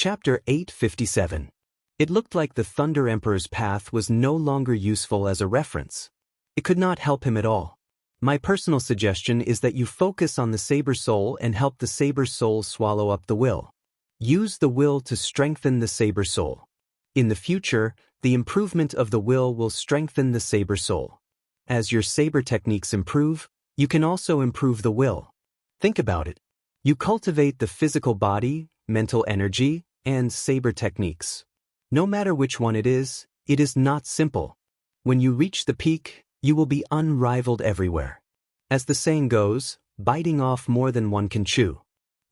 Chapter 857. It looked like the Thunder Emperor's path was no longer useful as a reference. It could not help him at all. My personal suggestion is that you focus on the Saber Soul and help the Saber Soul swallow up the will. Use the will to strengthen the Saber Soul. In the future, the improvement of the will strengthen the Saber Soul. As your saber techniques improve, you can also improve the will. Think about it. You cultivate the physical body, mental energy, and saber techniques. No matter which one it is not simple. When you reach the peak, you will be unrivaled everywhere. As the saying goes, biting off more than one can chew.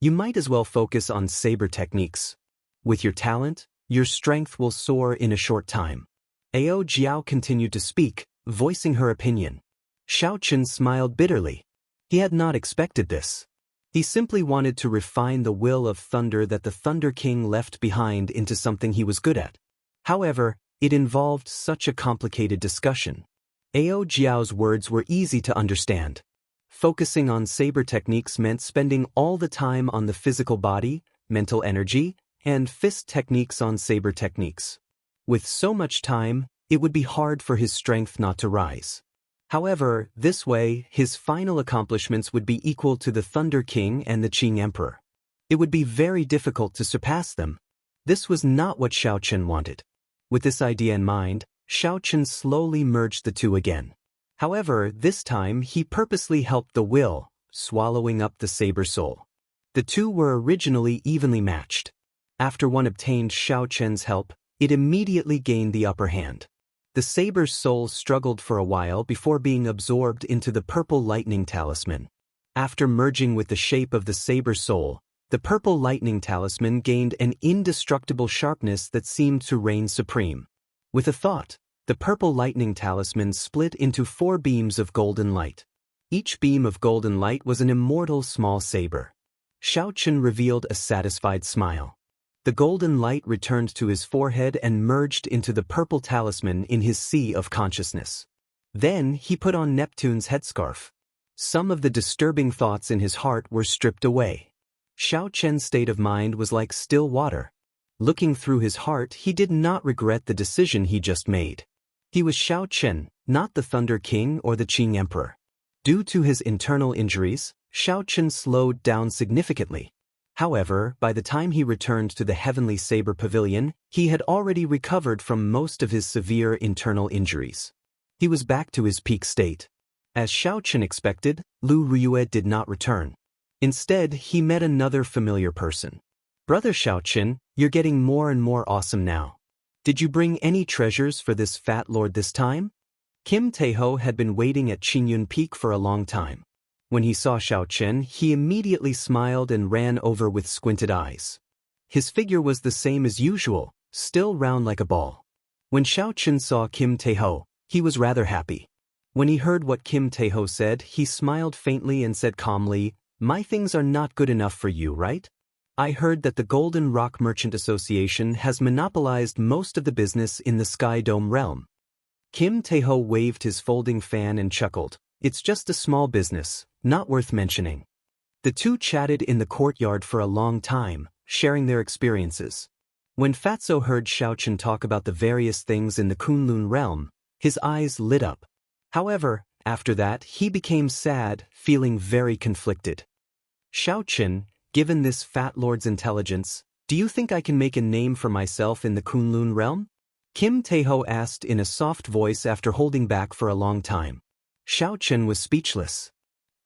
You might as well focus on saber techniques. With your talent, your strength will soar in a short time. Ao Jiao continued to speak, voicing her opinion. Xiaochen smiled bitterly. He had not expected this. He simply wanted to refine the will of thunder that the Thunder King left behind into something he was good at. However, it involved such a complicated discussion. Ao Jiao's words were easy to understand. Focusing on saber techniques meant spending all the time on the physical body, mental energy, and fist techniques on saber techniques. With so much time, it would be hard for his strength not to rise. However, this way, his final accomplishments would be equal to the Thunder King and the Qing Emperor. It would be very difficult to surpass them. This was not what Xiaochen wanted. With this idea in mind, Xiaochen slowly merged the two again. However, this time he purposely helped the will, swallowing up the Saber Soul. The two were originally evenly matched. After one obtained Xiaochen's help, it immediately gained the upper hand. The Saber Soul struggled for a while before being absorbed into the Purple Lightning Talisman. After merging with the shape of the Saber Soul, the Purple Lightning Talisman gained an indestructible sharpness that seemed to reign supreme. With a thought, the Purple Lightning Talisman split into 4 beams of golden light. Each beam of golden light was an immortal small saber. Xiaochen revealed a satisfied smile. The golden light returned to his forehead and merged into the purple talisman in his sea of consciousness. Then he put on Neptune's headscarf. Some of the disturbing thoughts in his heart were stripped away. Xiaochen's state of mind was like still water. Looking through his heart, he did not regret the decision he just made. He was Xiaochen, not the Thunder King or the Qing Emperor. Due to his internal injuries, Xiaochen slowed down significantly. However, by the time he returned to the Heavenly Saber Pavilion, he had already recovered from most of his severe internal injuries. He was back to his peak state. As Xiaochen expected, Lu Ruyue did not return. Instead, he met another familiar person. "Brother Xiaochen, you're getting more and more awesome now. Did you bring any treasures for this fat lord this time?" Kim Taeho had been waiting at Qingyun Peak for a long time. When he saw Xiaochen, he immediately smiled and ran over with squinted eyes. His figure was the same as usual, still round like a ball. When Xiaochen saw Kim Taeho, he was rather happy. When he heard what Kim Taeho said, he smiled faintly and said calmly, "My things are not good enough for you, right? I heard that the Golden Rock Merchant Association has monopolized most of the business in the Sky Dome realm." Kim Taeho waved his folding fan and chuckled. "It's just a small business, not worth mentioning." The two chatted in the courtyard for a long time, sharing their experiences. When Fatso heard Xiaochen talk about the various things in the Kunlun realm, his eyes lit up. However, after that, he became sad, feeling very conflicted. "Xiaochen, given this fat lord's intelligence, do you think I can make a name for myself in the Kunlun realm?" Kim Taeho asked in a soft voice after holding back for a long time. Xiaochen was speechless.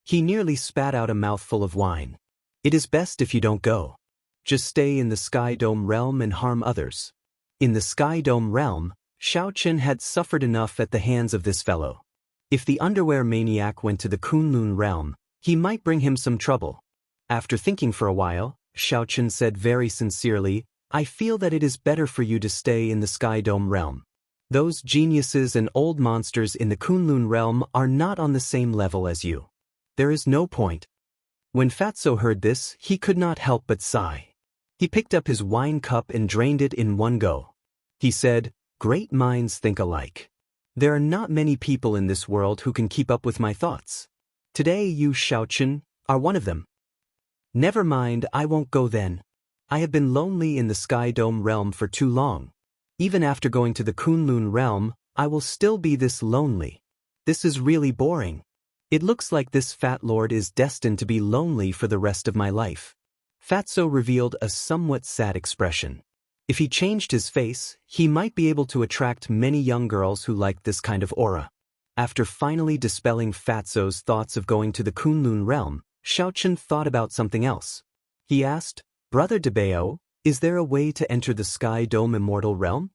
He nearly spat out a mouthful of wine. "It is best if you don't go. Just stay in the Sky Dome realm and harm others." In the Sky Dome realm, Xiaochen had suffered enough at the hands of this fellow. If the underwear maniac went to the Kunlun realm, he might bring him some trouble. After thinking for a while, Xiaochen said very sincerely, "I feel that it is better for you to stay in the Sky Dome realm. Those geniuses and old monsters in the Kunlun realm are not on the same level as you. There is no point." When Fatso heard this, he could not help but sigh. He picked up his wine cup and drained it in one go. He said, "Great minds think alike. There are not many people in this world who can keep up with my thoughts. Today you, Xiaochen, are one of them." "Never mind, I won't go then. I have been lonely in the Sky Dome realm for too long. Even after going to the Kunlun realm, I will still be this lonely. This is really boring. It looks like this fat lord is destined to be lonely for the rest of my life. Fatso revealed a somewhat sad expression. If he changed his face, he might be able to attract many young girls who liked this kind of aura. After finally dispelling Fatso's thoughts of going to the Kunlun realm, Xiaochen thought about something else. He asked, "Brother Debao, is there a way to enter the Sky Dome Immortal realm?"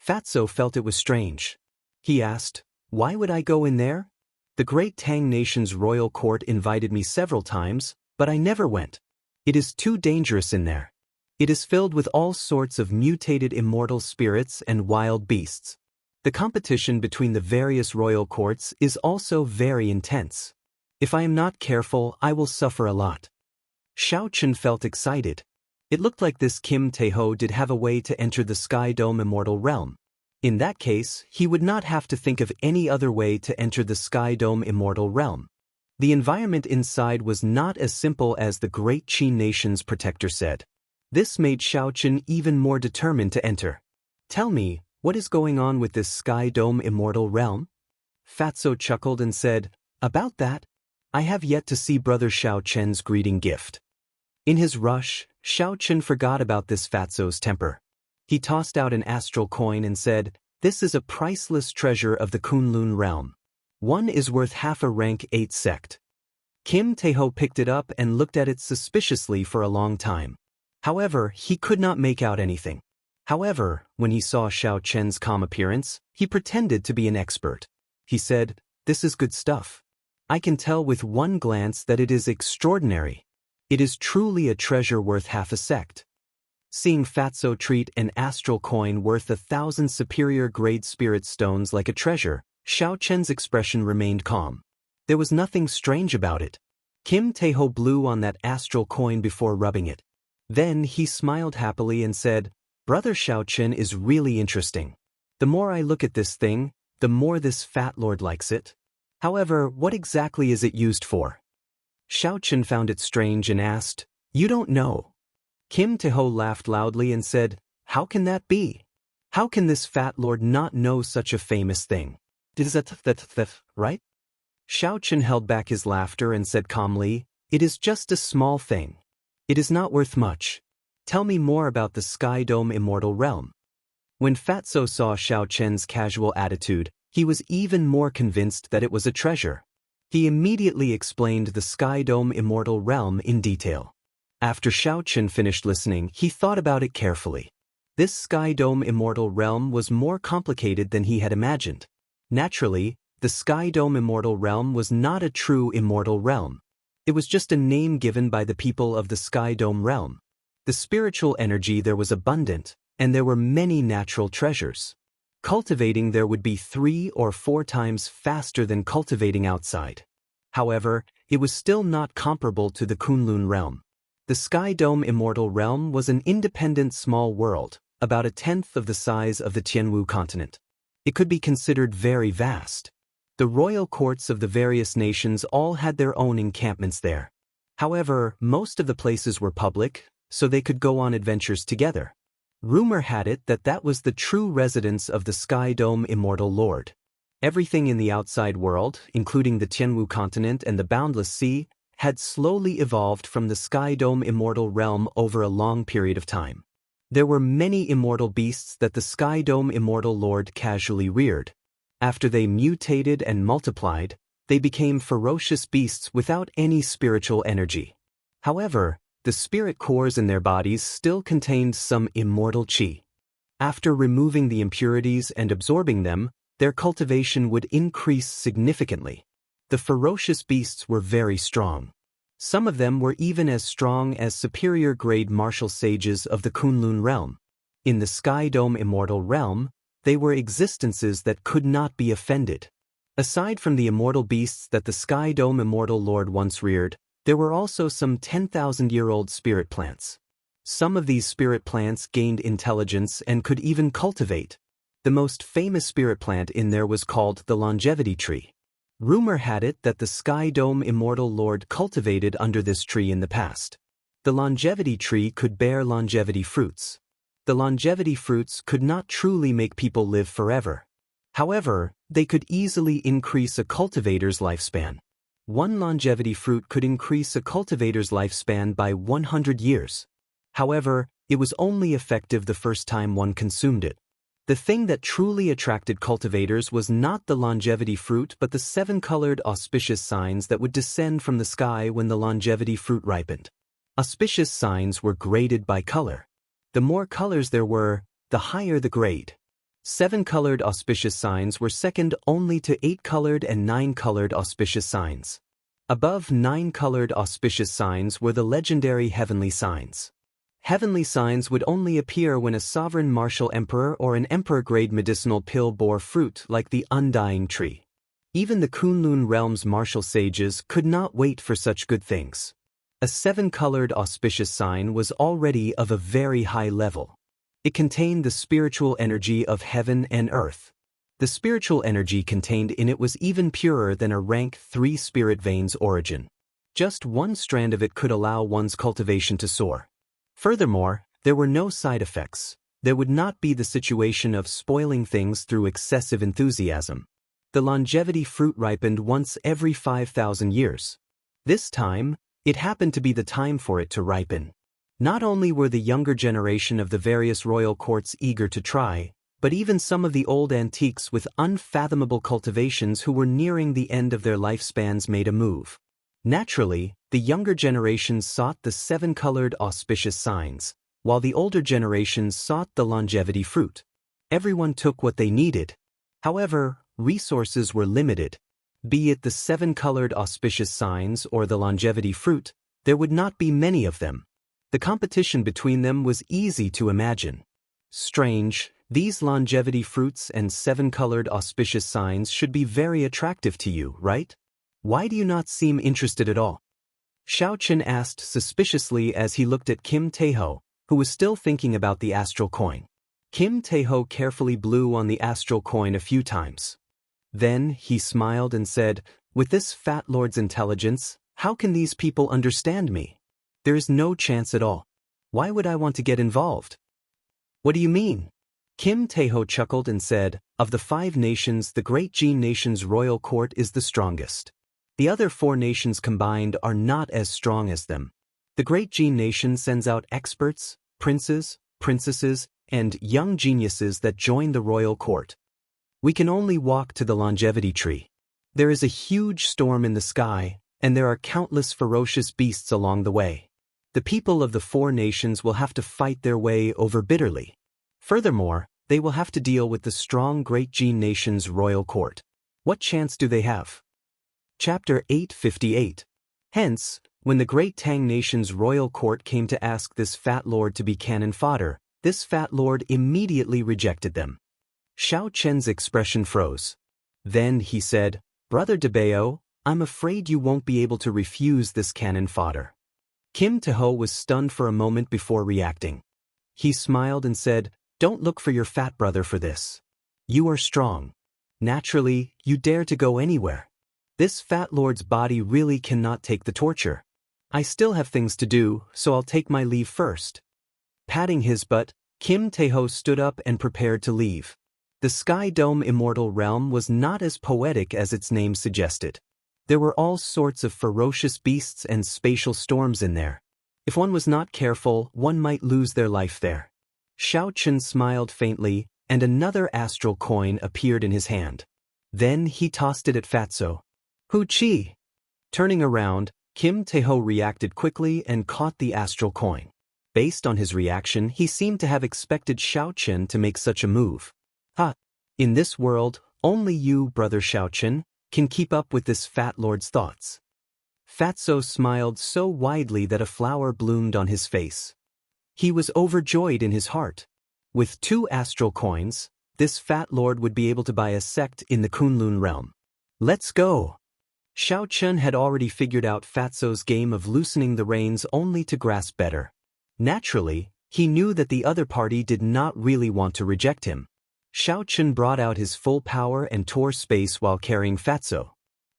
Fatso felt it was strange. He asked, "Why would I go in there? The great Tang nation's royal court invited me several times, but I never went. It is too dangerous in there. It is filled with all sorts of mutated immortal spirits and wild beasts. The competition between the various royal courts is also very intense. If I am not careful, I will suffer a lot." Xiaochen felt excited. It looked like this Kim Taeho did have a way to enter the Sky Dome Immortal realm. In that case, he would not have to think of any other way to enter the Sky Dome Immortal realm. The environment inside was not as simple as the great Qi nation's protector said. This made Xiaochen even more determined to enter. "Tell me, what is going on with this Sky Dome Immortal realm?" Fatso chuckled and said, "About that, I have yet to see Brother Xiaochen's greeting gift." In his rush, Xiaochen forgot about this Fatso's temper. He tossed out an astral coin and said, "This is a priceless treasure of the Kunlun realm. One is worth half a rank 8 sect." Kim Taeho picked it up and looked at it suspiciously for a long time. However, he could not make out anything. However, when he saw Xiaochen's calm appearance, he pretended to be an expert. He said, "This is good stuff. I can tell with one glance that it is extraordinary. It is truly a treasure worth half a sect." Seeing Fatso treat an astral coin worth 1,000 superior grade spirit stones like a treasure, Xiaochen's expression remained calm. There was nothing strange about it. Kim Taeho blew on that astral coin before rubbing it. Then he smiled happily and said, "Brother Xiaochen is really interesting. The more I look at this thing, the more this fat lord likes it. However, what exactly is it used for?" Xiaochen found it strange and asked, "You don't know?" Kim Taeho laughed loudly and said, "How can that be? How can this fat lord not know such a famous thing? Is that right?" Xiaochen held back his laughter and said calmly, "It is just a small thing. It is not worth much. Tell me more about the Sky Dome Immortal realm." When Fatso saw Xiaochen's casual attitude, he was even more convinced that it was a treasure. He immediately explained the Sky Dome Immortal realm in detail. After Xiaochen finished listening, he thought about it carefully. This Sky Dome Immortal realm was more complicated than he had imagined. Naturally, the Sky Dome Immortal realm was not a true immortal realm. It was just a name given by the people of the Sky Dome realm. The spiritual energy there was abundant, and there were many natural treasures. Cultivating there would be 3 or 4 times faster than cultivating outside. However, it was still not comparable to the Kunlun realm. The Sky Dome Immortal realm was an independent small world, about 1/10 of the size of the Tianwu continent. It could be considered very vast. The royal courts of the various nations all had their own encampments there. However, most of the places were public, so they could go on adventures together. Rumor had it that that was the true residence of the Sky Dome Immortal Lord. Everything in the outside world, including the Tianwu continent and the boundless sea, had slowly evolved from the Sky Dome Immortal realm over a long period of time. There were many immortal beasts that the Sky Dome Immortal Lord casually reared. After they mutated and multiplied, they became ferocious beasts without any spiritual energy. However, the spirit cores in their bodies still contained some immortal qi. After removing the impurities and absorbing them, their cultivation would increase significantly. The ferocious beasts were very strong. Some of them were even as strong as superior grade martial sages of the Kunlun realm. In the Sky Dome Immortal realm, they were existences that could not be offended. Aside from the immortal beasts that the Sky Dome Immortal Lord once reared, there were also some 10,000-year-old spirit plants. Some of these spirit plants gained intelligence and could even cultivate. The most famous spirit plant in there was called the longevity tree. Rumor had it that the Sky Dome Immortal Lord cultivated under this tree in the past. The longevity tree could bear longevity fruits. The longevity fruits could not truly make people live forever. However, they could easily increase a cultivator's lifespan. One longevity fruit could increase a cultivator's lifespan by 100 years. However, it was only effective the first time one consumed it. The thing that truly attracted cultivators was not the longevity fruit but the 7-colored auspicious signs that would descend from the sky when the longevity fruit ripened. Auspicious signs were graded by color. The more colors there were, the higher the grade. 7-colored auspicious signs were second only to 8-colored and 9-colored auspicious signs. Above 9-colored auspicious signs were the legendary heavenly signs. Heavenly signs would only appear when a sovereign martial emperor or an emperor-grade medicinal pill bore fruit like the undying tree. Even the Kunlun realm's martial sages could not wait for such good things. A 7-colored auspicious sign was already of a very high level. It contained the spiritual energy of heaven and earth. The spiritual energy contained in it was even purer than a rank 3 spirit vein's origin. Just one strand of it could allow one's cultivation to soar. Furthermore, there were no side effects. There would not be the situation of spoiling things through excessive enthusiasm. The longevity fruit ripened once every 5,000 years. This time, it happened to be the time for it to ripen. Not only were the younger generation of the various royal courts eager to try, but even some of the old antiques with unfathomable cultivations who were nearing the end of their lifespans made a move. Naturally, the younger generations sought the 7-colored auspicious signs, while the older generations sought the longevity fruit. Everyone took what they needed. However, resources were limited. Be it the 7-colored auspicious signs or the longevity fruit, there would not be many of them. The competition between them was easy to imagine. Strange, these longevity fruits and 7-colored auspicious signs should be very attractive to you, right? Why do you not seem interested at all? Xiaochen asked suspiciously as he looked at Kim Taeho, who was still thinking about the astral coin. Kim Taeho carefully blew on the astral coin a few times. Then he smiled and said, "With this fat lord's intelligence, how can these people understand me? There is no chance at all. Why would I want to get involved?" "What do you mean?" Kim Taeho chuckled and said, "Of the 5 nations, the Great Jin nation's royal court is the strongest. The other 4 nations combined are not as strong as them. The Great Jin nation sends out experts, princes, princesses, and young geniuses that join the royal court. We can only walk to the longevity tree. There is a huge storm in the sky, and there are countless ferocious beasts along the way. The people of the 4 nations will have to fight their way over bitterly. Furthermore, they will have to deal with the strong Great Jin nation's royal court. What chance do they have?" Chapter 858. Hence, when the Great Tang nation's royal court came to ask this fat lord to be cannon fodder, this fat lord immediately rejected them. Xiaochen's expression froze. Then he said, "Brother Debao, I'm afraid you won't be able to refuse this cannon fodder." Kim Taeho was stunned for a moment before reacting. He smiled and said, "Don't look for your fat brother for this. You are strong. Naturally, you dare to go anywhere. This fat lord's body really cannot take the torture. I still have things to do, so I'll take my leave first." Patting his butt, Kim Taeho stood up and prepared to leave. The Sky Dome Immortal realm was not as poetic as its name suggested. There were all sorts of ferocious beasts and spatial storms in there. If one was not careful, one might lose their life there. Xiaochen smiled faintly, and another astral coin appeared in his hand. Then he tossed it at Fatso. "Hu Chi!" Turning around, Kim Taeho reacted quickly and caught the astral coin. Based on his reaction, he seemed to have expected Xiaochen to make such a move. "Ha! In this world, only you, Brother Xiaochen, can keep up with this fat lord's thoughts." Fatso smiled so widely that a flower bloomed on his face. He was overjoyed in his heart. With 2 astral coins, this fat lord would be able to buy a sect in the Kunlun realm. "Let's go!" Xiaochen had already figured out Fatso's game of loosening the reins only to grasp better. Naturally, he knew that the other party did not really want to reject him. Xiaochen brought out his full power and tore space while carrying Fatso.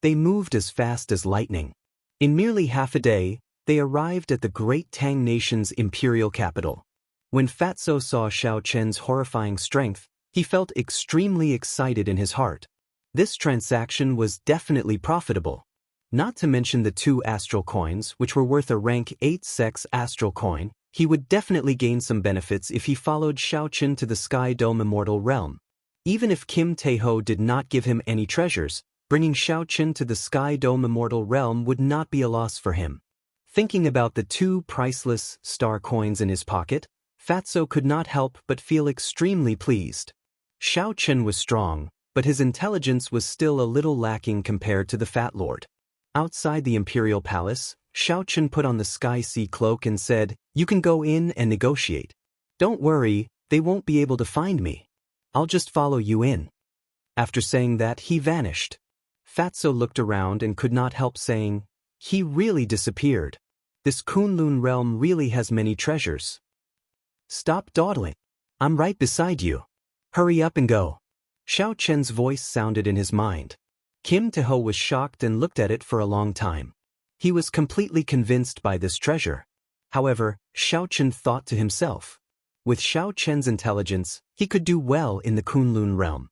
They moved as fast as lightning. In merely half a day, they arrived at the great Tang nation's imperial capital. When Fatso saw Xiao Chen's horrifying strength, he felt extremely excited in his heart. This transaction was definitely profitable. Not to mention the 2 astral coins, which were worth a rank 8 sex astral coin, he would definitely gain some benefits if he followed Xiao Chen to the Sky Dome Immortal Realm. Even if Kim Tae-ho did not give him any treasures, bringing Xiao Chen to the Sky Dome Immortal Realm would not be a loss for him. Thinking about the 2 priceless star coins in his pocket, Fatso could not help but feel extremely pleased. Xiao Chen was strong, but his intelligence was still a little lacking compared to the Fat Lord. Outside the Imperial Palace, Xiao Chen put on the Sky Sea cloak and said, "You can go in and negotiate. Don't worry, they won't be able to find me. I'll just follow you in." After saying that, he vanished. Fatso looked around and could not help saying, "He really disappeared. This Kunlun realm really has many treasures." "Stop dawdling. I'm right beside you. Hurry up and go." Xiao Chen's voice sounded in his mind. Kim Tae-ho was shocked and looked at it for a long time. He was completely convinced by this treasure. However, Xiao Chen thought to himself, with Xiao Chen's intelligence, he could do well in the Kunlun realm.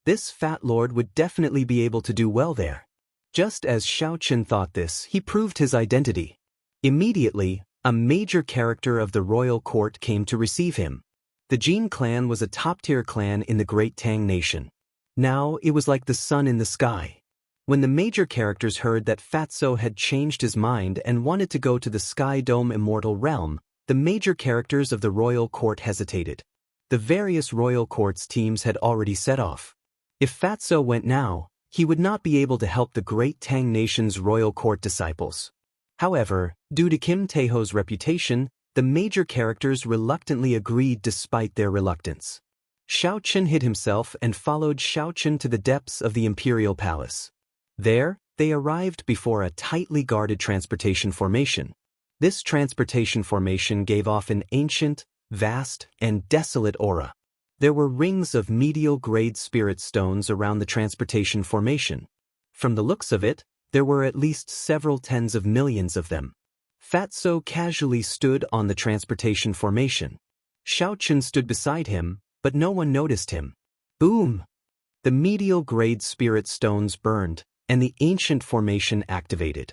This Fat Lord would definitely be able to do well there. Just as Xiao Chen thought this, he proved his identity. Immediately, a major character of the royal court came to receive him. The Jin clan was a top-tier clan in the Great Tang Nation. Now it was like the sun in the sky. When the major characters heard that Fatso had changed his mind and wanted to go to the Sky Dome Immortal Realm, the major characters of the royal court hesitated. The various royal court's teams had already set off. If Fatso went now, he would not be able to help the Great Tang Nation's royal court disciples. However, due to Kim Tae-ho's reputation, the major characters reluctantly agreed despite their reluctance. Xiao Chen hid himself and followed Xiao Chen to the depths of the Imperial Palace. There, they arrived before a tightly guarded transportation formation. This transportation formation gave off an ancient, vast, and desolate aura. There were rings of medial-grade spirit stones around the transportation formation. From the looks of it, there were at least several tens of millions of them. Fatso casually stood on the transportation formation. Xiao Chen stood beside him, but no one noticed him. Boom! The medial-grade spirit stones burned, and the ancient formation activated.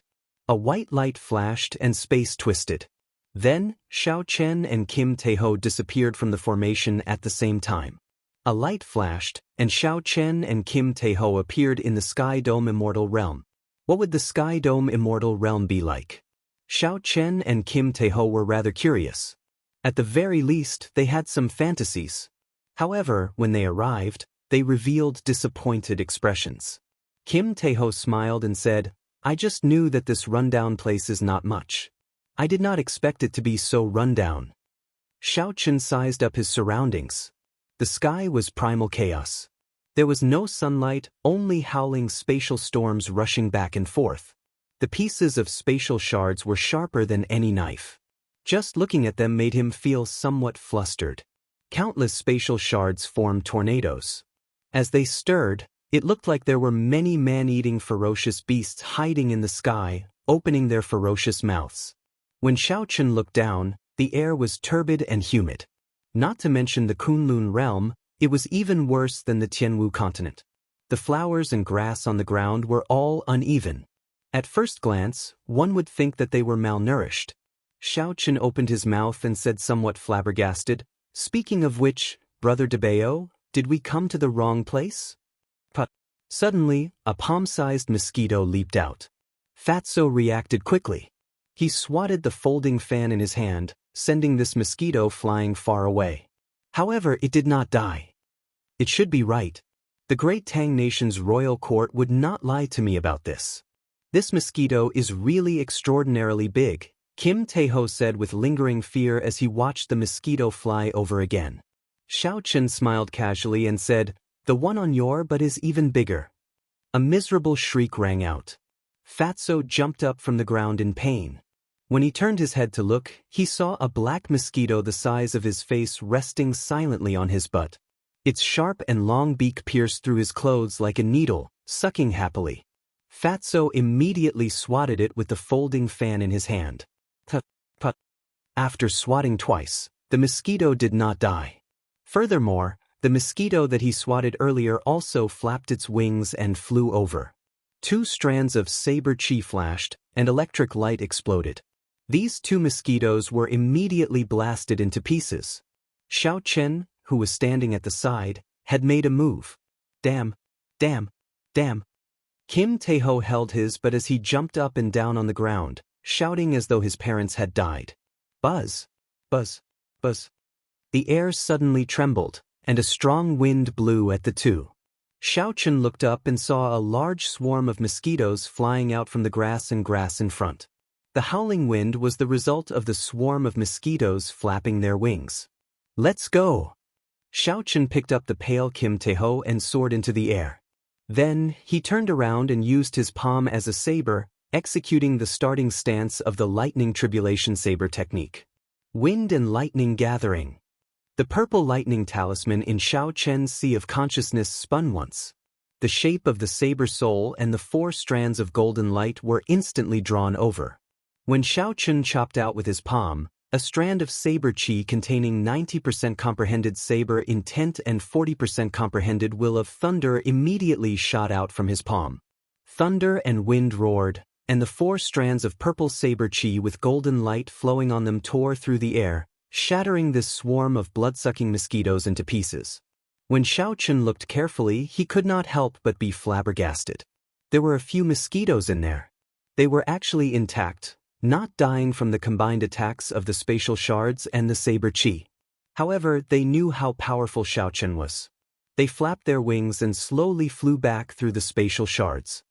A white light flashed and space twisted. Then, Xiao Chen and Kim Tae-ho disappeared from the formation at the same time. A light flashed, and Xiao Chen and Kim Tae-ho appeared in the Sky Dome Immortal Realm. What would the Sky Dome Immortal Realm be like? Xiao Chen and Kim Tae-ho were rather curious. At the very least, they had some fantasies. However, when they arrived, they revealed disappointed expressions. Kim Tae-ho smiled and said, "I just knew that this rundown place is not much. I did not expect it to be so rundown." Xiao Chen sized up his surroundings. The sky was primal chaos. There was no sunlight, only howling spatial storms rushing back and forth. The pieces of spatial shards were sharper than any knife. Just looking at them made him feel somewhat flustered. Countless spatial shards formed tornadoes. As they stirred, it looked like there were many man-eating ferocious beasts hiding in the sky, opening their ferocious mouths. When Xiao Chen looked down, the air was turbid and humid. Not to mention the Kunlun realm, it was even worse than the Tianwu continent. The flowers and grass on the ground were all uneven. At first glance, one would think that they were malnourished. Xiao Chen opened his mouth and said somewhat flabbergasted, "Speaking of which, Brother Debeo, did we come to the wrong place?" Suddenly, a palm-sized mosquito leaped out. Fatso reacted quickly. He swatted the folding fan in his hand, sending this mosquito flying far away. However, it did not die. It should be right. The Great Tang Nation's royal court would not lie to me about this. This mosquito is really extraordinarily big, Kim Tae-ho said with lingering fear as he watched the mosquito fly over again. Xiao Chen smiled casually and said, "The one on your butt is even bigger." A miserable shriek rang out. Fatso jumped up from the ground in pain. When he turned his head to look, he saw a black mosquito the size of his face resting silently on his butt. Its sharp and long beak pierced through his clothes like a needle, sucking happily. Fatso immediately swatted it with the folding fan in his hand. Tut. After swatting twice, the mosquito did not die. Furthermore, the mosquito that he swatted earlier also flapped its wings and flew over. 2 strands of saber chi flashed, and electric light exploded. These 2 mosquitoes were immediately blasted into pieces. Xiao Chen, who was standing at the side, had made a move. Damn. Kim Taeho held his but as he jumped up and down on the ground, shouting as though his parents had died. Buzz. Buzz. Buzz. The air suddenly trembled, and a strong wind blew at the 2. Xiao Chen looked up and saw a large swarm of mosquitoes flying out from the grass and grass in front. The howling wind was the result of the swarm of mosquitoes flapping their wings. Let's go! Xiao Chen picked up the pale Kim Taeho and soared into the air. Then, he turned around and used his palm as a saber, executing the starting stance of the lightning tribulation saber technique. Wind and lightning gathering. The purple lightning talisman in Xiao Chen's sea of consciousness spun once. The shape of the saber soul and the 4 strands of golden light were instantly drawn over. When Xiao Chen chopped out with his palm, a strand of saber chi containing 90% comprehended saber intent and 40% comprehended will of thunder immediately shot out from his palm. Thunder and wind roared, and the 4 strands of purple saber chi with golden light flowing on them tore through the air, shattering this swarm of blood-sucking mosquitoes into pieces. When Xiao Chen looked carefully, he could not help but be flabbergasted. There were a few mosquitoes in there. They were actually intact, not dying from the combined attacks of the spatial shards and the saber chi. However, they knew how powerful Xiao Chen was. They flapped their wings and slowly flew back through the spatial shards.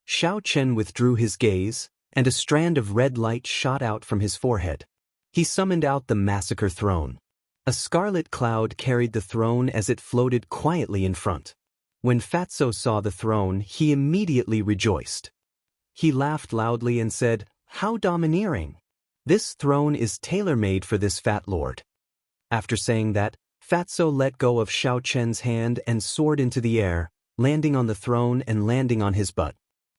Xiao Chen withdrew his gaze, and a strand of red light shot out from his forehead. He summoned out the massacre throne. A scarlet cloud carried the throne as it floated quietly in front. When Fatso saw the throne, he immediately rejoiced. He laughed loudly and said, "How domineering! This throne is tailor-made for this fat lord." After saying that, Fatso let go of Xiao Chen's hand and soared into the air, landing on the throne and landing on his butt.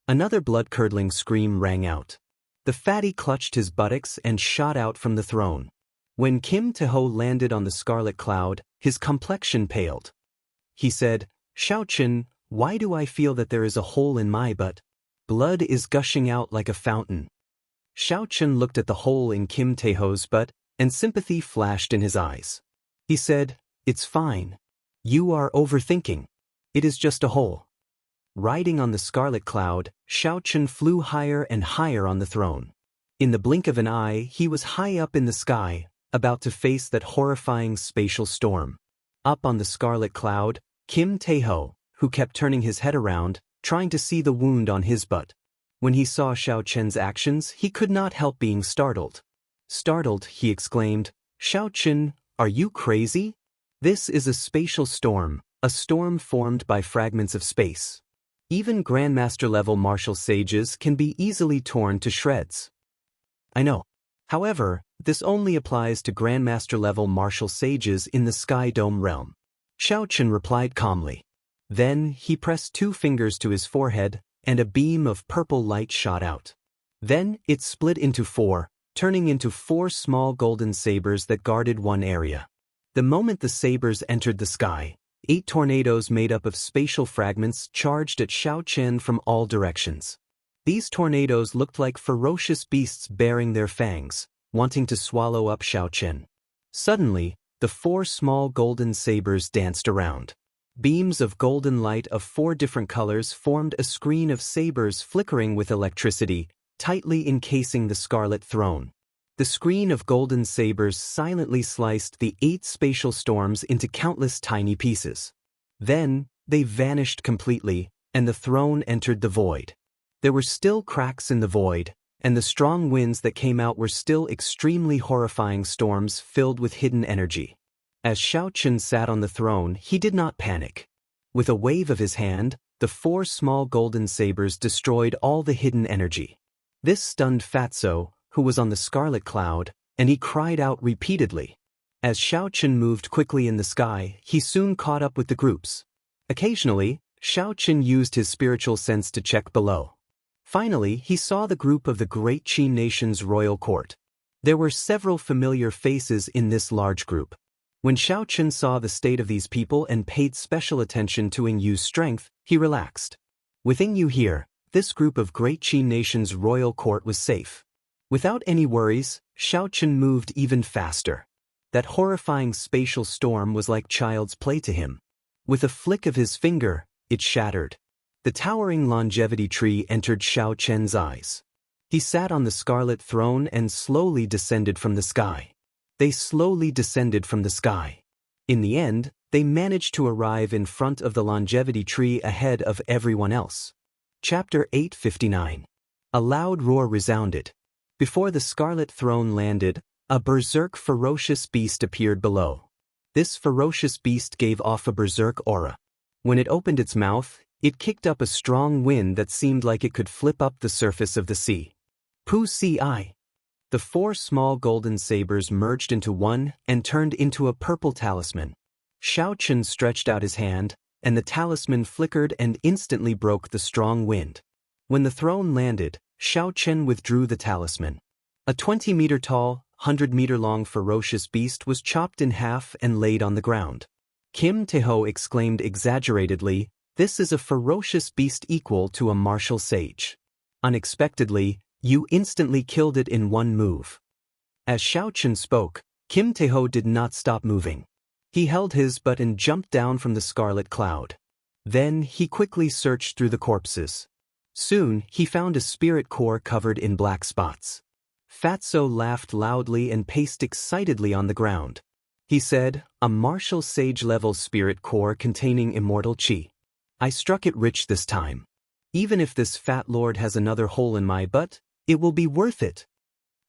Another blood-curdling scream rang out. The fatty clutched his buttocks and shot out from the throne. When Kim Taeho landed on the scarlet cloud, his complexion paled. He said, "Xiao Chen, why do I feel that there is a hole in my butt? Blood is gushing out like a fountain." Xiao Chen looked at the hole in Kim Taeho's butt, and sympathy flashed in his eyes. He said, "It's fine. You are overthinking. It is just a hole." Riding on the scarlet cloud, Xiao Chen flew higher and higher on the throne. In the blink of an eye, he was high up in the sky, about to face that horrifying spatial storm. Up on the scarlet cloud, Kim Taeho, who kept turning his head around, trying to see the wound on his butt. When he saw Xiao Chen's actions, he could not help being startled. Startled, he exclaimed, "Xiao Chen, are you crazy? This is a spatial storm, a storm formed by fragments of space. Even Grandmaster-level martial sages can be easily torn to shreds." "I know. However, this only applies to Grandmaster-level martial sages in the Sky Dome realm," Xiao Chen replied calmly. Then, he pressed 2 fingers to his forehead, and a beam of purple light shot out. Then, it split into 4, turning into 4 small golden sabers that guarded one area. The moment the sabers entered the sky, 8 tornadoes made up of spatial fragments charged at Xiao Chen from all directions. These tornadoes looked like ferocious beasts baring their fangs, wanting to swallow up Xiao Chen. Suddenly, the 4 small golden sabers danced around. Beams of golden light of 4 different colors formed a screen of sabers flickering with electricity, tightly encasing the scarlet throne. The screen of golden sabers silently sliced the 8 spatial storms into countless tiny pieces. Then, they vanished completely, and the throne entered the void. There were still cracks in the void, and the strong winds that came out were still extremely horrifying storms filled with hidden energy. As Xiao Chen sat on the throne, he did not panic. With a wave of his hand, the 4 small golden sabers destroyed all the hidden energy. This stunned Fatso, who was on the scarlet cloud, and he cried out repeatedly. As Xiao Chen moved quickly in the sky, he soon caught up with the groups. Occasionally, Xiao Chen used his spiritual sense to check below. Finally, he saw the group of the great Qin nation's royal court. There were several familiar faces in this large group. When Xiaochen saw the state of these people and paid special attention to Yingyu's strength, he relaxed. With Yingyu here, this group of Great Qi Nation's royal court was safe. Without any worries, Xiaochen moved even faster. That horrifying spatial storm was like child's play to him. With a flick of his finger, it shattered. The towering longevity tree entered Xiaochen's eyes. He sat on the scarlet throne and slowly descended from the sky. They slowly descended from the sky. In the end, they managed to arrive in front of the longevity tree ahead of everyone else. Chapter 859. A loud roar resounded. Before the scarlet throne landed, a berserk ferocious beast appeared below. This ferocious beast gave off a berserk aura. When it opened its mouth, it kicked up a strong wind that seemed like it could flip up the surface of the sea. Pu Si. The 4 small golden sabers merged into one and turned into a purple talisman. Xiaochen stretched out his hand, and the talisman flickered and instantly broke the strong wind. When the throne landed, Xiaochen withdrew the talisman. A 20-meter-tall, 100-meter-long ferocious beast was chopped in half and laid on the ground. Kim Taeho exclaimed exaggeratedly, "This is a ferocious beast equal to a martial sage." Unexpectedly, you instantly killed it in one move. As Xiaochen spoke, Kim Taeho did not stop moving. He held his butt and jumped down from the scarlet cloud. Then he quickly searched through the corpses. Soon, he found a spirit core covered in black spots. Fatso laughed loudly and paced excitedly on the ground. He said, "A martial sage-level spirit core containing immortal qi. I struck it rich this time. Even if this fat lord has another hole in my butt, it will be worth it."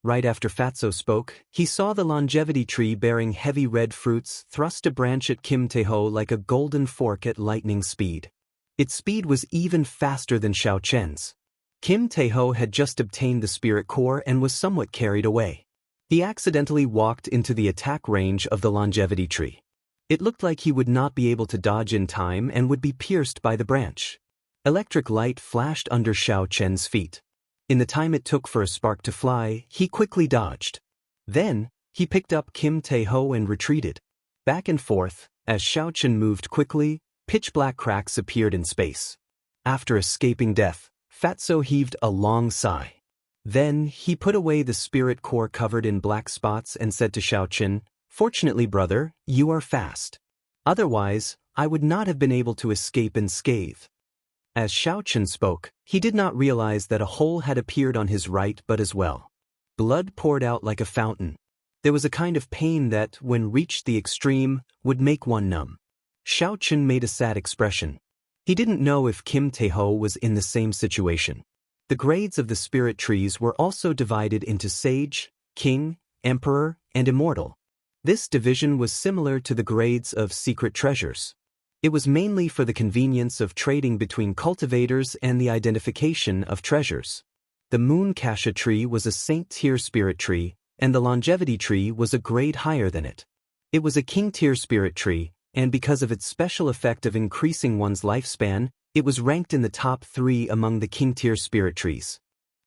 Right after Fatso spoke, he saw the longevity tree bearing heavy red fruits thrust a branch at Kim Taeho like a golden fork at lightning speed. Its speed was even faster than Xiaochen's. Kim Taeho had just obtained the spirit core and was somewhat carried away. He accidentally walked into the attack range of the longevity tree. It looked like he would not be able to dodge in time and would be pierced by the branch. Electric light flashed under Xiaochen's feet. In the time it took for a spark to fly, he quickly dodged. Then, he picked up Kim Taeho and retreated. Back and forth, as Xiaochen moved quickly, pitch-black cracks appeared in space. After escaping death, Fatso heaved a long sigh. Then, he put away the spirit core covered in black spots and said to Xiaochen, "Fortunately, brother, you are fast. Otherwise, I would not have been able to escape unscathed." As Xiaochen spoke, he did not realize that a hole had appeared on his right butt as well. Blood poured out like a fountain. There was a kind of pain that, when reached the extreme, would make one numb. Xiaochen made a sad expression. He didn't know if Kim Taeho was in the same situation. The grades of the spirit trees were also divided into sage, king, emperor, and immortal. This division was similar to the grades of secret treasures. It was mainly for the convenience of trading between cultivators and the identification of treasures. The moon cassia tree was a saint-tier spirit tree, and the longevity tree was a grade higher than it. It was a king-tier spirit tree, and because of its special effect of increasing one's lifespan, it was ranked in the top 3 among the king-tier spirit trees.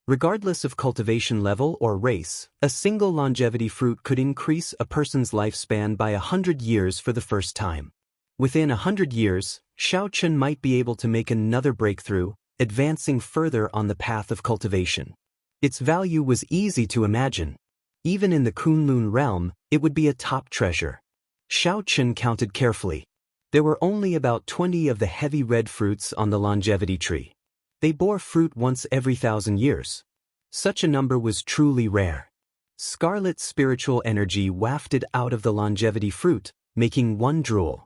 Regardless of cultivation level or race, a single longevity fruit could increase a person's lifespan by 100 years for the first time. Within 100 years, Xiaochen might be able to make another breakthrough, advancing further on the path of cultivation. Its value was easy to imagine. Even in the Kunlun realm, it would be a top treasure. Xiaochen counted carefully. There were only about 20 of the heavy red fruits on the longevity tree. They bore fruit once every 1,000 years. Such a number was truly rare. Scarlet spiritual energy wafted out of the longevity fruit, making one drool.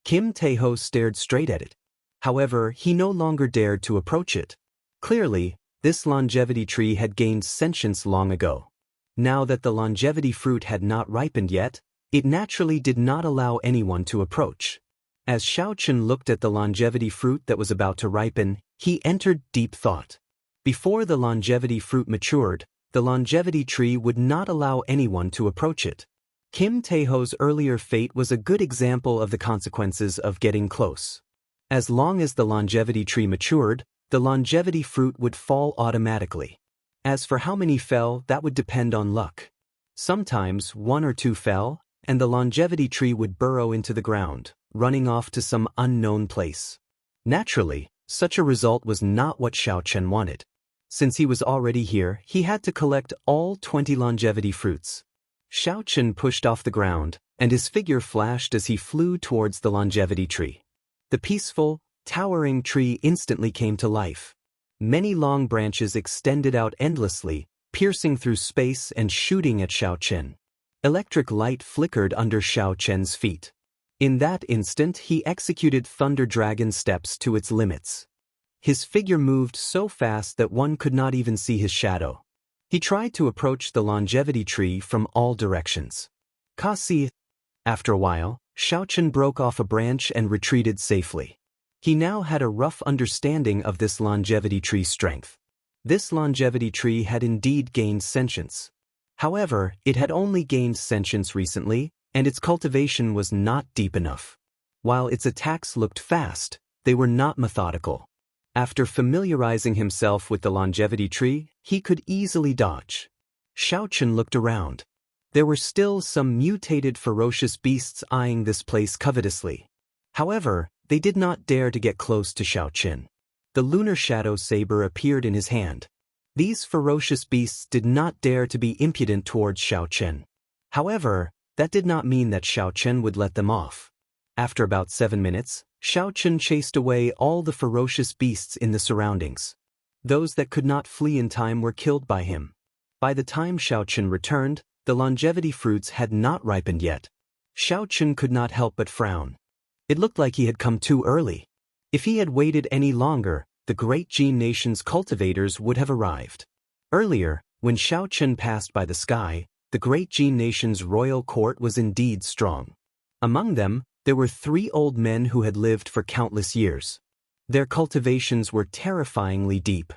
Kim Taeho stared straight at it. However, he no longer dared to approach it. Clearly, this longevity tree had gained sentience long ago. Now that the longevity fruit had not ripened yet, it naturally did not allow anyone to approach. As Xiaochen looked at the longevity fruit that was about to ripen, he entered deep thought. Before the longevity fruit matured, the longevity tree would not allow anyone to approach it. Kim Taeho's earlier fate was a good example of the consequences of getting close. As long as the longevity tree matured, the longevity fruit would fall automatically. As for how many fell, that would depend on luck. Sometimes one or two fell, and the longevity tree would burrow into the ground, running off to some unknown place. Naturally, such a result was not what Xiaochen wanted. Since he was already here, he had to collect all 20 longevity fruits. Xiaochen pushed off the ground, and his figure flashed as he flew towards the longevity tree. The peaceful, towering tree instantly came to life. Many long branches extended out endlessly, piercing through space and shooting at Xiaochen. Electric light flickered under Xiaochen's feet. In that instant, he executed Thunder Dragon steps to its limits. His figure moved so fast that one could not even see his shadow. He tried to approach the longevity tree from all directions. Kasi. After a while, Xiaochen broke off a branch and retreated safely. He now had a rough understanding of this longevity tree's strength. This longevity tree had indeed gained sentience. However, it had only gained sentience recently, and its cultivation was not deep enough. While its attacks looked fast, they were not methodical. After familiarizing himself with the longevity tree, he could easily dodge. Xiaochen looked around. There were still some mutated ferocious beasts eyeing this place covetously. However, they did not dare to get close to Xiaochen. The lunar shadow saber appeared in his hand. These ferocious beasts did not dare to be impudent towards Xiaochen. However, that did not mean that Xiaochen would let them off. After about 7 minutes, Xiaochen chased away all the ferocious beasts in the surroundings. Those that could not flee in time were killed by him. By the time Xiaochen returned, the longevity fruits had not ripened yet. Xiaochen could not help but frown. It looked like he had come too early. If he had waited any longer, the great Jin nation's cultivators would have arrived. Earlier, when Xiaochen passed by the sky, the great Jin nation's royal court was indeed strong. Among them, there were 3 old men who had lived for countless years. Their cultivations were terrifyingly deep.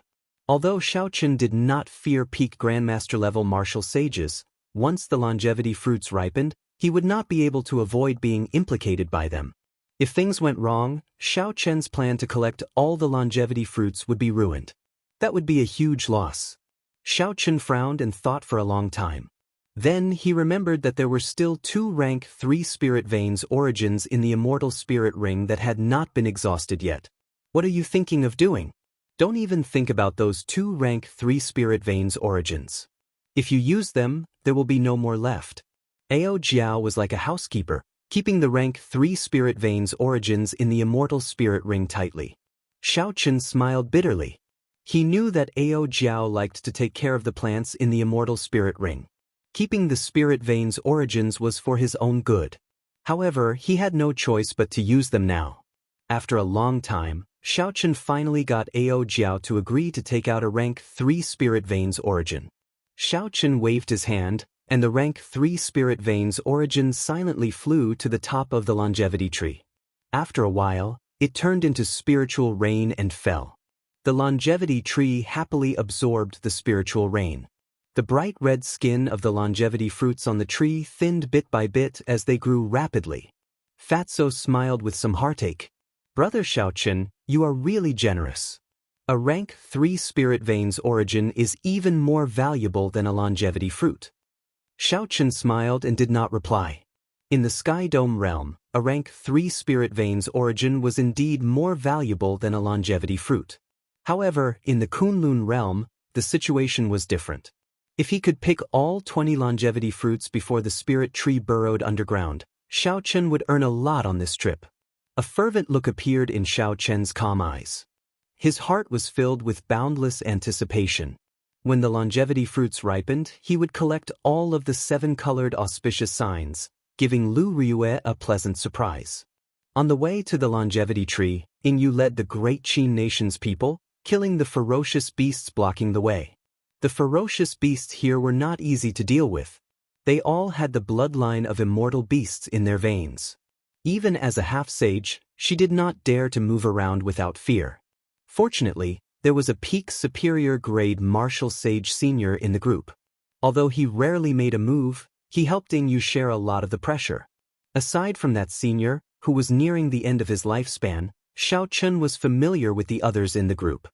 Although Xiaochen did not fear peak grandmaster-level martial sages, once the longevity fruits ripened, he would not be able to avoid being implicated by them. If things went wrong, Xiaochen's plan to collect all the longevity fruits would be ruined. That would be a huge loss. Xiaochen frowned and thought for a long time. Then he remembered that there were still 2 rank 3 spirit veins origins in the immortal spirit ring that had not been exhausted yet. What are you thinking of doing? Don't even think about those 2 rank 3 spirit veins origins. If you use them, there will be no more left. Ao Jiao was like a housekeeper, keeping the rank 3 spirit veins origins in the immortal spirit ring tightly. Xiaochen smiled bitterly. He knew that Ao Jiao liked to take care of the plants in the immortal spirit ring. Keeping the spirit veins origins was for his own good. However, he had no choice but to use them now. After a long time, Xiaochen finally got Ao Jiao to agree to take out a rank 3 spirit veins origin. Xiaochen waved his hand, and the rank 3 spirit veins origin silently flew to the top of the longevity tree. After a while, it turned into spiritual rain and fell. The longevity tree happily absorbed the spiritual rain. The bright red skin of the longevity fruits on the tree thinned bit by bit as they grew rapidly. Fatso smiled with some heartache. Brother Xiaochen, you are really generous. A rank 3 spirit veins origin is even more valuable than a longevity fruit. Xiaochen smiled and did not reply. In the Sky Dome realm, a rank 3 spirit veins origin was indeed more valuable than a longevity fruit. However, in the Kunlun realm, the situation was different. If he could pick all 20 longevity fruits before the spirit tree burrowed underground, Xiaochen would earn a lot on this trip. A fervent look appeared in Xiaochen's calm eyes. His heart was filled with boundless anticipation. When the longevity fruits ripened, he would collect all of the 7-colored auspicious signs, giving Lu Ryue a pleasant surprise. On the way to the longevity tree, Yingyu led the great Qin nation's people, killing the ferocious beasts blocking the way. The ferocious beasts here were not easy to deal with. They all had the bloodline of immortal beasts in their veins. Even as a half-sage, she did not dare to move around without fear. Fortunately, there was a peak superior grade martial sage senior in the group. Although he rarely made a move, he helped Yingyu share a lot of the pressure. Aside from that senior, who was nearing the end of his lifespan, Xiaochen was familiar with the others in the group.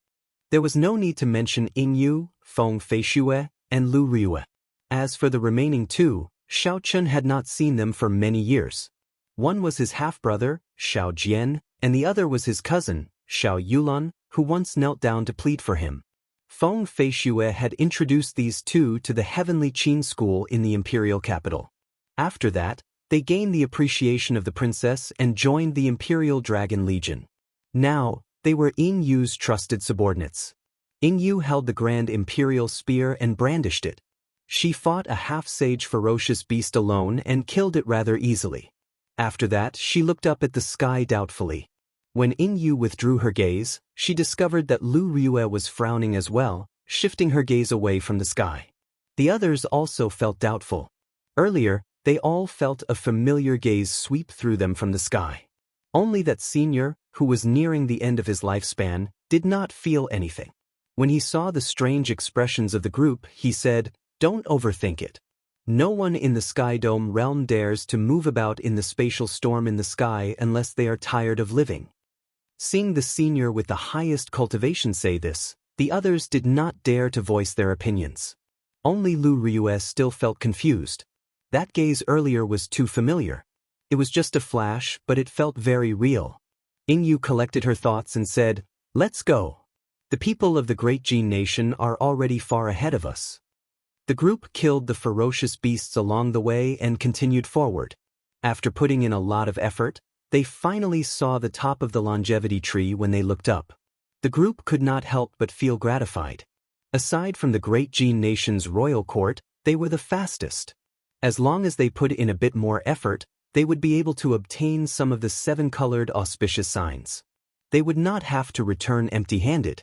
There was no need to mention Yingyu, Feng Feishue, and Lu Ryue. As for the remaining two, Xiao Chun had not seen them for many years. One was his half-brother, Xiao Jian, and the other was his cousin, Xiao Yulan, who once knelt down to plead for him. Feng Feishue had introduced these two to the Heavenly Qin School in the imperial capital. After that, they gained the appreciation of the princess and joined the Imperial Dragon Legion. Now, they were Ying Yu's trusted subordinates. Ying Yu held the Grand Imperial Spear and brandished it. She fought a half-sage ferocious beast alone and killed it rather easily. After that, she looked up at the sky doubtfully. When Ying Yu withdrew her gaze, she discovered that Lu Riyue was frowning as well, shifting her gaze away from the sky. The others also felt doubtful. Earlier, they all felt a familiar gaze sweep through them from the sky. Only that senior, who was nearing the end of his lifespan, did not feel anything. When he saw the strange expressions of the group, he said, "Don't overthink it. No one in the Sky Dome realm dares to move about in the spatial storm in the sky unless they are tired of living." Seeing the senior with the highest cultivation say this, the others did not dare to voice their opinions. Only Lu Riyue still felt confused. That gaze earlier was too familiar. It was just a flash, but it felt very real. Ying Yu collected her thoughts and said, "Let's go. The people of the Great Jin Nation are already far ahead of us." The group killed the ferocious beasts along the way and continued forward. After putting in a lot of effort, they finally saw the top of the longevity tree when they looked up. The group could not help but feel gratified. Aside from the Great Jin Nation's royal court, they were the fastest. As long as they put in a bit more effort, they would be able to obtain some of the 7-colored auspicious signs. They would not have to return empty-handed.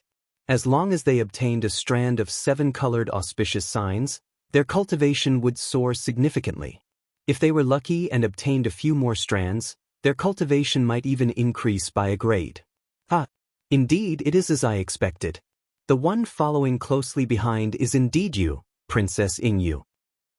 As long as they obtained a strand of 7-colored auspicious signs, their cultivation would soar significantly. If they were lucky and obtained a few more strands, their cultivation might even increase by a grade. Indeed, it is as I expected. The one following closely behind is indeed you, Princess Ying Yu.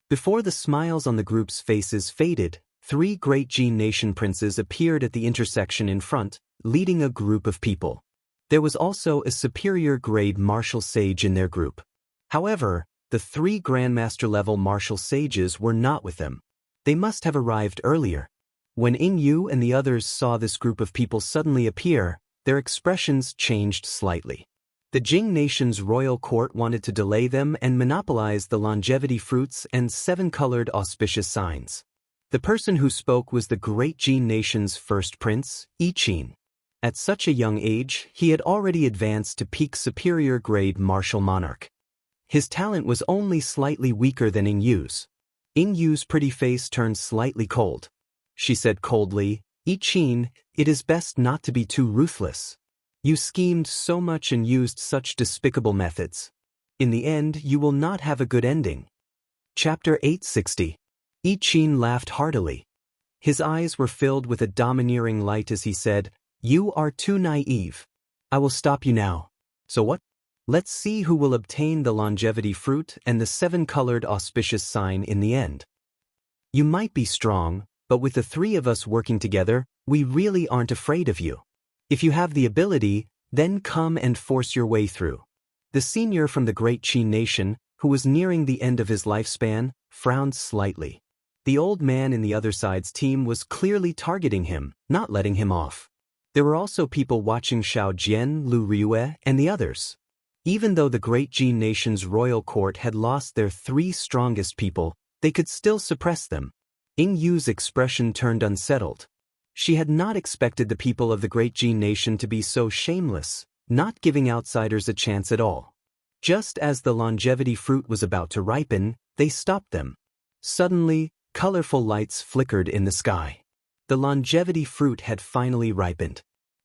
Before the smiles on the group's faces faded, 3 Great Jin Nation princes appeared at the intersection in front, leading a group of people. There was also a superior grade martial sage in their group. However, the 3 Grandmaster-level martial sages were not with them. They must have arrived earlier. When Ying Yu and the others saw this group of people suddenly appear, their expressions changed slightly. The Jing Nation's royal court wanted to delay them and monopolize the longevity fruits and 7-colored auspicious signs. The person who spoke was the Great Jin Nation's first prince, Yi Qin. At such a young age, he had already advanced to peak superior grade martial monarch. His talent was only slightly weaker than Ying Yu's. Ying Yu's pretty face turned slightly cold. She said coldly, "Yi Qin, it is best not to be too ruthless. You schemed so much and used such despicable methods. In the end, you will not have a good ending." Chapter 860. Yi Qin laughed heartily. His eyes were filled with a domineering light as he said, "You are too naive. I will stop you now. So what? Let's see who will obtain the longevity fruit and the 7-colored auspicious sign in the end. You might be strong, but with the 3 of us working together, we really aren't afraid of you. If you have the ability, then come and force your way through." The senior from the Great Qin Nation, who was nearing the end of his lifespan, frowned slightly. The old man in the other side's team was clearly targeting him, not letting him off. There were also people watching Xiao Jian, Lu Riyue, and the others. Even though the Great Jin Nation's royal court had lost their 3 strongest people, they could still suppress them. Ying Yu's expression turned unsettled. She had not expected the people of the Great Jin Nation to be so shameless, not giving outsiders a chance at all. Just as the longevity fruit was about to ripen, they stopped them. Suddenly, colorful lights flickered in the sky. The longevity fruit had finally ripened.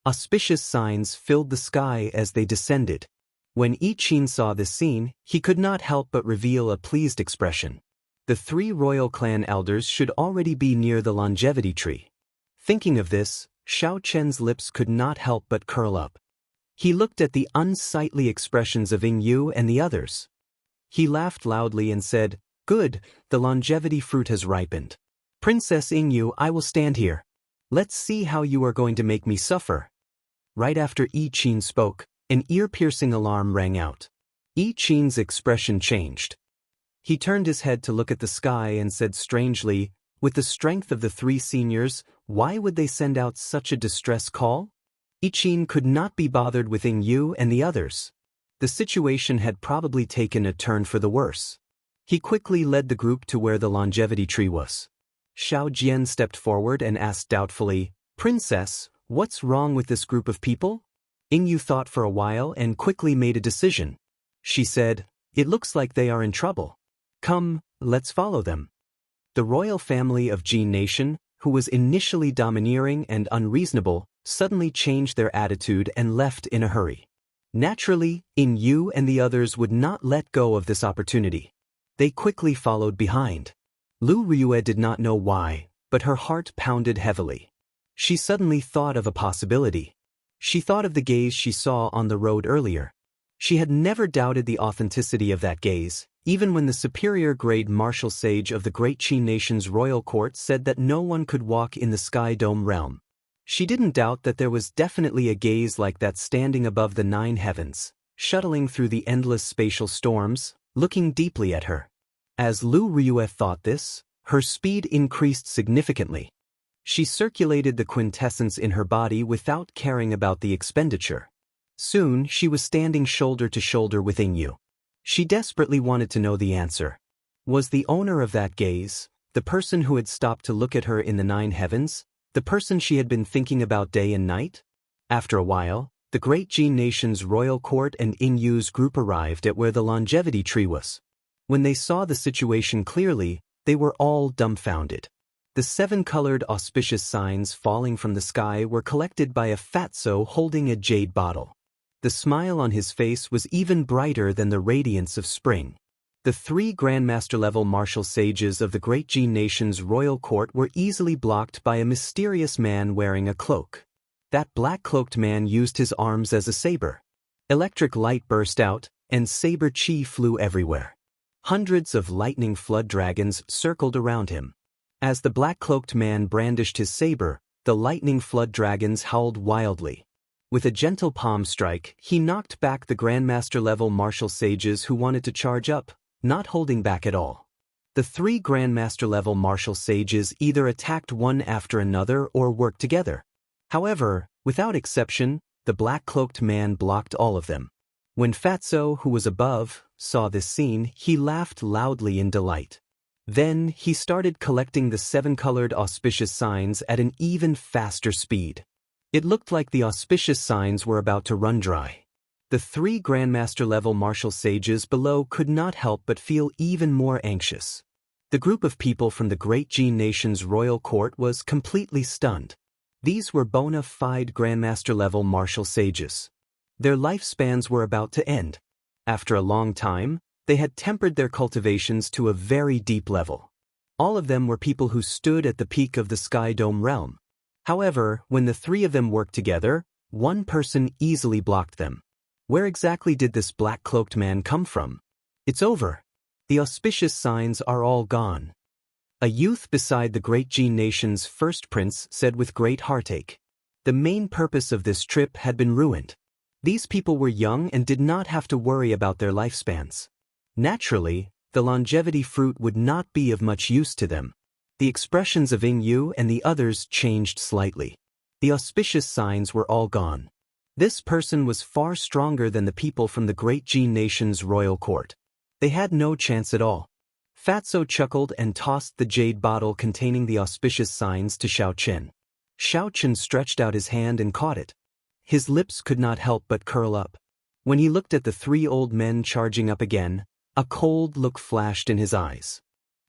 Auspicious signs filled the sky as they descended. When Yi Qin saw this scene, he could not help but reveal a pleased expression. The 3 royal clan elders should already be near the longevity tree. Thinking of this, Xiao Chen's lips could not help but curl up. He looked at the unsightly expressions of Ying Yu and the others. He laughed loudly and said, "Good, the longevity fruit has ripened. Princess Ying Yu, I will stand here. Let's see how you are going to make me suffer." Right after Yi Qin spoke, an ear-piercing alarm rang out. Yi Qin's expression changed. He turned his head to look at the sky and said strangely, "With the strength of the three seniors, why would they send out such a distress call?" Qin could not be bothered with Yu and the others. The situation had probably taken a turn for the worse. He quickly led the group to where the longevity tree was. Xiao Jian stepped forward and asked doubtfully, "Princess, what's wrong with this group of people?" Yu thought for a while and quickly made a decision. She said, "It looks like they are in trouble. Come, let's follow them." The royal family of Jin Nation, who was initially domineering and unreasonable, suddenly changed their attitude and left in a hurry. Naturally, Yu and the others would not let go of this opportunity. They quickly followed behind. Lu Riyue did not know why, but her heart pounded heavily. She suddenly thought of a possibility. She thought of the gaze she saw on the road earlier. She had never doubted the authenticity of that gaze, even when the superior-grade martial sage of the Great Qin Nation's royal court said that no one could walk in the Sky Dome realm. She didn't doubt that there was definitely a gaze like that standing above the 9 heavens, shuttling through the endless spatial storms, looking deeply at her. As Lu Riyue thought this, her speed increased significantly. She circulated the quintessence in her body without caring about the expenditure. Soon, she was standing shoulder to shoulder with Yu. She desperately wanted to know the answer. Was the owner of that gaze, the person who had stopped to look at her in the 9 heavens, the person she had been thinking about day and night? After a while, the Great Jin Nation's royal court and Yu's group arrived at where the longevity tree was. When they saw the situation clearly, they were all dumbfounded. The 7-colored auspicious signs falling from the sky were collected by a fatso holding a jade bottle. The smile on his face was even brighter than the radiance of spring. The 3 Grandmaster-level martial sages of the Great Jin Nation's royal court were easily blocked by a mysterious man wearing a cloak. That black-cloaked man used his arms as a saber. Electric light burst out, and saber chi flew everywhere. Hundreds of lightning flood dragons circled around him. As the black-cloaked man brandished his saber, the lightning flood dragons howled wildly. With a gentle palm strike, he knocked back the Grandmaster-level martial sages who wanted to charge up, not holding back at all. The 3 Grandmaster-level martial sages either attacked one after another or worked together. However, without exception, the black-cloaked man blocked all of them. When Fatso, who was above, saw this scene, he laughed loudly in delight. Then, he started collecting the 7-colored auspicious signs at an even faster speed. It looked like the auspicious signs were about to run dry. The 3 Grandmaster-level martial sages below could not help but feel even more anxious. The group of people from the Great Jin Nation's royal court was completely stunned. These were bona fide Grandmaster-level martial sages. Their lifespans were about to end. After a long time, they had tempered their cultivations to a very deep level. All of them were people who stood at the peak of the Sky Dome realm. However, when the 3 of them worked together, one person easily blocked them. Where exactly did this black-cloaked man come from? It's over. The auspicious signs are all gone. A youth beside the Great Jin Nation's first prince said with great heartache. The main purpose of this trip had been ruined. These people were young and did not have to worry about their lifespans. Naturally, the longevity fruit would not be of much use to them. The expressions of Yu and the others changed slightly. The auspicious signs were all gone. This person was far stronger than the people from the Great Jin Nation's royal court. They had no chance at all. Fatso chuckled and tossed the jade bottle containing the auspicious signs to Xiao Chen. Xiao Chen stretched out his hand and caught it. His lips could not help but curl up. When he looked at the 3 old men charging up again, a cold look flashed in his eyes.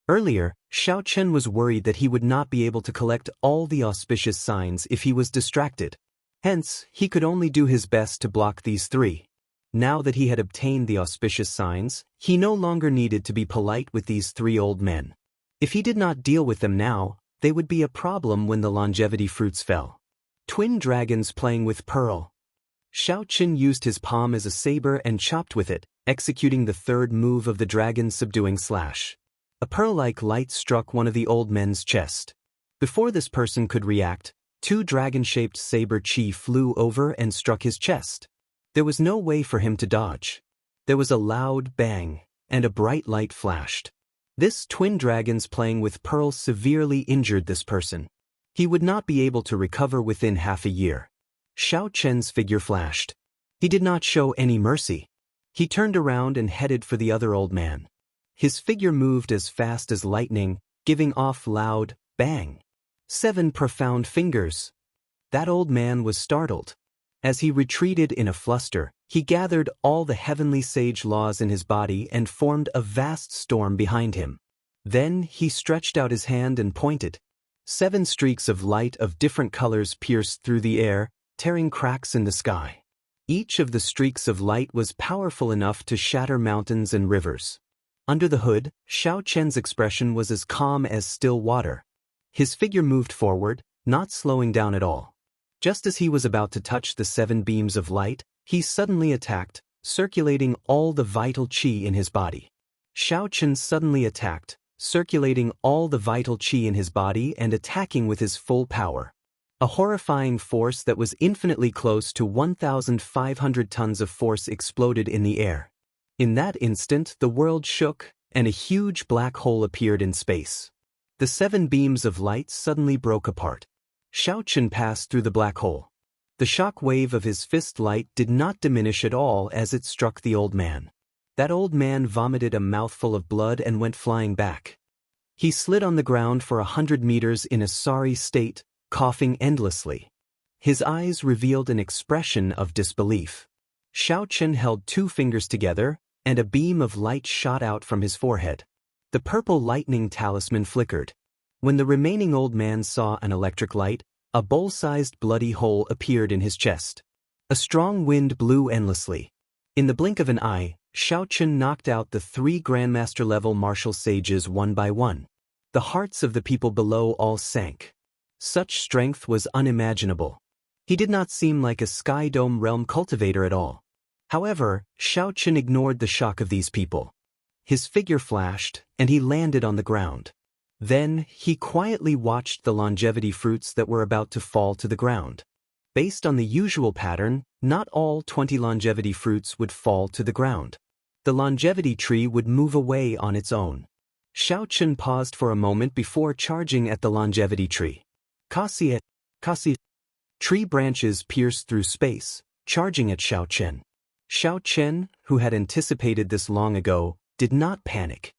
Earlier, Xiao Chen was worried that he would not be able to collect all the auspicious signs if he was distracted. Hence, he could only do his best to block these 3. Now that he had obtained the auspicious signs, he no longer needed to be polite with these 3 old men. If he did not deal with them now, they would be a problem when the longevity fruits fell. Twin dragons playing with pearl. Xiao Chen used his palm as a saber and chopped with it, executing the 3rd move of the dragon's subduing slash. A pearl-like light struck one of the old men's chest. Before this person could react, 2 dragon-shaped saber chi flew over and struck his chest. There was no way for him to dodge. There was a loud bang, and a bright light flashed. This twin dragons playing with pearls severely injured this person. He would not be able to recover within half a year. Xiao Chen's figure flashed. He did not show any mercy. He turned around and headed for the other old man. His figure moved as fast as lightning, giving off loud bang. 7 profound fingers. That old man was startled. As he retreated in a fluster, he gathered all the heavenly sage laws in his body and formed a vast storm behind him. Then he stretched out his hand and pointed. 7 streaks of light of different colors pierced through the air, tearing cracks in the sky. Each of the streaks of light was powerful enough to shatter mountains and rivers. Under the hood, Xiao Chen's expression was as calm as still water. His figure moved forward, not slowing down at all. Just as he was about to touch the 7 beams of light, he suddenly attacked, circulating all the vital qi in his body. Xiao Chen suddenly attacked, circulating all the vital qi in his body and attacking with his full power. A horrifying force that was infinitely close to 1,500 tons of force exploded in the air. In that instant, the world shook, and a huge black hole appeared in space. The 7 beams of light suddenly broke apart. Xiao Chen passed through the black hole. The shock wave of his fist light did not diminish at all as it struck the old man. That old man vomited a mouthful of blood and went flying back. He slid on the ground for 100 meters in a sorry state, coughing endlessly. His eyes revealed an expression of disbelief. Xiao Chen held 2 fingers together, and a beam of light shot out from his forehead. The purple lightning talisman flickered. When the remaining old man saw an electric light, a bowl-sized bloody hole appeared in his chest. A strong wind blew endlessly. In the blink of an eye, Xiao Chen knocked out the 3 Grandmaster-level martial sages one by one. The hearts of the people below all sank. Such strength was unimaginable. He did not seem like a Sky Dome realm cultivator at all. However, Xiao Chen ignored the shock of these people. His figure flashed, and he landed on the ground. Then, he quietly watched the longevity fruits that were about to fall to the ground. Based on the usual pattern, not all 20 longevity fruits would fall to the ground. The longevity tree would move away on its own. Xiao Chen paused for a moment before charging at the longevity tree. Kasi. Tree branches pierced through space, charging at Xiao Chen. Xiao Chen, who had anticipated this long ago, did not panic.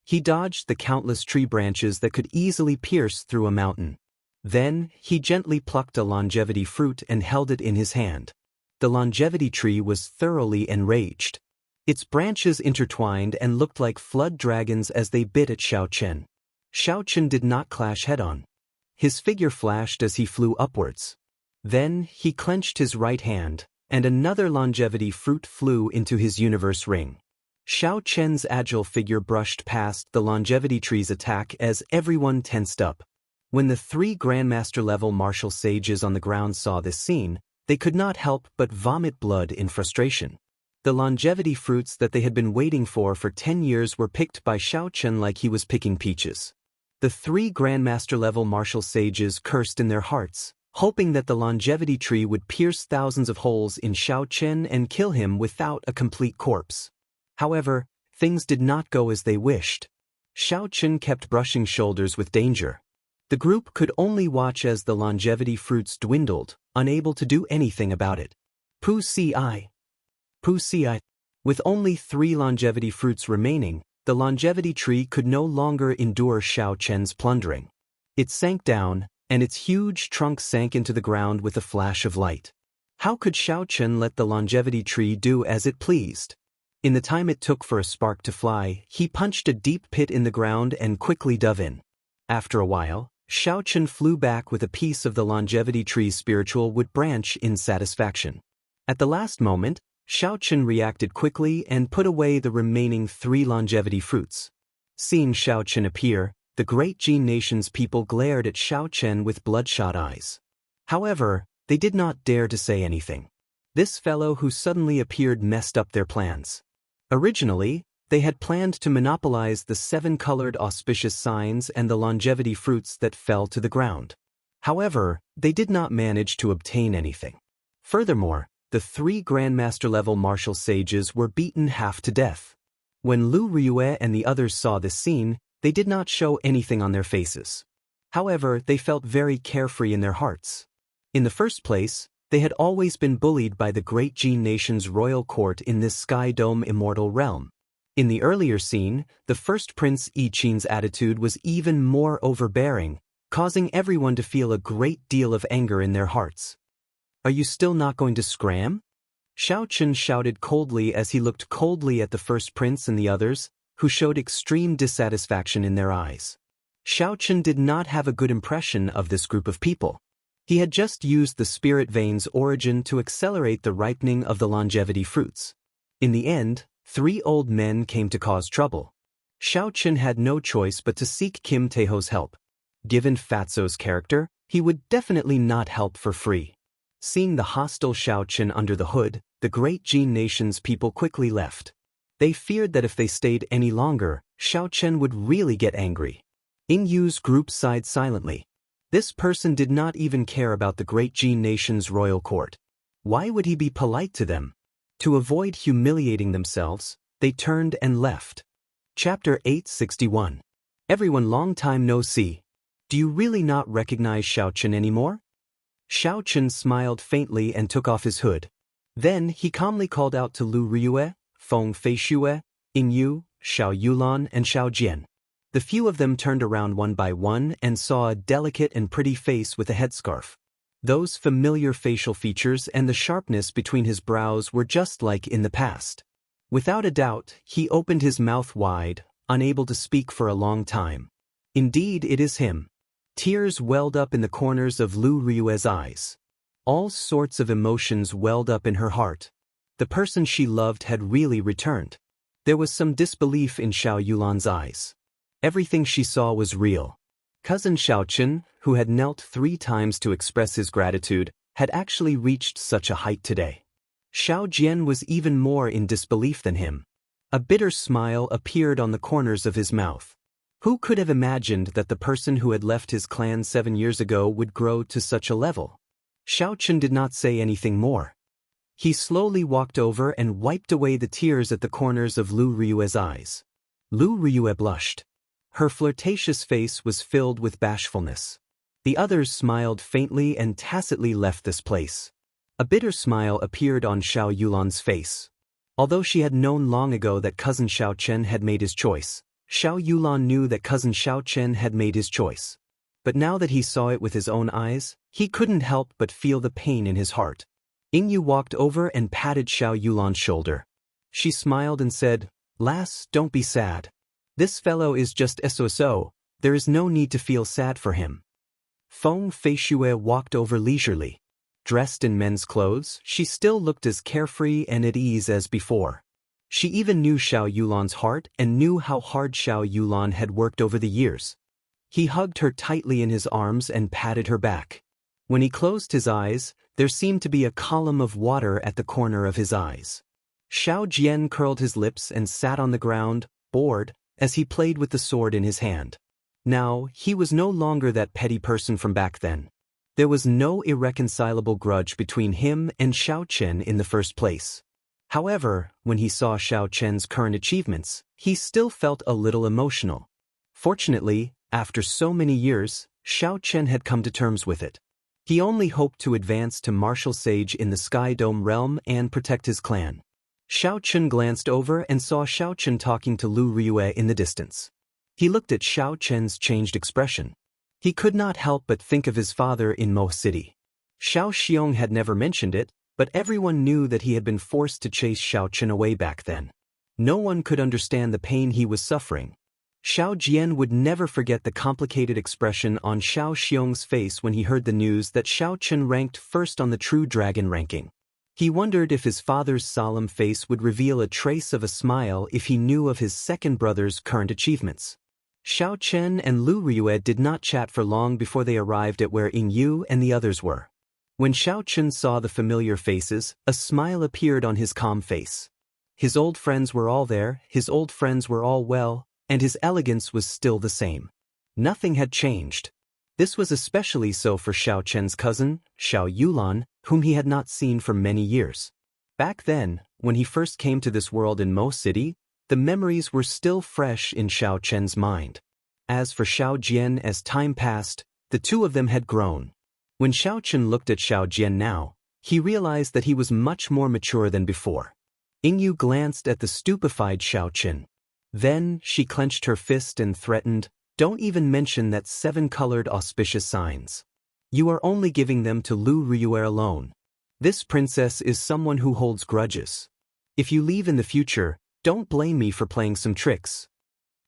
He dodged the countless tree branches that could easily pierce through a mountain. Then, he gently plucked a longevity fruit and held it in his hand. The longevity tree was thoroughly enraged. Its branches intertwined and looked like flood dragons as they bit at Xiao Chen. Xiao Chen did not clash head-on. His figure flashed as he flew upwards. Then, he clenched his right hand, and another longevity fruit flew into his universe ring. Xiao Chen's agile figure brushed past the longevity tree's attack as everyone tensed up. When the 3 Grandmaster-level martial sages on the ground saw this scene, they could not help but vomit blood in frustration. The longevity fruits that they had been waiting for 10 years were picked by Xiao Chen like he was picking peaches. The 3 Grandmaster-level martial sages cursed in their hearts, hoping that the longevity tree would pierce thousands of holes in Xiao Chen and kill him without a complete corpse. However, things did not go as they wished. Xiao Chen kept brushing shoulders with danger. The group could only watch as the longevity fruits dwindled, unable to do anything about it. Pu Si. With only 3 longevity fruits remaining, the longevity tree could no longer endure Xiao Chen's plundering. It sank down, and its huge trunk sank into the ground with a flash of light. How could Xiao Chen let the longevity tree do as it pleased? In the time it took for a spark to fly, he punched a deep pit in the ground and quickly dove in. After a while, Xiao Chen flew back with a piece of the longevity tree's spiritual wood branch in satisfaction. At the last moment, Xiao Chen reacted quickly and put away the remaining 3 longevity fruits. Seeing Xiao Chen appear, the great Jin Nation's people glared at Xiao Chen with bloodshot eyes. However, they did not dare to say anything. This fellow who suddenly appeared messed up their plans. Originally, they had planned to monopolize the 7-colored auspicious signs and the longevity fruits that fell to the ground. However, they did not manage to obtain anything. Furthermore, the 3 Grandmaster-level martial sages were beaten half to death. When Lu Riyue and the others saw this scene, they did not show anything on their faces. However, they felt very carefree in their hearts. In the first place, they had always been bullied by the great Jin nation's royal court in this Sky Dome immortal realm. In the earlier scene, the first Prince Yi Qin's attitude was even more overbearing, causing everyone to feel a great deal of anger in their hearts. "Are you still not going to scram?" Xiao Chen shouted coldly as he looked coldly at the first prince and the others, who showed extreme dissatisfaction in their eyes. Xiao Chen did not have a good impression of this group of people. He had just used the spirit vein's origin to accelerate the ripening of the longevity fruits. In the end, 3 old men came to cause trouble. Xiao Chen had no choice but to seek Kim Taeho's help. Given Fatso's character, he would definitely not help for free. Seeing the hostile Xiao Chen under the hood, the great Jin nation's people quickly left. They feared that if they stayed any longer, Xiao Chen would really get angry. Yu's group sighed silently. This person did not even care about the great Jin nation's royal court. Why would he be polite to them? To avoid humiliating themselves, they turned and left. Chapter 861. Everyone long time no see. Do you really not recognize Xiao Chen anymore? Xiao Chen smiled faintly and took off his hood. Then he calmly called out to Lu Riyue, Feng Feishue, Yu, Xiao Yulan and Xiao Jian. The few of them turned around one by one and saw a delicate and pretty face with a headscarf. Those familiar facial features and the sharpness between his brows were just like in the past. Without a doubt, he opened his mouth wide, unable to speak for a long time. Indeed, it is him. Tears welled up in the corners of Lu Riyue's eyes. All sorts of emotions welled up in her heart. The person she loved had really returned. There was some disbelief in Xiao Yulan's eyes. Everything she saw was real. Cousin Xiao Chen, who had knelt 3 times to express his gratitude, had actually reached such a height today. Xiao Jian was even more in disbelief than him. A bitter smile appeared on the corners of his mouth. Who could have imagined that the person who had left his clan 7 years ago would grow to such a level? Xiao Chen did not say anything more. He slowly walked over and wiped away the tears at the corners of Lu Riyue's eyes. Lu Riyue blushed. Her flirtatious face was filled with bashfulness. The others smiled faintly and tacitly left this place. A bitter smile appeared on Xiao Yulan's face. Although she had known long ago that cousin Xiao Chen had made his choice, Xiao Yulan knew that cousin Xiao Chen had made his choice. But now that he saw it with his own eyes, he couldn't help but feel the pain in his heart. Yu walked over and patted Xiao Yulan's shoulder. She smiled and said, "Lass, don't be sad. This fellow is just so, there is no need to feel sad for him." Feng Feishue walked over leisurely. Dressed in men's clothes, she still looked as carefree and at ease as before. She even knew Xiao Yulan's heart and knew how hard Xiao Yulan had worked over the years. He hugged her tightly in his arms and patted her back. When he closed his eyes, there seemed to be a column of water at the corner of his eyes. Xiao Jian curled his lips and sat on the ground, bored, as he played with the sword in his hand. Now, he was no longer that petty person from back then. There was no irreconcilable grudge between him and Xiao Chen in the first place. However, when he saw Xiao Chen's current achievements, he still felt a little emotional. Fortunately, after so many years, Xiao Chen had come to terms with it. He only hoped to advance to martial sage in the Sky Dome realm and protect his clan. Xiao Chen glanced over and saw Xiao Chen talking to Lu Riyue in the distance. He looked at Xiao Chen's changed expression. He could not help but think of his father in Mo City. Xiao Xiong had never mentioned it, but everyone knew that he had been forced to chase Xiao Chen away back then. No one could understand the pain he was suffering. Xiao Jian would never forget the complicated expression on Xiao Xiong's face when he heard the news that Xiao Chen ranked first on the True Dragon ranking. He wondered if his father's solemn face would reveal a trace of a smile if he knew of his second brother's current achievements. Xiao Chen and Lu Riyue did not chat for long before they arrived at where Yu and the others were. When Xiao Chen saw the familiar faces, a smile appeared on his calm face. His old friends were all there, his old friends were all well, and his elegance was still the same. Nothing had changed. This was especially so for Xiao Chen's cousin, Xiao Yulan, whom he had not seen for many years. Back then, when he first came to this world in Mo City, the memories were still fresh in Xiao Chen's mind. As for Xiao Jian, as time passed, the two of them had grown. When Xiao Chen looked at Xiao Jian now, he realized that he was much more mature than before. Yingyu glanced at the stupefied Xiao Chen. Then she clenched her fist and threatened, "Don't even mention that 7-colored auspicious signs. You are only giving them to Lu Riyuer alone. This princess is someone who holds grudges. If you leave in the future, don't blame me for playing some tricks."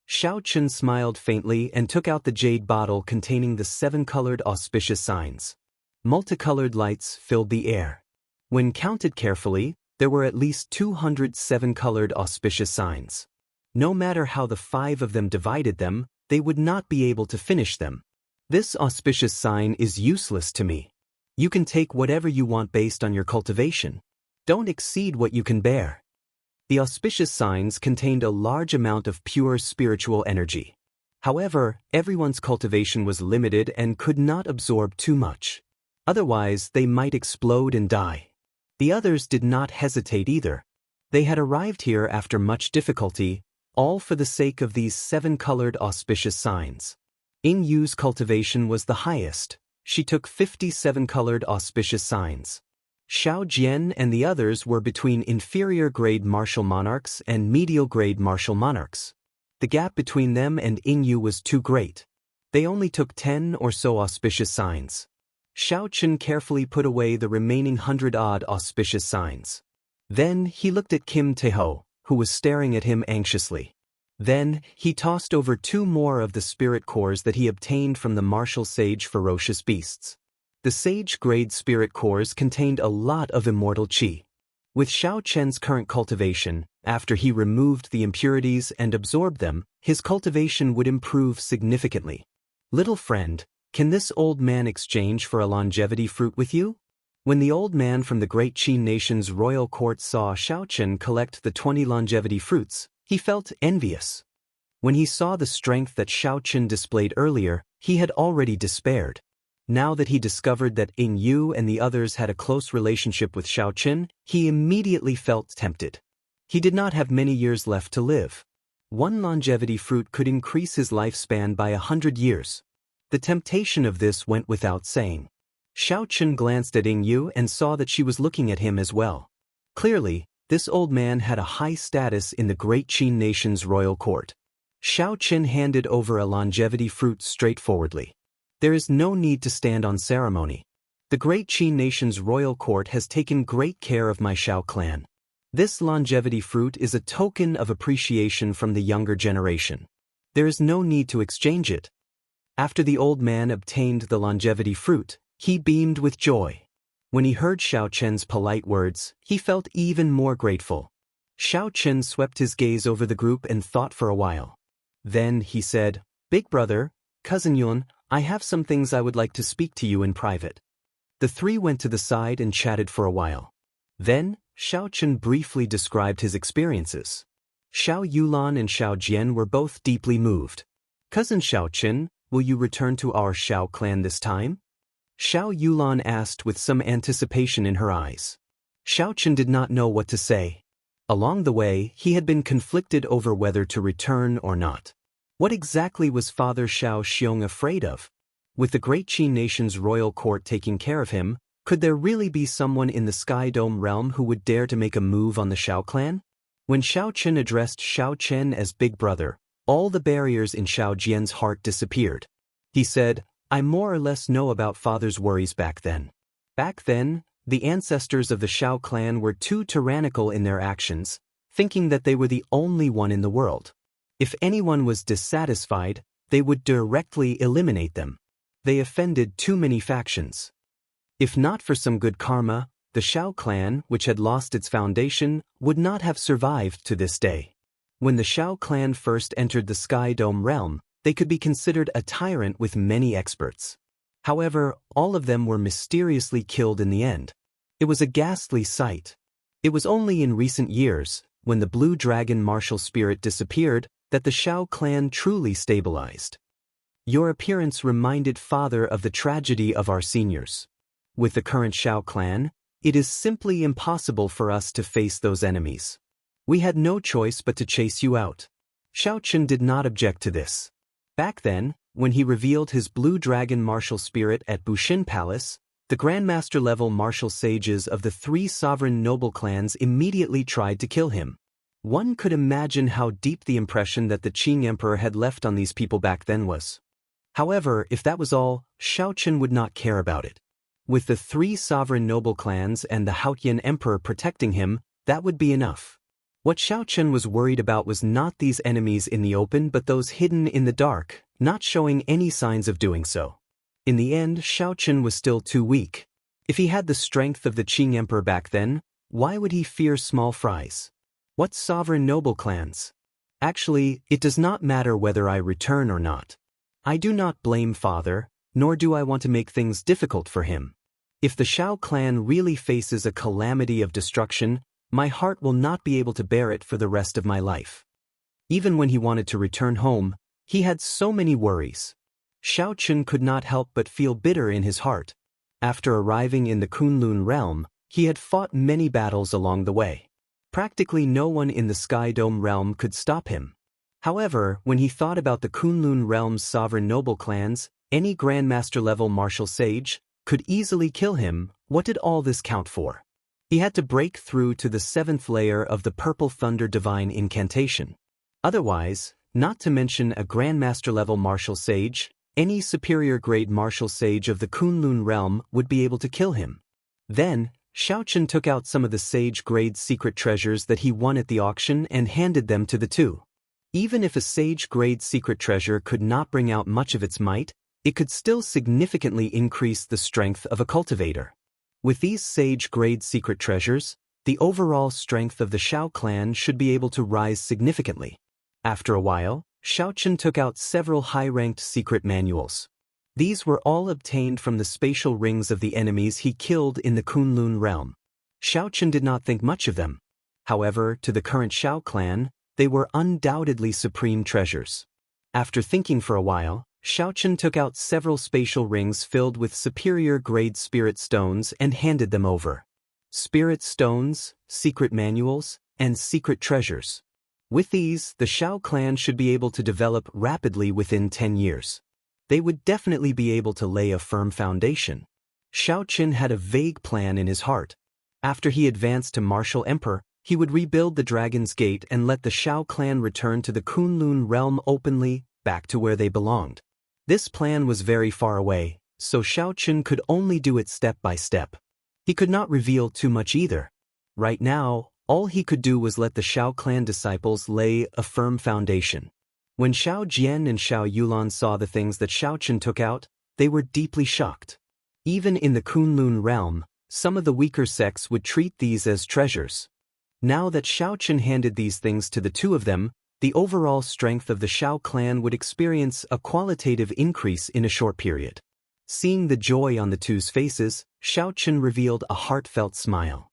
Xiao Chen smiled faintly and took out the jade bottle containing the 7-colored auspicious signs. Multicolored lights filled the air. When counted carefully, there were at least 207-colored auspicious signs. No matter how the 5 of them divided them, they would not be able to finish them. This auspicious sign is useless to me. You can take whatever you want based on your cultivation. Don't exceed what you can bear. The auspicious signs contained a large amount of pure spiritual energy. However, everyone's cultivation was limited and could not absorb too much. Otherwise, they might explode and die. The others did not hesitate either. They had arrived here after much difficulty, all for the sake of these 7-colored auspicious signs. Yinyu's cultivation was the highest. She took 57-colored auspicious signs. Xiao Jian and the others were between inferior-grade martial monarchs and medial-grade martial monarchs. The gap between them and Yingyu was too great. They only took 10 or so auspicious signs. Xiao Chen carefully put away the remaining 100-odd auspicious signs. Then he looked at Kim Taeho, who was staring at him anxiously. Then he tossed over 2 more of the spirit cores that he obtained from the martial sage ferocious beasts. The sage-grade spirit cores contained a lot of immortal qi. With Xiao Chen's current cultivation, after he removed the impurities and absorbed them, his cultivation would improve significantly. "Little friend, can this old man exchange for a longevity fruit with you?" When the old man from the great Qi nation's royal court saw Xiao Chen collect the 20 longevity fruits, he felt envious. When he saw the strength that Xiao Chen displayed earlier, he had already despaired. Now that he discovered that Yingyu and the others had a close relationship with Xiao Chen, he immediately felt tempted. He did not have many years left to live. 1 longevity fruit could increase his lifespan by 100 years. The temptation of this went without saying. Xiao Chen glanced at Yingyu and saw that she was looking at him as well. Clearly, this old man had a high status in the great Qin nation's royal court. Xiao Chen handed over a longevity fruit straightforwardly. "There is no need to stand on ceremony. The great Qin nation's royal court has taken great care of my Xiao clan. This longevity fruit is a token of appreciation from the younger generation. There is no need to exchange it." After the old man obtained the longevity fruit, he beamed with joy. When he heard Xiao Chen's polite words, he felt even more grateful. Xiao Chen swept his gaze over the group and thought for a while. Then he said, "Big brother, cousin Yun, I have some things I would like to speak to you in private." The 3 went to the side and chatted for a while. Then, Xiao Chen briefly described his experiences. Xiao Yulan and Xiao Jian were both deeply moved. "Cousin Xiao Chen, will you return to our Xiao clan this time?" Xiao Yulan asked with some anticipation in her eyes. Xiao Chen did not know what to say. Along the way, he had been conflicted over whether to return or not. What exactly was Father Xiao Xiong afraid of? With the great Qin nation's royal court taking care of him, could there really be someone in the Sky Dome realm who would dare to make a move on the Xiao clan? When Xiao Chen addressed Xiao Chen as big brother, all the barriers in Xiao Jian's heart disappeared. He said, "I more or less know about father's worries back then. Back then, the ancestors of the Xiao clan were too tyrannical in their actions, thinking that they were the only one in the world. If anyone was dissatisfied, they would directly eliminate them. They offended too many factions. If not for some good karma, the Xiao clan, which had lost its foundation, would not have survived to this day. When the Xiao clan first entered the Sky Dome realm, they could be considered a tyrant with many experts. However, all of them were mysteriously killed in the end. It was a ghastly sight. It was only in recent years, when the Blue Dragon martial spirit disappeared, that the Xiao clan truly stabilized. Your appearance reminded Father of the tragedy of our seniors. With the current Xiao clan, it is simply impossible for us to face those enemies. We had no choice but to chase you out. Xiaochen did not object to this. Back then, when he revealed his blue dragon martial spirit at Bushin Palace, the Grandmaster-level martial sages of the 3 sovereign noble clans immediately tried to kill him. One could imagine how deep the impression that the Qing Emperor had left on these people back then was. However, if that was all, Xiaochen would not care about it. With the 3 sovereign noble clans and the Haotian Emperor protecting him, that would be enough. What Xiaochen was worried about was not these enemies in the open but those hidden in the dark, not showing any signs of doing so. In the end, Xiaochen was still too weak. If he had the strength of the Qing Emperor back then, why would he fear small fries? What sovereign noble clans? Actually, it does not matter whether I return or not. I do not blame father, nor do I want to make things difficult for him. If the Shao clan really faces a calamity of destruction, my heart will not be able to bear it for the rest of my life. Even when he wanted to return home, he had so many worries. Xiaochen could not help but feel bitter in his heart. After arriving in the Kunlun realm, he had fought many battles along the way. Practically no one in the Sky Dome realm could stop him. However, when he thought about the Kunlun realm's sovereign noble clans, any Grandmaster-level martial sage could easily kill him. What did all this count for? He had to break through to the 7th layer of the Purple Thunder Divine Incantation. Otherwise, not to mention a Grandmaster-level martial sage, any superior-grade martial sage of the Kunlun realm would be able to kill him. Then, Xiaochen took out some of the sage-grade secret treasures that he won at the auction and handed them to the 2. Even if a sage-grade secret treasure could not bring out much of its might, it could still significantly increase the strength of a cultivator. With these sage-grade secret treasures, the overall strength of the Shao clan should be able to rise significantly. After a while, Xiaochen took out several high-ranked secret manuals. These were all obtained from the spatial rings of the enemies he killed in the Kunlun realm. Xiaochen did not think much of them. However, to the current Shao clan, they were undoubtedly supreme treasures. After thinking for a while, Xiaochen took out several spatial rings filled with superior-grade spirit stones and handed them over. Spirit stones, secret manuals, and secret treasures. With these, the Shao clan should be able to develop rapidly within 10 years. They would definitely be able to lay a firm foundation. Xiaochen had a vague plan in his heart. After he advanced to Martial Emperor, he would rebuild the Dragon's Gate and let the Shao clan return to the Kunlun realm openly, back to where they belonged. This plan was very far away, so Xiaochen could only do it step by step. He could not reveal too much either. Right now, all he could do was let the Shao clan disciples lay a firm foundation. When Xiao Jian and Xiao Yulan saw the things that Xiaochen took out, they were deeply shocked. Even in the Kunlun realm, some of the weaker sects would treat these as treasures. Now that Xiaochen handed these things to the 2 of them, the overall strength of the Shao clan would experience a qualitative increase in a short period. Seeing the joy on the 2's faces, Xiaochen revealed a heartfelt smile.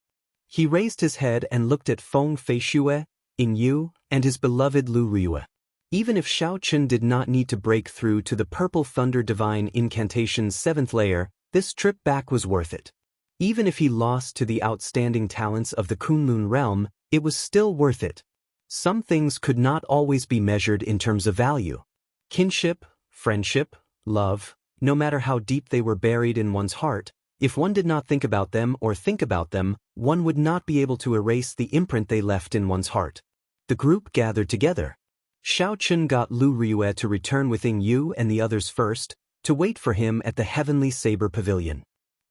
He raised his head and looked at Feng Feishue, Ying Yu, and his beloved Lu Riyue. Even if Xiaochen did not need to break through to the Purple Thunder Divine Incantation's 7th layer, this trip back was worth it. Even if he lost to the outstanding talents of the Kunlun realm, it was still worth it. Some things could not always be measured in terms of value. Kinship, friendship, love, no matter how deep they were buried in one's heart, if one did not think about them or think about them, one would not be able to erase the imprint they left in one's heart. The group gathered together. Xiaochen got Lu Riyue to return with Ying Yu and the others first, to wait for him at the Heavenly Saber Pavilion.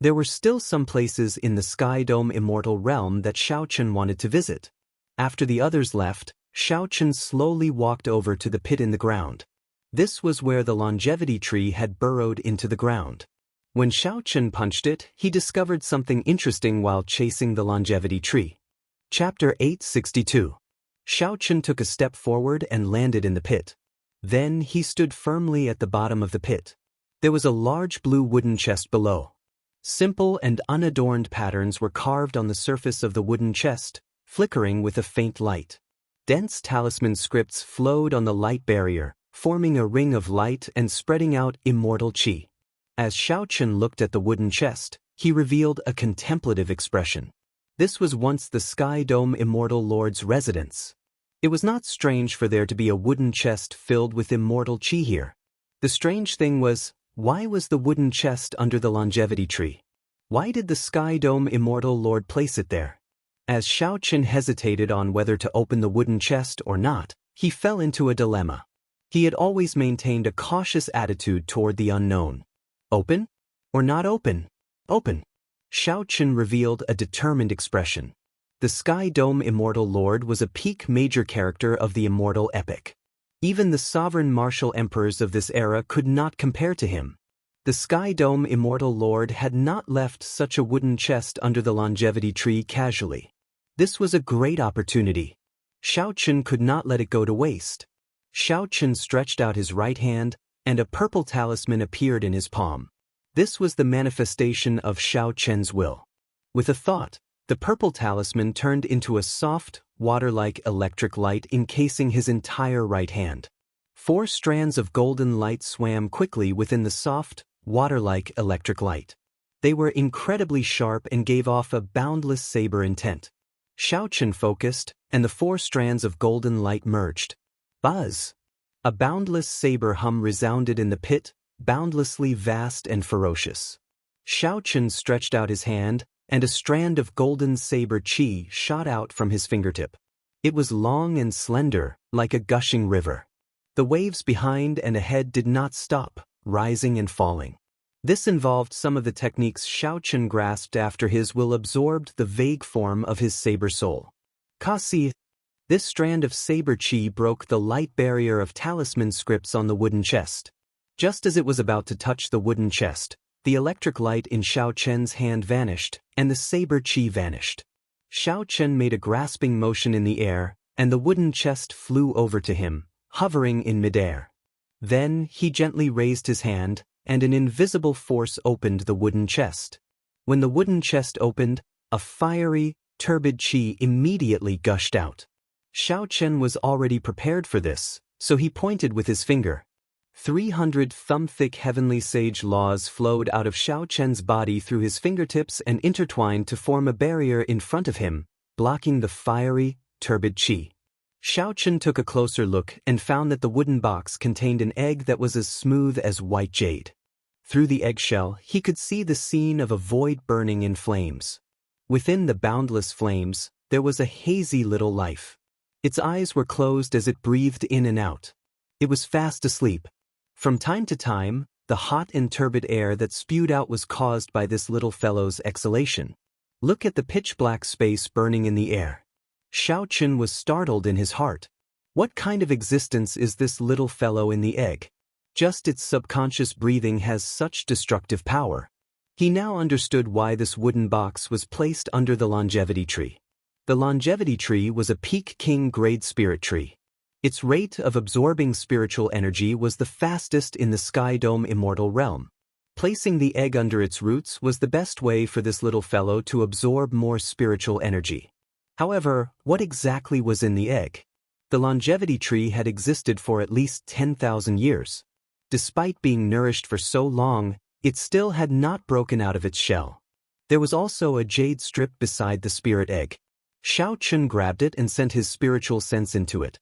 There were still some places in the Sky Dome Immortal realm that Xiaochen wanted to visit. After the others left, Xiaochen slowly walked over to the pit in the ground. This was where the longevity tree had burrowed into the ground. When Xiaochen punched it, he discovered something interesting while chasing the longevity tree. Chapter 862. Xiaochen took a step forward and landed in the pit. Then he stood firmly at the bottom of the pit. There was a large blue wooden chest below. Simple and unadorned patterns were carved on the surface of the wooden chest, flickering with a faint light. Dense talisman scripts flowed on the light barrier, forming a ring of light and spreading out immortal qi. As Xiaochen looked at the wooden chest, he revealed a contemplative expression. This was once the Sky Dome Immortal Lord's residence. It was not strange for there to be a wooden chest filled with immortal chi here. The strange thing was, why was the wooden chest under the longevity tree? Why did the Sky Dome Immortal Lord place it there? As Xiaoqin hesitated on whether to open the wooden chest or not, he fell into a dilemma. He had always maintained a cautious attitude toward the unknown. Open? Or not open? Open. Xiaoqin revealed a determined expression. The Sky Dome Immortal Lord was a peak major character of the immortal epic. Even the sovereign martial emperors of this era could not compare to him. The Sky Dome Immortal Lord had not left such a wooden chest under the longevity tree casually. This was a great opportunity. Xiaoqin could not let it go to waste. Xiaoqin stretched out his right hand, and a purple talisman appeared in his palm. This was the manifestation of Xiaoqin's will. With a thought, the purple talisman turned into a soft, water-like electric light encasing his entire right hand. 4 strands of golden light swam quickly within the soft, water-like electric light. They were incredibly sharp and gave off a boundless saber intent. Xiaoqin focused, and the 4 strands of golden light merged. Buzz! A boundless saber hum resounded in the pit, boundlessly vast and ferocious. Xiaoqin stretched out his hand, and a strand of golden saber chi shot out from his fingertip. It was long and slender, like a gushing river. The waves behind and ahead did not stop, rising and falling. This involved some of the techniques Xiaoqin grasped after his will absorbed the vague form of his saber soul. Kasi. This strand of saber chi broke the light barrier of talisman scripts on the wooden chest. Just as it was about to touch the wooden chest, the electric light in Xiaoqin's hand vanished, and the saber chi vanished. Xiaoqin made a grasping motion in the air, and the wooden chest flew over to him, hovering in midair. Then he gently raised his hand, and an invisible force opened the wooden chest. When the wooden chest opened, a fiery, turbid chi immediately gushed out. Xiaoqin was already prepared for this, so he pointed with his finger. 300 thumb-thick heavenly sage laws flowed out of Xiaoqin's body through his fingertips and intertwined to form a barrier in front of him, blocking the fiery, turbid chi. Xiaoqin took a closer look and found that the wooden box contained an egg that was as smooth as white jade. Through the eggshell, he could see the scene of a void burning in flames. Within the boundless flames, there was a hazy little life. Its eyes were closed as it breathed in and out. It was fast asleep. From time to time, the hot and turbid air that spewed out was caused by this little fellow's exhalation. Look at the pitch-black space burning in the air. Xiaoqin was startled in his heart. What kind of existence is this little fellow in the egg? Just its subconscious breathing has such destructive power. He now understood why this wooden box was placed under the longevity tree. The longevity tree was a peak king-grade spirit tree. Its rate of absorbing spiritual energy was the fastest in the Sky Dome Immortal realm. Placing the egg under its roots was the best way for this little fellow to absorb more spiritual energy. However, what exactly was in the egg? The longevity tree had existed for at least 10,000 years. Despite being nourished for so long, it still had not broken out of its shell. There was also a jade strip beside the spirit egg. Xiaoqin grabbed it and sent his spiritual sense into it.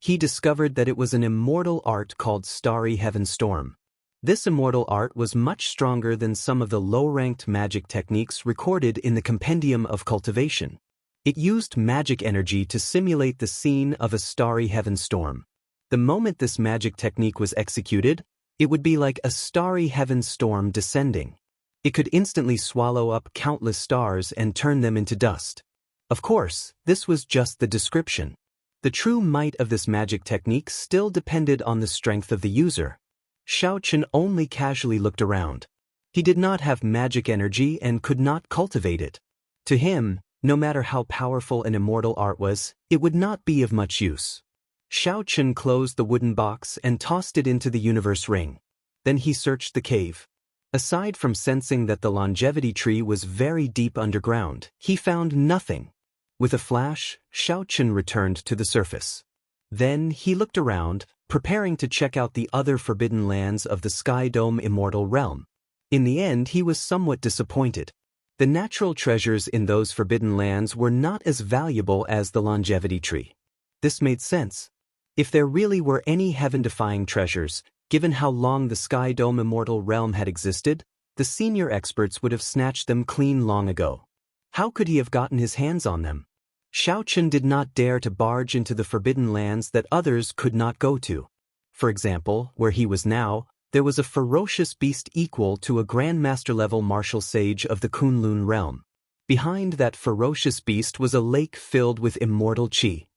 He discovered that it was an immortal art called Starry Heaven Storm. This immortal art was much stronger than some of the low-ranked magic techniques recorded in the Compendium of Cultivation. It used magic energy to simulate the scene of a starry heaven storm. The moment this magic technique was executed, it would be like a starry heaven storm descending. It could instantly swallow up countless stars and turn them into dust. Of course, this was just the description. The true might of this magic technique still depended on the strength of the user. Xiaoqin only casually looked around. He did not have magic energy and could not cultivate it. To him, no matter how powerful an immortal art was, it would not be of much use. Xiaoqin closed the wooden box and tossed it into the universe ring. Then he searched the cave. Aside from sensing that the longevity tree was very deep underground, he found nothing. With a flash, Xiaoqin returned to the surface. Then he looked around, preparing to check out the other forbidden lands of the Sky Dome Immortal realm. In the end, he was somewhat disappointed. The natural treasures in those forbidden lands were not as valuable as the longevity tree. This made sense. If there really were any heaven-defying treasures, given how long the Sky Dome Immortal realm had existed, the senior experts would have snatched them clean long ago. How could he have gotten his hands on them? Xiaochen did not dare to barge into the forbidden lands that others could not go to. For example, where he was now, there was a ferocious beast equal to a Grandmaster-level martial sage of the Kunlun realm. Behind that ferocious beast was a lake filled with immortal qi.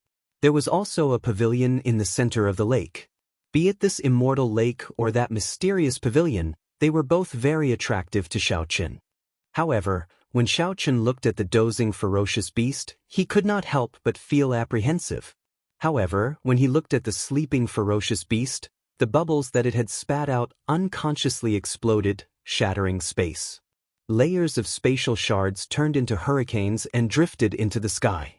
There was also a pavilion in the center of the lake. Be it this immortal lake or that mysterious pavilion, they were both very attractive to Xiaochen. However, when Xiaochen looked at the dozing ferocious beast, he could not help but feel apprehensive. However, when he looked at the sleeping ferocious beast, the bubbles that it had spat out unconsciously exploded, shattering space. Layers of spatial shards turned into hurricanes and drifted into the sky.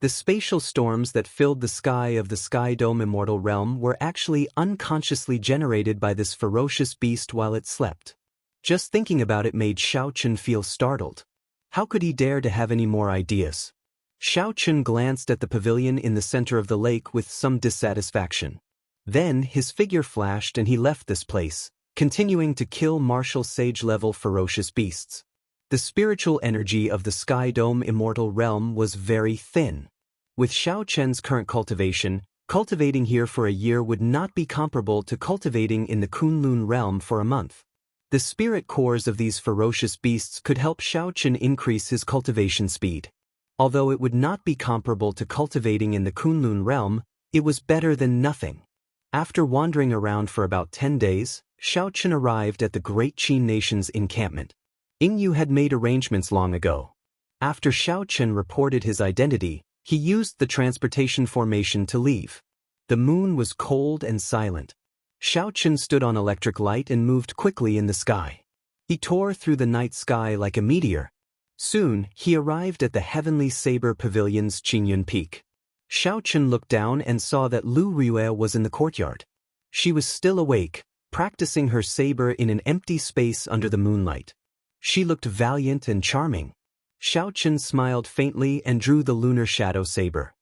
The spatial storms that filled the sky of the Sky Dome Immortal realm were actually unconsciously generated by this ferocious beast while it slept. Just thinking about it made Xiaochen feel startled. How could he dare to have any more ideas? Xiaochen glanced at the pavilion in the center of the lake with some dissatisfaction. Then his figure flashed and he left this place, continuing to kill martial sage-level ferocious beasts. The spiritual energy of the Sky Dome Immortal realm was very thin. With Xiaochen's current cultivation, cultivating here for a year would not be comparable to cultivating in the Kunlun realm for a month. The spirit cores of these ferocious beasts could help Xiaochen increase his cultivation speed. Although it would not be comparable to cultivating in the Kunlun realm, it was better than nothing. After wandering around for about 10 days, Xiaochen arrived at the Great Qin Nation's encampment. Yingyu had made arrangements long ago. After Xiaochen reported his identity, he used the transportation formation to leave. The moon was cold and silent. Xiaochen stood on electric light and moved quickly in the sky. He tore through the night sky like a meteor. Soon, he arrived at the Heavenly Saber Pavilion's Qingyun Peak. Xiaochen looked down and saw that Lu Riyue was in the courtyard. She was still awake, practicing her saber in an empty space under the moonlight. She looked valiant and charming. Xiaochen smiled faintly and drew the lunar shadow saber.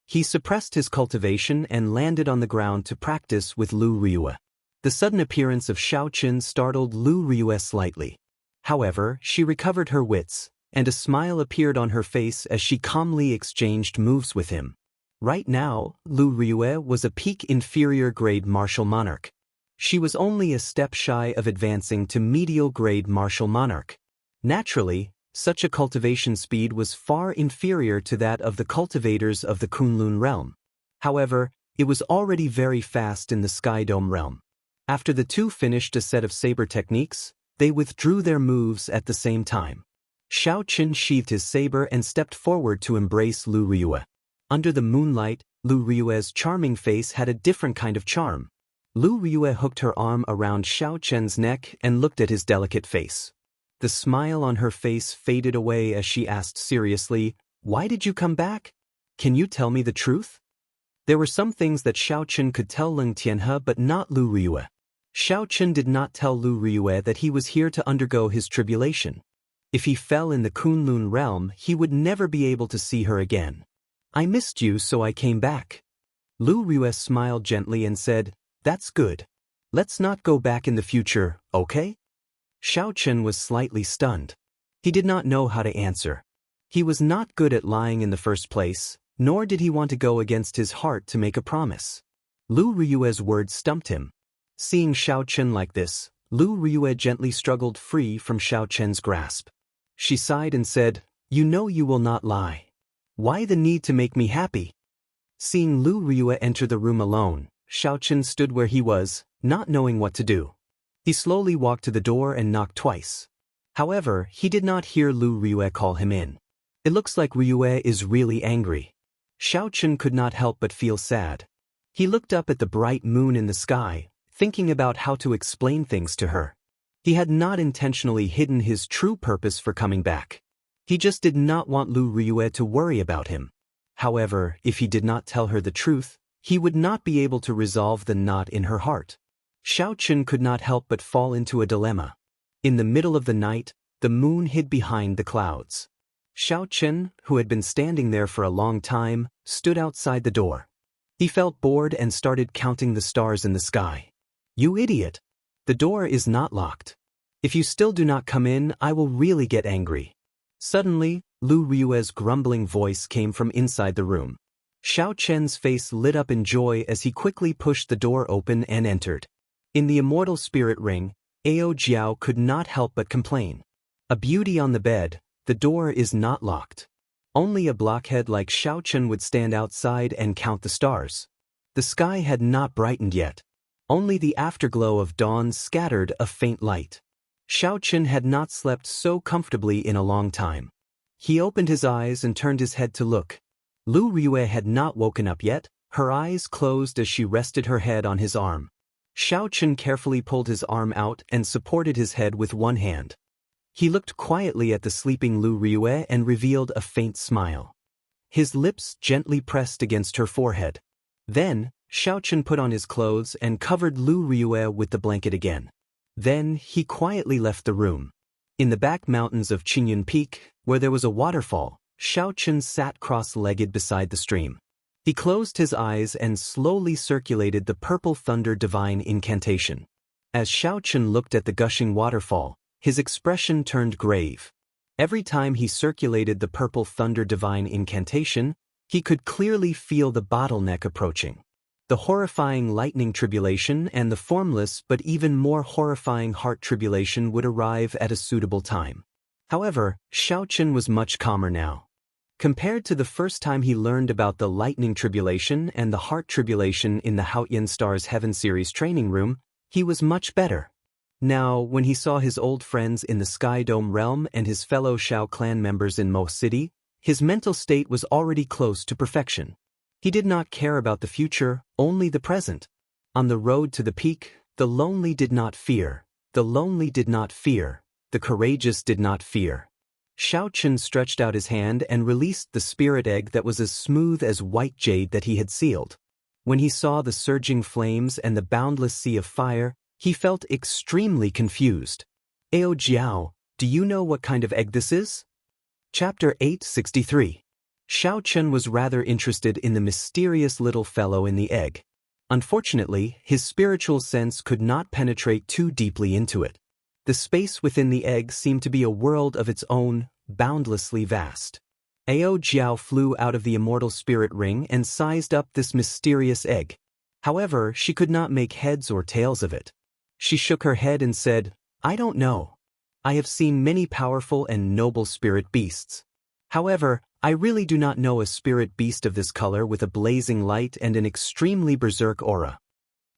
He suppressed his cultivation and landed on the ground to practice with Lu Riyue. The sudden appearance of Xiaochen startled Lu Riyue slightly. However, she recovered her wits, and a smile appeared on her face as she calmly exchanged moves with him. Right now, Lu Riyue was a peak inferior-grade martial monarch. She was only a step shy of advancing to medial-grade martial monarch. Naturally, such a cultivation speed was far inferior to that of the cultivators of the Kunlun realm. However, it was already very fast in the Sky Dome realm. After the two finished a set of saber techniques, they withdrew their moves at the same time. Xiaochen sheathed his saber and stepped forward to embrace Lu Riyue. Under the moonlight, Lu Riyue's charming face had a different kind of charm. Lu Riyue hooked her arm around Xiaochen's neck and looked at his delicate face. The smile on her face faded away as she asked seriously, "Why did you come back? Can you tell me the truth?" There were some things that Xiaochen could tell Leng Tianhe but not Lu Riyue. Xiaochen did not tell Lu Riyue that he was here to undergo his tribulation. If he fell in the Kunlun realm, he would never be able to see her again. "I missed you, so I came back." Lu Riyue smiled gently and said, "That's good. Let's not go back in the future, okay?" Xiaochen was slightly stunned. He did not know how to answer. He was not good at lying in the first place, nor did he want to go against his heart to make a promise. Lu Riyue's words stumped him. Seeing Xiaochen like this, Lu Riyue gently struggled free from Xiaochen's grasp. She sighed and said, "You know you will not lie. Why the need to make me happy?" Seeing Lu Riyue enter the room alone, Xiaochen stood where he was, not knowing what to do. He slowly walked to the door and knocked twice. However, he did not hear Lu Riyue call him in. It looks like Riyue is really angry. Xiaochen could not help but feel sad. He looked up at the bright moon in the sky, thinking about how to explain things to her. He had not intentionally hidden his true purpose for coming back. He just did not want Lu Riyue to worry about him. However, if he did not tell her the truth, he would not be able to resolve the knot in her heart. Xiaochen could not help but fall into a dilemma. In the middle of the night, the moon hid behind the clouds. Xiao, who had been standing there for a long time, stood outside the door. He felt bored and started counting the stars in the sky. "You idiot! The door is not locked. If you still do not come in, I will really get angry." Suddenly, Lu Ryue's grumbling voice came from inside the room. Xiao's face lit up in joy as he quickly pushed the door open and entered. In the immortal spirit ring, Ao Jiao could not help but complain. "A beauty on the bed, the door is not locked." Only a blockhead like Xiao would stand outside and count the stars. The sky had not brightened yet. Only the afterglow of dawn scattered a faint light. Xiao had not slept so comfortably in a long time. He opened his eyes and turned his head to look. Lu Ryue had not woken up yet, her eyes closed as she rested her head on his arm. Xiao carefully pulled his arm out and supported his head with one hand. He looked quietly at the sleeping Lu Ryue and revealed a faint smile. His lips gently pressed against her forehead. Then, Xiao put on his clothes and covered Lu Ryue with the blanket again. Then, he quietly left the room. In the back mountains of Qingyun Peak, where there was a waterfall, Xiao sat cross-legged beside the stream. He closed his eyes and slowly circulated the purple thunder divine incantation. As Xiao looked at the gushing waterfall, his expression turned grave. Every time he circulated the purple thunder divine incantation, he could clearly feel the bottleneck approaching. The horrifying lightning tribulation and the formless but even more horrifying heart tribulation would arrive at a suitable time. However, Xiao was much calmer now. Compared to the first time he learned about the lightning tribulation and the heart tribulation in the Haoyan Stars Heaven series training room, he was much better. Now, when he saw his old friends in the Sky Dome realm and his fellow Shao clan members in Mo City, his mental state was already close to perfection. He did not care about the future, only the present. On the road to the peak, the lonely did not fear, the lonely did not fear, the courageous did not fear. Xiao stretched out his hand and released the spirit egg that was as smooth as white jade that he had sealed. When he saw the surging flames and the boundless sea of fire, he felt extremely confused. "Ao Jiao, do you know what kind of egg this is?" Chapter 863. Xiao was rather interested in the mysterious little fellow in the egg. Unfortunately, his spiritual sense could not penetrate too deeply into it. The space within the egg seemed to be a world of its own, boundlessly vast. Ao Jiao flew out of the immortal spirit ring and sized up this mysterious egg. However, she could not make heads or tails of it. She shook her head and said, "I don't know. I have seen many powerful and noble spirit beasts. However, I really do not know a spirit beast of this color with a blazing light and an extremely berserk aura.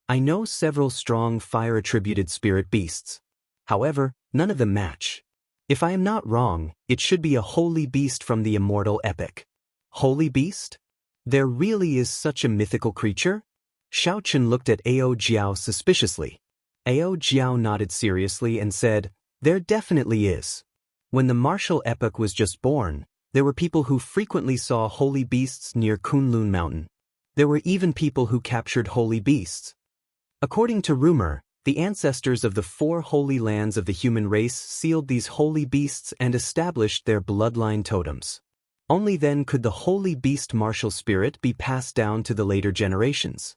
I know several strong fire-attributed spirit beasts. However, none of them match. If I am not wrong, it should be a holy beast from the immortal epic." "Holy beast? There really is such a mythical creature?" Xiao looked at Ao Jiao suspiciously. Ao Jiao nodded seriously and said, "There definitely is. When the martial epoch was just born, there were people who frequently saw holy beasts near Kunlun Mountain. There were even people who captured holy beasts. According to rumor, the ancestors of the 4 holy lands of the human race sealed these holy beasts and established their bloodline totems. Only then could the holy beast martial spirit be passed down to the later generations.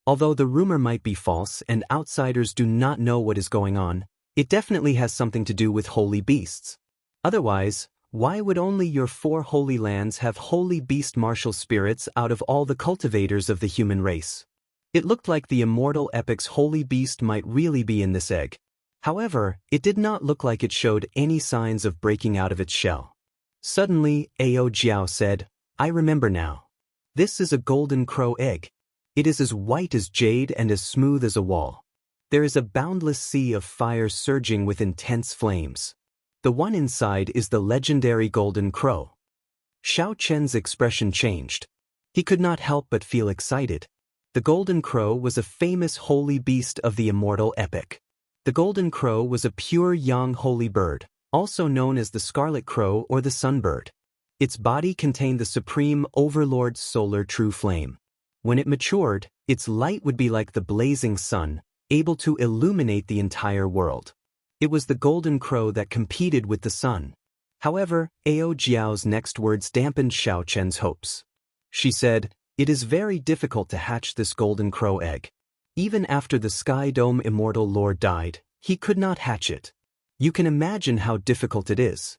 Although the rumor might be false and outsiders do not know what is going on, it definitely has something to do with holy beasts. Otherwise, why would only your 4 holy lands have holy beast martial spirits out of all the cultivators of the human race? It looked like the immortal epic's holy beast might really be in this egg. However, it did not look like it showed any signs of breaking out of its shell. Suddenly, Ao Jiao said, "I remember now. This is a golden crow egg. It is as white as jade and as smooth as a wall. There is a boundless sea of fire surging with intense flames. The one inside is the legendary golden crow." Xiao expression changed. He could not help but feel excited. The golden crow was a famous holy beast of the immortal epic. The golden crow was a pure young holy bird, also known as the scarlet crow or the sunbird. Its body contained the supreme overlord's solar true flame. When it matured, its light would be like the blazing sun, able to illuminate the entire world. It was the golden crow that competed with the sun. However, Ao Jiao's next words dampened Xiao Chen's hopes. She said, "It is very difficult to hatch this golden crow egg. Even after the Sky Dome Immortal Lord died, he could not hatch it. You can imagine how difficult it is."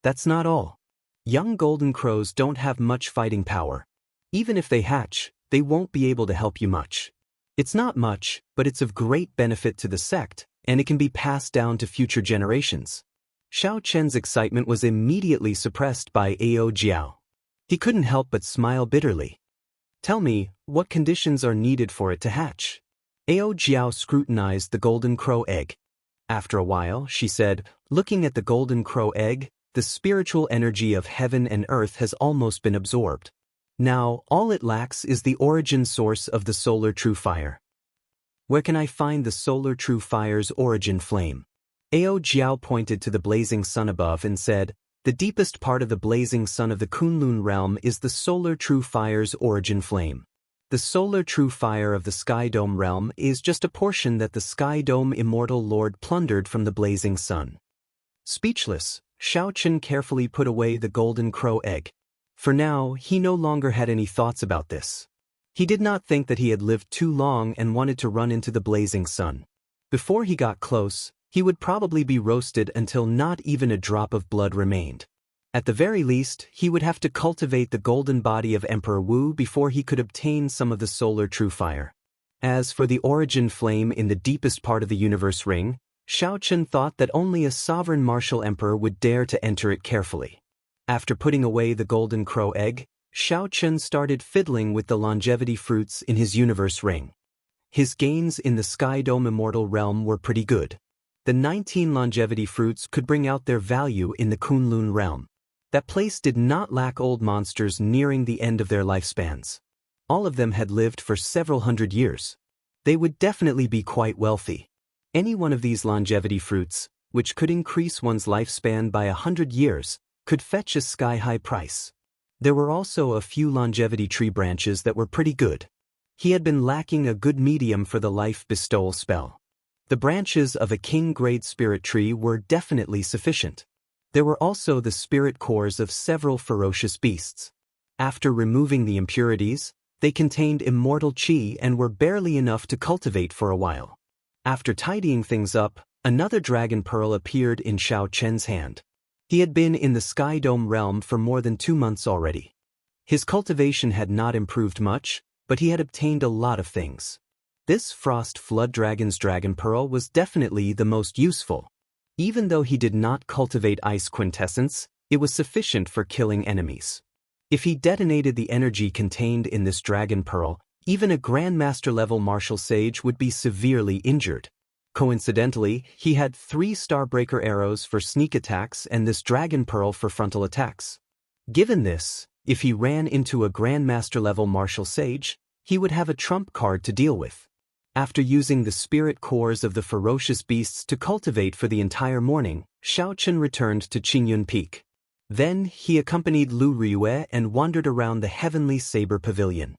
That's not all. Young golden crows don't have much fighting power. Even if they hatch, they won't be able to help you much. It's not much, but it's of great benefit to the sect, and it can be passed down to future generations. Xiao Chen's excitement was immediately suppressed by Ao Jiao. He couldn't help but smile bitterly. "Tell me, what conditions are needed for it to hatch?" Ao Jiao scrutinized the golden crow egg. After a while, she said, "Looking at the golden crow egg, the spiritual energy of heaven and earth has almost been absorbed. Now, all it lacks is the origin source of the solar true fire. Where can I find the solar true fire's origin flame?" Ao Jiao pointed to the blazing sun above and said, "The deepest part of the blazing sun of the Kunlun realm is the solar true fire's origin flame. The solar true fire of the Sky Dome realm is just a portion that the Sky Dome Immortal Lord plundered from the blazing sun." Speechless, Xiao Chen carefully put away the golden crow egg. For now, he no longer had any thoughts about this. He did not think that he had lived too long and wanted to run into the blazing sun. Before he got close, he would probably be roasted until not even a drop of blood remained. At the very least, he would have to cultivate the golden body of Emperor Wu before he could obtain some of the solar true fire. As for the origin flame in the deepest part of the universe ring, Xiao Chen thought that only a sovereign martial emperor would dare to enter it carefully. After putting away the golden crow egg, Xiao Chen started fiddling with the longevity fruits in his universe ring. His gains in the Sky Dome Immortal realm were pretty good. The 19 longevity fruits could bring out their value in the Kunlun realm. That place did not lack old monsters nearing the end of their lifespans. All of them had lived for several hundred years. They would definitely be quite wealthy. Any one of these longevity fruits, which could increase one's lifespan by 100 years, could fetch a sky-high price. There were also a few longevity tree branches that were pretty good. He had been lacking a good medium for the life bestowal spell. The branches of a king-grade spirit tree were definitely sufficient. There were also the spirit cores of several ferocious beasts. After removing the impurities, they contained immortal qi and were barely enough to cultivate for a while. After tidying things up, another dragon pearl appeared in Xiao Chen's hand. He had been in the Sky Dome realm for more than 2 months already. His cultivation had not improved much, but he had obtained a lot of things. This Frost Flood Dragon's dragon pearl was definitely the most useful. Even though he did not cultivate ice quintessence, it was sufficient for killing enemies. If he detonated the energy contained in this dragon pearl, even a Grandmaster-level martial sage would be severely injured. Coincidentally, he had 3 Starbreaker arrows for sneak attacks and this dragon pearl for frontal attacks. Given this, if he ran into a Grandmaster-level martial sage, he would have a trump card to deal with. After using the spirit cores of the ferocious beasts to cultivate for the entire morning, Xiao Chen returned to Qingyun Peak. Then, he accompanied Lu Riyue and wandered around the Heavenly Saber Pavilion.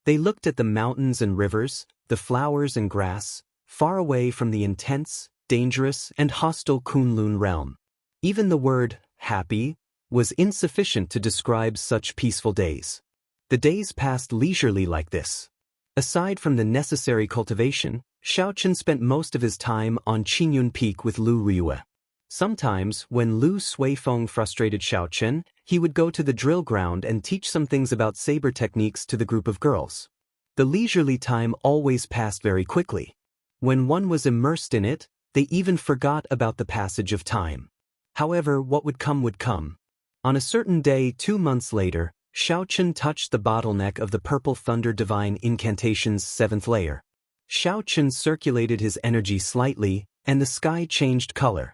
They looked at the mountains and rivers, the flowers and grass, far away from the intense, dangerous, and hostile Kunlun realm. Even the word, happy, was insufficient to describe such peaceful days. The days passed leisurely like this. Aside from the necessary cultivation, Xiao Chen spent most of his time on Qingyun Peak with Lu Riyue. Sometimes, when Lu Suifeng frustrated Xiao Chen, he would go to the drill ground and teach some things about saber techniques to the group of girls. The leisurely time always passed very quickly. When one was immersed in it, they even forgot about the passage of time. However, what would come would come. On a certain day 2 months later, Xiao Chen touched the bottleneck of the Purple Thunder Divine Incantation's 7th layer. Xiao Chen circulated his energy slightly, and the sky changed color.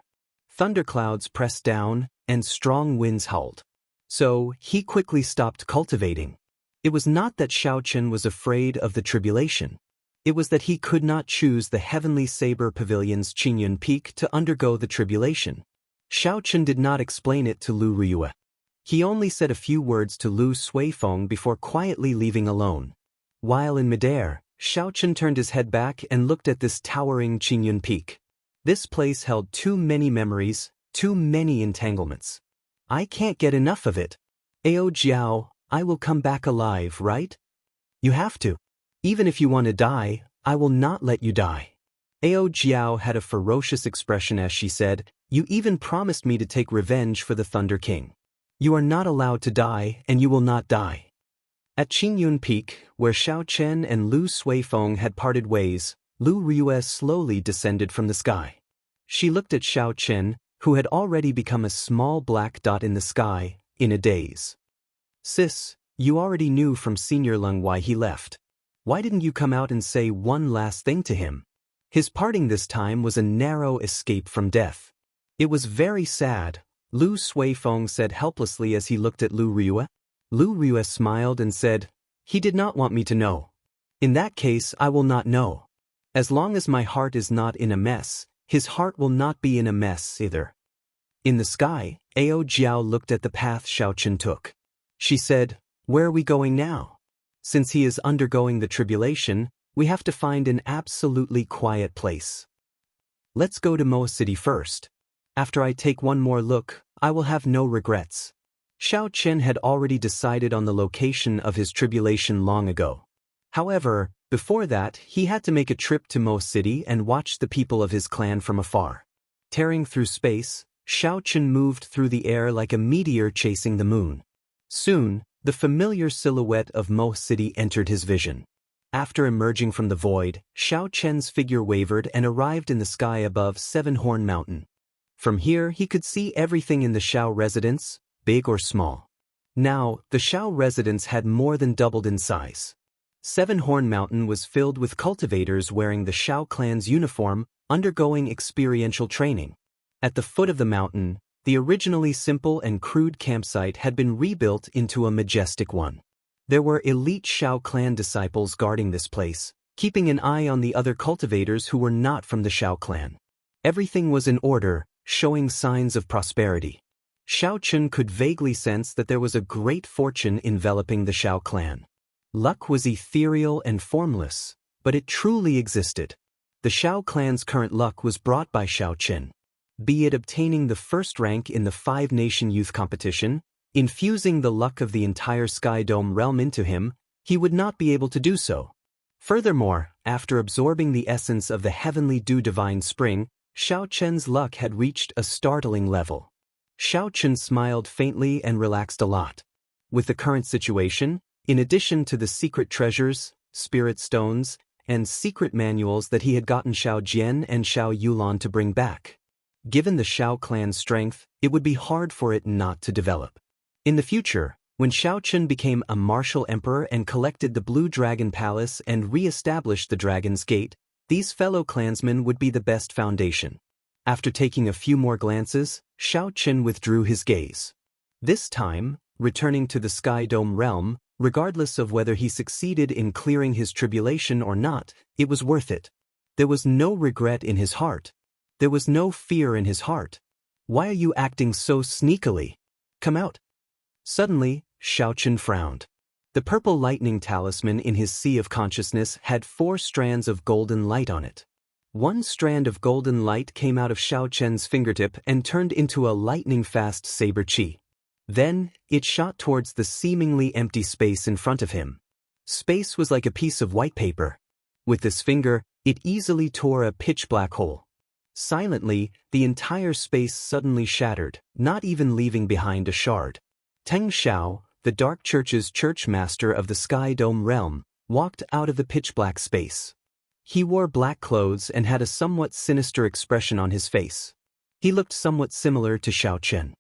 Thunderclouds pressed down, and strong winds howled. So, he quickly stopped cultivating. It was not that Xiao Chen was afraid of the tribulation. It was that he could not choose the Heavenly Saber Pavilion's Qingyun Peak to undergo the tribulation. Xiao Chen did not explain it to Lu Riyue. He only said a few words to Lu Suifeng before quietly leaving alone. While in midair, Xiao Chen turned his head back and looked at this towering Qingyun Peak. This place held too many memories, too many entanglements. I can't get enough of it. Ao Jiao, I will come back alive, right? You have to. Even if you want to die, I will not let you die. Ao Jiao had a ferocious expression as she said, You even promised me to take revenge for the Thunder King. You are not allowed to die, and you will not die. At Qingyun Peak, where Xiao Chen and Lu Suifeng had parted ways, Lu Riyue slowly descended from the sky. She looked at Xiao Chen, who had already become a small black dot in the sky, in a daze. Sis, you already knew from Senior Lung why he left. Why didn't you come out and say one last thing to him? His parting this time was a narrow escape from death. It was very sad, Lu Suifeng said helplessly as he looked at Lu Riyue. Lu Riyue smiled and said, He did not want me to know. In that case, I will not know. As long as my heart is not in a mess, his heart will not be in a mess either. In the sky, Ao Jiao looked at the path Xiao Chen took. She said, Where are we going now? Since he is undergoing the tribulation, we have to find an absolutely quiet place. Let's go to Mo City first. After I take one more look, I will have no regrets. Xiao Chen had already decided on the location of his tribulation long ago. However, before that, he had to make a trip to Mo City and watch the people of his clan from afar. Tearing through space, Xiao Chen moved through the air like a meteor chasing the moon. Soon, the familiar silhouette of Mo City entered his vision. After emerging from the void, Xiao Chen's figure wavered and arrived in the sky above Seven Horn Mountain. From here he could see everything in the Xiao residence, big or small. Now, the Xiao residence had more than doubled in size. Seven Horn Mountain was filled with cultivators wearing the Xiao clan's uniform, undergoing experiential training. At the foot of the mountain, the originally simple and crude campsite had been rebuilt into a majestic one. There were elite Xiao clan disciples guarding this place, keeping an eye on the other cultivators who were not from the Xiao clan. Everything was in order, showing signs of prosperity. Xiao Chen could vaguely sense that there was a great fortune enveloping the Xiao clan. Luck was ethereal and formless, but it truly existed. The Xiao clan's current luck was brought by Xiao Chen. Be it obtaining the first rank in the 5-nation youth competition, infusing the luck of the entire Sky Dome realm into him, he would not be able to do so. Furthermore, after absorbing the essence of the heavenly dew divine spring, Xiao Chen's luck had reached a startling level. Xiao Chen smiled faintly and relaxed a lot. With the current situation, in addition to the secret treasures, spirit stones, and secret manuals that he had gotten Xiao Jian and Xiao Yulan to bring back. Given the Xiao clan's strength, it would be hard for it not to develop. In the future, when Xiao Chen became a martial emperor and collected the Blue Dragon Palace and re-established the Dragon's Gate, these fellow clansmen would be the best foundation. After taking a few more glances, Xiao Chen withdrew his gaze. This time, returning to the Sky Dome realm, regardless of whether he succeeded in clearing his tribulation or not, it was worth it. There was no regret in his heart. There was no fear in his heart. Why are you acting so sneakily? Come out. Suddenly, Xiao Chen frowned. The purple lightning talisman in his sea of consciousness had 4 strands of golden light on it. One strand of golden light came out of Xiao Chen's fingertip and turned into a lightning-fast saber chi. Then, it shot towards the seemingly empty space in front of him. Space was like a piece of white paper. With this finger, it easily tore a pitch-black hole. Silently, the entire space suddenly shattered, not even leaving behind a shard. Teng Xiao, the Dark Church's church master of the Sky Dome realm, walked out of the pitch-black space. He wore black clothes and had a somewhat sinister expression on his face. He looked somewhat similar to Xiao Chen.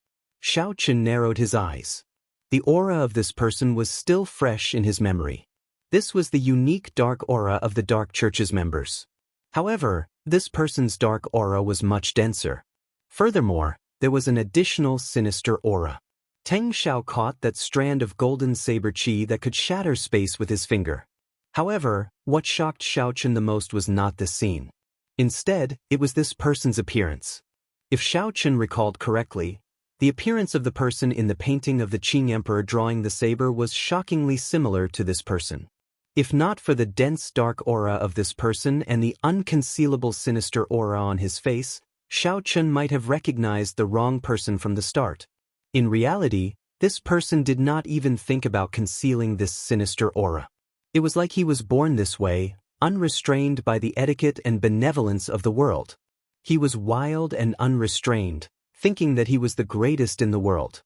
Xiao Chen narrowed his eyes. The aura of this person was still fresh in his memory. This was the unique dark aura of the Dark Church's members. However, this person's dark aura was much denser. Furthermore, there was an additional sinister aura. Teng Xiao caught that strand of golden saber chi that could shatter space with his finger. However, what shocked Xiao Chen the most was not this scene. Instead, it was this person's appearance. If Xiao Chen recalled correctly, the appearance of the person in the painting of the Qing Emperor drawing the saber was shockingly similar to this person. If not for the dense dark aura of this person and the unconcealable sinister aura on his face, Xiao Chen might have recognized the wrong person from the start. In reality, this person did not even think about concealing this sinister aura. It was like he was born this way, unrestrained by the etiquette and benevolence of the world. He was wild and unrestrained, thinking that he was the greatest in the world.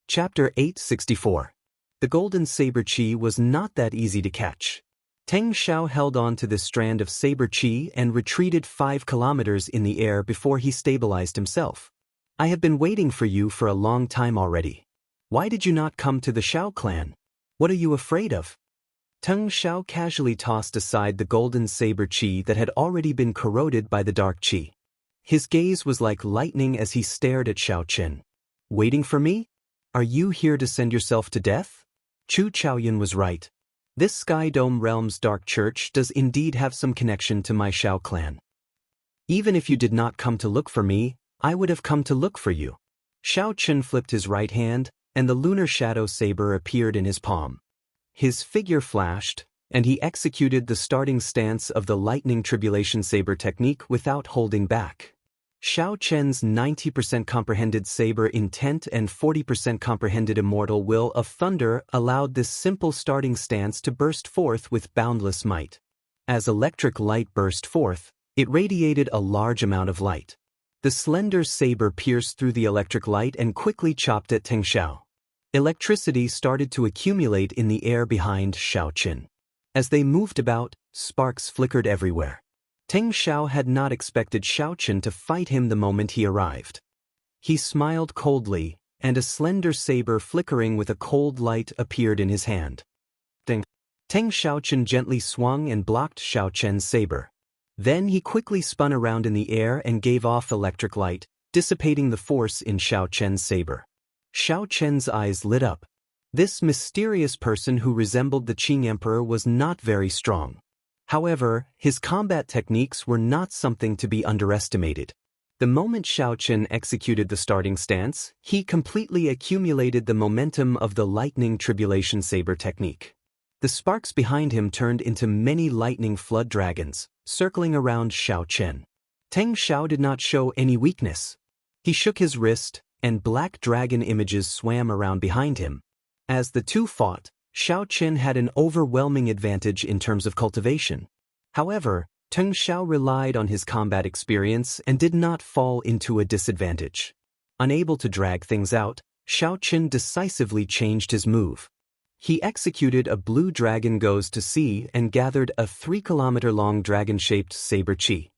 Chapter 864. The golden saber chi was not that easy to catch. Teng Xiao held on to this strand of saber chi and retreated 5 kilometers in the air before he stabilized himself. I have been waiting for you for a long time already. Why did you not come to the Xiao clan? What are you afraid of? Teng Xiao casually tossed aside the golden saber chi that had already been corroded by the dark chi. His gaze was like lightning as he stared at Xiao Chen. Waiting for me? Are you here to send yourself to death? Chu Chaoyun was right. This Sky Dome Realm's dark church does indeed have some connection to my Xiao clan. Even if you did not come to look for me, I would have come to look for you. Xiao Chen flipped his right hand, and the lunar shadow saber appeared in his palm. His figure flashed, and he executed the starting stance of the lightning tribulation saber technique without holding back. Xiao Chen's 90% comprehended saber intent and 40% comprehended immortal will of thunder allowed this simple starting stance to burst forth with boundless might. As electric light burst forth, it radiated a large amount of light. The slender saber pierced through the electric light and quickly chopped at Teng Xiao. Electricity started to accumulate in the air behind Xiao Chen. As they moved about, sparks flickered everywhere. Teng Xiao had not expected Xiao Chen to fight him the moment he arrived. He smiled coldly, and a slender saber flickering with a cold light appeared in his hand. Teng Xiao Chen gently swung and blocked Xiao Chen's saber. Then he quickly spun around in the air and gave off electric light, dissipating the force in Xiao Chen's saber. Xiao Chen's eyes lit up. This mysterious person who resembled the Qing Emperor was not very strong. However, his combat techniques were not something to be underestimated. The moment Xiao Chen executed the starting stance, he completely accumulated the momentum of the lightning tribulation saber technique. The sparks behind him turned into many lightning flood dragons, circling around Xiao Chen. Teng Xiao did not show any weakness. He shook his wrist, and black dragon images swam around behind him. As the two fought, Xiao Chen had an overwhelming advantage in terms of cultivation. However, Teng Xiao relied on his combat experience and did not fall into a disadvantage. Unable to drag things out, Xiao Chen decisively changed his move. He executed a blue dragon goes to sea and gathered a 3-kilometer-long dragon-shaped saber chi.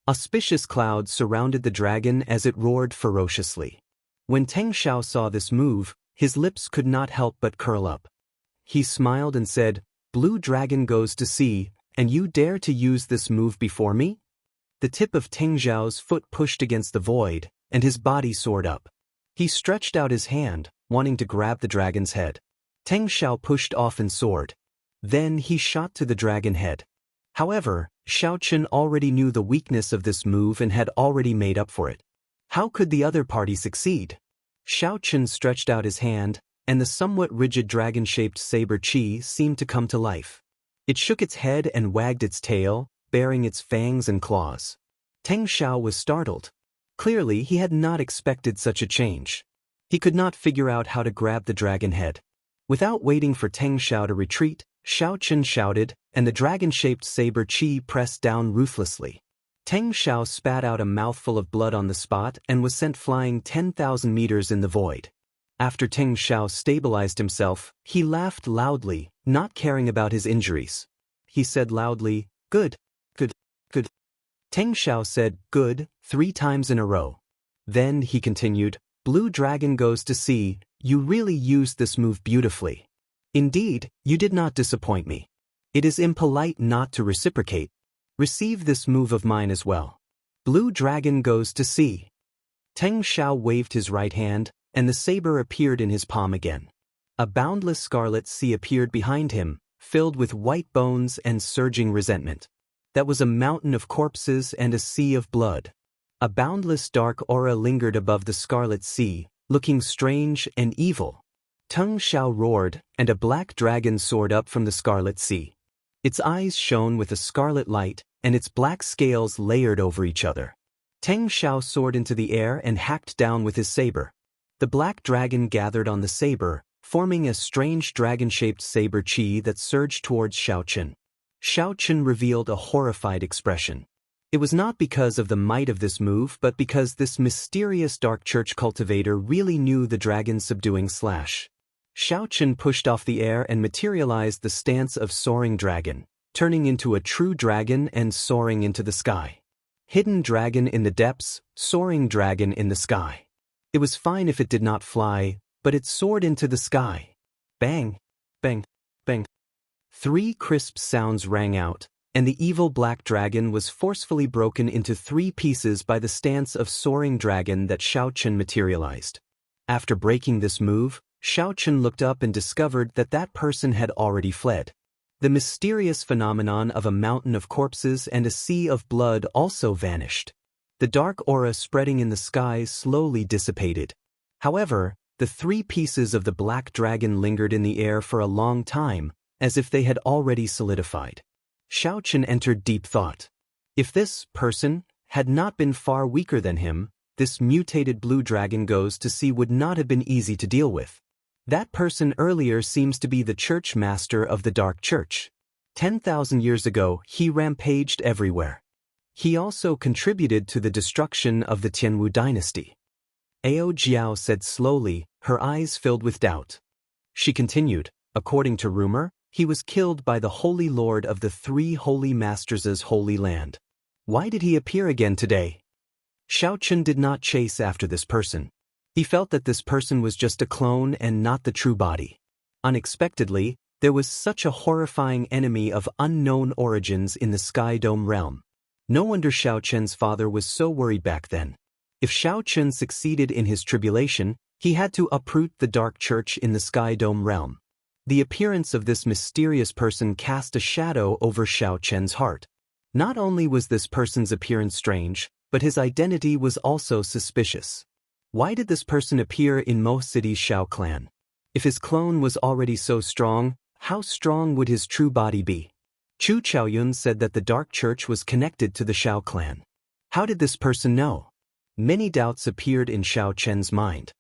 Auspicious clouds surrounded the dragon as it roared ferociously. When Teng Xiao saw this move, his lips could not help but curl up. He smiled and said, "Blue dragon goes to sea, and you dare to use this move before me?" The tip of Teng Xiao's foot pushed against the void, and his body soared up. He stretched out his hand, wanting to grab the dragon's head. Teng Xiao pushed off and soared. Then he shot to the dragon head. However, Xiao Chen already knew the weakness of this move and had already made up for it. How could the other party succeed? Xiao Chen stretched out his hand, and the somewhat rigid dragon-shaped saber chi seemed to come to life. It shook its head and wagged its tail, baring its fangs and claws. Teng Xiao was startled. Clearly, he had not expected such a change. He could not figure out how to grab the dragon head. Without waiting for Teng Xiao to retreat, Xiao Chen shouted, and the dragon-shaped saber chi pressed down ruthlessly. Teng Xiao spat out a mouthful of blood on the spot and was sent flying 10,000 meters in the void. After Teng Xiao stabilized himself, he laughed loudly, not caring about his injuries. He said loudly, "Good, good, good." Teng Xiao said, "Good," 3 times in a row. Then he continued, "Blue dragon goes to sea, you really used this move beautifully. Indeed, you did not disappoint me. It is impolite not to reciprocate. Receive this move of mine as well. Blue dragon goes to sea." Teng Xiao waved his right hand, and the saber appeared in his palm again. A boundless scarlet sea appeared behind him, filled with white bones and surging resentment. That was a mountain of corpses and a sea of blood. A boundless dark aura lingered above the scarlet sea, looking strange and evil. Teng Xiao roared, and a black dragon soared up from the scarlet sea. Its eyes shone with a scarlet light, and its black scales layered over each other. Teng Xiao soared into the air and hacked down with his saber. The black dragon gathered on the saber, forming a strange dragon-shaped saber chi that surged towards Xiaochen. Xiaochen revealed a horrified expression. It was not because of the might of this move, but because this mysterious dark church cultivator really knew the dragon's subduing slash. Xiaochen pushed off the air and materialized the stance of soaring dragon, turning into a true dragon and soaring into the sky. Hidden dragon in the depths, soaring dragon in the sky. It was fine if it did not fly, but it soared into the sky. Bang, bang, bang. 3 crisp sounds rang out, and the evil black dragon was forcefully broken into 3 pieces by the stance of soaring dragon that Xiaochen materialized. After breaking this move, Xiaochen looked up and discovered that that person had already fled. The mysterious phenomenon of a mountain of corpses and a sea of blood also vanished. The dark aura spreading in the sky slowly dissipated. However, the 3 pieces of the black dragon lingered in the air for a long time, as if they had already solidified. Xiaochen entered deep thought. If this person had not been far weaker than him, this mutated blue dragon goes to sea would not have been easy to deal with. That person earlier seems to be the church master of the Dark Church. 10,000 years ago, he rampaged everywhere. He also contributed to the destruction of the Tianwu dynasty. Ao Jiao said slowly, her eyes filled with doubt. She continued, according to rumor, he was killed by the Holy Lord of the 3 Holy Masters' Holy Land. Why did he appear again today? Xiaochen did not chase after this person. He felt that this person was just a clone and not the true body. Unexpectedly, there was such a horrifying enemy of unknown origins in the Sky Dome realm. No wonder Xiaochen's father was so worried back then. If Xiaochen succeeded in his tribulation, he had to uproot the Dark Church in the Sky Dome realm. The appearance of this mysterious person cast a shadow over Xiaochen's heart. Not only was this person's appearance strange, but his identity was also suspicious. Why did this person appear in Mo City's Xiao clan? If his clone was already so strong, how strong would his true body be? Chu Chaoyun said that the Dark Church was connected to the Xiao clan. How did this person know? Many doubts appeared in Xiaochen's mind.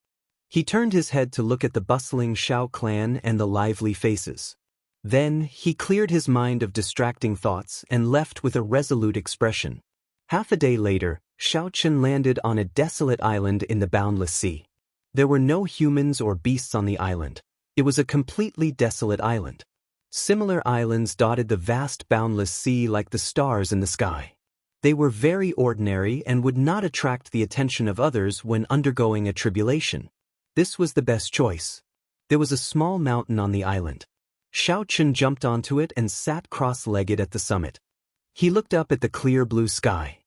He turned his head to look at the bustling Xiao clan and the lively faces. Then, he cleared his mind of distracting thoughts and left with a resolute expression. Half a day later, Xiaochen landed on a desolate island in the boundless sea. There were no humans or beasts on the island. It was a completely desolate island. Similar islands dotted the vast boundless sea like the stars in the sky. They were very ordinary and would not attract the attention of others when undergoing a tribulation. This was the best choice. There was a small mountain on the island. Xiaochen jumped onto it and sat cross-legged at the summit. He looked up at the clear blue sky.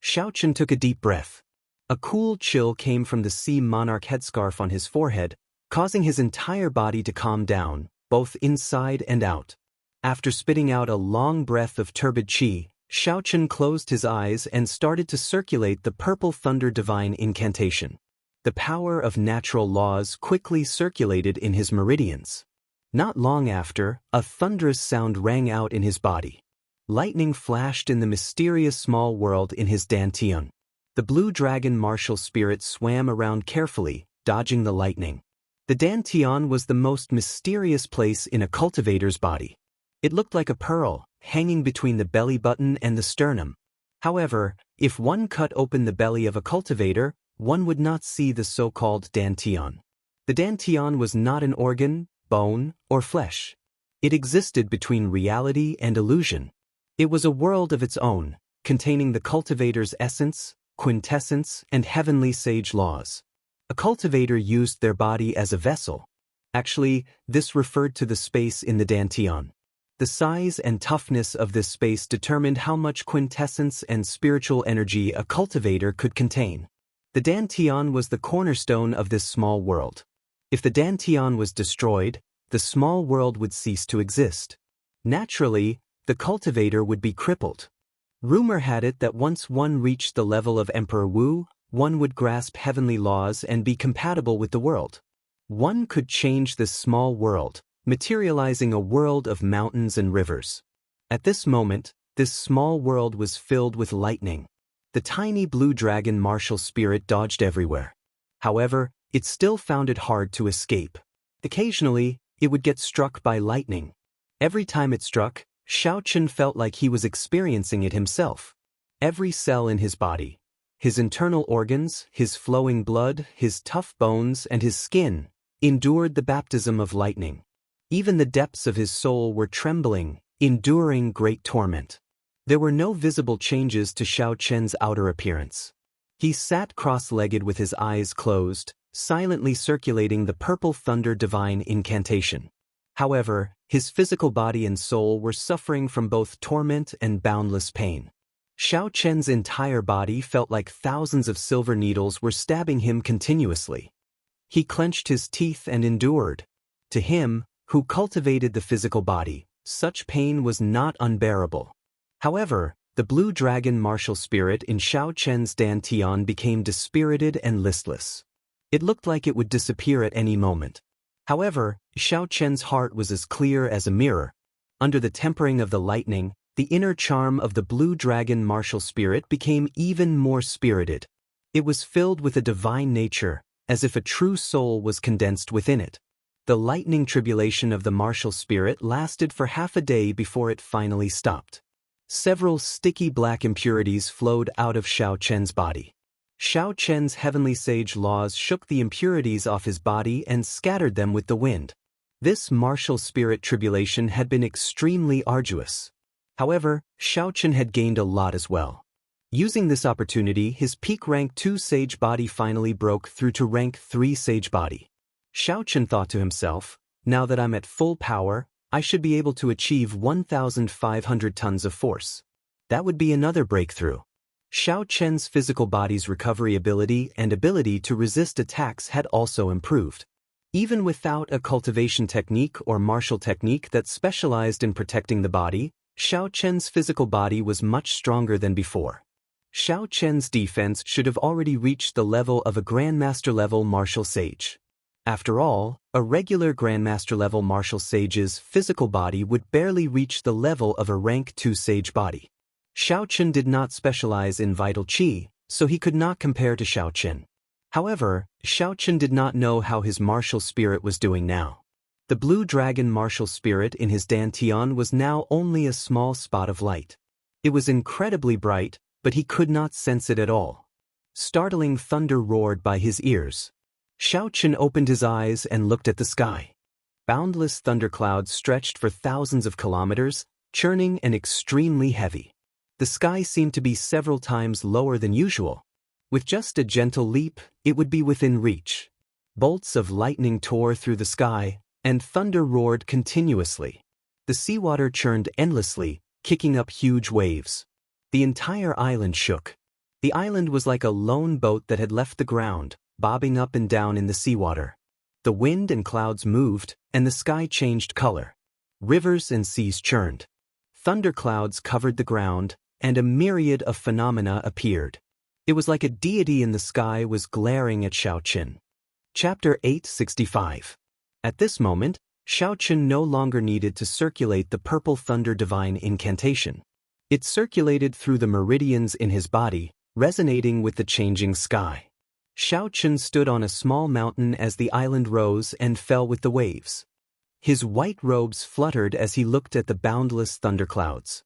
Xiaochen took a deep breath. A cool chill came from the sea monarch headscarf on his forehead, causing his entire body to calm down, both inside and out. After spitting out a long breath of turbid qi, Xiaochen closed his eyes and started to circulate the purple thunder divine incantation. The power of natural laws quickly circulated in his meridians. Not long after, a thunderous sound rang out in his body. Lightning flashed in the mysterious small world in his dantian. The blue dragon martial spirit swam around carefully, dodging the lightning. The dantian was the most mysterious place in a cultivator's body. It looked like a pearl, hanging between the belly button and the sternum. However, if one cut open the belly of a cultivator, one would not see the so-called dantian. The dantian was not an organ, bone, or flesh. It existed between reality and illusion. It was a world of its own, containing the cultivator's essence, quintessence, and heavenly sage laws. A cultivator used their body as a vessel. Actually, this referred to the space in the dantian. The size and toughness of this space determined how much quintessence and spiritual energy a cultivator could contain. The dantian was the cornerstone of this small world. If the dantian was destroyed, the small world would cease to exist. Naturally, the cultivator would be crippled. Rumor had it that once one reached the level of Emperor Wu, one would grasp heavenly laws and be compatible with the world. One could change this small world, materializing a world of mountains and rivers. At this moment, this small world was filled with lightning. The tiny blue dragon martial spirit dodged everywhere. However, it still found it hard to escape. Occasionally, it would get struck by lightning. Every time it struck, Xiaochen felt like he was experiencing it himself. Every cell in his body, his internal organs, his flowing blood, his tough bones, and his skin, endured the baptism of lightning. Even the depths of his soul were trembling, enduring great torment. There were no visible changes to Xiaochen's outer appearance. He sat cross-legged with his eyes closed, silently circulating the purple thunder divine incantation. However, his physical body and soul were suffering from both torment and boundless pain. Xiaochen's entire body felt like thousands of silver needles were stabbing him continuously. He clenched his teeth and endured. To him, who cultivated the physical body, such pain was not unbearable. However, the blue dragon martial spirit in Xiaochen's dantian became dispirited and listless. It looked like it would disappear at any moment. However, Xiaochen's heart was as clear as a mirror. Under the tempering of the lightning, the inner charm of the blue dragon martial spirit became even more spirited. It was filled with a divine nature, as if a true soul was condensed within it. The lightning tribulation of the martial spirit lasted for half a day before it finally stopped. Several sticky black impurities flowed out of Xiaochen's body. Xiaochen's heavenly sage laws shook the impurities off his body and scattered them with the wind. This martial spirit tribulation had been extremely arduous. However, Xiaochen had gained a lot as well. Using this opportunity, his peak rank 2 sage body finally broke through to rank 3 sage body. Xiaochen thought to himself, now that I'm at full power, I should be able to achieve 1,500 tons of force. That would be another breakthrough. Xiaochen's physical body's recovery ability and ability to resist attacks had also improved. Even without a cultivation technique or martial technique that specialized in protecting the body, Xiaochen's physical body was much stronger than before. Xiaochen's defense should have already reached the level of a Grandmaster-level martial sage. After all, a regular Grandmaster-level martial sage's physical body would barely reach the level of a rank 2 sage body. Xiaochen did not specialize in vital qi, so he could not compare to Xiaochen. However, Xiaochen did not know how his martial spirit was doing now. The blue dragon martial spirit in his dantian was now only a small spot of light. It was incredibly bright, but he could not sense it at all. Startling thunder roared by his ears. Xiaochen opened his eyes and looked at the sky. Boundless thunderclouds stretched for thousands of kilometers, churning and extremely heavy. The sky seemed to be several times lower than usual. With just a gentle leap, it would be within reach. Bolts of lightning tore through the sky, and thunder roared continuously. The seawater churned endlessly, kicking up huge waves. The entire island shook. The island was like a lone boat that had left the ground, bobbing up and down in the seawater. The wind and clouds moved, and the sky changed color. Rivers and seas churned. Thunderclouds covered the ground, and a myriad of phenomena appeared. It was like a deity in the sky was glaring at Xiaochen. Chapter 865. At this moment, Xiaochen no longer needed to circulate the purple thunder divine incantation. It circulated through the meridians in his body, resonating with the changing sky. Xiaochen stood on a small mountain as the island rose and fell with the waves. His white robes fluttered as he looked at the boundless thunderclouds.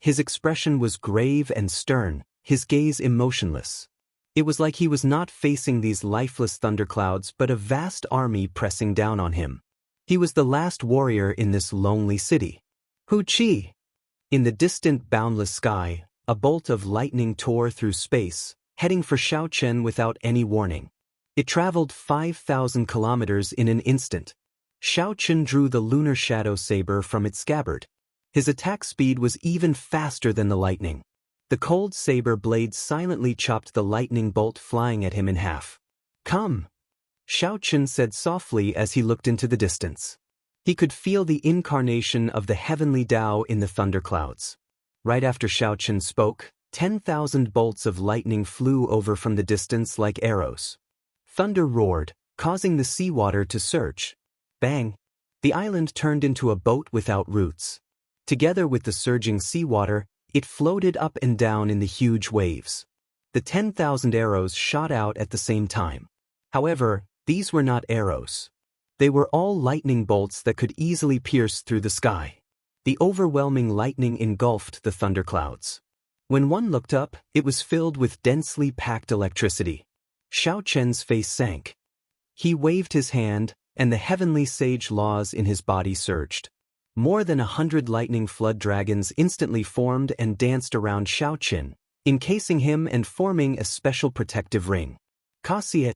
His expression was grave and stern, his gaze emotionless. It was like he was not facing these lifeless thunderclouds but a vast army pressing down on him. He was the last warrior in this lonely city. Hu Qi! In the distant boundless sky, a bolt of lightning tore through space, heading for Xiaochen without any warning. It traveled 5,000 kilometers in an instant. Xiaochen drew the lunar shadow saber from its scabbard. His attack speed was even faster than the lightning. The cold saber blade silently chopped the lightning bolt flying at him in half. "Come!" Xiaochen said softly as he looked into the distance. He could feel the incarnation of the heavenly Tao in the thunderclouds. Right after Xiaochen spoke, 10,000 bolts of lightning flew over from the distance like arrows. Thunder roared, causing the seawater to surge. Bang! The island turned into a boat without roots. Together with the surging seawater, it floated up and down in the huge waves. The 10,000 arrows shot out at the same time. However, these were not arrows. They were all lightning bolts that could easily pierce through the sky. The overwhelming lightning engulfed the thunderclouds. When one looked up, it was filled with densely packed electricity. Xiao Chen's face sank. He waved his hand, and the heavenly sage laws in his body surged. More than 100 lightning flood dragons instantly formed and danced around Xiao Chen, encasing him and forming a special protective ring. Kasi.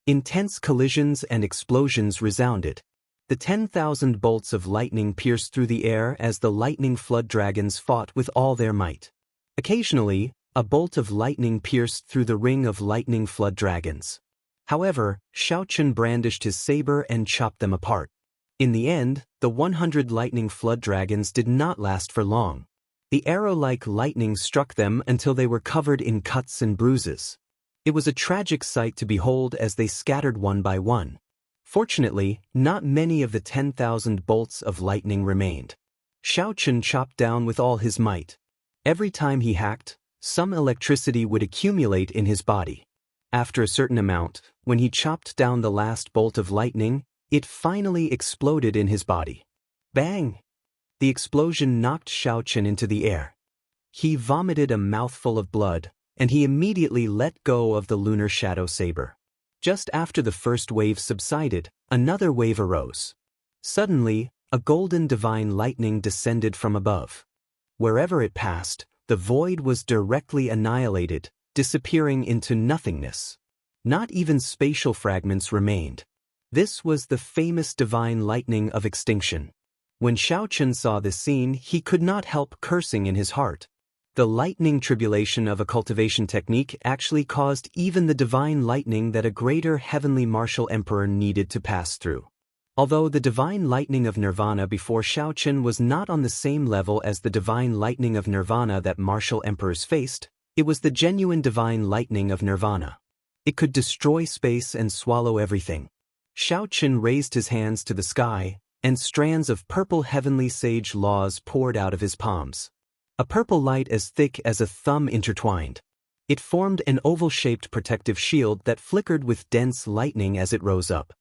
Intense collisions and explosions resounded. The 10,000 bolts of lightning pierced through the air as the lightning flood dragons fought with all their might. Occasionally, a bolt of lightning pierced through the ring of lightning flood dragons. However, Xiao Chen brandished his saber and chopped them apart. In the end, the 100 lightning flood dragons did not last for long. The arrow-like lightning struck them until they were covered in cuts and bruises. It was a tragic sight to behold as they scattered one by one. Fortunately, not many of the 10,000 bolts of lightning remained. Xiao Chen chopped down with all his might. Every time he hacked, some electricity would accumulate in his body. After a certain amount, when he chopped down the last bolt of lightning, it finally exploded in his body. Bang! The explosion knocked Xiao Chen into the air. He vomited a mouthful of blood, and he immediately let go of the lunar shadow saber. Just after the first wave subsided, another wave arose. Suddenly, a golden divine lightning descended from above. Wherever it passed, the void was directly annihilated, disappearing into nothingness. Not even spatial fragments remained. This was the famous divine lightning of extinction. When Xiao Chen saw this scene, he could not help cursing in his heart. The lightning tribulation of a cultivation technique actually caused even the divine lightning that a greater heavenly martial emperor needed to pass through. Although the divine lightning of nirvana before Xiao Chen was not on the same level as the divine lightning of nirvana that martial emperors faced, it was the genuine divine lightning of nirvana. It could destroy space and swallow everything. Xiao Chen raised his hands to the sky, and strands of purple heavenly sage laws poured out of his palms. A purple light as thick as a thumb intertwined. It formed an oval-shaped protective shield that flickered with dense lightning as it rose up.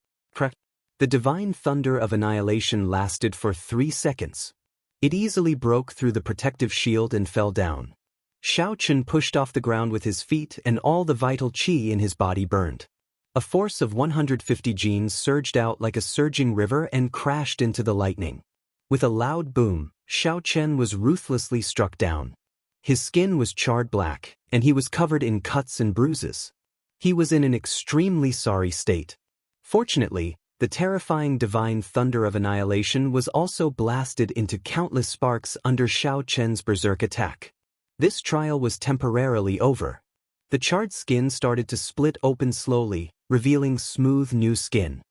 The divine thunder of annihilation lasted for 3 seconds. It easily broke through the protective shield and fell down. Xiao Chen pushed off the ground with his feet and all the vital qi in his body burned. A force of 150 genes surged out like a surging river and crashed into the lightning. With a loud boom, Xiao Chen was ruthlessly struck down. His skin was charred black, and he was covered in cuts and bruises. He was in an extremely sorry state. Fortunately, the terrifying divine thunder of annihilation was also blasted into countless sparks under Xiao Chen's berserk attack. This trial was temporarily over. The charred skin started to split open slowly, revealing smooth new skin.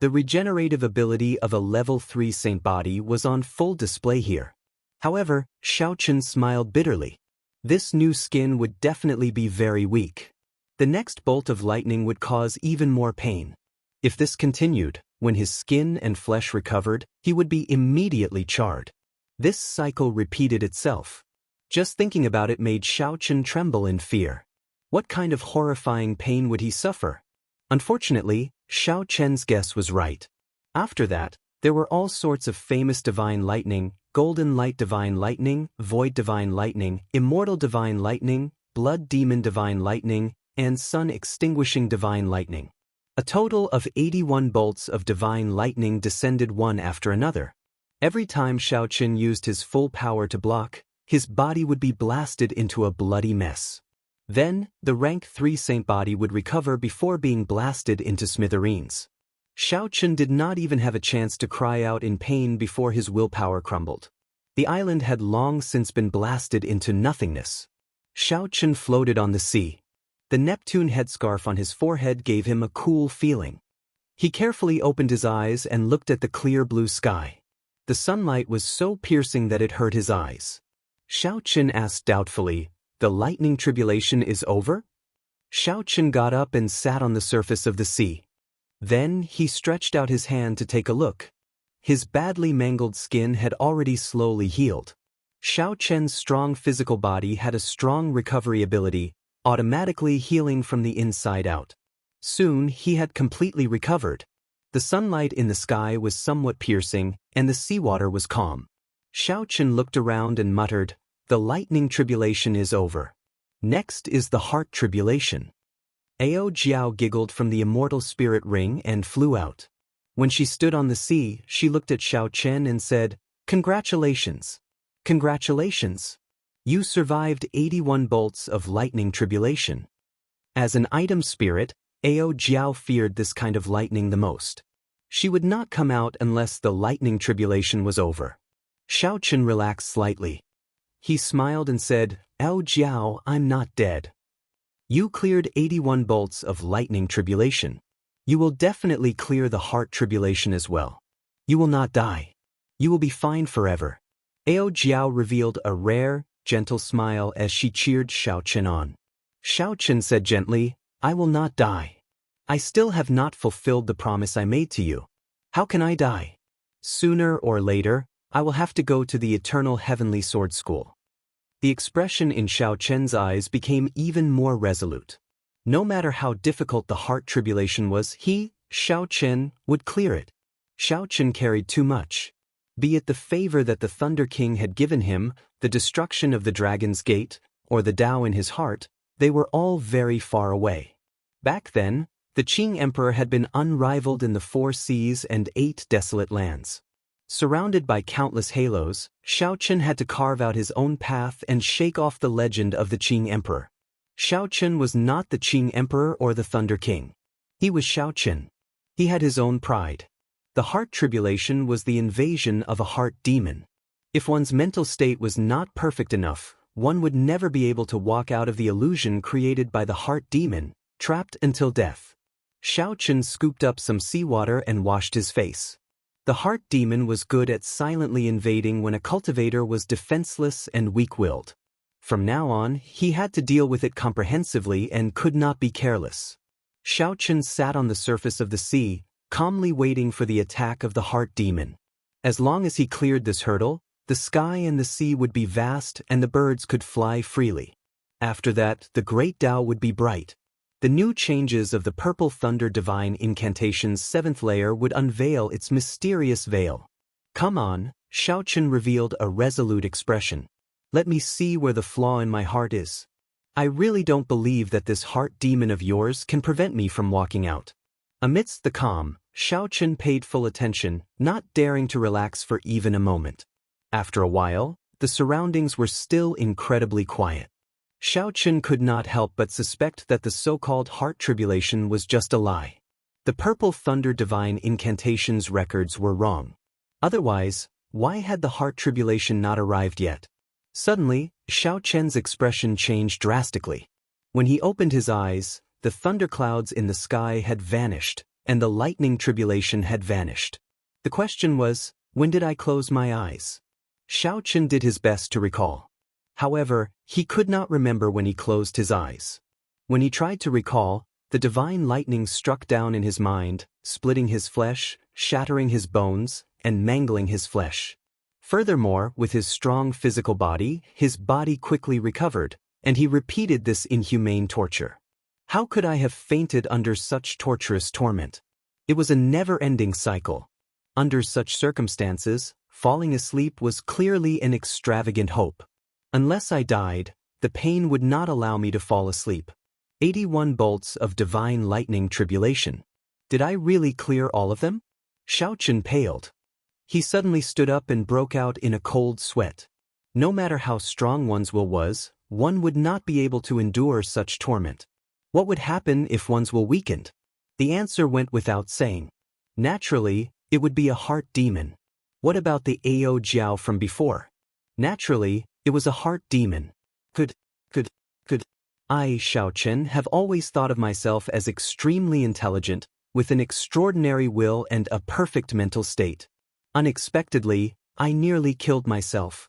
The regenerative ability of a level 3 saint body was on full display here. However, Xiao Chen smiled bitterly. This new skin would definitely be very weak. The next bolt of lightning would cause even more pain. If this continued, when his skin and flesh recovered, he would be immediately charred. This cycle repeated itself. Just thinking about it made Xiao Chen tremble in fear. What kind of horrifying pain would he suffer? Unfortunately, Xiao Chen's guess was right. After that, there were all sorts of famous divine lightning, golden light divine lightning, void divine lightning, immortal divine lightning, blood demon divine lightning, and sun extinguishing divine lightning. A total of 81 bolts of divine lightning descended one after another. Every time Xiao Chen used his full power to block, his body would be blasted into a bloody mess. Then, the rank 3 saint body would recover before being blasted into smithereens. Xiao Chen did not even have a chance to cry out in pain before his willpower crumbled. The island had long since been blasted into nothingness. Xiao Chen floated on the sea. The Neptune headscarf on his forehead gave him a cool feeling. He carefully opened his eyes and looked at the clear blue sky. The sunlight was so piercing that it hurt his eyes. Xiao Chen asked doubtfully, "The lightning tribulation is over?" Xiao Chen got up and sat on the surface of the sea. Then he stretched out his hand to take a look. his badly mangled skin had already slowly healed. Xiao Chen's strong physical body had a strong recovery ability, automatically healing from the inside out. Soon he had completely recovered. The sunlight in the sky was somewhat piercing, and the seawater was calm. Xiao Chen looked around and muttered, "The lightning tribulation is over. Next is the heart tribulation." Ao Jiao giggled from the immortal spirit ring and flew out. When she stood on the sea, she looked at Xiao Chen and said, "Congratulations. Congratulations. You survived 81 bolts of lightning tribulation." As an item spirit, Ao Jiao feared this kind of lightning the most. She would not come out unless the lightning tribulation was over. Xiao Chen relaxed slightly. He smiled and said, "Ao Jiao, I'm not dead. You cleared 81 bolts of lightning tribulation. You will definitely clear the heart tribulation as well. You will not die. You will be fine forever." Ao Jiao revealed a rare, gentle smile as she cheered Xiao Chen on. Xiao Chen said gently, "I will not die. I still have not fulfilled the promise I made to you. How can I die? Sooner or later, I will have to go to the eternal heavenly sword school." The expression in Xiao Chen's eyes became even more resolute. No matter how difficult the heart tribulation was, he, Xiao Chen, would clear it. Xiao Chen carried too much. Be it the favor that the Thunder King had given him, the destruction of the Dragon's Gate, or the Tao in his heart, they were all very far away. Back then, the Qing Emperor had been unrivaled in the 4 seas and 8 desolate lands. Surrounded by countless halos, Xiao Chen had to carve out his own path and shake off the legend of the Qing Emperor. Xiao Chen was not the Qing Emperor or the Thunder King. He was Xiao Chen. He had his own pride. The heart tribulation was the invasion of a heart demon. If one's mental state was not perfect enough, one would never be able to walk out of the illusion created by the heart demon, trapped until death. Xiao Chen scooped up some seawater and washed his face. The heart demon was good at silently invading when a cultivator was defenseless and weak-willed. From now on, he had to deal with it comprehensively and could not be careless. Xiao Chen sat on the surface of the sea, calmly waiting for the attack of the heart demon. As long as he cleared this hurdle, the sky and the sea would be vast and the birds could fly freely. After that, the great Tao would be bright. The new changes of the Purple Thunder Divine Incantation's 7th layer would unveil its mysterious veil. "Come on," Xiao Chen revealed a resolute expression. "Let me see where the flaw in my heart is. I really don't believe that this heart demon of yours can prevent me from walking out." Amidst the calm, Xiao Chen paid full attention, not daring to relax for even a moment. After a while, the surroundings were still incredibly quiet. Xiao Chen could not help but suspect that the so-called heart tribulation was just a lie. The Purple Thunder Divine Incantation's records were wrong. Otherwise, why had the heart tribulation not arrived yet? Suddenly, Xiao Chen's expression changed drastically. When he opened his eyes, the thunderclouds in the sky had vanished, and the lightning tribulation had vanished. The question was, when did I close my eyes? Xiao Chen did his best to recall. However, he could not remember when he closed his eyes. When he tried to recall, the divine lightning struck down in his mind, splitting his flesh, shattering his bones, and mangling his flesh. Furthermore, with his strong physical body, his body quickly recovered, and he repeated this inhumane torture. How could I have fainted under such torturous torment? It was a never-ending cycle. Under such circumstances, falling asleep was clearly an extravagant hope. Unless I died, the pain would not allow me to fall asleep. 81 bolts of divine lightning tribulation. Did I really clear all of them? Xiao Chen paled. He suddenly stood up and broke out in a cold sweat. No matter how strong one's will was, one would not be able to endure such torment. What would happen if one's will weakened? The answer went without saying. Naturally, it would be a heart demon. What about the Ao Jiao from before? Naturally, it was a heart demon. Could I, Xiao Chen, have always thought of myself as extremely intelligent, with an extraordinary will and a perfect mental state. Unexpectedly, I nearly killed myself.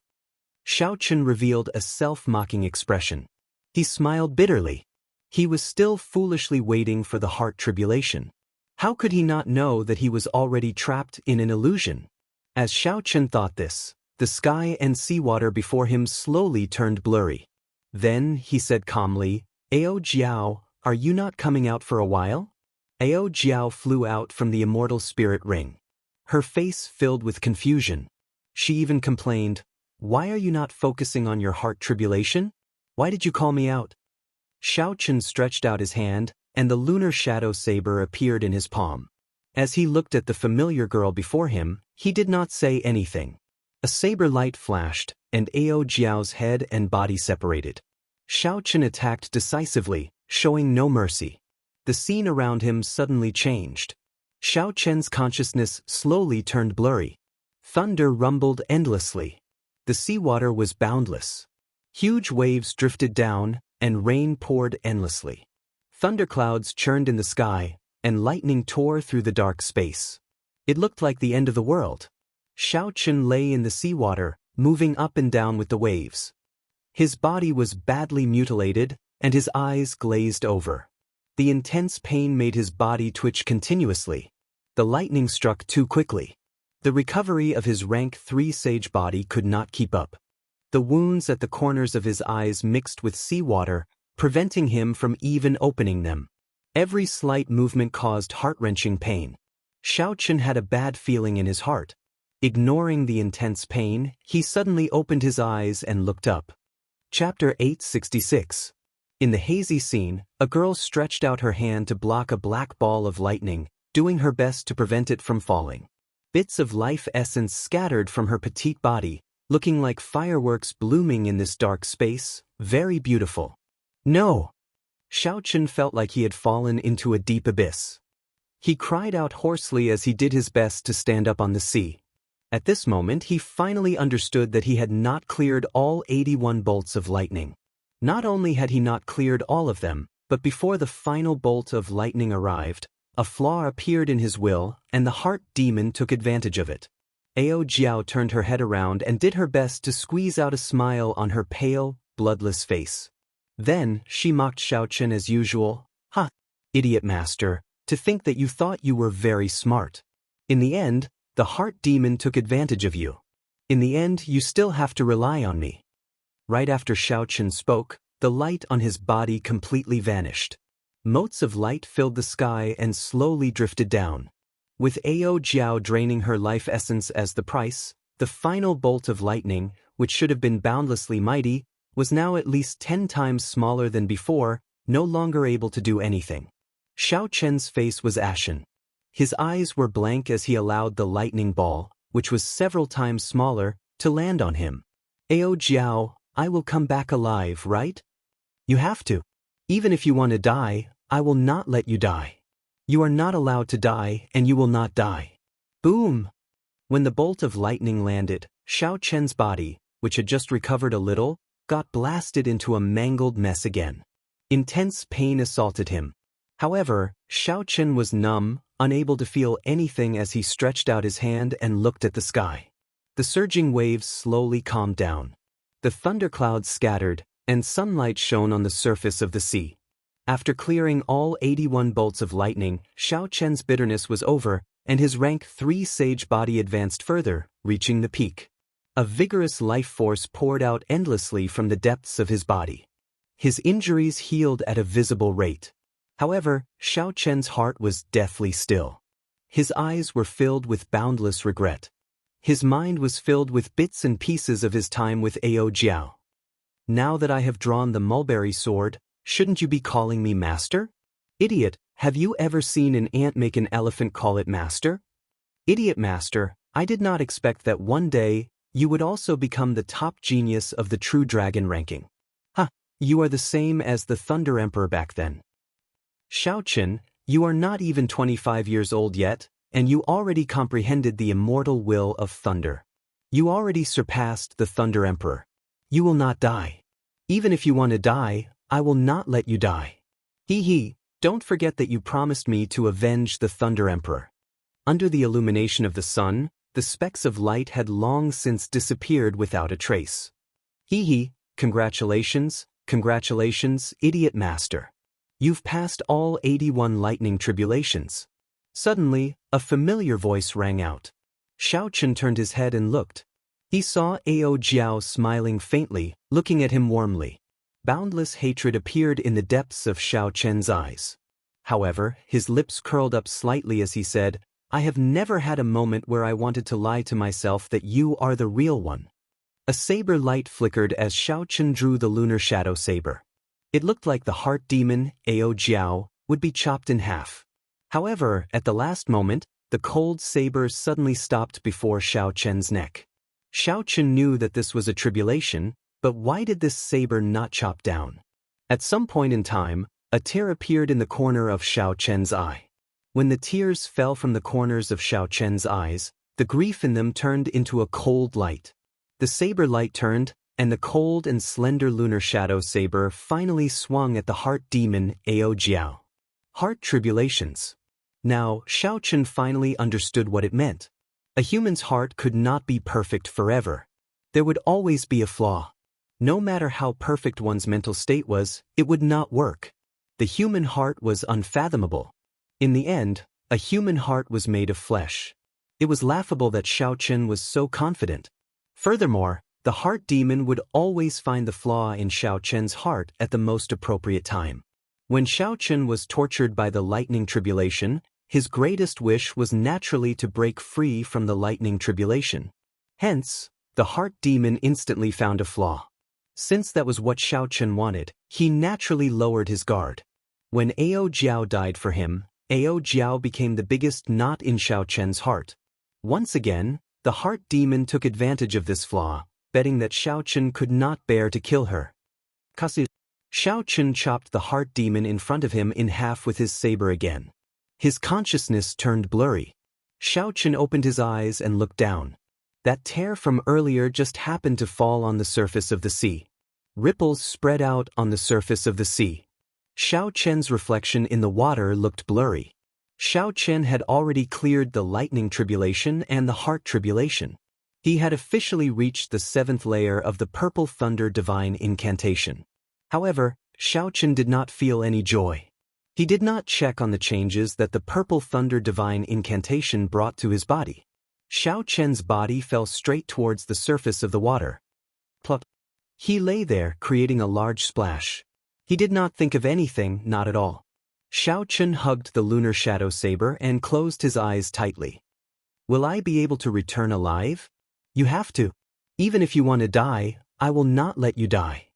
Xiao Chen revealed a self-mocking expression. He smiled bitterly. He was still foolishly waiting for the heart tribulation. How could he not know that he was already trapped in an illusion? As Xiaochen thought this, the sky and seawater before him slowly turned blurry. Then he said calmly, "Ao Jiao, are you not coming out for a while?" Ao Jiao flew out from the immortal spirit ring. Her face filled with confusion. She even complained, "Why are you not focusing on your heart tribulation? Why did you call me out?" Xiaochen stretched out his hand, and the lunar shadow saber appeared in his palm. As he looked at the familiar girl before him, he did not say anything. A saber light flashed, and Ao Jiao's head and body separated. Xiaochen attacked decisively, showing no mercy. The scene around him suddenly changed. Xiaochen's consciousness slowly turned blurry. Thunder rumbled endlessly. The seawater was boundless. Huge waves drifted down, and rain poured endlessly. Thunderclouds churned in the sky, and lightning tore through the dark space. It looked like the end of the world. Xiaochen lay in the seawater, moving up and down with the waves. His body was badly mutilated, and his eyes glazed over. The intense pain made his body twitch continuously. The lightning struck too quickly. The recovery of his rank 3 sage body could not keep up. The wounds at the corners of his eyes mixed with seawater, preventing him from even opening them. Every slight movement caused heart-wrenching pain. Xiaochen had a bad feeling in his heart. Ignoring the intense pain, he suddenly opened his eyes and looked up. Chapter 866. In the hazy scene, a girl stretched out her hand to block a black ball of lightning, doing her best to prevent it from falling. Bits of life essence scattered from her petite body, looking like fireworks blooming in this dark space, very beautiful. No! Xiaochen felt like he had fallen into a deep abyss. He cried out hoarsely as he did his best to stand up on the sea. At this moment he finally understood that he had not cleared all 81 bolts of lightning. Not only had he not cleared all of them, but before the final bolt of lightning arrived, a flaw appeared in his will, and the heart demon took advantage of it. Ao Jiao turned her head around and did her best to squeeze out a smile on her pale, bloodless face. Then she mocked Xiaochen as usual. "Ha! Idiot master, to think that you thought you were very smart. In the end, the heart demon took advantage of you. In the end, you still have to rely on me." Right after Xiaochen spoke, the light on his body completely vanished. Motes of light filled the sky and slowly drifted down. With Ao Jiao draining her life essence as the price, the final bolt of lightning, which should have been boundlessly mighty, was now at least 10 times smaller than before, no longer able to do anything. Xiaochen's face was ashen. His eyes were blank as he allowed the lightning ball, which was several times smaller, to land on him. "Ao Jiao, I will come back alive, right? You have to. Even if you want to die, I will not let you die. You are not allowed to die, and you will not die." Boom! When the bolt of lightning landed, Xiaochen's body, which had just recovered a little, got blasted into a mangled mess again. Intense pain assaulted him. However, Xiaochen was numb, unable to feel anything as he stretched out his hand and looked at the sky. The surging waves slowly calmed down. The thunderclouds scattered, and sunlight shone on the surface of the sea. After clearing all 81 bolts of lightning, Xiaochen's bitterness was over, and his rank 3 sage body advanced further, reaching the peak. A vigorous life force poured out endlessly from the depths of his body. His injuries healed at a visible rate. However, Xiaochen's heart was deathly still. His eyes were filled with boundless regret. His mind was filled with bits and pieces of his time with Ao Jiao. "Now that I have drawn the mulberry sword, shouldn't you be calling me master? Idiot, have you ever seen an ant make an elephant call it master? Idiot master, I did not expect that one day you would also become the top genius of the true dragon ranking. Ha, you are the same as the Thunder Emperor back then. Xiaochen, you are not even 25 years old yet, and you already comprehended the immortal will of thunder. You already surpassed the Thunder Emperor. You will not die. Even if you want to die, I will not let you die. Hee, don't forget that you promised me to avenge the Thunder Emperor." Under the illumination of the sun, the specks of light had long since disappeared without a trace. Hee, congratulations, idiot master. You've passed all 81 lightning tribulations. Suddenly, a familiar voice rang out. Xiao Chen turned his head and looked. He saw Ao Jiao smiling faintly, looking at him warmly. Boundless hatred appeared in the depths of Xiao Chen's eyes. However, his lips curled up slightly as he said, I have never had a moment where I wanted to lie to myself that you are the real one. A saber light flickered as Xiao Chen drew the lunar shadow saber. It looked like the heart demon, Ao Jiao, would be chopped in half. However, at the last moment, the cold saber suddenly stopped before Xiao Chen's neck. Xiao Chen knew that this was a tribulation, but why did this saber not chop down? At some point in time, a tear appeared in the corner of Xiao Chen's eye. When the tears fell from the corners of Xiao Chen's eyes, the grief in them turned into a cold light. The saber light turned, and the cold and slender lunar shadow saber finally swung at the heart demon Ao Jiao. Heart tribulations. Now, Xiao Chen finally understood what it meant. A human's heart could not be perfect forever. There would always be a flaw. No matter how perfect one's mental state was, it would not work. The human heart was unfathomable. In the end, a human heart was made of flesh. It was laughable that Xiao Chen was so confident. Furthermore, the heart demon would always find the flaw in Xiao Chen's heart at the most appropriate time. When Xiao Chen was tortured by the lightning tribulation, his greatest wish was naturally to break free from the lightning tribulation. Hence, the heart demon instantly found a flaw. Since that was what Xiao Chen wanted, he naturally lowered his guard. When Ao Jiao died for him, Ao Jiao became the biggest knot in Xiao Chen's heart. Once again, the heart demon took advantage of this flaw, betting that Xiao Chen could not bear to kill her. Xiao Chen chopped the heart demon in front of him in half with his saber again. His consciousness turned blurry. Xiao Chen opened his eyes and looked down. That tear from earlier just happened to fall on the surface of the sea. Ripples spread out on the surface of the sea. Xiao Chen's reflection in the water looked blurry. Xiao Chen had already cleared the lightning tribulation and the heart tribulation. He had officially reached the 7th layer of the purple thunder divine incantation. However, Xiao Chen did not feel any joy. He did not check on the changes that the purple thunder divine incantation brought to his body. Xiao Chen's body fell straight towards the surface of the water. Plop. He lay there, creating a large splash. He did not think of anything, not at all. Xiao Chen hugged the lunar shadow saber and closed his eyes tightly. Will I be able to return alive? You have to. Even if you want to die, I will not let you die.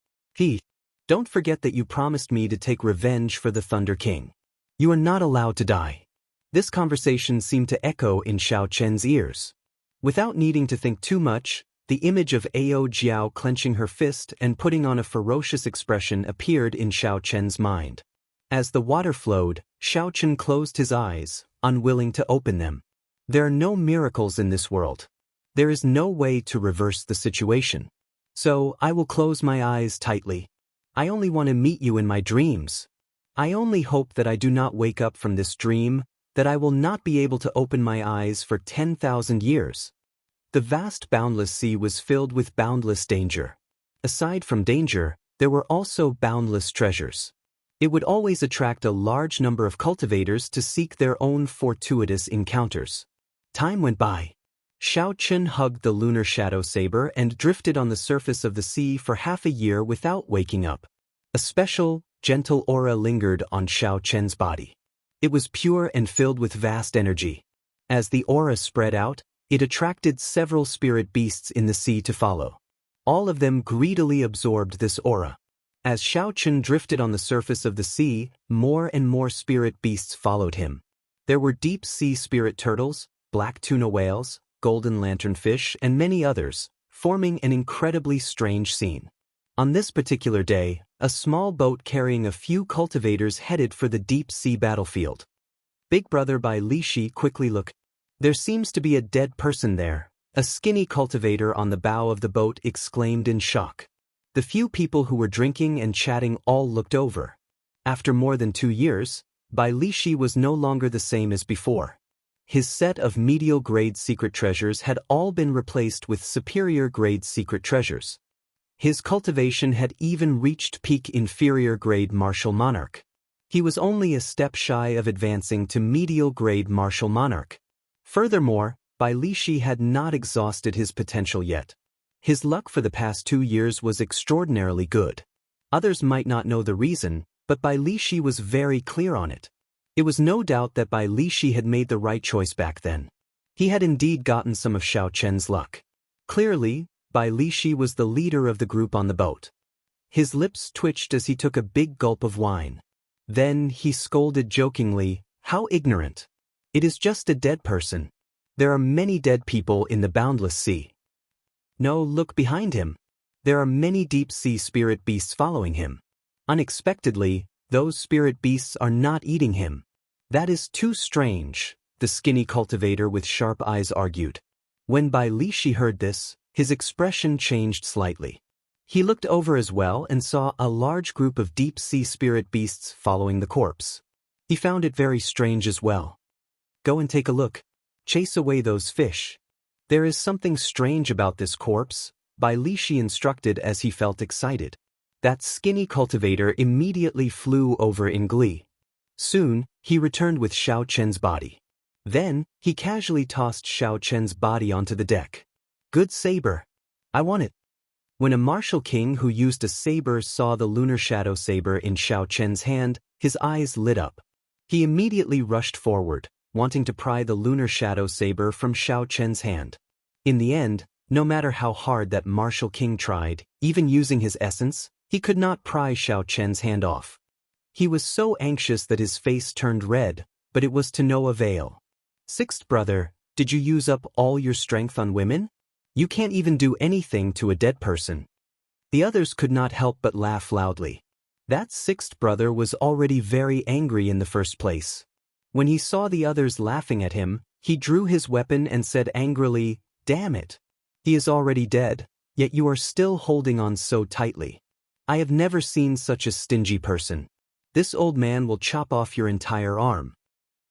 Don't forget that you promised me to take revenge for the Thunder King. You are not allowed to die. This conversation seemed to echo in Xiao Chen's ears. Without needing to think too much, the image of Ao Jiao clenching her fist and putting on a ferocious expression appeared in Xiao Chen's mind. As the water flowed, Xiao Chen closed his eyes, unwilling to open them. There are no miracles in this world. There is no way to reverse the situation. So, I will close my eyes tightly. I only want to meet you in my dreams. I only hope that I do not wake up from this dream, that I will not be able to open my eyes for 10,000 years. The vast boundless sea was filled with boundless danger. Aside from danger, there were also boundless treasures. It would always attract a large number of cultivators to seek their own fortuitous encounters. Time went by. Xiao Chen hugged the lunar shadow saber and drifted on the surface of the sea for half a year without waking up. A special, gentle aura lingered on Xiao Chen's body. It was pure and filled with vast energy. As the aura spread out, it attracted several spirit beasts in the sea to follow. All of them greedily absorbed this aura. As Xiao Chen drifted on the surface of the sea, more and more spirit beasts followed him. There were deep-sea spirit turtles, black tuna whales, golden lanternfish, and many others, forming an incredibly strange scene. On this particular day, a small boat carrying a few cultivators headed for the deep-sea battlefield. Big Brother by Li Shi quickly looked. There seems to be a dead person there, a skinny cultivator on the bow of the boat exclaimed in shock. The few people who were drinking and chatting all looked over. After more than 2 years, Bai Li Shi was no longer the same as before. His set of medial-grade secret treasures had all been replaced with superior-grade secret treasures. His cultivation had even reached peak inferior-grade martial monarch. He was only a step shy of advancing to medial-grade martial monarch. Furthermore, Bai Lishi had not exhausted his potential yet. His luck for the past 2 years was extraordinarily good. Others might not know the reason, but Bai Lishi was very clear on it. It was no doubt that Bai Lishi had made the right choice back then. He had indeed gotten some of Xiao Chen's luck. Clearly, Bai Lishi was the leader of the group on the boat. His lips twitched as he took a big gulp of wine. Then he scolded jokingly, "How ignorant! It is just a dead person. There are many dead people in the boundless sea. No, look behind him. There are many deep-sea spirit beasts following him. Unexpectedly, those spirit beasts are not eating him. That is too strange," the skinny cultivator with sharp eyes argued. When Bai Lishi heard this, his expression changed slightly. He looked over as well and saw a large group of deep-sea spirit beasts following the corpse. He found it very strange as well. "Go and take a look. Chase away those fish. There is something strange about this corpse," Bai Lishi instructed as he felt excited. That skinny cultivator immediately flew over in glee. Soon, he returned with Xiao Chen's body. Then, he casually tossed Xiao Chen's body onto the deck. "Good saber. I want it." When a martial king who used a saber saw the lunar shadow saber in Xiao Chen's hand, his eyes lit up. He immediately rushed forward, wanting to pry the lunar shadow saber from Xiao Chen's hand. In the end, no matter how hard that martial king tried, even using his essence, he could not pry Xiao Chen's hand off. He was so anxious that his face turned red, but it was to no avail. "Sixth brother, did you use up all your strength on women? You can't even do anything to a dead person." The others could not help but laugh loudly. That sixth brother was already very angry in the first place. When he saw the others laughing at him, he drew his weapon and said angrily, "Damn it! He is already dead, yet you are still holding on so tightly. I have never seen such a stingy person. This old man will chop off your entire arm."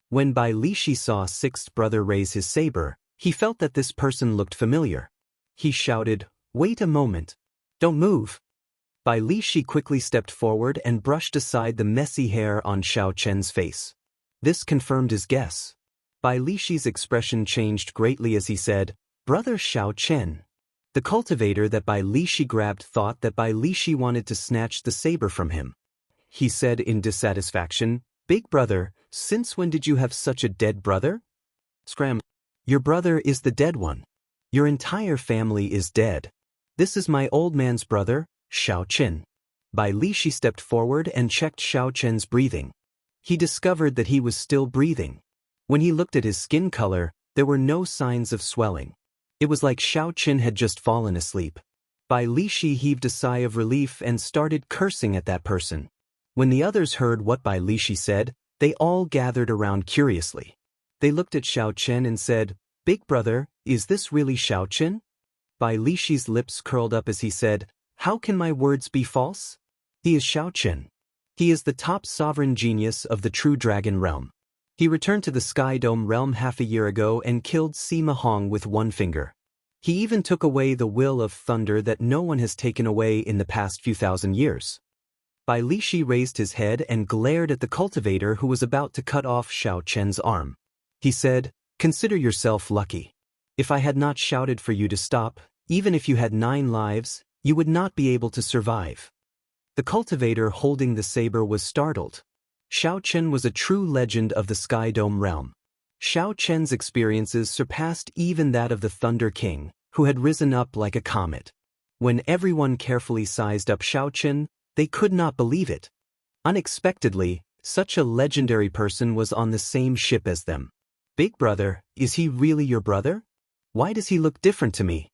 When Bai Lishi saw sixth brother raise his saber, he felt that this person looked familiar. He shouted, "Wait a moment. Don't move." Bai Lishi quickly stepped forward and brushed aside the messy hair on Xiao Chen's face. This confirmed his guess. Bai Lishi's expression changed greatly as he said, "Brother Xiao Chen." The cultivator that Bai Lishi grabbed thought that Bai Lishi wanted to snatch the saber from him. He said in dissatisfaction, "Big brother, since when did you have such a dead brother?" Scram. "Your brother is the dead one. Your entire family is dead. This is my old man's brother, Xiao Chen." Bai Lishi stepped forward and checked Xiao Chen's breathing. He discovered that he was still breathing. When he looked at his skin color, there were no signs of swelling. It was like Xiao Chen had just fallen asleep. Bai Lishi heaved a sigh of relief and started cursing at that person. When the others heard what Bai Lishi said, they all gathered around curiously. They looked at Xiao Chen and said, "Big brother, is this really Xiao Chen?" Bai Lishi's lips curled up as he said, "How can my words be false? He is Xiao Chen. He is the top sovereign genius of the true dragon realm. He returned to the Sky Dome realm half a year ago and killed Sima Hong with one finger. He even took away the will of thunder that no one has taken away in the past few thousand years." Bai Lishi raised his head and glared at the cultivator who was about to cut off Xiao Chen's arm. He said, "Consider yourself lucky. If I had not shouted for you to stop, even if you had 9 lives, you would not be able to survive." The cultivator holding the saber was startled. Xiao Chen was a true legend of the Sky Dome realm. Xiao Chen's experiences surpassed even that of the Thunder King, who had risen up like a comet. When everyone carefully sized up Xiao Chen, they could not believe it. Unexpectedly, such a legendary person was on the same ship as them. "Big brother, is he really your brother? Why does he look different to me?"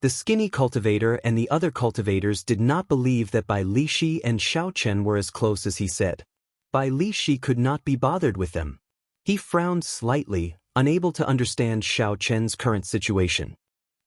The skinny cultivator and the other cultivators did not believe that Bai Lishi and Xiao Chen were as close as he said. Bai Lishi could not be bothered with them. He frowned slightly, unable to understand Xiao Chen's current situation.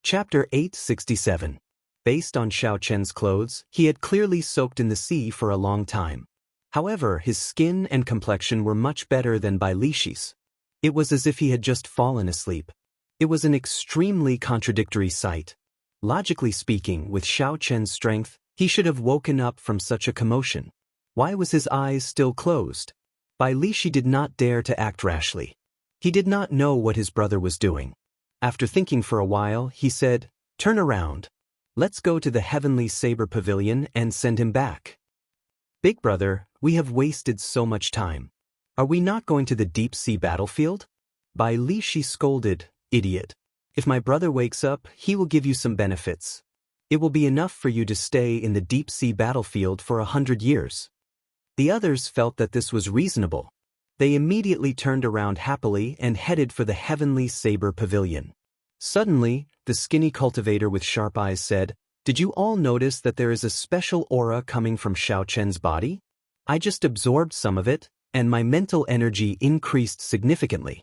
Chapter 867. Based on Xiao Chen's clothes, he had clearly soaked in the sea for a long time. However, his skin and complexion were much better than Bai Lishi's. It was as if he had just fallen asleep. It was an extremely contradictory sight. Logically speaking, with Xiao Chen's strength, he should have woken up from such a commotion. Why was his eyes still closed? Bai Lishi did not dare to act rashly. He did not know what his brother was doing. After thinking for a while, he said, "Turn around. Let's go to the Heavenly Saber Pavilion and send him back." "Big brother, we have wasted so much time. Are we not going to the deep-sea battlefield?" Bai Li Shi scolded, "Idiot. If my brother wakes up, he will give you some benefits. It will be enough for you to stay in the deep-sea battlefield for 100 years. The others felt that this was reasonable. They immediately turned around happily and headed for the Heavenly Saber Pavilion. Suddenly, the skinny cultivator with sharp eyes said, "Did you all notice that there is a special aura coming from Xiaochen's body? I just absorbed some of it, and my mental energy increased significantly."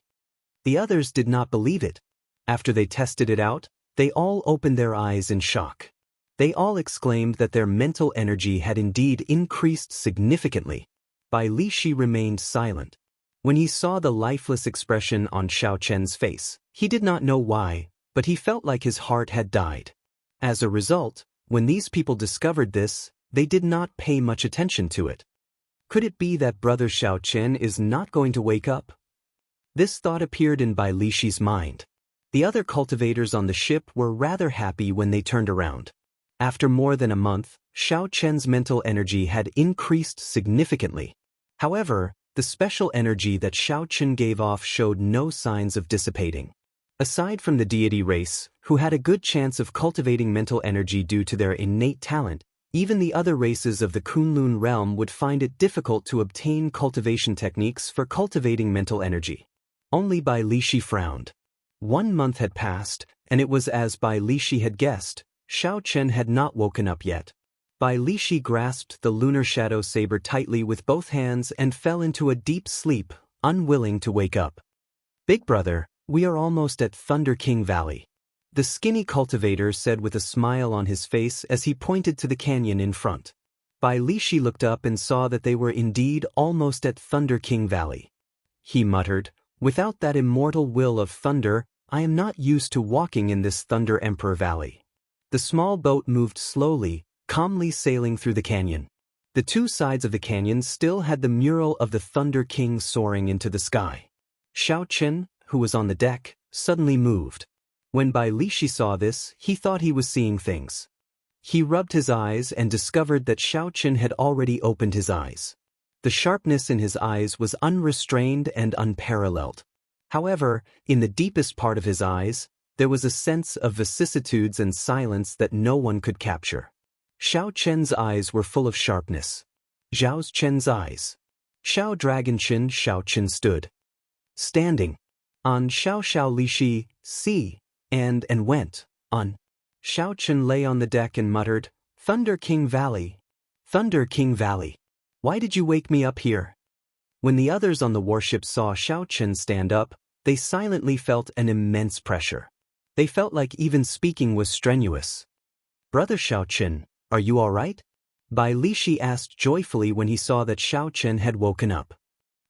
The others did not believe it. After they tested it out, they all opened their eyes in shock. They all exclaimed that their mental energy had indeed increased significantly. Bai Li Shi remained silent. When he saw the lifeless expression on Xiaochen's face, he did not know why, but he felt like his heart had died. As a result, when these people discovered this, they did not pay much attention to it. Could it be that brother Xiaochen is not going to wake up? This thought appeared in Bai Li Shi's mind. The other cultivators on the ship were rather happy when they turned around. After more than a month, Xiaochen's mental energy had increased significantly. However, the special energy that Xiaochen gave off showed no signs of dissipating. Aside from the deity race, who had a good chance of cultivating mental energy due to their innate talent, even the other races of the Kunlun realm would find it difficult to obtain cultivation techniques for cultivating mental energy. Only Bai Li Shi frowned. 1 month had passed, and it was as Bai Li Shi had guessed. Xiaochen had not woken up yet. Bai Li Shi grasped the lunar shadow saber tightly with both hands and fell into a deep sleep, unwilling to wake up. "Big brother, we are almost at Thunder King Valley," the skinny cultivator said with a smile on his face as he pointed to the canyon in front. Bai Li Shi looked up and saw that they were indeed almost at Thunder King Valley. He muttered, "Without that immortal will of thunder, I am not used to walking in this Thunder Emperor Valley." The small boat moved slowly, calmly sailing through the canyon. The two sides of the canyon still had the mural of the Thunder King soaring into the sky. Xiaochen, who was on the deck, suddenly moved. When Bai Li Shi saw this, he thought he was seeing things. He rubbed his eyes and discovered that Xiaochen had already opened his eyes. The sharpness in his eyes was unrestrained and unparalleled. However, in the deepest part of his eyes, there was a sense of vicissitudes and silence that no one could capture. Xiaochen's eyes were full of sharpness. Zhao Chen's eyes. Xiao Dragonchin Xiaochen stood. Standing. On Xiao Li Shi, see, and went. On. Xiaochen lay on the deck and muttered, "Thunder King Valley. Thunder King Valley. Why did you wake me up here?" When the others on the warship saw Xiaochen stand up, they silently felt an immense pressure. They felt like even speaking was strenuous. "Brother Xiaochen, are you all right?" Bai Li Shi asked joyfully when he saw that Xiaochen had woken up.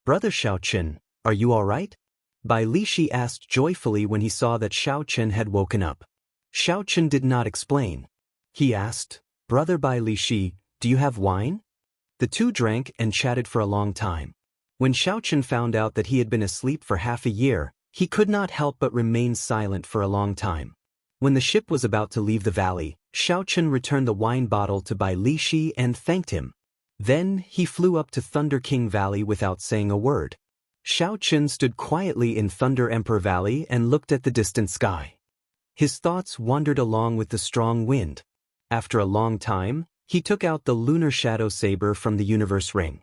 "Brother Xiaochen, are you all right?" Bai Li Shi asked joyfully when he saw that Xiaochen had woken up. Xiaochen did not explain. He asked, "Brother Bai Li Shi, do you have wine?" The two drank and chatted for a long time. When Xiaochen found out that he had been asleep for half a year, he could not help but remain silent for a long time. When the ship was about to leave the valley, Xiaochen returned the wine bottle to Bai Li Shi and thanked him. Then he flew up to Thunder King Valley without saying a word. Xiaochen stood quietly in Thunder Emperor Valley and looked at the distant sky. His thoughts wandered along with the strong wind. After a long time, he took out the lunar shadow saber from the universe ring.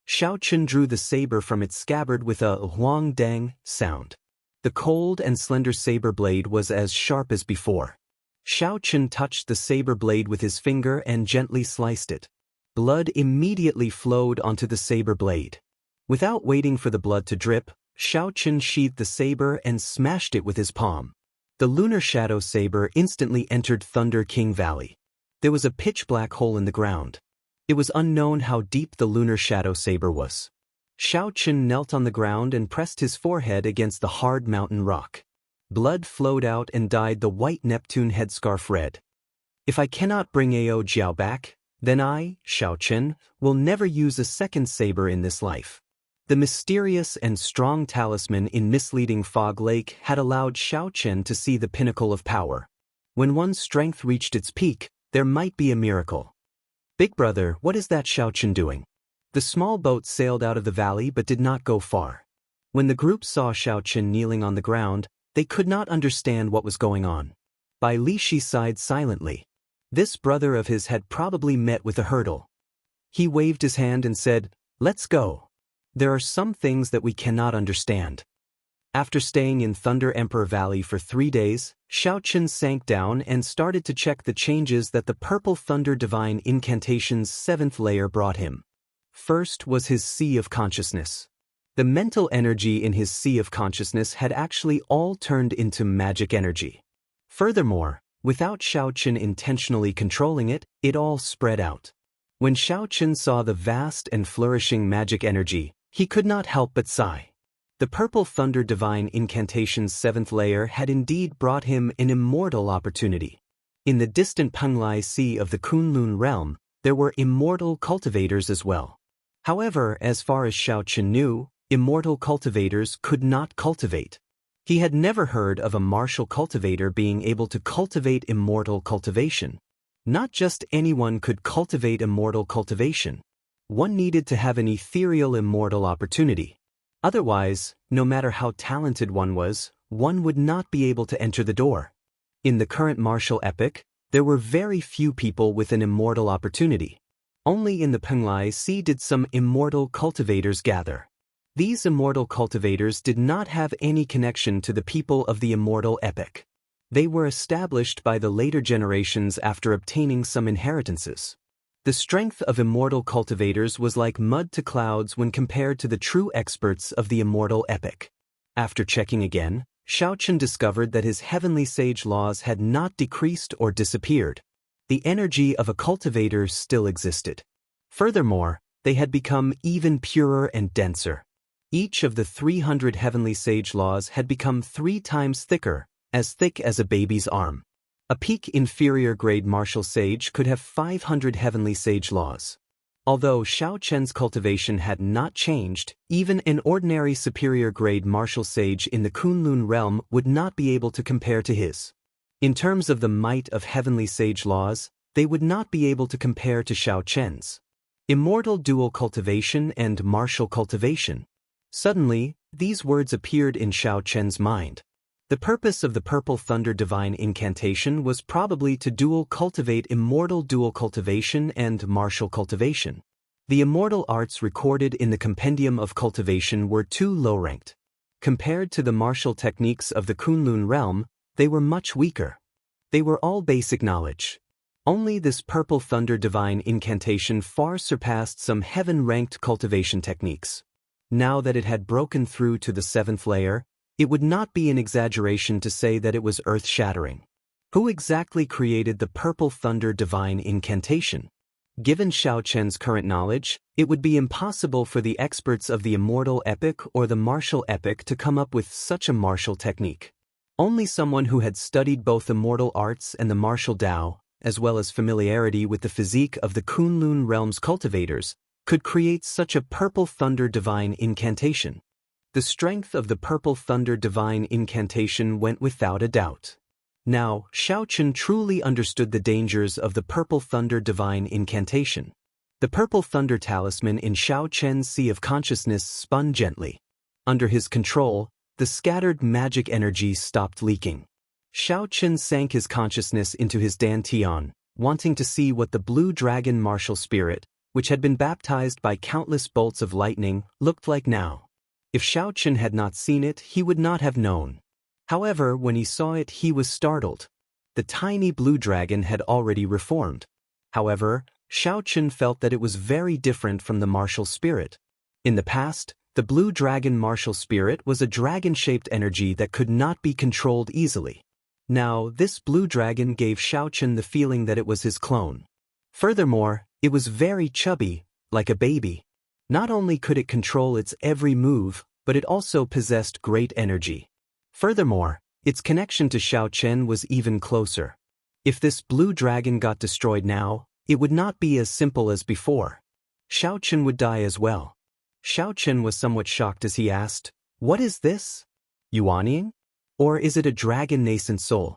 Xiaochen drew the saber from its scabbard with a huang dang sound. The cold and slender saber blade was as sharp as before. Xiaochen touched the saber blade with his finger and gently sliced it. Blood immediately flowed onto the saber blade. Without waiting for the blood to drip, Xiaochen sheathed the saber and smashed it with his palm. The lunar shadow saber instantly entered Thunder King Valley. There was a pitch-black hole in the ground. It was unknown how deep the lunar shadow saber was. Xiaochen knelt on the ground and pressed his forehead against the hard mountain rock. Blood flowed out and dyed the white Neptune headscarf red. "If I cannot bring Ao Jiao back, then I, Xiaochen, will never use a second saber in this life." The mysterious and strong talisman in misleading Fog Lake had allowed Xiaochen to see the pinnacle of power. When one's strength reached its peak, there might be a miracle. Big brother, what is that Xiaochen doing? The small boat sailed out of the valley but did not go far. When the group saw Xiaochen kneeling on the ground, they could not understand what was going on. Bai Lishi sighed silently. This brother of his had probably met with a hurdle. He waved his hand and said, "Let's go. There are some things that we cannot understand." After staying in Thunder Emperor Valley for 3 days, Xiaochen sank down and started to check the changes that the Purple Thunder Divine Incantation's 7th layer brought him. First was his Sea of Consciousness. The mental energy in his Sea of Consciousness had actually all turned into magic energy. Furthermore, without Xiaochen intentionally controlling it, it all spread out. When Xiaochen saw the vast and flourishing magic energy, he could not help but sigh. The Purple Thunder Divine Incantation's 7th layer had indeed brought him an immortal opportunity. In the distant Penglai Sea of the Kunlun realm, there were immortal cultivators as well. However, as far as Xiaochen knew, immortal cultivators could not cultivate. He had never heard of a martial cultivator being able to cultivate immortal cultivation. Not just anyone could cultivate immortal cultivation. One needed to have an ethereal immortal opportunity. Otherwise, no matter how talented one was, one would not be able to enter the door. In the current martial epoch, there were very few people with an immortal opportunity. Only in the Penglai Sea did some immortal cultivators gather. These immortal cultivators did not have any connection to the people of the immortal epoch. They were established by the later generations after obtaining some inheritances. The strength of immortal cultivators was like mud to clouds when compared to the true experts of the immortal epoch. After checking again, Xiaochen discovered that his heavenly sage laws had not decreased or disappeared. The energy of a cultivator still existed. Furthermore, they had become even purer and denser. Each of the 300 heavenly sage laws had become 3 times thicker, as thick as a baby's arm. A peak inferior grade martial sage could have 500 heavenly sage laws. Although Xiaochen's cultivation had not changed, even an ordinary superior grade martial sage in the Kunlun realm would not be able to compare to his. In terms of the might of heavenly sage laws, they would not be able to compare to Xiaochen's. Immortal dual cultivation and martial cultivation. Suddenly, these words appeared in Xiaochen's mind. The purpose of the Purple Thunder Divine Incantation was probably to dual cultivate immortal dual cultivation and martial cultivation. The immortal arts recorded in the Compendium of Cultivation were too low-ranked. Compared to the martial techniques of the Kunlun realm, they were much weaker. They were all basic knowledge. Only this Purple Thunder Divine Incantation far surpassed some heaven-ranked cultivation techniques. Now that it had broken through to the 7th layer, it would not be an exaggeration to say that it was earth-shattering. Who exactly created the Purple Thunder Divine Incantation? Given Xiaochen's current knowledge, it would be impossible for the experts of the immortal epoch or the martial epoch to come up with such a martial technique. Only someone who had studied both immortal arts and the martial Dao, as well as familiarity with the physique of the Kunlun realm's cultivators, could create such a Purple Thunder Divine Incantation. The strength of the Purple Thunder Divine Incantation went without a doubt. Now, Xiaochen truly understood the dangers of the Purple Thunder Divine Incantation. The Purple Thunder Talisman in Xiaochen's Sea of Consciousness spun gently. Under his control, the scattered magic energy stopped leaking. Xiaochen sank his consciousness into his dantian, wanting to see what the blue dragon martial spirit, which had been baptized by countless bolts of lightning, looked like now. If Xiaochen had not seen it, he would not have known. However, when he saw it, he was startled. The tiny blue dragon had already reformed. However, Xiaochen felt that it was very different from the martial spirit. In the past, the blue dragon martial spirit was a dragon-shaped energy that could not be controlled easily. Now, this blue dragon gave Xiaochen the feeling that it was his clone. Furthermore, it was very chubby, like a baby. Not only could it control its every move, but it also possessed great energy. Furthermore, its connection to Xiaochen was even closer. If this blue dragon got destroyed now, it would not be as simple as before. Xiaochen would die as well. Xiao Chen was somewhat shocked as he asked, "What is this? Yuanying? Or is it a dragon nascent soul?"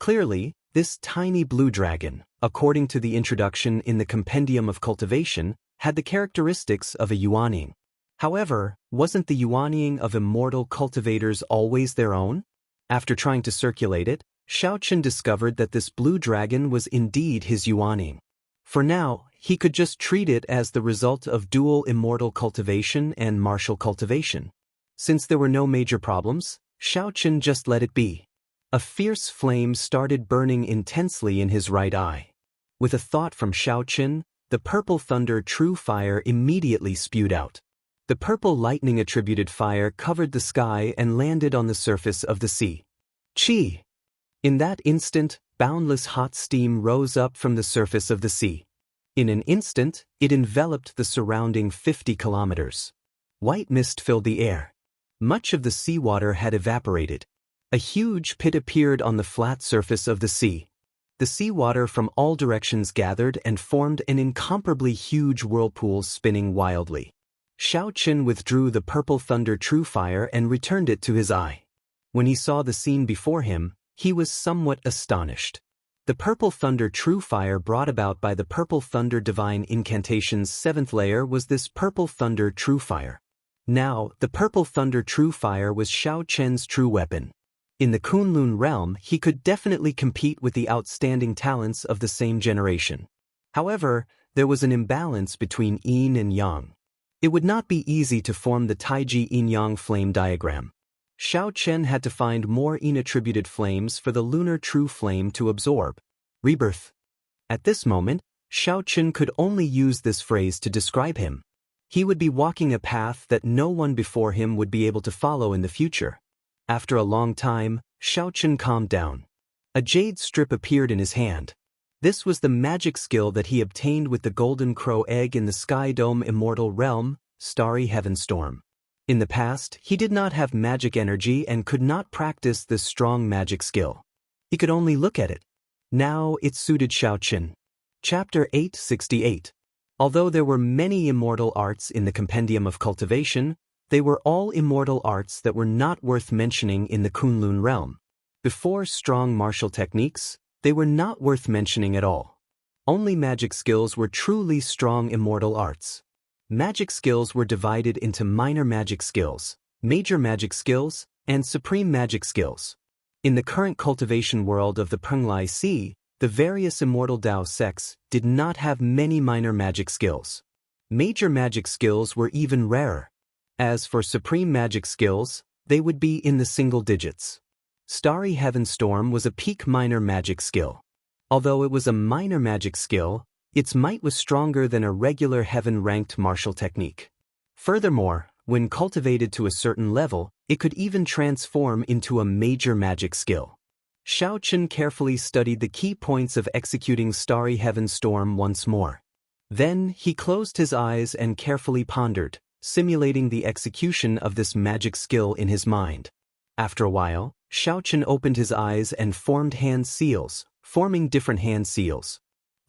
Clearly, this tiny blue dragon, according to the introduction in the Compendium of Cultivation, had the characteristics of a yuanying. However, wasn't the yuanying of immortal cultivators always their own? After trying to circulate it, Xiao Chen discovered that this blue dragon was indeed his yuanying. For now, he could just treat it as the result of dual immortal cultivation and martial cultivation. Since there were no major problems, Xiao Chen just let it be. A fierce flame started burning intensely in his right eye. With a thought from Xiao Chen, the purple thunder true fire immediately spewed out. The purple lightning attributed fire covered the sky and landed on the surface of the sea. Chi! In that instant, boundless hot steam rose up from the surface of the sea. In an instant, it enveloped the surrounding 50 kilometers. White mist filled the air. Much of the seawater had evaporated. A huge pit appeared on the flat surface of the sea. The seawater from all directions gathered and formed an incomparably huge whirlpool spinning wildly. Xiao Chen withdrew the purple thunder true fire and returned it to his eye. When he saw the scene before him, he was somewhat astonished. The purple thunder true fire brought about by the purple thunder divine incantation's 7th layer was this purple thunder true fire. Now, the purple thunder true fire was Xiao Chen's true weapon. In the Kunlun realm, he could definitely compete with the outstanding talents of the same generation. However, there was an imbalance between yin and yang. It would not be easy to form the Taiji yin-yang flame diagram. Xiao Chen had to find more yin-attributed flames for the lunar true flame to absorb. Rebirth. At this moment, Xiao Chen could only use this phrase to describe him. He would be walking a path that no one before him would be able to follow in the future. After a long time, Xiao Chen calmed down. A jade strip appeared in his hand. This was the magic skill that he obtained with the golden crow egg in the Sky Dome Immortal Realm, Starry Heaven Storm. In the past, he did not have magic energy and could not practice this strong magic skill. He could only look at it. Now it suited Xiao Chen. Chapter 868. Although there were many immortal arts in the Compendium of Cultivation, they were all immortal arts that were not worth mentioning in the Kunlun realm. Before strong martial techniques, they were not worth mentioning at all. Only magic skills were truly strong immortal arts. Magic skills were divided into minor magic skills, major magic skills, and supreme magic skills. In the current cultivation world of the Penglai Sea, the various immortal Dao sects did not have many minor magic skills. Major magic skills were even rarer. As for supreme magic skills, they would be in the single digits. Starry Heaven Storm was a peak minor magic skill. Although it was a minor magic skill, its might was stronger than a regular heaven-ranked martial technique. Furthermore, when cultivated to a certain level, it could even transform into a major magic skill. Xiao Chen carefully studied the key points of executing Starry Heaven Storm once more. Then, he closed his eyes and carefully pondered, simulating the execution of this magic skill in his mind. After a while, Xiao Chen opened his eyes and formed hand seals, forming different hand seals.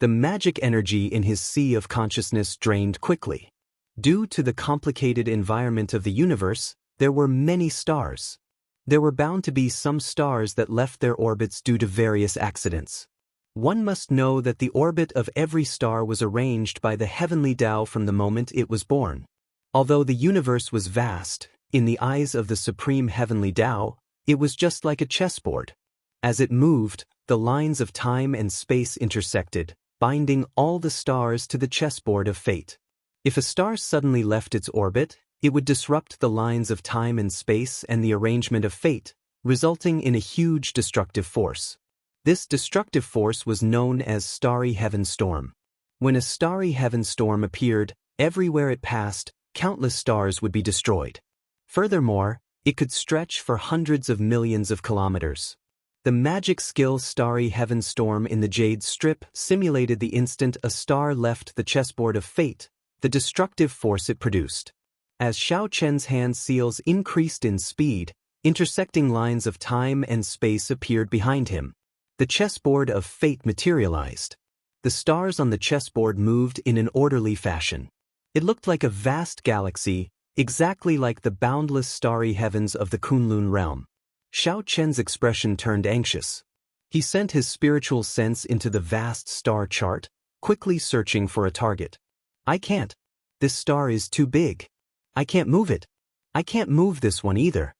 The magic energy in his sea of consciousness drained quickly. Due to the complicated environment of the universe, there were many stars. There were bound to be some stars that left their orbits due to various accidents. One must know that the orbit of every star was arranged by the heavenly Tao from the moment it was born. Although the universe was vast, in the eyes of the supreme heavenly Tao, it was just like a chessboard. As it moved, the lines of time and space intersected, binding all the stars to the chessboard of fate. If a star suddenly left its orbit, it would disrupt the lines of time and space and the arrangement of fate, resulting in a huge destructive force. This destructive force was known as Starry Heaven Storm. When a Starry Heaven Storm appeared, everywhere it passed, countless stars would be destroyed. Furthermore, it could stretch for hundreds of millions of kilometers. The magic skill Starry Heaven Storm in the Jade Strip simulated the instant a star left the chessboard of fate, the destructive force it produced. As Xiao Chen's hand seals increased in speed, intersecting lines of time and space appeared behind him. The chessboard of fate materialized. The stars on the chessboard moved in an orderly fashion. It looked like a vast galaxy, exactly like the boundless starry heavens of the Kunlun realm. Xiao Chen's expression turned anxious. He sent his spiritual sense into the vast star chart, quickly searching for a target. I can't. This star is too big. I can't move it. I can't move this one either.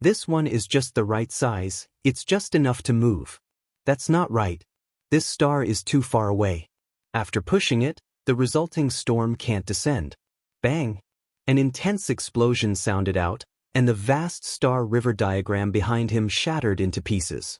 This one is just the right size, it's just enough to move. That's not right. This star is too far away. After pushing it, the resulting storm can't descend. Bang! An intense explosion sounded out, and the vast star river diagram behind him shattered into pieces.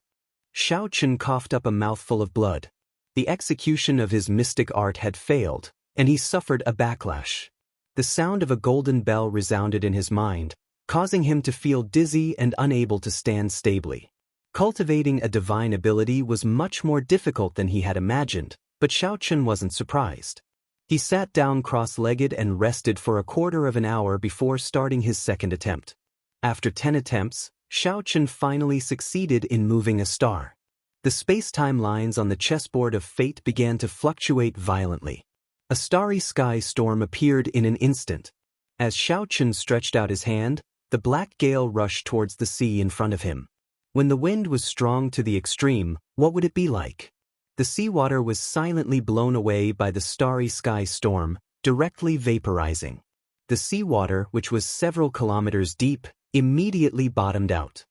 Xiao Chen coughed up a mouthful of blood. The execution of his mystic art had failed, and he suffered a backlash. The sound of a golden bell resounded in his mind, causing him to feel dizzy and unable to stand stably. Cultivating a divine ability was much more difficult than he had imagined, but Xiao Chen wasn't surprised. He sat down cross-legged and rested for a quarter of an hour before starting his second attempt. After 10 attempts, Xiao Chen finally succeeded in moving a star. The space-time lines on the chessboard of fate began to fluctuate violently. A starry sky storm appeared in an instant. As Xiao Chen stretched out his hand, the black gale rushed towards the sea in front of him. When the wind was strong to the extreme, what would it be like? The seawater was silently blown away by the starry sky storm, directly vaporizing. The seawater, which was several kilometers deep, immediately bottomed out.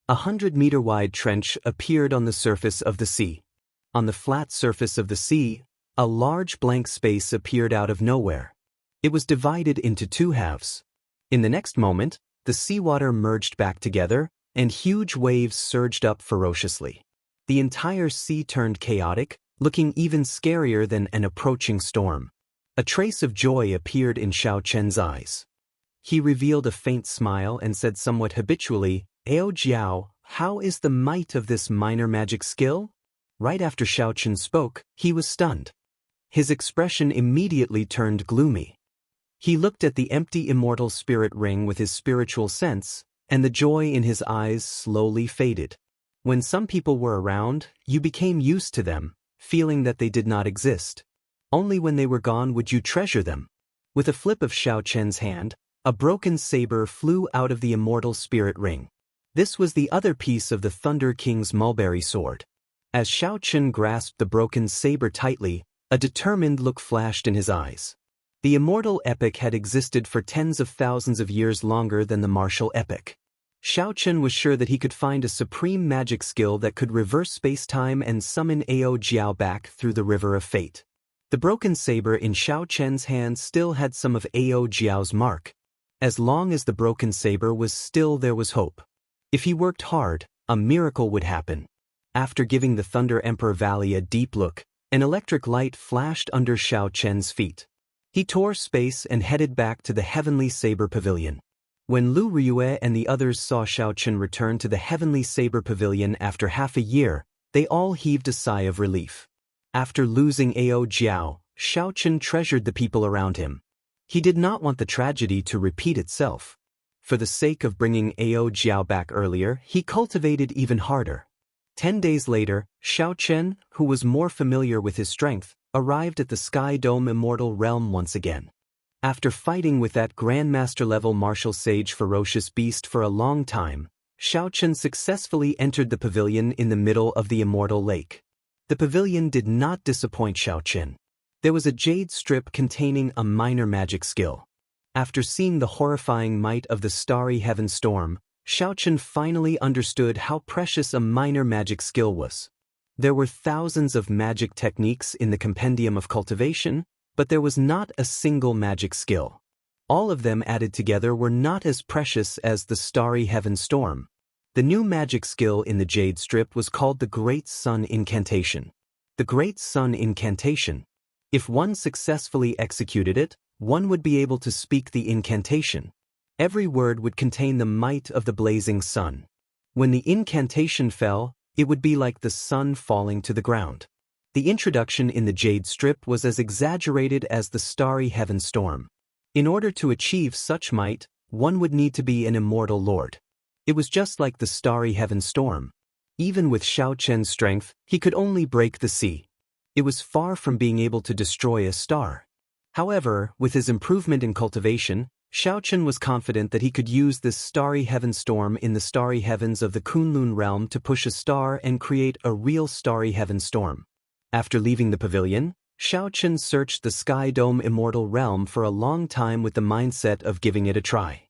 100-meter-wide trench appeared on the surface of the sea. On the flat surface of the sea, a large blank space appeared out of nowhere. It was divided into two halves. In the next moment, the seawater merged back together, and huge waves surged up ferociously. The entire sea turned chaotic, looking even scarier than an approaching storm. A trace of joy appeared in Xiao Chen's eyes. He revealed a faint smile and said somewhat habitually, "Ao Jiao, how is the might of this minor magic skill?" Right after Xiao Chen spoke, he was stunned. His expression immediately turned gloomy. He looked at the empty immortal spirit ring with his spiritual sense, and the joy in his eyes slowly faded. When some people were around, you became used to them, feeling that they did not exist. Only when they were gone would you treasure them. With a flip of Xiao Chen's hand, a broken saber flew out of the immortal spirit ring. This was the other piece of the Thunder King's mulberry sword. As Xiao Chen grasped the broken saber tightly, a determined look flashed in his eyes. The immortal epic had existed for tens of thousands of years longer than the martial epic. Xiao Chen was sure that he could find a supreme magic skill that could reverse space-time and summon Ao Jiao back through the river of fate. The broken saber in Xiao Chen's hand still had some of Ao Jiao's mark. As long as the broken saber was still, there was hope. If he worked hard, a miracle would happen. After giving the Thunder Emperor Valley a deep look, an electric light flashed under Xiao Chen's feet. He tore space and headed back to the Heavenly Saber Pavilion. When Lu Riyue and the others saw Xiao Chen return to the Heavenly Saber Pavilion after half a year, they all heaved a sigh of relief. After losing Ao Jiao, Xiao Chen treasured the people around him. He did not want the tragedy to repeat itself. For the sake of bringing Ao Jiao back earlier, he cultivated even harder. 10 days later, Xiao Chen, who was more familiar with his strength, arrived at the Sky Dome Immortal Realm once again. After fighting with that Grandmaster-level martial sage ferocious beast for a long time, Xiao Chen successfully entered the pavilion in the middle of the Immortal Lake. The pavilion did not disappoint Xiao Chen. There was a jade strip containing a minor magic skill. After seeing the horrifying might of the starry heaven storm, Xiao Chen finally understood how precious a minor magic skill was. There were thousands of magic techniques in the compendium of cultivation, but there was not a single magic skill. All of them added together were not as precious as the starry heaven storm. The new magic skill in the jade strip was called the Great Sun Incantation. The Great Sun Incantation. If one successfully executed it, one would be able to speak the incantation. Every word would contain the might of the blazing sun. When the incantation fell, it would be like the sun falling to the ground. The introduction in the jade strip was as exaggerated as the starry heaven storm. In order to achieve such might, one would need to be an immortal lord. It was just like the starry heaven storm. Even with Xiao Chen's strength, he could only break the sea. It was far from being able to destroy a star. However, with his improvement in cultivation, Xiaochen was confident that he could use this starry heaven storm in the starry heavens of the Kunlun realm to push a star and create a real starry heaven storm. After leaving the pavilion, Xiaochen searched the Sky Dome Immortal realm for a long time with the mindset of giving it a try.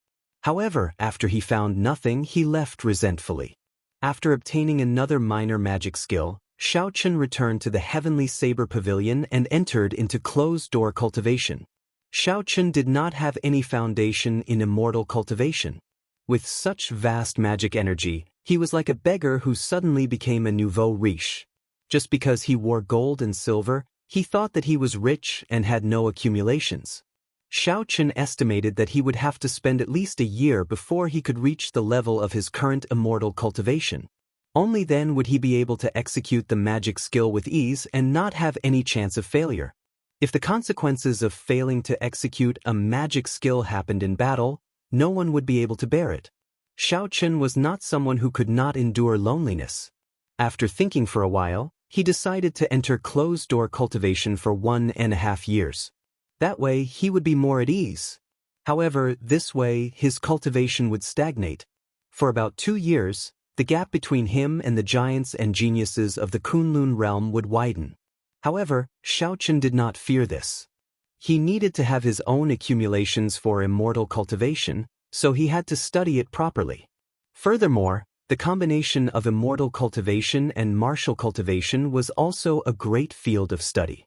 However, after he found nothing, he left resentfully. After obtaining another minor magic skill, Xiaochen returned to the Heavenly Saber Pavilion and entered into closed-door cultivation. Xiaochen did not have any foundation in immortal cultivation. With such vast magic energy, he was like a beggar who suddenly became a nouveau riche. Just because he wore gold and silver, he thought that he was rich and had no accumulations. Xiaochen estimated that he would have to spend at least a year before he could reach the level of his current immortal cultivation. Only then would he be able to execute the magic skill with ease and not have any chance of failure. If the consequences of failing to execute a magic skill happened in battle, no one would be able to bear it. Xiaochen was not someone who could not endure loneliness. After thinking for a while, he decided to enter closed-door cultivation for 1.5 years. That way, he would be more at ease. However, this way, his cultivation would stagnate. For about 2 years, the gap between him and the giants and geniuses of the Kunlun realm would widen. However, Xiaochen did not fear this. He needed to have his own accumulations for immortal cultivation, so he had to study it properly. Furthermore, the combination of immortal cultivation and martial cultivation was also a great field of study.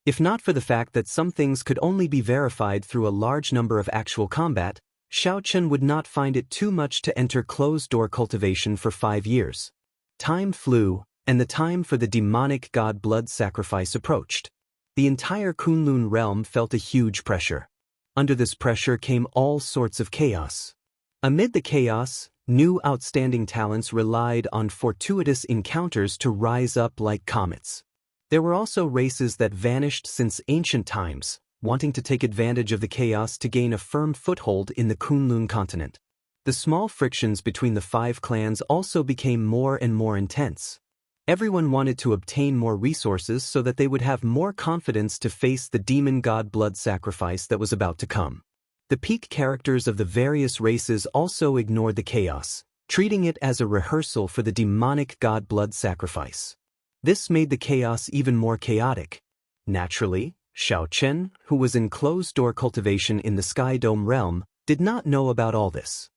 If not for the fact that some things could only be verified through a large number of actual combat, Xiaochen would not find it too much to enter closed-door cultivation for 5 years. Time flew, and the time for the demonic god blood sacrifice approached. The entire Kunlun realm felt a huge pressure. Under this pressure came all sorts of chaos. Amid the chaos, new outstanding talents relied on fortuitous encounters to rise up like comets. There were also races that vanished since ancient times, wanting to take advantage of the chaos to gain a firm foothold in the Kunlun continent. The small frictions between the 5 clans also became more and more intense. Everyone wanted to obtain more resources so that they would have more confidence to face the demon god blood sacrifice that was about to come. The peak characters of the various races also ignored the chaos, treating it as a rehearsal for the demonic god blood sacrifice. This made the chaos even more chaotic. Naturally, Xiaochen, who was in closed-door cultivation in the Sky Dome realm, did not know about all this.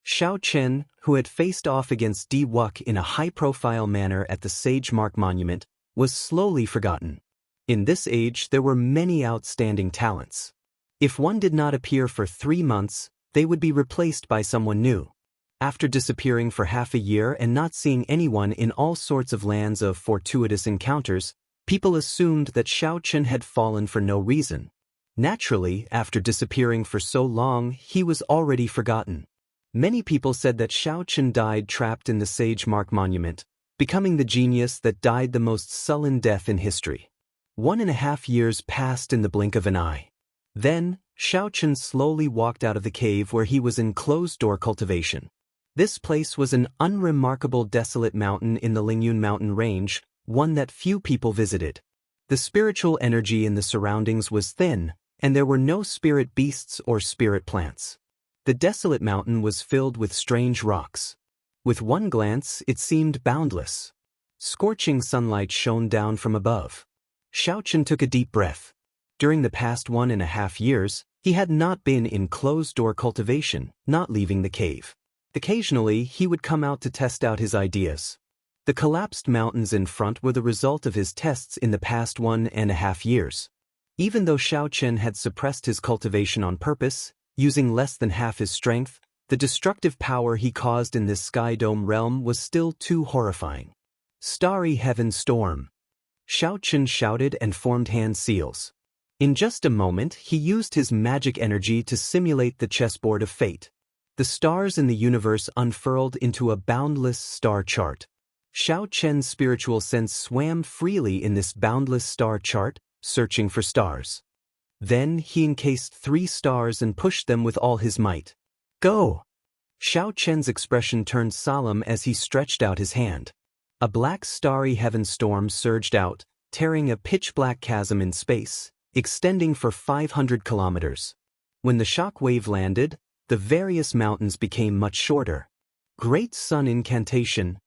Xiaochen, who had faced off against Di Wuk in a high-profile manner at the Sage Mark Monument, was slowly forgotten. In this age, there were many outstanding talents. If one did not appear for 3 months, they would be replaced by someone new. After disappearing for half a year and not seeing anyone in all sorts of lands of fortuitous encounters, people assumed that Xiaochen had fallen for no reason. Naturally, after disappearing for so long, he was already forgotten. Many people said that Xiaochen died trapped in the Sage Mark Monument, becoming the genius that died the most sullen death in history. 1.5 years passed in the blink of an eye. Then, Xiaochen slowly walked out of the cave where he was in closed-door cultivation. This place was an unremarkable desolate mountain in the Lingyun mountain range, one that few people visited. The spiritual energy in the surroundings was thin, and there were no spirit beasts or spirit plants. The desolate mountain was filled with strange rocks. With one glance, it seemed boundless. Scorching sunlight shone down from above. Xiaochen took a deep breath. During the past 1.5 years, he had not been in closed-door cultivation, not leaving the cave. Occasionally, he would come out to test out his ideas. The collapsed mountains in front were the result of his tests in the past 1.5 years. Even though Xiaochen had suppressed his cultivation on purpose, using less than half his strength, the destructive power he caused in this Sky Dome realm was still too horrifying. Starry Heaven Storm. Xiaochen shouted and formed hand seals. In just a moment, he used his magic energy to simulate the chessboard of fate. The stars in the universe unfurled into a boundless star chart. Xiaochen's spiritual sense swam freely in this boundless star chart, searching for stars. Then he encased 3 stars and pushed them with all his might. Go! Xiaochen's expression turned solemn as he stretched out his hand. A black starry heaven storm surged out, tearing a pitch-black chasm in space, extending for 500 kilometers. When the shock wave landed, the various mountains became much shorter. Great Sun Incantation.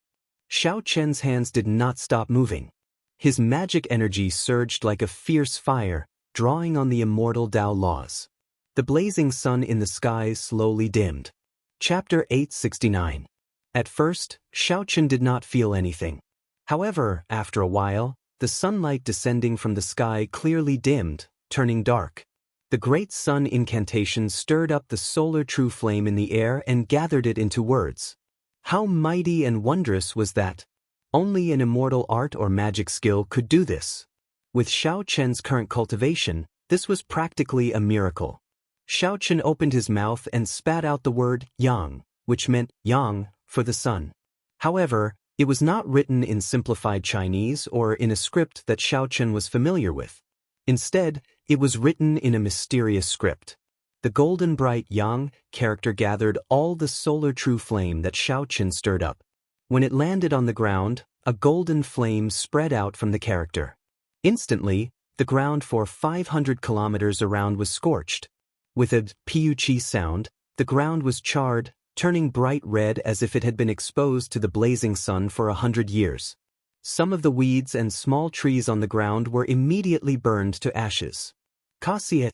Xiao Chen's hands did not stop moving. His magic energy surged like a fierce fire, drawing on the immortal Tao laws. The blazing sun in the sky slowly dimmed. Chapter 869. At first, Xiao Chen did not feel anything. However, after a while, the sunlight descending from the sky clearly dimmed, turning dark. The great sun incantation stirred up the solar true flame in the air and gathered it into words. How mighty and wondrous was that! Only an immortal art or magic skill could do this. With Xiao Chen's current cultivation, this was practically a miracle. Xiao Chen opened his mouth and spat out the word yang, which meant yang for the sun. However, it was not written in simplified Chinese or in a script that Xiao Chen was familiar with. Instead, it was written in a mysterious script. The golden bright yang character gathered all the solar true flame that Xiao Chen stirred up. When it landed on the ground, a golden flame spread out from the character. Instantly, the ground for 500 kilometers around was scorched. With a piu-chi sound, the ground was charred, turning bright red as if it had been exposed to the blazing sun for 100 years. Some of the weeds and small trees on the ground were immediately burned to ashes. Kasi.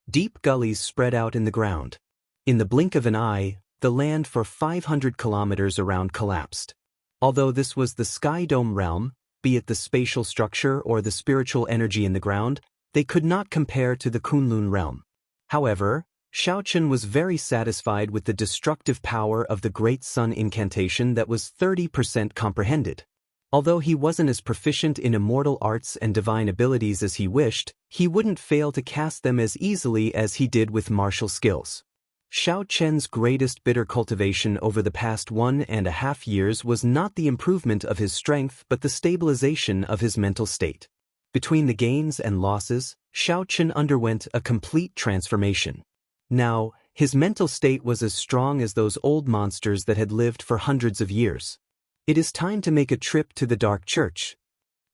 Deep gullies spread out in the ground. In the blink of an eye, the land for 500 kilometers around collapsed. Although this was the sky dome realm, be it the spatial structure or the spiritual energy in the ground, they could not compare to the Kunlun realm. However, Xiao Chen was very satisfied with the destructive power of the Great Sun Incantation that was 30% comprehended. Although he wasn't as proficient in immortal arts and divine abilities as he wished, he wouldn't fail to cast them as easily as he did with martial skills. Xiao Chen's greatest bitter cultivation over the past 1.5 years was not the improvement of his strength but the stabilization of his mental state. Between the gains and losses, Xiao Chen underwent a complete transformation. Now, his mental state was as strong as those old monsters that had lived for hundreds of years. It is time to make a trip to the Dark Church.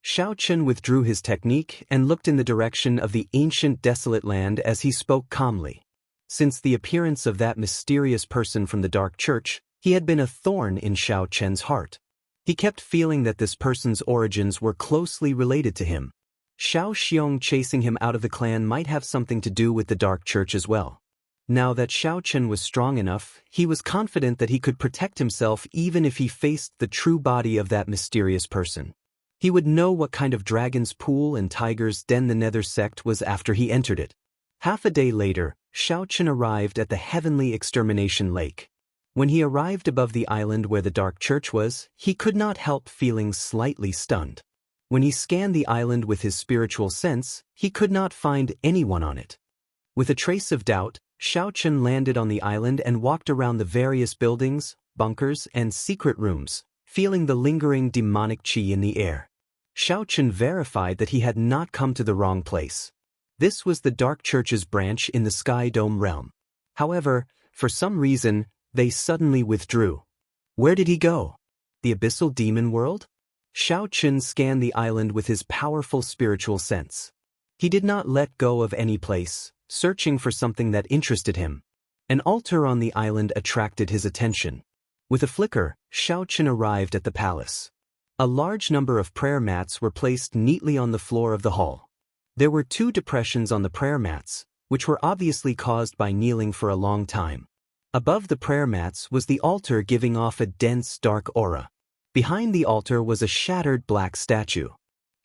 Xiao Chen withdrew his technique and looked in the direction of the ancient desolate land as he spoke calmly. Since the appearance of that mysterious person from the Dark Church, he had been a thorn in Xiao Chen's heart. He kept feeling that this person's origins were closely related to him. Xiao Xiong chasing him out of the clan might have something to do with the Dark Church as well. Now that Xiao Chen was strong enough, he was confident that he could protect himself even if he faced the true body of that mysterious person. He would know what kind of dragon's pool and tiger's den the Nether sect was after he entered it. Half a day later, Xiao Chen arrived at the heavenly extermination lake. When he arrived above the island where the Dark Church was, he could not help feeling slightly stunned. When he scanned the island with his spiritual sense, he could not find anyone on it. With a trace of doubt, Xiao Chen landed on the island and walked around the various buildings, bunkers, and secret rooms, feeling the lingering demonic qi in the air. Xiao Chen verified that he had not come to the wrong place. This was the Dark Church's branch in the Sky Dome realm. However, for some reason, they suddenly withdrew. Where did he go? The abyssal demon world? Xiao Chen scanned the island with his powerful spiritual sense. He did not let go of any place, searching for something that interested him. An altar on the island attracted his attention. With a flicker, Xiao Chen arrived at the palace. A large number of prayer mats were placed neatly on the floor of the hall. There were 2 depressions on the prayer mats, which were obviously caused by kneeling for a long time. Above the prayer mats was the altar giving off a dense, dark aura. Behind the altar was a shattered black statue.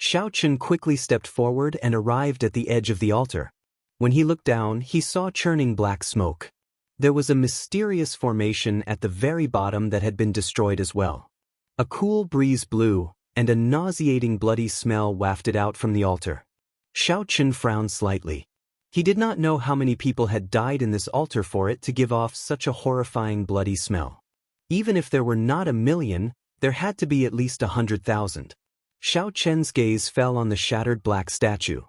Xiao Chen quickly stepped forward and arrived at the edge of the altar. When he looked down, he saw churning black smoke. There was a mysterious formation at the very bottom that had been destroyed as well. A cool breeze blew, and a nauseating bloody smell wafted out from the altar. Xiao Chen frowned slightly. He did not know how many people had died in this altar for it to give off such a horrifying bloody smell. Even if there were not 1 million, there had to be at least 100,000. Xiao Chen's gaze fell on the shattered black statue.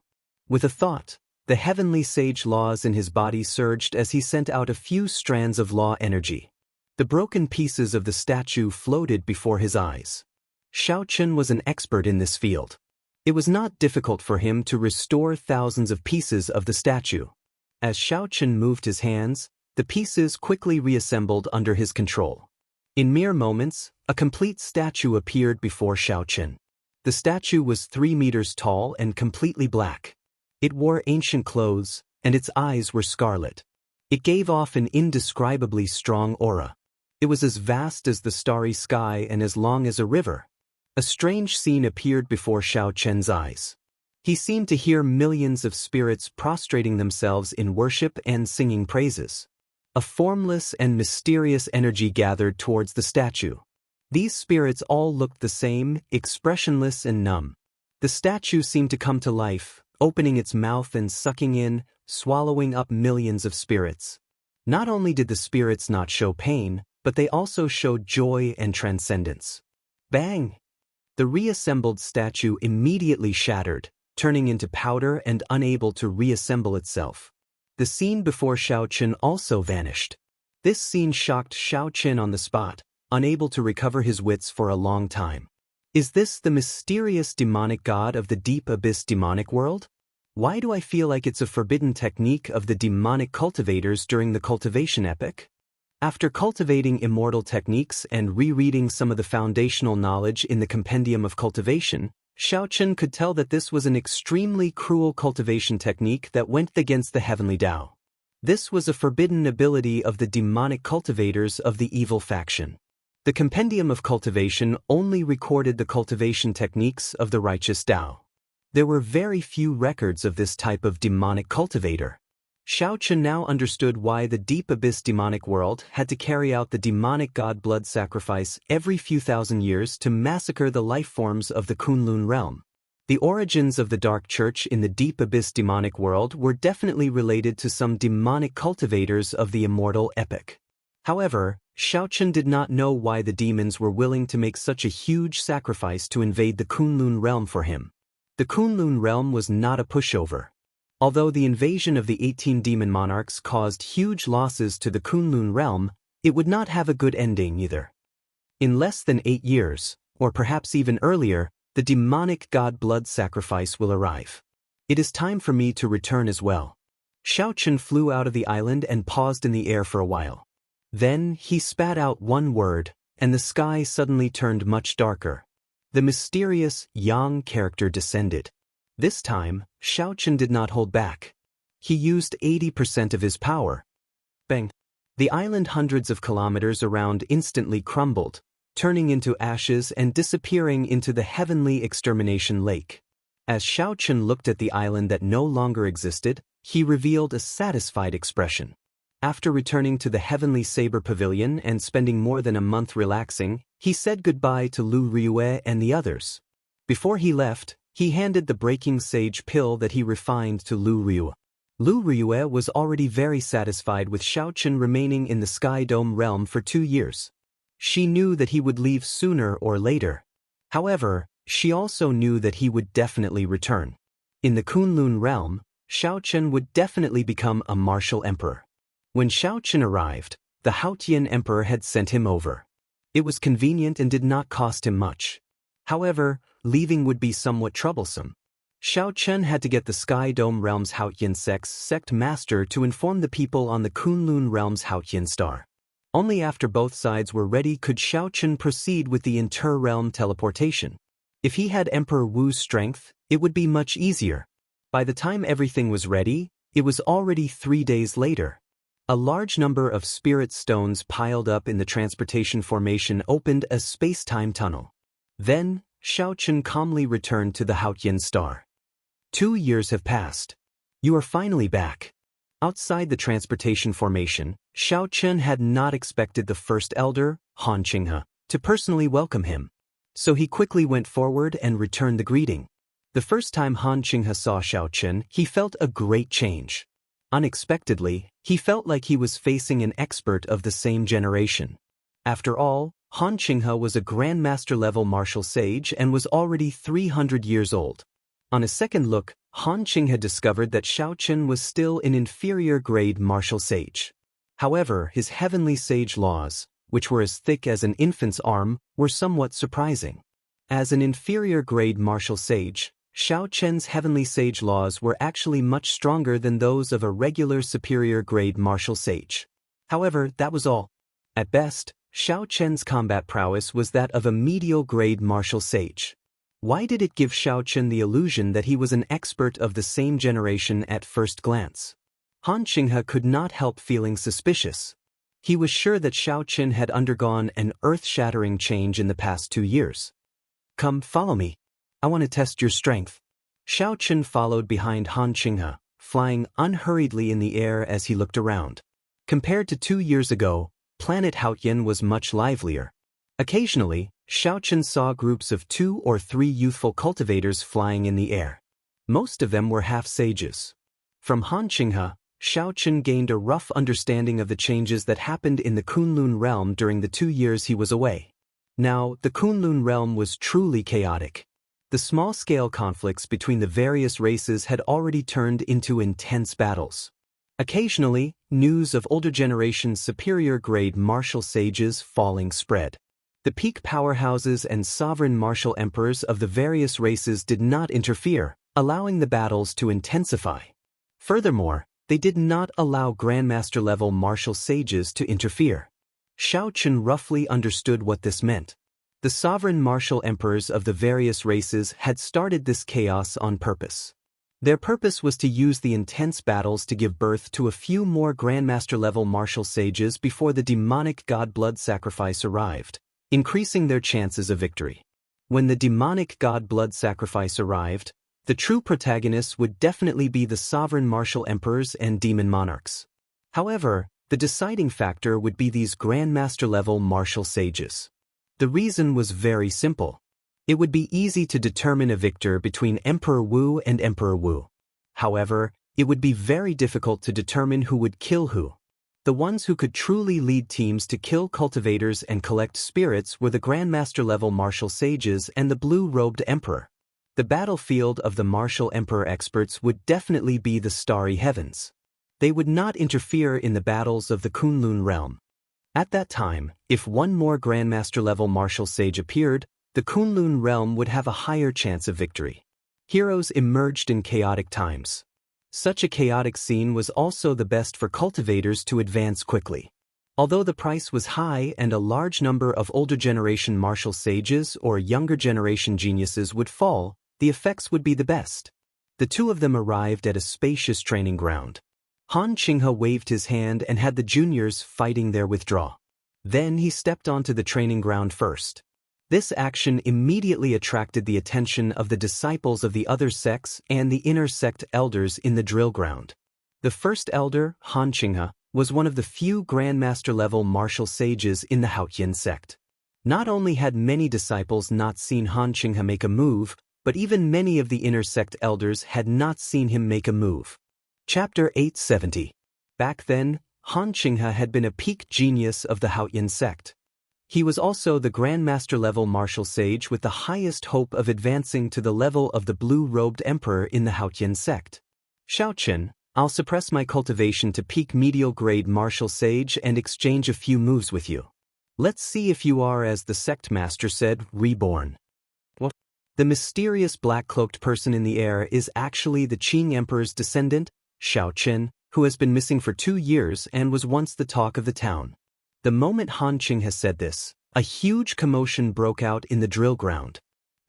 With a thought, the heavenly sage laws in his body surged as he sent out a few strands of law energy. The broken pieces of the statue floated before his eyes. Xiao Chen was an expert in this field. It was not difficult for him to restore thousands of pieces of the statue. As Xiaochen moved his hands, the pieces quickly reassembled under his control. In mere moments, a complete statue appeared before Xiaochen. The statue was 3 meters tall and completely black. It wore ancient clothes, and its eyes were scarlet. It gave off an indescribably strong aura. It was as vast as the starry sky and as long as a river. A strange scene appeared before Xiaochen's eyes. He seemed to hear millions of spirits prostrating themselves in worship and singing praises. A formless and mysterious energy gathered towards the statue. These spirits all looked the same, expressionless and numb. The statue seemed to come to life, opening its mouth and sucking in, swallowing up millions of spirits. Not only did the spirits not show pain, but they also showed joy and transcendence. Bang! The reassembled statue immediately shattered, turning into powder and unable to reassemble itself. The scene before Xiaochen also vanished. This scene shocked Xiaochen on the spot, unable to recover his wits for a long time. Is this the mysterious demonic god of the deep abyss demonic world? Why do I feel like it's a forbidden technique of the demonic cultivators during the cultivation epoch? After cultivating immortal techniques and rereading some of the foundational knowledge in the Compendium of Cultivation, Xiaochen could tell that this was an extremely cruel cultivation technique that went against the heavenly Tao. This was a forbidden ability of the demonic cultivators of the evil faction. The Compendium of Cultivation only recorded the cultivation techniques of the righteous Tao. There were very few records of this type of demonic cultivator. Xiaochen now understood why the deep abyss demonic world had to carry out the demonic god blood sacrifice every few thousand years to massacre the life forms of the Kunlun realm. The origins of the Dark Church in the deep abyss demonic world were definitely related to some demonic cultivators of the immortal epoch. However, Xiaochen did not know why the demons were willing to make such a huge sacrifice to invade the Kunlun realm for him. The Kunlun realm was not a pushover. Although the invasion of the 18 demon monarchs caused huge losses to the Kunlun realm, it would not have a good ending either. In less than 8 years, or perhaps even earlier, the demonic god blood sacrifice will arrive. It is time for me to return as well. Xiaochen flew out of the island and paused in the air for a while. Then he spat out one word, and the sky suddenly turned much darker. The mysterious Yang character descended. This time, Xiaochen did not hold back. He used 80% of his power. Bang! The island hundreds of kilometers around instantly crumbled, turning into ashes and disappearing into the heavenly extermination lake. As Xiaochen looked at the island that no longer existed, he revealed a satisfied expression. After returning to the heavenly saber pavilion and spending more than a month relaxing, he said goodbye to Lu Riyue and the others. Before he left, he handed the breaking sage pill that he refined to Lu Riyue. Lu Riyue was already very satisfied with Xiaochen remaining in the Sky Dome realm for 2 years. She knew that he would leave sooner or later. However, she also knew that he would definitely return. In the Kunlun realm, Xiaochen would definitely become a martial emperor. When Xiaochen arrived, the Haotian emperor had sent him over. It was convenient and did not cost him much. However, leaving would be somewhat troublesome. Xiaochen had to get the Sky Dome realm's Haotian sect master to inform the people on the Kunlun realm's Haotian star. Only after both sides were ready could Xiaochen proceed with the inter-realm teleportation. If he had Emperor Wu's strength, it would be much easier. By the time everything was ready, it was already 3 days later. A large number of spirit stones piled up in the transportation formation opened a space-time tunnel. Then, Xiaochen calmly returned to the Haotian star. 2 years have passed. You are finally back. Outside the transportation formation, Xiaochen had not expected the first elder, Han Qinghe, to personally welcome him. So he quickly went forward and returned the greeting. The first time Han Qinghe saw Xiaochen, he felt a great change. Unexpectedly, he felt like he was facing an expert of the same generation. After all, Han Qinghe was a Grandmaster-level martial sage and was already 300 years old. On a second look, Han Qinghe discovered that Xiaochen was still an inferior-grade martial sage. However, his heavenly sage laws, which were as thick as an infant's arm, were somewhat surprising. As an inferior-grade martial sage, Xiao Chen's heavenly sage laws were actually much stronger than those of a regular superior-grade martial sage. However, that was all. At best, Xiao Chen's combat prowess was that of a medial-grade martial sage. Why did it give Xiao Chen the illusion that he was an expert of the same generation at first glance? Han Qinghe could not help feeling suspicious. He was sure that Xiao Chen had undergone an earth-shattering change in the past 2 years. Come, follow me. I want to test your strength. Xiao Chen followed behind Han Qinghe, flying unhurriedly in the air as he looked around. Compared to 2 years ago, planet Haotian was much livelier. Occasionally, Xiao Chen saw groups of 2 or 3 youthful cultivators flying in the air. Most of them were half-sages. From Han Qinghe, Xiao Chen gained a rough understanding of the changes that happened in the Kunlun realm during the 2 years he was away. Now, the Kunlun realm was truly chaotic. The small-scale conflicts between the various races had already turned into intense battles. Occasionally, news of older generation's superior-grade martial sages falling spread. The peak powerhouses and sovereign martial emperors of the various races did not interfere, allowing the battles to intensify. Furthermore, they did not allow grandmaster-level martial sages to interfere. Xiao Chen roughly understood what this meant. The sovereign martial emperors of the various races had started this chaos on purpose. Their purpose was to use the intense battles to give birth to a few more grandmaster-level martial sages before the demonic god blood sacrifice arrived, increasing their chances of victory. When the demonic god blood sacrifice arrived, the true protagonists would definitely be the sovereign martial emperors and demon monarchs. However, the deciding factor would be these grandmaster-level martial sages. The reason was very simple. It would be easy to determine a victor between Emperor Wu and Emperor Wu. However, it would be very difficult to determine who would kill who. The ones who could truly lead teams to kill cultivators and collect spirits were the grandmaster-level martial sages and the blue-robed emperor. The battlefield of the martial emperor experts would definitely be the starry heavens. They would not interfere in the battles of the Kunlun realm. At that time, if one more grandmaster-level martial sage appeared, the Kunlun realm would have a higher chance of victory. Heroes emerged in chaotic times. Such a chaotic scene was also the best for cultivators to advance quickly. Although the price was high and a large number of older generation martial sages or younger generation geniuses would fall, the effects would be the best. The two of them arrived at a spacious training ground. Han Qinghe waved his hand and had the juniors fighting their withdraw. Then he stepped onto the training ground first. This action immediately attracted the attention of the disciples of the other sects and the inner sect elders in the drill ground. The first elder, Han Qinghe, was one of the few grandmaster-level martial sages in the Haotian sect. Not only had many disciples not seen Han Qinghe make a move, but even many of the inner sect elders had not seen him make a move. Chapter 870. Back then, Han Qinghe had been a peak genius of the Haotian sect. He was also the grandmaster-level martial sage with the highest hope of advancing to the level of the blue-robed emperor in the Haotian sect. Xiao Chen, I'll suppress my cultivation to peak medial-grade martial sage and exchange a few moves with you. Let's see if you are, as the sect master said, reborn. What? The mysterious black-cloaked person in the air is actually the Qing Emperor's descendant, Xiao Chen, who has been missing for 2 years and was once the talk of the town. The moment Han Qinghe said this, a huge commotion broke out in the drill ground.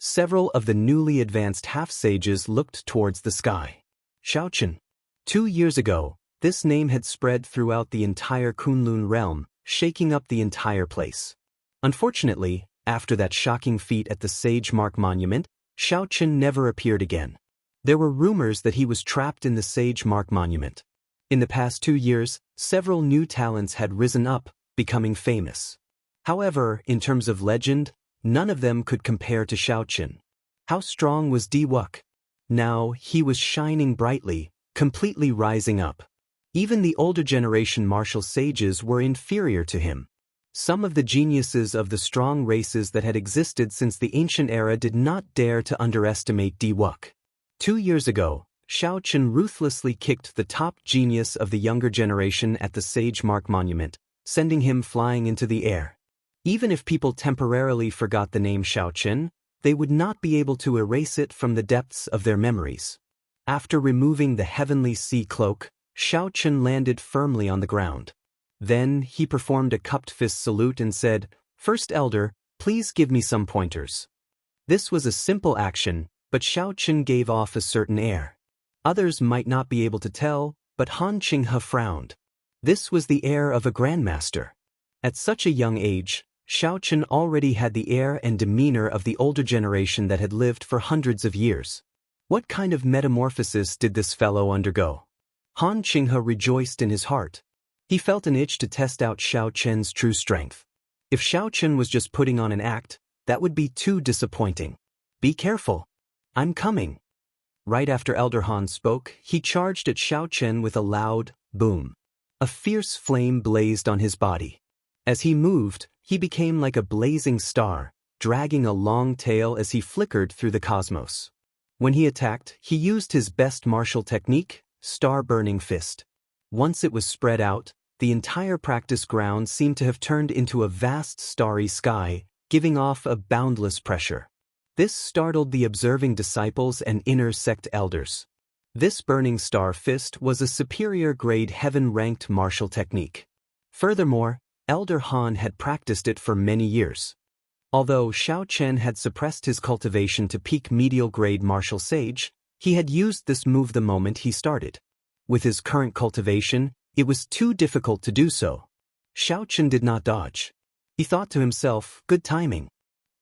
Several of the newly advanced half-sages looked towards the sky. Xiao Chen. 2 years ago, this name had spread throughout the entire Kunlun realm, shaking up the entire place. Unfortunately, after that shocking feat at the Sage Mark Monument, Xiao Chen never appeared again. There were rumors that he was trapped in the Sage Mark Monument. In the past 2 years, several new talents had risen up, becoming famous. However, in terms of legend, none of them could compare to Xiao Chen. How strong was Di Wuk? Now, he was shining brightly, completely rising up. Even the older generation martial sages were inferior to him. Some of the geniuses of the strong races that had existed since the ancient era did not dare to underestimate Di Wuk. 2 years ago, Xiao Chen ruthlessly kicked the top genius of the younger generation at the Sage Mark Monument, sending him flying into the air. Even if people temporarily forgot the name Xiao Chen, they would not be able to erase it from the depths of their memories. After removing the heavenly sea cloak, Xiaochen landed firmly on the ground. Then he performed a cupped fist salute and said, "First Elder, please give me some pointers." This was a simple action, but Xiaochen gave off a certain air. Others might not be able to tell, but Han Qinghe frowned. This was the air of a grandmaster. At such a young age, Xiaochen already had the air and demeanor of the older generation that had lived for hundreds of years. What kind of metamorphosis did this fellow undergo? Han Qinghe rejoiced in his heart. He felt an itch to test out Xiaochen's true strength. If Xiaochen was just putting on an act, that would be too disappointing. "Be careful. I'm coming." Right after Elder Han spoke, he charged at Xiaochen with a loud boom. A fierce flame blazed on his body. As he moved, he became like a blazing star, dragging a long tail as he flickered through the cosmos. When he attacked, he used his best martial technique, Star-Burning Fist. Once it was spread out, the entire practice ground seemed to have turned into a vast starry sky, giving off a boundless pressure. This startled the observing disciples and inner sect elders. This burning star fist was a superior-grade heaven-ranked martial technique. Furthermore, Elder Han had practiced it for many years. Although Xiaochen had suppressed his cultivation to peak medial-grade martial sage, he had used this move the moment he started. With his current cultivation, it was too difficult to do so. Xiaochen did not dodge. He thought to himself, "Good timing."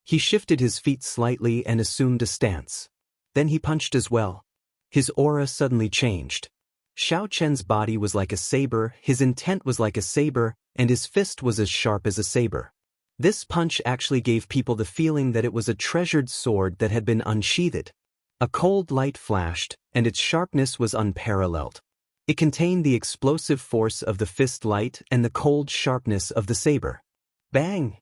He shifted his feet slightly and assumed a stance. Then he punched as well. His aura suddenly changed. Xiaochen's body was like a saber, his intent was like a saber, and his fist was as sharp as a saber. This punch actually gave people the feeling that it was a treasured sword that had been unsheathed. A cold light flashed, and its sharpness was unparalleled. It contained the explosive force of the fist light and the cold sharpness of the saber. Bang!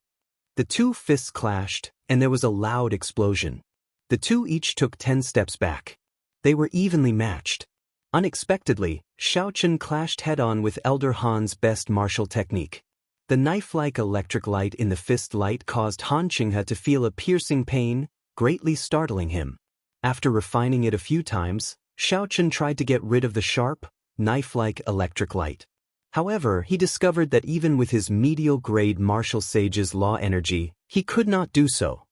The two fists clashed, and there was a loud explosion. The two each took 10 steps back. They were evenly matched. Unexpectedly, Xiaochen clashed head-on with Elder Han's best martial technique. The knife-like electric light in the fist light caused Han Qinghe to feel a piercing pain, greatly startling him. After refining it a few times, Xiaochen tried to get rid of the sharp, knife-like electric light. However, he discovered that even with his medial-grade martial sage's law energy, he could not do so.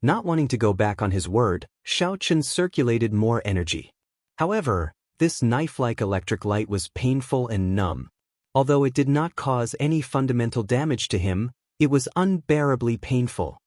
Not wanting to go back on his word, Xiaochen circulated more energy. However, this knife-like electric light was painful and numb. Although it did not cause any fundamental damage to him, it was unbearably painful.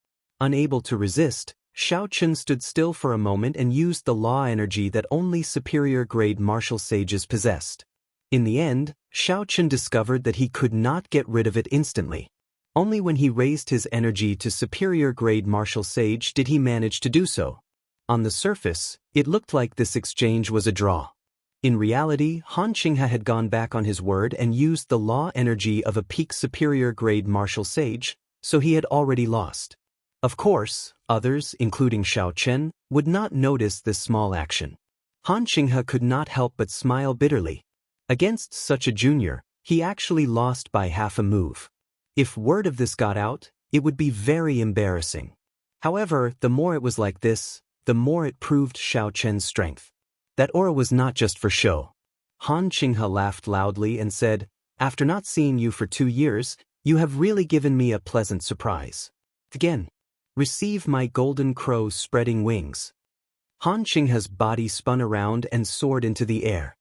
Unable to resist, Xiaochen stood still for a moment and used the law energy that only superior-grade martial sages possessed. In the end, Xiaochen discovered that he could not get rid of it instantly. Only when he raised his energy to superior-grade martial sage did he manage to do so. On the surface, it looked like this exchange was a draw. In reality, Han Qinghe had gone back on his word and used the law energy of a peak superior-grade martial sage, so he had already lost. Of course, others, including Xiaochen, would not notice this small action. Han Qinghe could not help but smile bitterly. Against such a junior, he actually lost by half a move. If word of this got out, it would be very embarrassing. However, the more it was like this, the more it proved Xiaochen's strength. That aura was not just for show. Han Qinghe laughed loudly and said, "After not seeing you for 2 years, you have really given me a pleasant surprise. Again, receive my golden crow spreading wings." Han Qinghe's body spun around and soared into the air.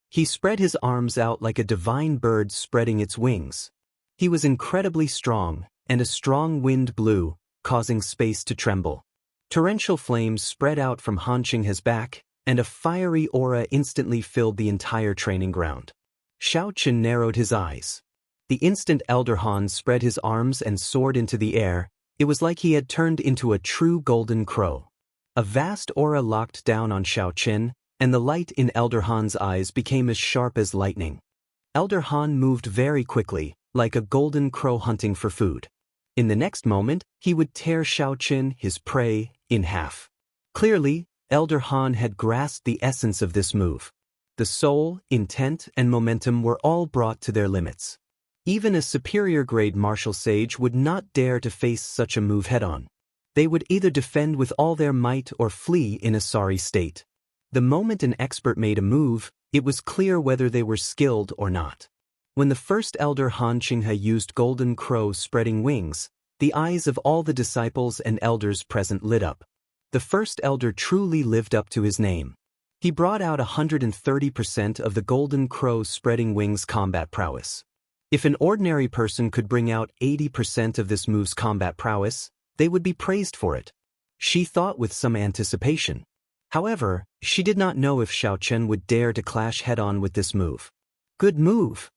He spread his arms out like a divine bird spreading its wings. He was incredibly strong, and a strong wind blew, causing space to tremble. Torrential flames spread out from Han Qinghe's back, and a fiery aura instantly filled the entire training ground. Xiaochen narrowed his eyes. The instant Elder Han spread his arms and soared into the air, it was like he had turned into a true golden crow. A vast aura locked down on Xiaochen, and the light in Elder Han's eyes became as sharp as lightning. Elder Han moved very quickly, like a golden crow hunting for food. In the next moment, he would tear Xiaochen, his prey, in half. Clearly, Elder Han had grasped the essence of this move. The soul, intent, and momentum were all brought to their limits. Even a superior-grade martial sage would not dare to face such a move head-on. They would either defend with all their might or flee in a sorry state. The moment an expert made a move, it was clear whether they were skilled or not. When the first elder Han Qinghe used golden crow spreading wings, the eyes of all the disciples and elders present lit up. The first elder truly lived up to his name. He brought out 130% of the golden crow spreading wings combat prowess. If an ordinary person could bring out 80% of this move's combat prowess, they would be praised for it. She thought with some anticipation. However, she did not know if Xiao Chen would dare to clash head-on with this move. Good move!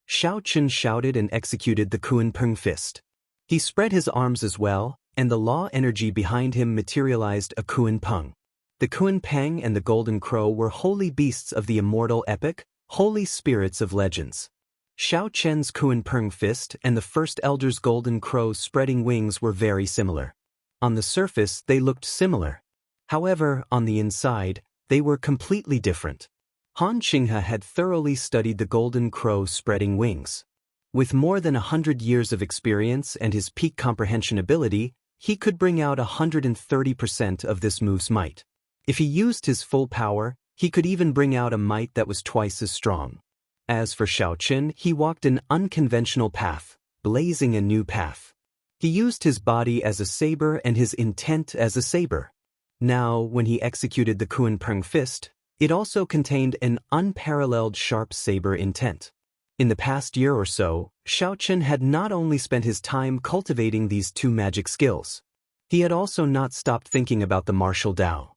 Xiao Chen shouted and executed the Kuan Peng fist. He spread his arms as well, and the law energy behind him materialized a Kuan Peng. The Kuan Peng and the Golden Crow were holy beasts of the immortal epic, holy spirits of legends. Xiao Chen's Kuan Peng fist and the first elder's Golden Crow spreading wings were very similar. On the surface, they looked similar. However, on the inside, they were completely different. Han Qinghe had thoroughly studied the Golden Crow spreading wings. With more than 100 years of experience and his peak comprehension ability, he could bring out 130% of this move's might. If he used his full power, he could even bring out a might that was twice as strong. As for Xiao Chen, he walked an unconventional path, blazing a new path. He used his body as a saber and his intent as a saber. Now, when he executed the Kuan Peng fist, it also contained an unparalleled sharp saber intent. In the past year or so, Xiao Chen had not only spent his time cultivating these two magic skills. He had also not stopped thinking about the martial Dao.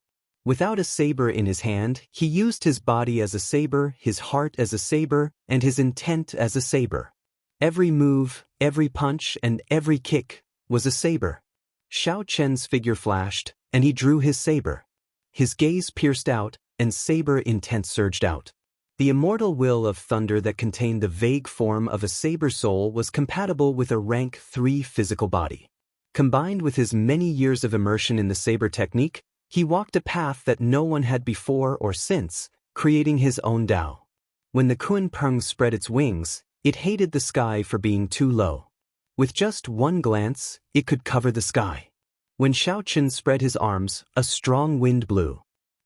Without a saber in his hand, he used his body as a saber, his heart as a saber, and his intent as a saber. Every move, every punch, and every kick was a saber. Xiao Chen's figure flashed, and he drew his saber. His gaze pierced out, and saber intent surged out. The immortal will of thunder that contained the vague form of a saber soul was compatible with a rank 3 physical body. Combined with his many years of immersion in the saber technique, he walked a path that no one had before or since, creating his own Dao. When the Kuan Peng spread its wings, it hated the sky for being too low. With just one glance, it could cover the sky. When Xiao Chen spread his arms, a strong wind blew.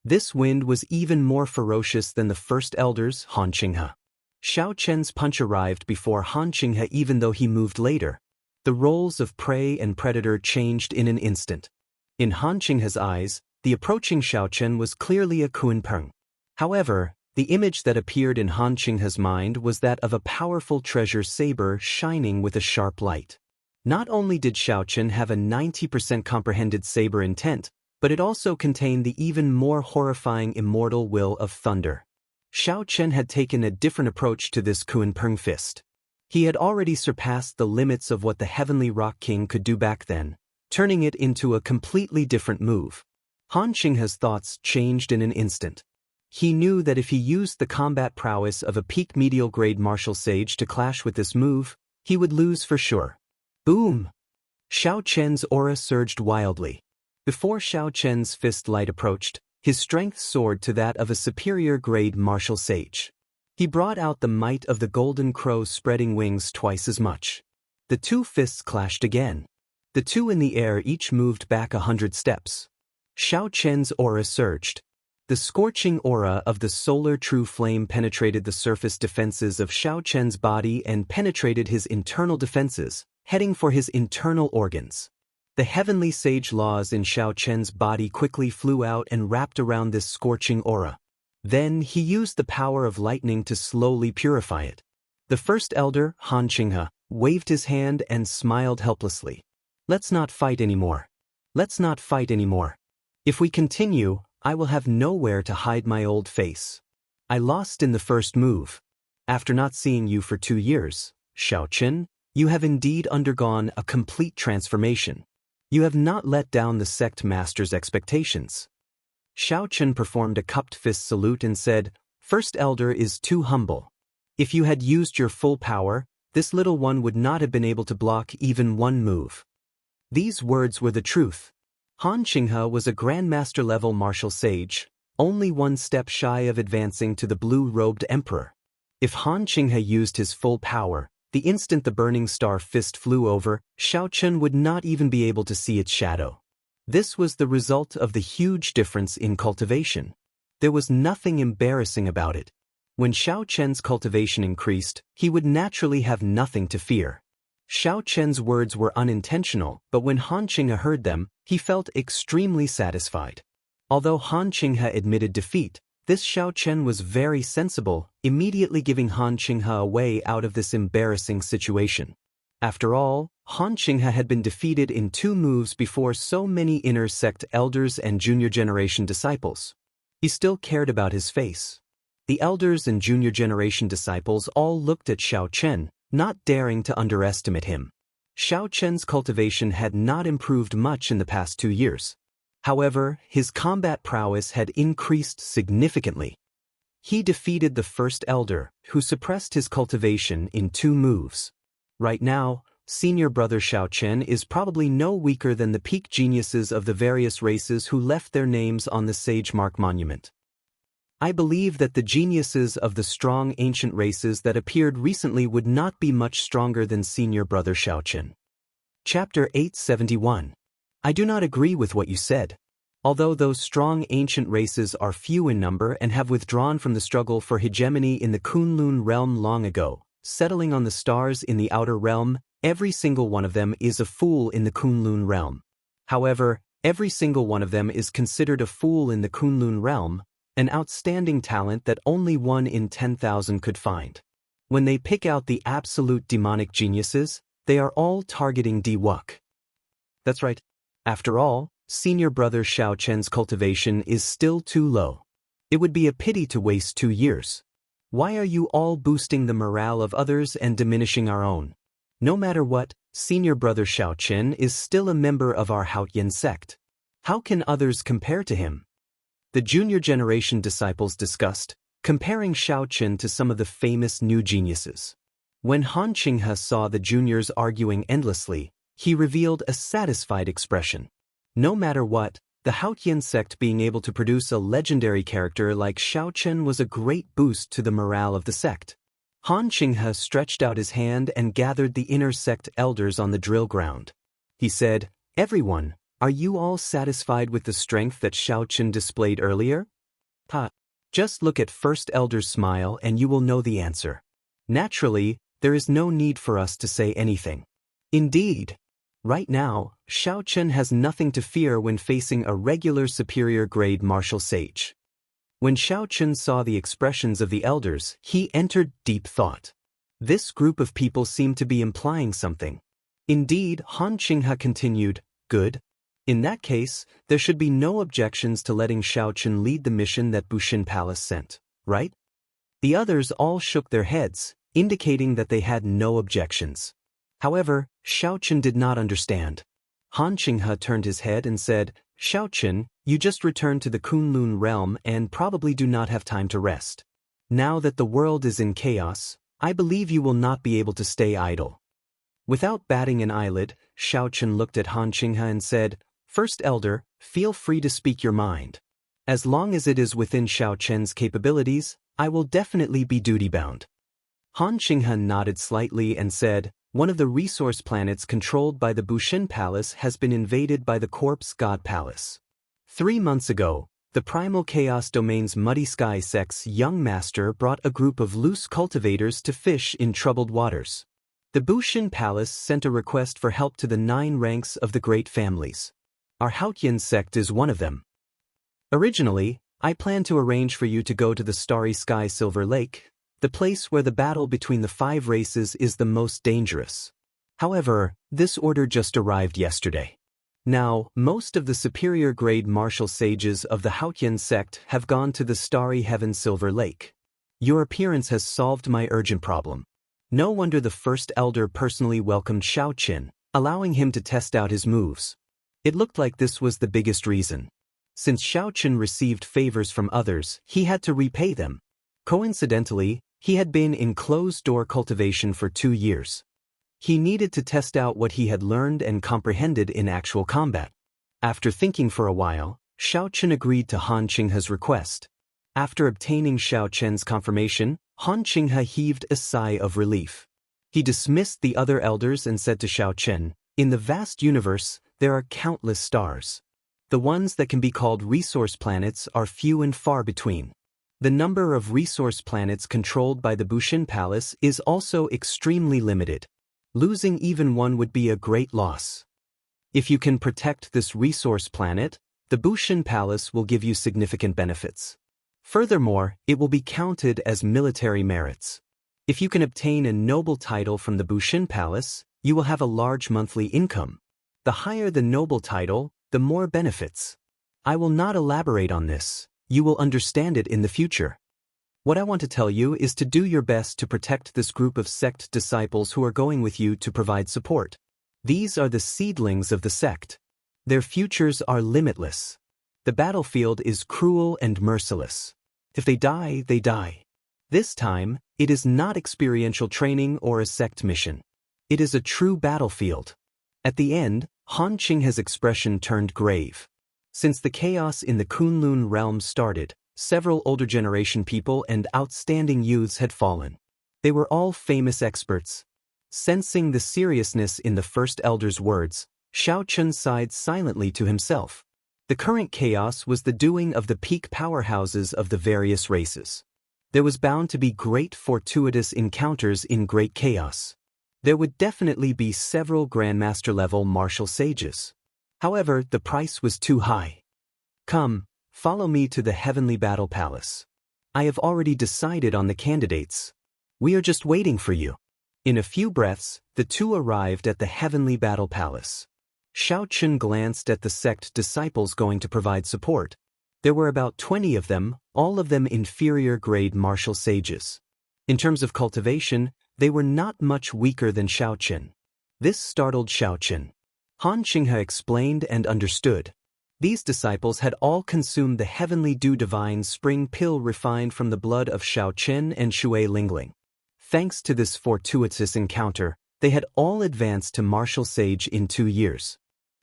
This wind was even more ferocious than the first elder's, Han Qinghe. Xiao Chen's punch arrived before Han Qinghe even though he moved later. The roles of prey and predator changed in an instant. In Han Qinghe's eyes, the approaching Xiao Chen was clearly a Kuan Peng. However, the image that appeared in Han Qinghe's mind was that of a powerful treasure saber shining with a sharp light. Not only did Xiao Chen have a 90% comprehended saber intent, but it also contained the even more horrifying immortal will of thunder. Xiao Chen had taken a different approach to this Kuan Peng fist. He had already surpassed the limits of what the Heavenly Rock King could do back then, turning it into a completely different move. Han Qinghe's thoughts changed in an instant. He knew that if he used the combat prowess of a peak medial grade martial sage to clash with this move, he would lose for sure. Boom! Xiao Chen's aura surged wildly. Before Xiao Chen's fist light approached, his strength soared to that of a superior grade martial sage. He brought out the might of the Golden Crow spreading wings twice as much. The two fists clashed again. The two in the air each moved back 100 steps. Xiao Chen's aura surged. The scorching aura of the solar true flame penetrated the surface defenses of Xiao Chen's body and penetrated his internal defenses, heading for his internal organs. The heavenly sage laws in Xiao Chen's body quickly flew out and wrapped around this scorching aura. Then he used the power of lightning to slowly purify it. The first elder, Han Qinghe, waved his hand and smiled helplessly. Let's not fight anymore. Let's not fight anymore. If we continue, I will have nowhere to hide my old face. I lost in the first move. After not seeing you for 2 years, Xiao Chen, you have indeed undergone a complete transformation. You have not let down the sect master's expectations. Xiao Chen performed a cupped fist salute and said, First elder is too humble. If you had used your full power, this little one would not have been able to block even one move. These words were the truth. Han Qinghe was a grandmaster-level martial sage, only one step shy of advancing to the blue-robed emperor. If Han Qinghe used his full power, the instant the burning star fist flew over, Xiao Chen would not even be able to see its shadow. This was the result of the huge difference in cultivation. There was nothing embarrassing about it. When Xiao Chen's cultivation increased, he would naturally have nothing to fear. Xiao Chen's words were unintentional, but when Han Qinghe heard them, he felt extremely satisfied. Although Han Qinghe admitted defeat, this Xiao Chen was very sensible, immediately giving Han Qinghe a way out of this embarrassing situation. After all, Han Qinghe had been defeated in 2 moves before so many inner sect elders and junior generation disciples. He still cared about his face. The elders and junior generation disciples all looked at Xiao Chen, not daring to underestimate him. Xiao Chen's cultivation had not improved much in the past 2 years. However, his combat prowess had increased significantly. He defeated the first elder, who suppressed his cultivation in 2 moves. Right now, senior brother Xiao Chen is probably no weaker than the peak geniuses of the various races who left their names on the Sage Mark Monument. I believe that the geniuses of the strong ancient races that appeared recently would not be much stronger than senior brother Xiao Chen. Chapter 871. I do not agree with what you said. Although those strong ancient races are few in number and have withdrawn from the struggle for hegemony in the Kunlun realm long ago, settling on the stars in the outer realm, every single one of them is a fool in the Kunlun realm. However, every single one of them is considered a fool in the Kunlun realm, an outstanding talent that only 1 in 10,000 could find. When they pick out the absolute demonic geniuses, they are all targeting Diwuk. That's right. After all, senior brother Xiao Chen's cultivation is still too low. It would be a pity to waste 2 years. Why are you all boosting the morale of others and diminishing our own? No matter what, senior brother Xiao Chen is still a member of our Haotian sect. How can others compare to him? The junior generation disciples discussed, comparing Xiao Chen to some of the famous new geniuses. When Han Qinghe saw the juniors arguing endlessly, he revealed a satisfied expression. No matter what, the Haotian sect being able to produce a legendary character like Xiao Chen was a great boost to the morale of the sect. Han Qinghe stretched out his hand and gathered the inner sect elders on the drill ground. He said, "Everyone, are you all satisfied with the strength that Xiao Chen displayed earlier? Just look at First Elder's smile and you will know the answer. Naturally, there is no need for us to say anything. Indeed. Right now, Xiao Chen has nothing to fear when facing a regular superior grade martial sage." When Xiao Chen saw the expressions of the elders, he entered deep thought. This group of people seemed to be implying something. Indeed, Han Qinghe continued, "Good. In that case, there should be no objections to letting Xiao Chen lead the mission that Bushin Palace sent, right?" The others all shook their heads, indicating that they had no objections. However, Xiao Chen did not understand. Han Qinghe turned his head and said, "Xiao Chen, you just returned to the Kunlun realm and probably do not have time to rest. Now that the world is in chaos, I believe you will not be able to stay idle." Without batting an eyelid, Xiao Chen looked at Han Qinghe and said, "First Elder, feel free to speak your mind. As long as it is within Xiao Chen's capabilities, I will definitely be duty-bound." Han Qinghe nodded slightly and said, "One of the resource planets controlled by the Bushin Palace has been invaded by the Corpse God Palace. 3 months ago, the Primal Chaos Domain's Muddy Sky Sect's young master brought a group of loose cultivators to fish in troubled waters. The Bushin Palace sent a request for help to the 9 ranks of the Great Families. Our Haotian sect is one of them. Originally, I planned to arrange for you to go to the Starry Sky Silver Lake, the place where the battle between the 5 races is the most dangerous. However, this order just arrived yesterday. Now, most of the superior grade martial sages of the Haotian sect have gone to the Starry Heaven Silver Lake. Your appearance has solved my urgent problem." No wonder the First Elder personally welcomed Xiao Chen, allowing him to test out his moves. It looked like this was the biggest reason. Since Xiao Chen received favors from others, he had to repay them. Coincidentally, he had been in closed-door cultivation for 2 years. He needed to test out what he had learned and comprehended in actual combat. After thinking for a while, Xiao Chen agreed to Han Qinghe's request. After obtaining Xiao Chen's confirmation, Han Qinghe heaved a sigh of relief. He dismissed the other elders and said to Xiao Chen, "In the vast universe, there are countless stars. The ones that can be called resource planets are few and far between. The number of resource planets controlled by the Bushin Palace is also extremely limited. Losing even one would be a great loss. If you can protect this resource planet, the Bushin Palace will give you significant benefits. Furthermore, it will be counted as military merits. If you can obtain a noble title from the Bushin Palace, you will have a large monthly income. The higher the noble title, the more benefits. I will not elaborate on this. You will understand it in the future. What I want to tell you is to do your best to protect this group of sect disciples who are going with you to provide support. These are the seedlings of the sect. Their futures are limitless. The battlefield is cruel and merciless. If they die, they die. This time, it is not experiential training or a sect mission. It is a true battlefield. At the end, Han Qinghe's expression turned grave. Since the chaos in the Kunlun realm started, several older generation people and outstanding youths had fallen. They were all famous experts. Sensing the seriousness in the first elder's words, Xiao Chun sighed silently to himself. The current chaos was the doing of the peak powerhouses of the various races. There was bound to be great fortuitous encounters in great chaos. There would definitely be several Grandmaster-level martial sages. However, the price was too high. Come, follow me to the Heavenly Battle Palace. I have already decided on the candidates. We are just waiting for you. In a few breaths, the two arrived at the Heavenly Battle Palace. Xiao Chun glanced at the sect disciples going to provide support. There were about 20 of them, all of them inferior-grade martial sages. In terms of cultivation, they were not much weaker than Xiao Chun. This startled Xiao Chun. Han Qinghe explained and understood. These disciples had all consumed the heavenly dew divine spring pill refined from the blood of Xiao Chen and Shui Lingling. Thanks to this fortuitous encounter, they had all advanced to martial sage in 2 years.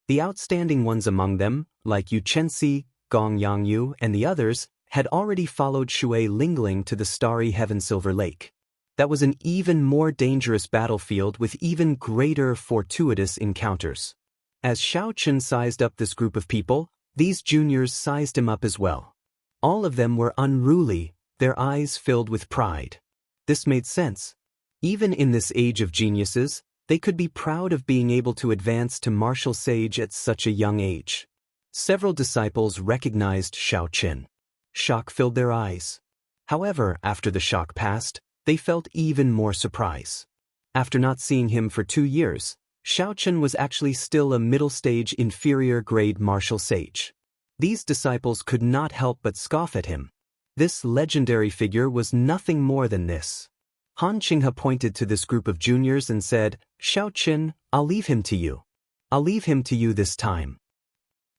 The outstanding ones among them, like Yu Chenxi, Gong Yangyu, and the others, had already followed Shui Lingling to the starry heaven Silver Lake. That was an even more dangerous battlefield with even greater fortuitous encounters. As Xiao Chun sized up this group of people, these juniors sized him up as well. All of them were unruly, their eyes filled with pride. This made sense. Even in this age of geniuses, they could be proud of being able to advance to martial sage at such a young age. Several disciples recognized Xiao Chun. Shock filled their eyes. However, after the shock passed, they felt even more surprise. After not seeing him for 2 years, Xiao Chun was actually still a middle-stage inferior-grade martial sage. These disciples could not help but scoff at him. This legendary figure was nothing more than this. Han Qinghe pointed to this group of juniors and said, "Xiao Chun, I'll leave him to you. I'll leave him to you this time."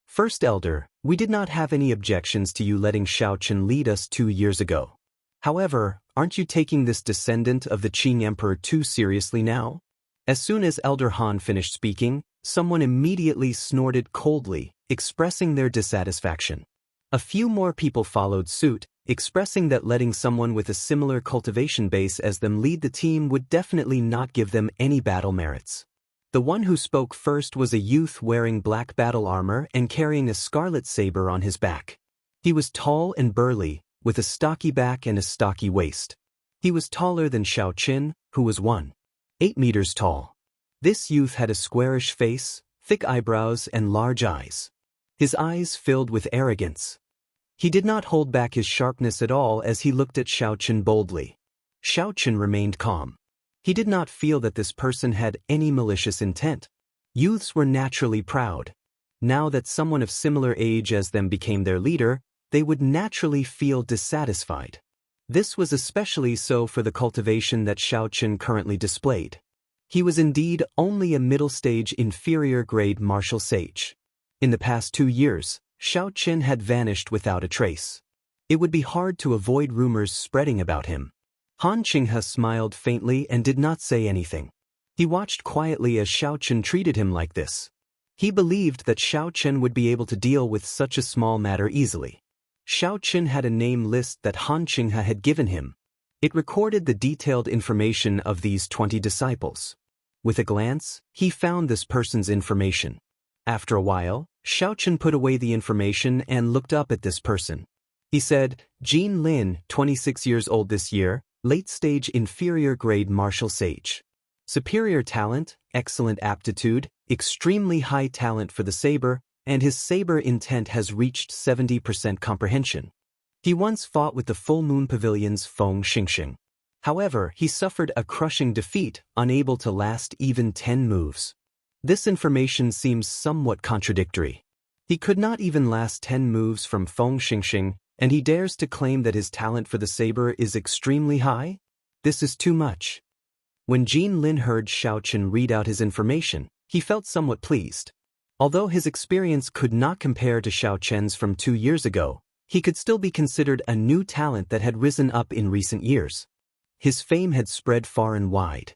First Elder, we did not have any objections to you letting Xiao Chun lead us 2 years ago. However, aren't you taking this descendant of the Qing Emperor too seriously now? As soon as Elder Han finished speaking, someone immediately snorted coldly, expressing their dissatisfaction. A few more people followed suit, expressing that letting someone with a similar cultivation base as them lead the team would definitely not give them any battle merits. The one who spoke first was a youth wearing black battle armor and carrying a scarlet saber on his back. He was tall and burly, with a stocky back and a stocky waist. He was taller than Xiao Chun, who was 1.8 meters tall. This youth had a squarish face, thick eyebrows, and large eyes. His eyes filled with arrogance. He did not hold back his sharpness at all as he looked at Xiao Chun boldly. Xiao Chun remained calm. He did not feel that this person had any malicious intent. Youths were naturally proud. Now that someone of similar age as them became their leader, they would naturally feel dissatisfied. This was especially so for the cultivation that Xiao Chun currently displayed. He was indeed only a middle-stage inferior-grade martial sage. In the past 2 years, Xiao Chun had vanished without a trace. It would be hard to avoid rumors spreading about him. Han Qinghe smiled faintly and did not say anything. He watched quietly as Xiao Chun treated him like this. He believed that Xiao Chun would be able to deal with such a small matter easily. Xiao Chun had a name list that Han Qinghe had given him. It recorded the detailed information of these 20 disciples. With a glance, he found this person's information. After a while, Xiaochen put away the information and looked up at this person. He said, Jean Lin, 26 years old this year, late-stage inferior grade martial sage. Superior talent, excellent aptitude, extremely high talent for the saber, and his saber intent has reached 70% comprehension. He once fought with the Full Moon Pavilion's Feng Xingxing. However, he suffered a crushing defeat, unable to last even 10 moves. This information seems somewhat contradictory. He could not even last 10 moves from Feng Xingxing, and he dares to claim that his talent for the saber is extremely high? This is too much. When Jean Lin heard Xiaochen read out his information, he felt somewhat pleased. Although his experience could not compare to Xiaochen's from 2 years ago, he could still be considered a new talent that had risen up in recent years. His fame had spread far and wide.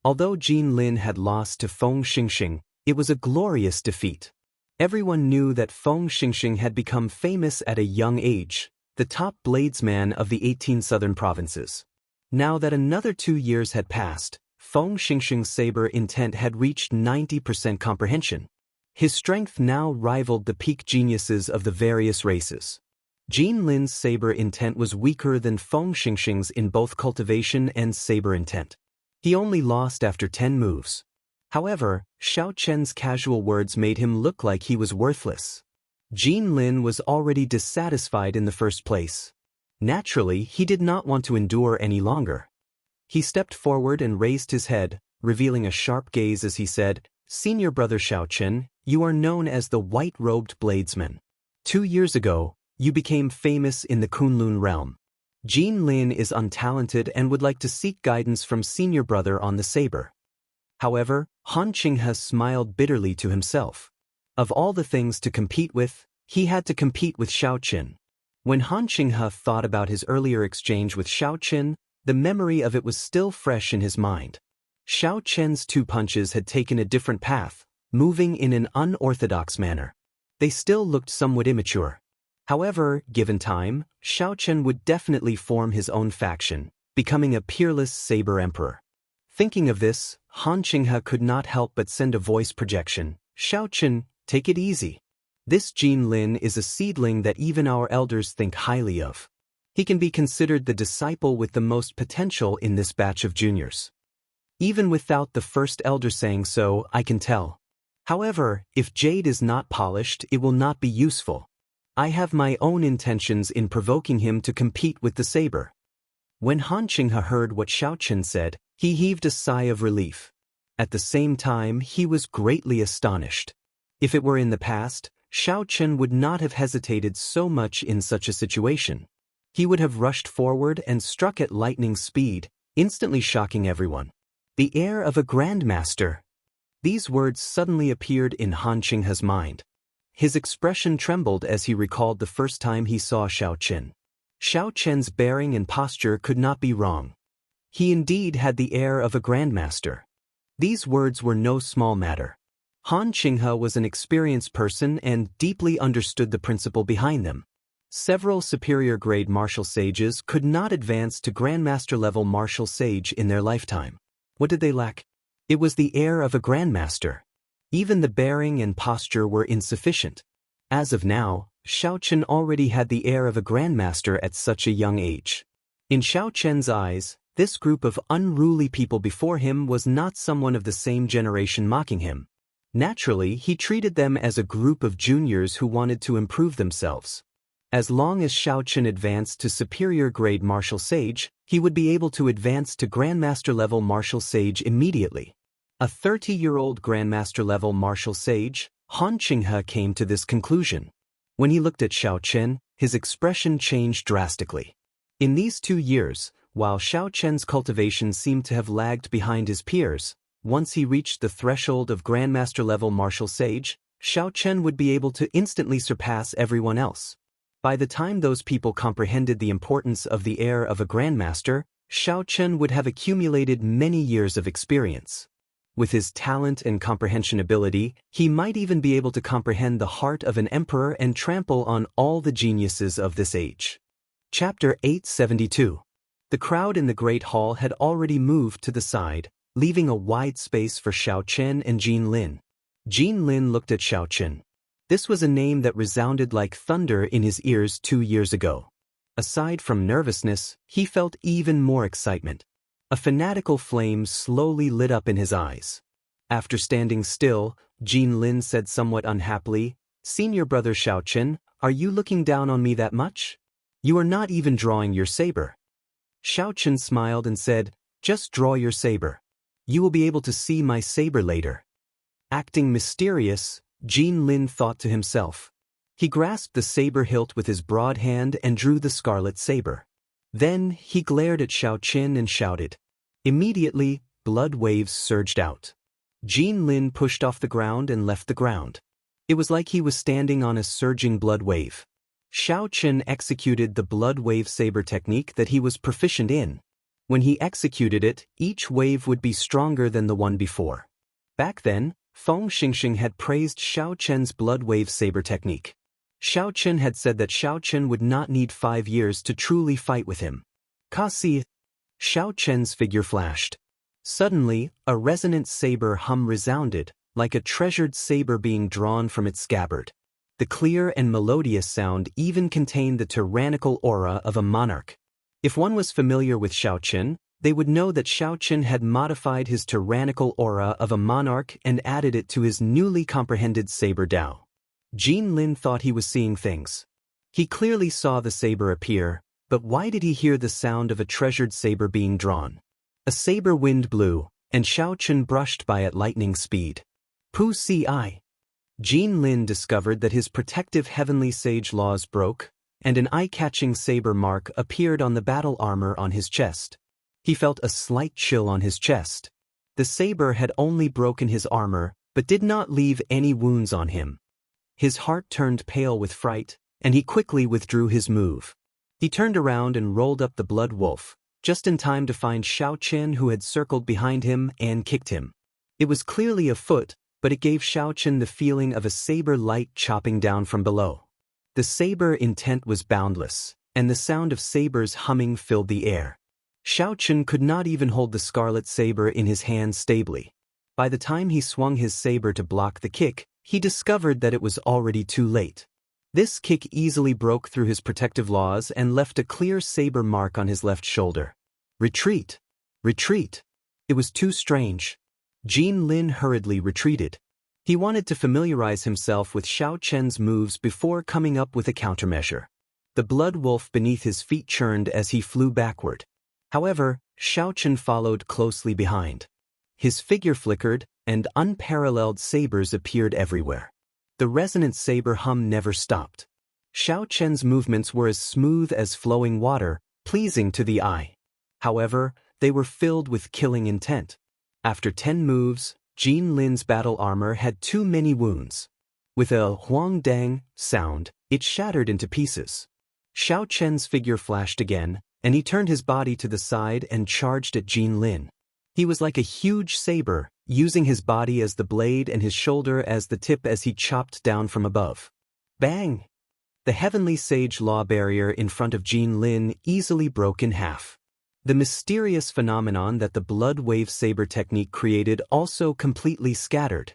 Although Jean Lin had lost to Feng Xingxing, it was a glorious defeat. Everyone knew that Feng Xingxing had become famous at a young age, the top bladesman of the 18 southern provinces. Now that another 2 years had passed, Feng Xingxing's saber intent had reached 90% comprehension. His strength now rivaled the peak geniuses of the various races. Jean Lin's saber intent was weaker than Feng Xingxing's in both cultivation and saber intent. He only lost after 10 moves. However, Xiaochen's casual words made him look like he was worthless. Jean Lin was already dissatisfied in the first place. Naturally, he did not want to endure any longer. He stepped forward and raised his head, revealing a sharp gaze as he said, Senior brother Xiaochen, you are known as the white-robed bladesman. 2 years ago, you became famous in the Kunlun realm. Jean Lin is untalented and would like to seek guidance from senior brother on the saber. However, Han Qinghe smiled bitterly to himself. Of all the things to compete with, he had to compete with Xiaochen. When Han Qinghe thought about his earlier exchange with Xiaochen, the memory of it was still fresh in his mind. Xiaochen's 2 punches had taken a different path, moving in an unorthodox manner. They still looked somewhat immature. However, given time, Xiaochen would definitely form his own faction, becoming a peerless saber emperor. Thinking of this, Han Qinghe could not help but send a voice projection, Xiaochen, take it easy. This Jean Lin is a seedling that even our elders think highly of. He can be considered the disciple with the most potential in this batch of juniors. Even without the first elder saying so, I can tell. However, if jade is not polished, it will not be useful. I have my own intentions in provoking him to compete with the saber. When Han Qinghe heard what Xiaochen said, he heaved a sigh of relief. At the same time, he was greatly astonished. If it were in the past, Xiaochen would not have hesitated so much in such a situation. He would have rushed forward and struck at lightning speed, instantly shocking everyone. The air of a grandmaster. These words suddenly appeared in Han Qinghe's mind. His expression trembled as he recalled the first time he saw Xiaochen. Xiaochen's bearing and posture could not be wrong. He indeed had the air of a grandmaster. These words were no small matter. Han Qinghe was an experienced person and deeply understood the principle behind them. Several superior-grade martial sages could not advance to grandmaster-level martial sage in their lifetime. What did they lack? It was the air of a grandmaster. Even the bearing and posture were insufficient. As of now, Xiaochen already had the air of a grandmaster at such a young age. In Xiaochen's eyes, this group of unruly people before him was not someone of the same generation mocking him. Naturally, he treated them as a group of juniors who wanted to improve themselves. As long as Xiaochen advanced to superior-grade martial sage, he would be able to advance to grandmaster-level martial sage immediately. A 30-year-old grandmaster-level martial sage, Han Qinghe came to this conclusion. When he looked at Xiaochen, his expression changed drastically. In these 2 years, while Xiaochen's cultivation seemed to have lagged behind his peers, once he reached the threshold of grandmaster-level martial sage, Xiaochen would be able to instantly surpass everyone else. By the time those people comprehended the importance of the air of a grandmaster, Xiaochen would have accumulated many years of experience. With his talent and comprehension ability, he might even be able to comprehend the heart of an emperor and trample on all the geniuses of this age. Chapter 872. The crowd in the Great Hall had already moved to the side, leaving a wide space for Xiaochen and Jean Lin. Jean Lin looked at Xiaochen. This was a name that resounded like thunder in his ears 2 years ago. Aside from nervousness, he felt even more excitement. A fanatical flame slowly lit up in his eyes. After standing still, Wang Lin said somewhat unhappily, "Senior brother Xiaochen, are you looking down on me that much? You are not even drawing your saber." Xiaochen smiled and said, "Just draw your saber. You will be able to see my saber later." Acting mysterious, Wang Lin thought to himself. He grasped the saber hilt with his broad hand and drew the scarlet saber. Then he glared at Xiaochen and shouted. Immediately, blood waves surged out. Wang Lin pushed off the ground and left the ground. It was like he was standing on a surging blood wave. Xiaochen executed the blood wave saber technique that he was proficient in. When he executed it, each wave would be stronger than the one before. Back then, Feng Xingxing had praised Xiaochen's blood wave saber technique. Xiaochen had said that Xiaochen would not need 5 years to truly fight with him. Kasi! Xiaochen's figure flashed. Suddenly, a resonant saber hum resounded, like a treasured saber being drawn from its scabbard. The clear and melodious sound even contained the tyrannical aura of a monarch. If one was familiar with Xiaochen, they would know that Xiaochen had modified his tyrannical aura of a monarch and added it to his newly comprehended saber Dao. Wang Lin thought he was seeing things. He clearly saw the saber appear, but why did he hear the sound of a treasured saber being drawn? A saber wind blew, and Xiaochen brushed by at lightning speed. Pu Si. Wang Lin discovered that his protective heavenly sage laws broke, and an eye-catching saber mark appeared on the battle armor on his chest. He felt a slight chill on his chest. The saber had only broken his armor, but did not leave any wounds on him. His heart turned pale with fright, and he quickly withdrew his move. He turned around and rolled up the blood wolf, just in time to find Xiaochen, who had circled behind him and kicked him. It was clearly a foot, but it gave Xiaochen the feeling of a saber light chopping down from below. The saber intent was boundless, and the sound of sabers humming filled the air. Xiaochen could not even hold the scarlet saber in his hand stably. By the time he swung his saber to block the kick, he discovered that it was already too late. This kick easily broke through his protective laws and left a clear saber mark on his left shoulder. Retreat! Retreat! It was too strange. Wang Lin hurriedly retreated. He wanted to familiarize himself with Xiaochen's moves before coming up with a countermeasure. The blood wolf beneath his feet churned as he flew backward. However, Xiaochen followed closely behind. His figure flickered, and unparalleled sabers appeared everywhere. The resonant saber hum never stopped. Xiaochen's movements were as smooth as flowing water, pleasing to the eye. However, they were filled with killing intent. After 10 moves, Wang Lin's battle armor had too many wounds. With a huang dang sound, it shattered into pieces. Xiaochen's figure flashed again, and he turned his body to the side and charged at Wang Lin. He was like a huge saber, using his body as the blade and his shoulder as the tip as he chopped down from above. Bang! The heavenly sage law barrier in front of Wang Lin easily broke in half. The mysterious phenomenon that the blood wave saber technique created also completely scattered.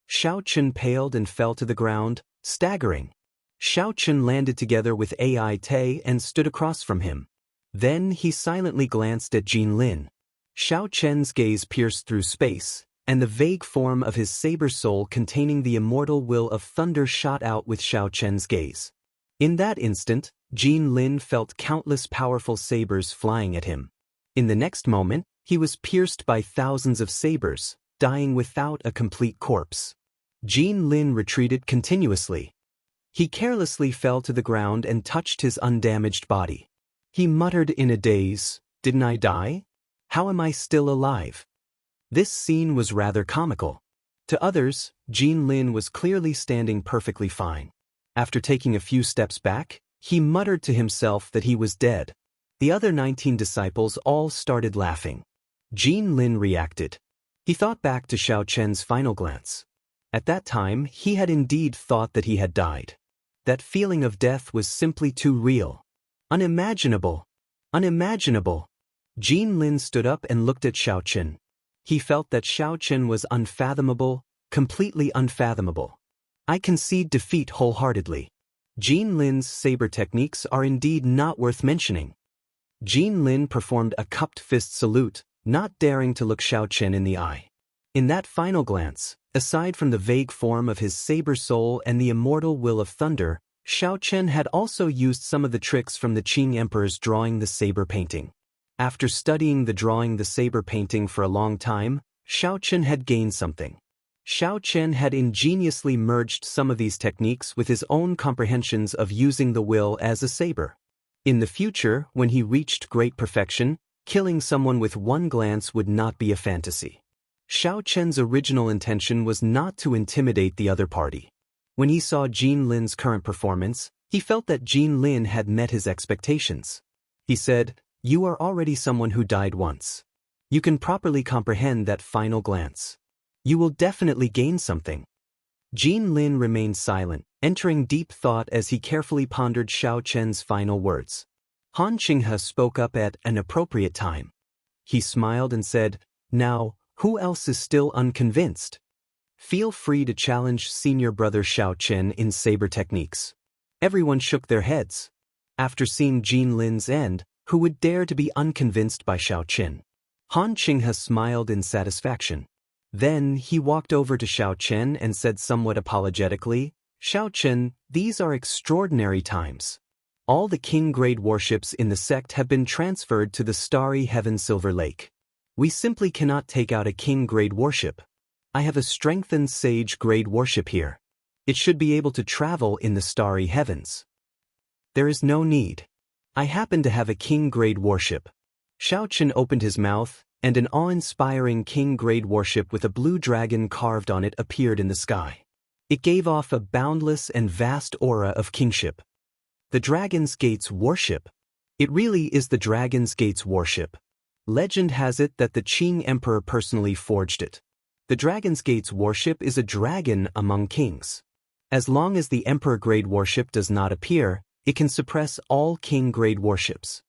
Xiaochen paled and fell to the ground, staggering. Xiaochen landed together with Ai Te and stood across from him. Then he silently glanced at Wang Lin. Xiaochen's gaze pierced through space, and the vague form of his saber soul containing the immortal will of thunder shot out with Xiaochen's gaze. In that instant, Wang Lin felt countless powerful sabers flying at him. In the next moment, he was pierced by thousands of sabers, dying without a complete corpse. Wang Lin retreated continuously. He carelessly fell to the ground and touched his undamaged body. He muttered in a daze, "Didn't I die? How am I still alive?" This scene was rather comical. To others, Wang Lin was clearly standing perfectly fine. After taking a few steps back, he muttered to himself that he was dead. The other 19 disciples all started laughing. Wang Lin reacted. He thought back to Xiaochen's final glance. At that time, he had indeed thought that he had died. That feeling of death was simply too real. Unimaginable. Unimaginable. Wang Lin stood up and looked at Xiaochen. He felt that Xiaochen was unfathomable, completely unfathomable. I concede defeat wholeheartedly. Jin Lin's saber techniques are indeed not worth mentioning. Jin Lin performed a cupped fist salute, not daring to look Xiao Chen in the eye. In that final glance, aside from the vague form of his saber soul and the immortal will of thunder, Xiao Chen had also used some of the tricks from the Qing Emperor's drawing the saber painting. After studying the drawing the saber painting for a long time, Xiao Chen had gained something. Xiao Chen had ingeniously merged some of these techniques with his own comprehensions of using the will as a saber. In the future, when he reached great perfection, killing someone with one glance would not be a fantasy. Xiao Chen's original intention was not to intimidate the other party. When he saw Jin Lin's current performance, he felt that Jin Lin had met his expectations. He said, "You are already someone who died once. You can properly comprehend that final glance. You will definitely gain something." Jin Lin remained silent, entering deep thought as he carefully pondered Xiao Chen's final words. Han Qinghe spoke up at an appropriate time. He smiled and said, "Now, who else is still unconvinced? Feel free to challenge senior brother Xiao Chen in saber techniques." Everyone shook their heads. After seeing Jin Lin's end, who would dare to be unconvinced by Xiao Chen? Han Qinghe smiled in satisfaction. Then he walked over to Xiao Chen and said somewhat apologetically, "Xiao Chen, these are extraordinary times. All the king-grade warships in the sect have been transferred to the Starry Heaven Silver Lake. We simply cannot take out a king-grade warship. I have a strengthened sage-grade warship here. It should be able to travel in the Starry Heavens. There is no need. I happen to have a king-grade warship." Xiao Chen opened his mouth, and an awe-inspiring king-grade warship with a blue dragon carved on it appeared in the sky. It gave off a boundless and vast aura of kingship. The Dragon's Gate's warship. It really is the Dragon's Gate's warship. Legend has it that the Qing Emperor personally forged it. The Dragon's Gate's warship is a dragon among kings. As long as the Emperor-grade warship does not appear, it can suppress all king-grade warships.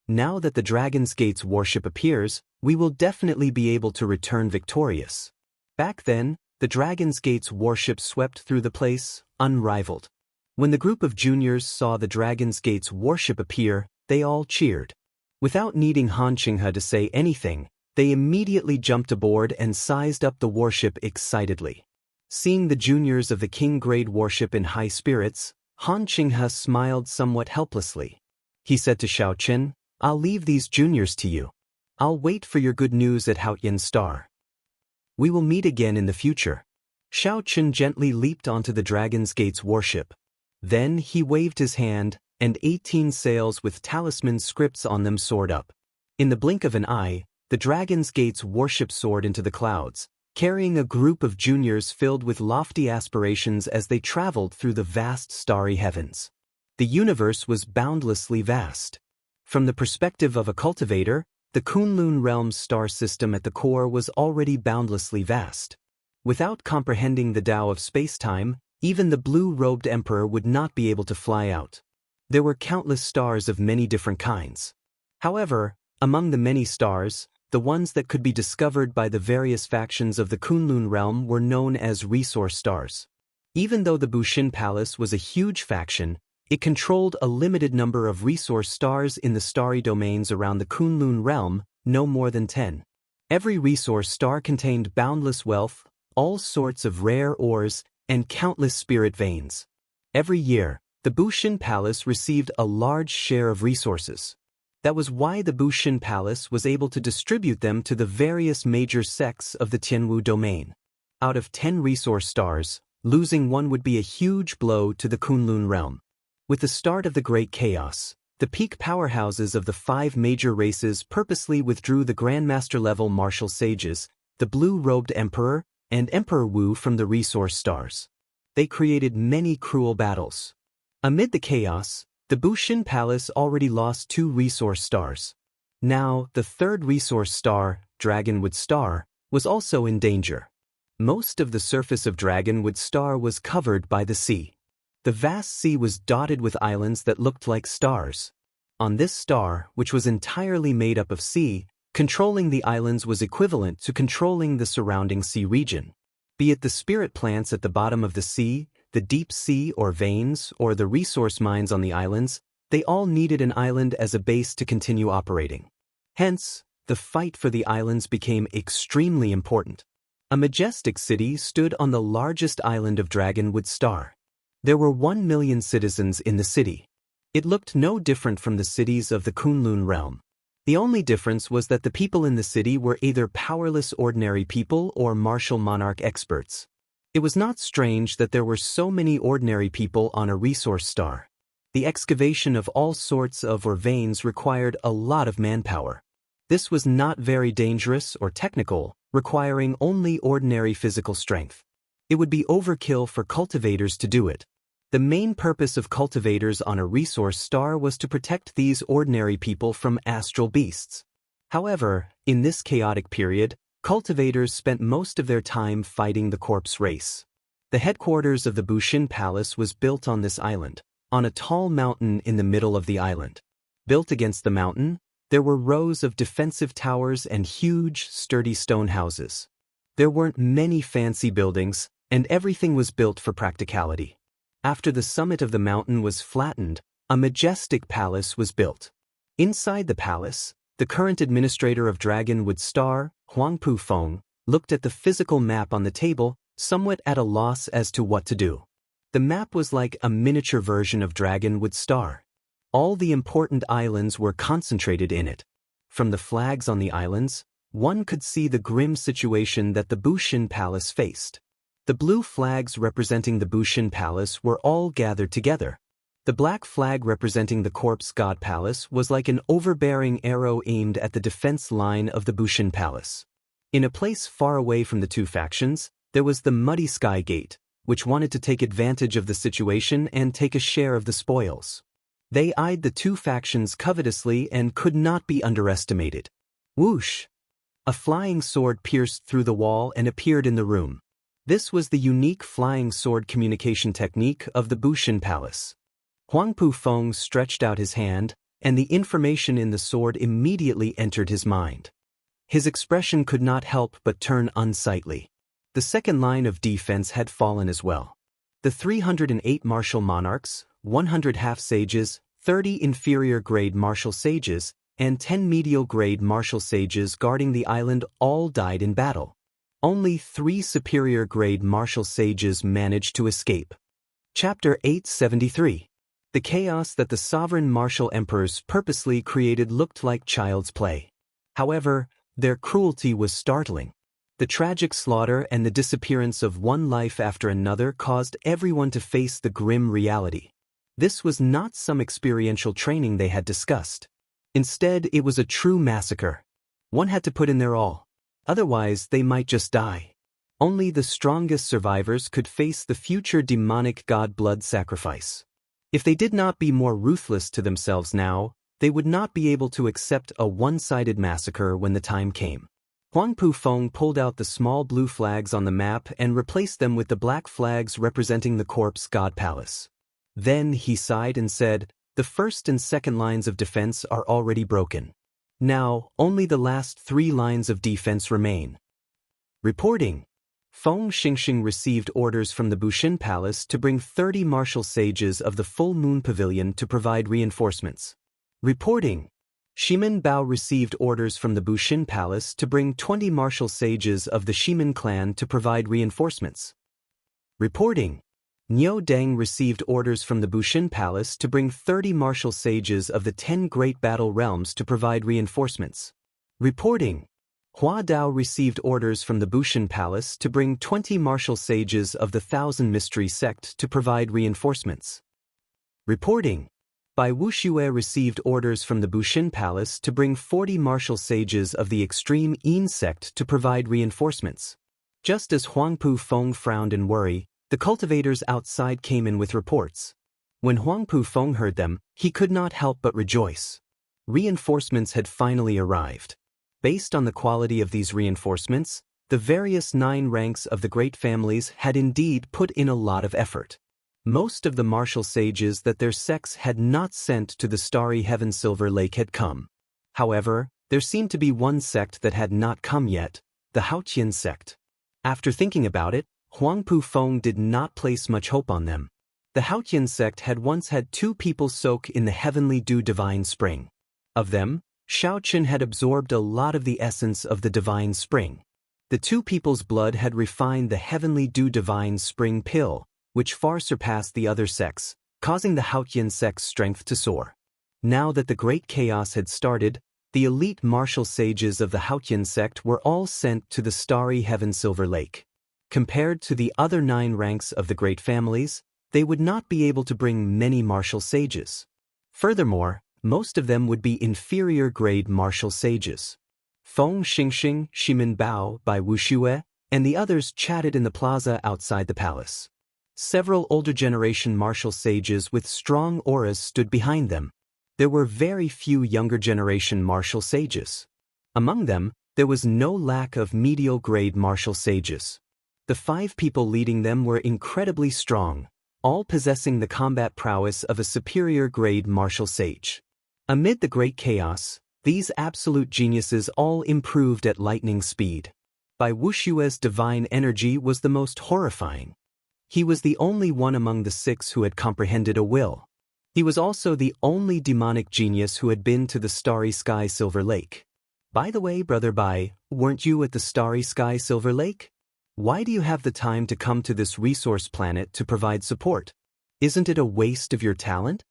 Now that the Dragon's Gate's warship appears, we will definitely be able to return victorious. Back then, the Dragon's Gate's warship swept through the place, unrivaled. When the group of juniors saw the Dragon's Gate's warship appear, they all cheered. Without needing Han Qinghe to say anything, they immediately jumped aboard and sized up the warship excitedly. Seeing the juniors of the king-grade warship in high spirits, Han Qinghe smiled somewhat helplessly. He said to Xiao Chen, "I'll leave these juniors to you. I'll wait for your good news at Haoyan Star. We will meet again in the future." Xiao Chen gently leaped onto the Dragon's Gate's warship. Then he waved his hand, and 18 sails with talisman scripts on them soared up. In the blink of an eye, the Dragon's Gate's warship soared into the clouds, carrying a group of juniors filled with lofty aspirations as they traveled through the vast starry heavens. The universe was boundlessly vast. From the perspective of a cultivator, the Kunlun realm's star system at the core was already boundlessly vast. Without comprehending the Tao of space-time, even the blue-robed emperor would not be able to fly out. There were countless stars of many different kinds. However, among the many stars, the ones that could be discovered by the various factions of the Kunlun realm were known as resource stars. Even though the Bushin Palace was a huge faction, it controlled a limited number of resource stars in the starry domains around the Kunlun realm, no more than 10. Every resource star contained boundless wealth, all sorts of rare ores, and countless spirit veins. Every year, the Bushin Palace received a large share of resources. That was why the Bushin Palace was able to distribute them to the various major sects of the Tianwu domain. Out of 10 resource stars, losing one would be a huge blow to the Kunlun realm. With the start of the Great Chaos, the peak powerhouses of the 5 major races purposely withdrew the Grandmaster-level martial sages, the blue-robed Emperor, and Emperor Wu from the resource stars. They created many cruel battles. Amid the chaos, the Bushin Palace already lost 2 resource stars. Now, the 3rd resource star, Dragonwood Star, was also in danger. Most of the surface of Dragonwood Star was covered by the sea. The vast sea was dotted with islands that looked like stars. On this star, which was entirely made up of sea, controlling the islands was equivalent to controlling the surrounding sea region. Be it the spirit plants at the bottom of the sea, the deep sea or veins, or the resource mines on the islands, they all needed an island as a base to continue operating. Hence, the fight for the islands became extremely important. A majestic city stood on the largest island of Dragonwood Star. There were 1 million citizens in the city. It looked no different from the cities of the Kunlun realm. The only difference was that the people in the city were either powerless ordinary people or martial monarch experts. It was not strange that there were so many ordinary people on a resource star. The excavation of all sorts of veins required a lot of manpower. This was not very dangerous or technical, requiring only ordinary physical strength. It would be overkill for cultivators to do it. The main purpose of cultivators on a resource star was to protect these ordinary people from astral beasts. However, in this chaotic period, cultivators spent most of their time fighting the corpse race. The headquarters of the Bushin Palace was built on this island, on a tall mountain in the middle of the island. Built against the mountain, there were rows of defensive towers and huge, sturdy stone houses. There weren't many fancy buildings, and everything was built for practicality. After the summit of the mountain was flattened, a majestic palace was built. Inside the palace, the current administrator of Dragonwood Star, Huang Pufeng, looked at the physical map on the table, somewhat at a loss as to what to do. The map was like a miniature version of Dragonwood Star. All the important islands were concentrated in it. From the flags on the islands, one could see the grim situation that the Bushin Palace faced. The blue flags representing the Bushin Palace were all gathered together. The black flag representing the Corpse God Palace was like an overbearing arrow aimed at the defense line of the Bushin Palace. In a place far away from the two factions, there was the Muddy Sky Gate, which wanted to take advantage of the situation and take a share of the spoils. They eyed the two factions covetously and could not be underestimated. Whoosh! A flying sword pierced through the wall and appeared in the room. This was the unique flying sword communication technique of the Bushin Palace. Huang Pufeng stretched out his hand, and the information in the sword immediately entered his mind. His expression could not help but turn unsightly. The second line of defense had fallen as well. The 308 martial monarchs, 100 half-sages, 30 inferior-grade martial sages, and 10 medial-grade martial sages guarding the island all died in battle. Only 3 superior-grade martial sages managed to escape. Chapter 873. The chaos that the sovereign martial emperors purposely created looked like child's play. However, their cruelty was startling. The tragic slaughter and the disappearance of one life after another caused everyone to face the grim reality. This was not some experiential training they had discussed. Instead, it was a true massacre. One had to put in their all. Otherwise, they might just die. Only the strongest survivors could face the future demonic god blood sacrifice. If they did not be more ruthless to themselves now, they would not be able to accept a one-sided massacre when the time came. Huang Pufeng pulled out the small blue flags on the map and replaced them with the black flags representing the Corpse God Palace. Then he sighed and said, "The first and second lines of defense are already broken. Now, only the last 3 lines of defense remain." Reporting. Feng Xingxing received orders from the Bushin Palace to bring 30 martial sages of the Full Moon Pavilion to provide reinforcements. Reporting. Shimen Bao received orders from the Bushin Palace to bring 20 martial sages of the Shimen clan to provide reinforcements. Reporting. Niu Deng received orders from the Bushin Palace to bring 30 martial sages of the 10 Great Battle Realms to provide reinforcements. Reporting. Hua Dao received orders from the Bushin Palace to bring 20 martial sages of the Thousand Mystery Sect to provide reinforcements. Reporting. Bai Wuxue received orders from the Bushin Palace to bring 40 martial sages of the Extreme Yin Sect to provide reinforcements. Just as Huang Pufeng frowned in worry, the cultivators outside came in with reports. When Huang Pufeng heard them, he could not help but rejoice. Reinforcements had finally arrived. Based on the quality of these reinforcements, the various 9 ranks of the great families had indeed put in a lot of effort. Most of the martial sages that their sects had not sent to the starry heaven Silver Lake had come. However, there seemed to be one sect that had not come yet, the Haotian sect. After thinking about it, Huang Pufeng did not place much hope on them. The Haotian sect had once had 2 people soak in the heavenly dew divine spring. Of them, Shaoqun had absorbed a lot of the essence of the divine spring. The 2 people's blood had refined the heavenly dew divine spring pill, which far surpassed the other sects, causing the Haotian sect's strength to soar. Now that the great chaos had started, the elite martial sages of the Haotian sect were all sent to the starry heaven Silver Lake. Compared to the other 9 ranks of the great families, they would not be able to bring many martial sages. Furthermore, most of them would be inferior-grade martial sages. Feng Xingxing, Ximen Bao by Wuxia, and the others chatted in the plaza outside the palace. Several older-generation martial sages with strong auras stood behind them. There were very few younger-generation martial sages. Among them, there was no lack of medial-grade martial sages. The 5 people leading them were incredibly strong, all possessing the combat prowess of a superior-grade martial sage. Amid the great chaos, these absolute geniuses all improved at lightning speed. Bai Wuxia's divine energy was the most horrifying. He was the only one among the 6 who had comprehended a will. He was also the only demonic genius who had been to the Starry Sky Silver Lake. By the way, Brother Bai, weren't you at the Starry Sky Silver Lake? Why do you have the time to come to this resource planet to provide support? Isn't it a waste of your talent?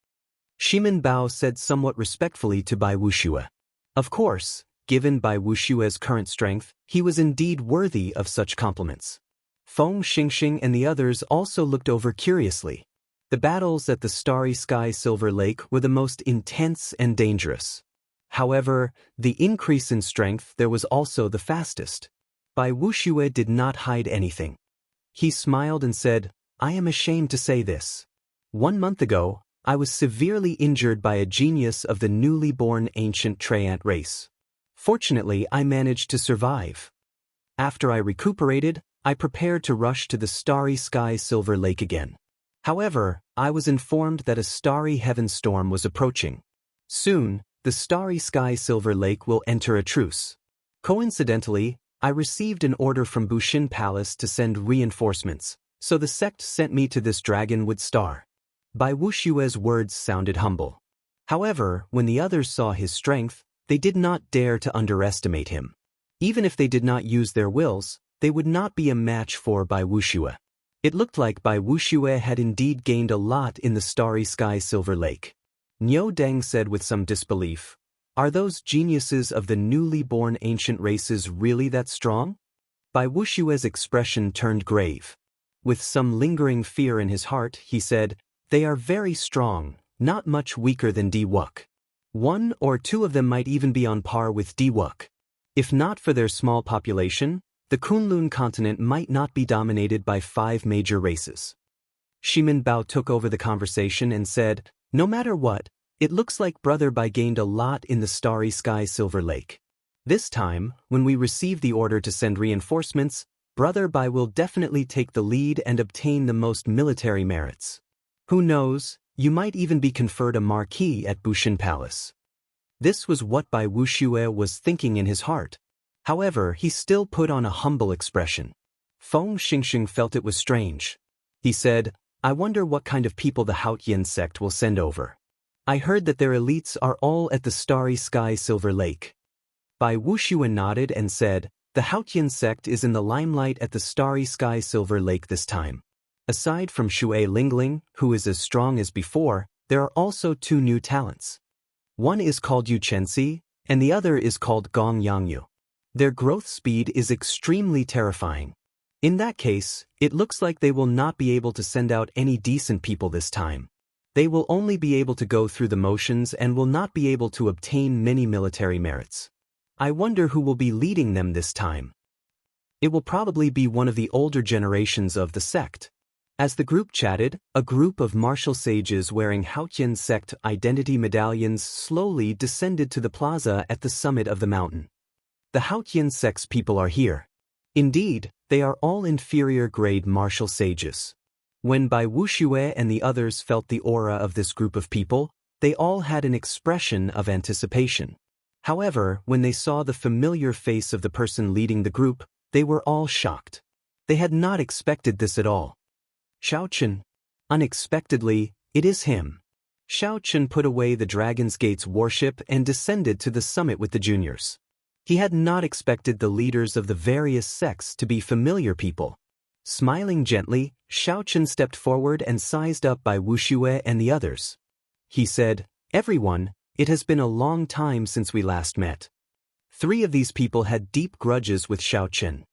Ximen Bao said somewhat respectfully to Bai Wuxia. Of course, given Bai Wuxia's current strength, he was indeed worthy of such compliments. Feng Xingxing and the others also looked over curiously. The battles at the Starry Sky Silver Lake were the most intense and dangerous. However, the increase in strength there was also the fastest. Bai Wuxia did not hide anything. He smiled and said, I am ashamed to say this. 1 month ago, I was severely injured by a genius of the newly born ancient Treant race. Fortunately, I managed to survive. After I recuperated, I prepared to rush to the Starry Sky Silver Lake again. However, I was informed that a starry heaven storm was approaching. Soon, the Starry Sky Silver Lake will enter a truce. Coincidentally, I received an order from Bushin Palace to send reinforcements, so the sect sent me to this dragonwood star. Bai Wuxia's words sounded humble. However, when the others saw his strength, they did not dare to underestimate him. Even if they did not use their wills, they would not be a match for Bai Wuxia. It looked like Bai Wuxia had indeed gained a lot in the Starry Sky Silver Lake. Niu Deng said with some disbelief, Are those geniuses of the newly born ancient races really that strong? Bai Wuxia's expression turned grave. With some lingering fear in his heart, he said, They are very strong, not much weaker than Diwuk. 1 or 2 of them might even be on par with Diwuk. If not for their small population, the Kunlun continent might not be dominated by 5 major races. Ximen Bao took over the conversation and said, No matter what, it looks like Brother Bai gained a lot in the Starry Sky Silver Lake. This time, when we receive the order to send reinforcements, Brother Bai will definitely take the lead and obtain the most military merits. Who knows, you might even be conferred a marquis at Bushin Palace. This was what Bai Wuxia was thinking in his heart. However, he still put on a humble expression. Feng Xingxing felt it was strange. He said, I wonder what kind of people the Haotian sect will send over. I heard that their elites are all at the Starry Sky Silver Lake. Bai Wuxia nodded and said, The Haotian sect is in the limelight at the Starry Sky Silver Lake this time. Aside from Xue Lingling, who is as strong as before, there are also 2 new talents. One is called Yu Chenxi, and the other is called Gong Yangyu. Their growth speed is extremely terrifying. In that case, it looks like they will not be able to send out any decent people this time. They will only be able to go through the motions and will not be able to obtain many military merits. I wonder who will be leading them this time. It will probably be one of the older generations of the sect. As the group chatted, a group of martial sages wearing Haotian sect identity medallions slowly descended to the plaza at the summit of the mountain. The Haotian sect's people are here. Indeed, they are all inferior-grade martial sages. When Bai Wuxia and the others felt the aura of this group of people, they all had an expression of anticipation. However, when they saw the familiar face of the person leading the group, they were all shocked. They had not expected this at all. Xiaochen. Unexpectedly, it is him. Xiaochen put away the Dragon's Gate's warship and descended to the summit with the juniors. He had not expected the leaders of the various sects to be familiar people. Smiling gently, Xiaochen stepped forward and sized up by Wuxia and the others. He said, "Everyone, it has been a long time since we last met." 3 of these people had deep grudges with Xiaochen.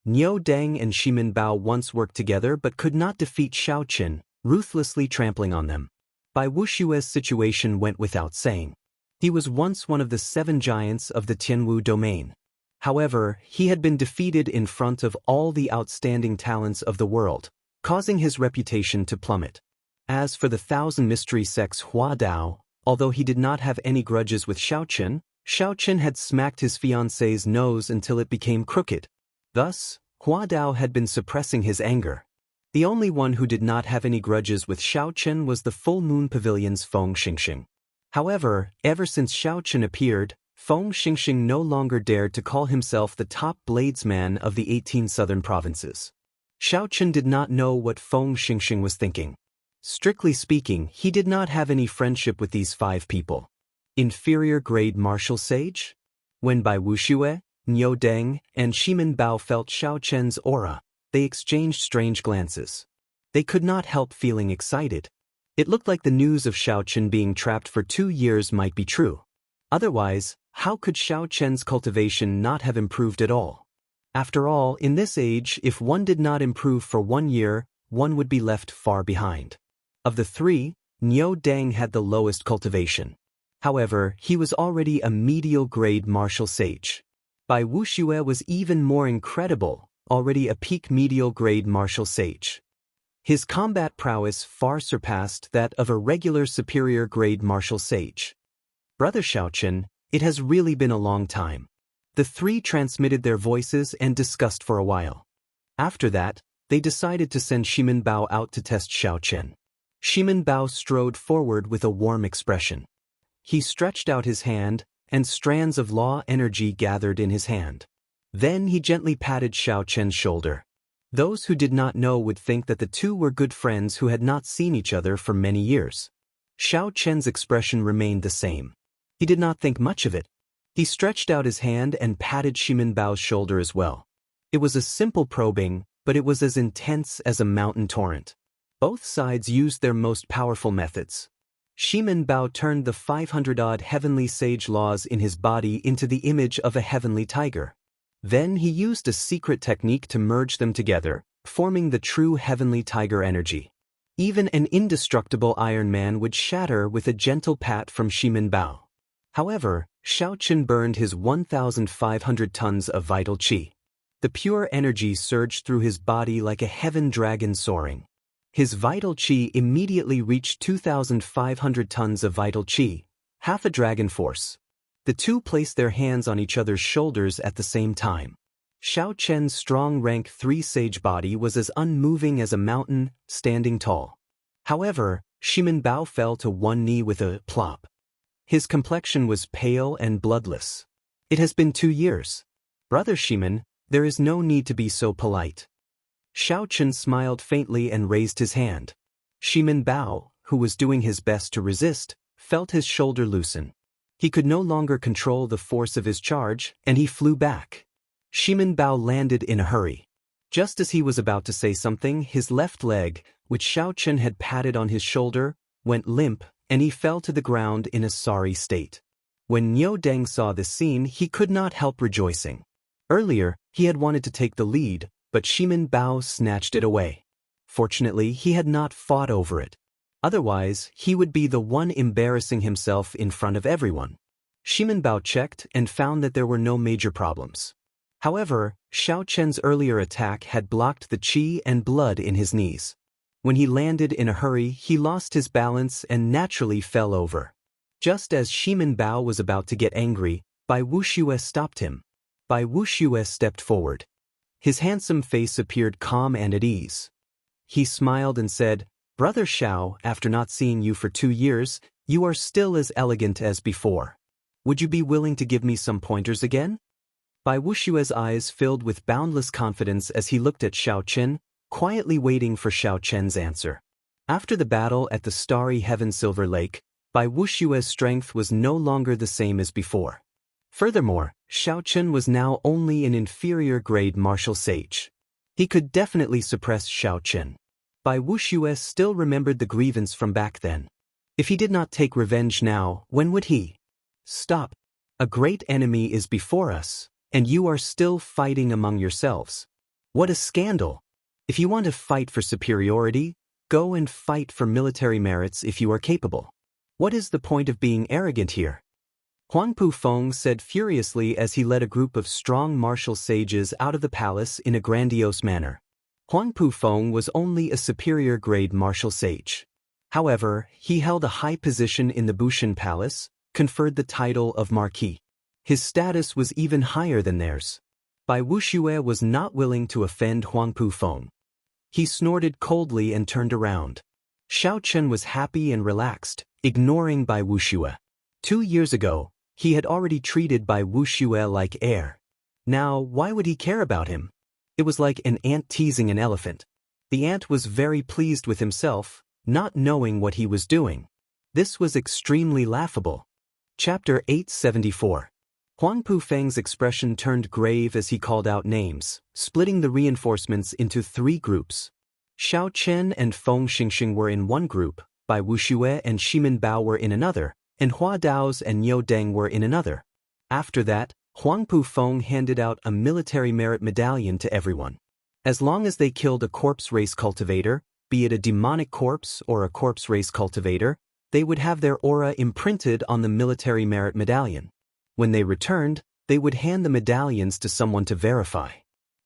Niu Deng and Shimin Bao once worked together but could not defeat Xiaochen, ruthlessly trampling on them. Bai Wuxia's situation went without saying. He was once one of the 7 giants of the Tianwu domain. However, he had been defeated in front of all the outstanding talents of the world, causing his reputation to plummet. As for the 1,000 mystery sects Hua Dao, although he did not have any grudges with Xiaochen, Xiaochen had smacked his fiancée's nose until it became crooked. Thus, Hua Dao had been suppressing his anger. The only one who did not have any grudges with Xiaochen was the Full Moon Pavilion's Feng Xingxing. However, ever since Xiaochen appeared, Feng Xingxing no longer dared to call himself the top bladesman of the 18 southern provinces. Xiaochen did not know what Feng Xingxing was thinking. Strictly speaking, he did not have any friendship with these 5 people. Inferior grade martial sage? When Bai Wuxia, Niu Deng, and Shimin Bao felt Xiaochen's aura, they exchanged strange glances. They could not help feeling excited. It looked like the news of Xiaochen being trapped for 2 years might be true. Otherwise, how could Xiaochen's cultivation not have improved at all? After all, in this age, if one did not improve for 1 year, one would be left far behind. Of the 3, Niu Deng had the lowest cultivation. However, he was already a medial grade martial sage. Bai Wuxia was even more incredible, already a peak medial grade martial sage. His combat prowess far surpassed that of a regular superior grade martial sage. Brother Xiaochen, it has really been a long time. The 3 transmitted their voices and discussed for a while. After that, they decided to send Shimin Bao out to test Xiaochen. Shimin Bao strode forward with a warm expression. He stretched out his hand, and strands of law energy gathered in his hand. Then he gently patted Xiaochen's shoulder. Those who did not know would think that the 2 were good friends who had not seen each other for many years. Xiaochen's expression remained the same. He did not think much of it. He stretched out his hand and patted Shimin Bao's shoulder as well. It was a simple probing, but it was as intense as a mountain torrent. Both sides used their most powerful methods. Shimin Bao turned the 500-odd heavenly sage laws in his body into the image of a heavenly tiger. Then he used a secret technique to merge them together, forming the true heavenly tiger energy. Even an indestructible Iron Man would shatter with a gentle pat from Shimin Bao. However, Xiaochen burned his 1,500 tons of vital qi. The pure energy surged through his body like a heaven dragon soaring. His vital qi immediately reached 2,500 tons of vital qi, half a dragon force. The 2 placed their hands on each other's shoulders at the same time. Xiaochen's strong rank 3 sage body was as unmoving as a mountain, standing tall. However, Shimin Bao fell to one knee with a plop. His complexion was pale and bloodless. It has been 2 years. Brother Shimin, there is no need to be so polite. Xiaochen smiled faintly and raised his hand. Shimin Bao, who was doing his best to resist, felt his shoulder loosen. He could no longer control the force of his charge, and he flew back. Shimin Bao landed in a hurry. Just as he was about to say something, his left leg, which Xiaochen had patted on his shoulder, went limp, and he fell to the ground in a sorry state. When Niu Deng saw this scene, he could not help rejoicing. Earlier, he had wanted to take the lead, but Shimin Bao snatched it away. Fortunately, he had not fought over it. Otherwise, he would be the one embarrassing himself in front of everyone. Shimin Bao checked and found that there were no major problems. However, Xiaochen's earlier attack had blocked the qi and blood in his knees. When he landed in a hurry, he lost his balance and naturally fell over. Just as Shimin Bao was about to get angry, Bai Wuxia stopped him. Bai Wuxia stepped forward. His handsome face appeared calm and at ease. He smiled and said, "Brother Xiao, after not seeing you for 2 years, you are still as elegant as before. Would you be willing to give me some pointers again?" Bai Wushue's eyes filled with boundless confidence as he looked at Xiao Chen, quietly waiting for Xiao Chen's answer. After the battle at the starry heaven Silver Lake, Bai Wushue's strength was no longer the same as before. Furthermore, Xiao Chen was now only an inferior-grade martial sage. He could definitely suppress Xiao Chen. Bai Wushue still remembered the grievance from back then. If he did not take revenge now, when would he? Stop. A great enemy is before us, and you are still fighting among yourselves. What a scandal! If you want to fight for superiority, go and fight for military merits if you are capable. What is the point of being arrogant here? Huang Pufeng said furiously as he led a group of strong martial sages out of the palace in a grandiose manner. Huang Pufeng was only a superior-grade martial sage. However, he held a high position in the Bushan Palace, conferred the title of Marquis. His status was even higher than theirs. Bai Wushue was not willing to offend Huang Pufeng. He snorted coldly and turned around. Xiao Chen was happy and relaxed, ignoring Bai Wushue. 2 years ago, he had already treated Bai Wushue like air. Now, why would he care about him? It was like an ant teasing an elephant. The ant was very pleased with himself, not knowing what he was doing. This was extremely laughable. Chapter 874. Huang Pufeng's expression turned grave as he called out names, splitting the reinforcements into 3 groups. Xiao Chen and Feng Xingxing were in one group, Bai Wushue and Shimin Bao were in another, and Hua Dao's and Niu Deng were in another. After that, Huang Pufeng handed out a military merit medallion to everyone. As long as they killed a corpse race cultivator, be it a demonic corpse or a corpse race cultivator, they would have their aura imprinted on the military merit medallion. When they returned, they would hand the medallions to someone to verify.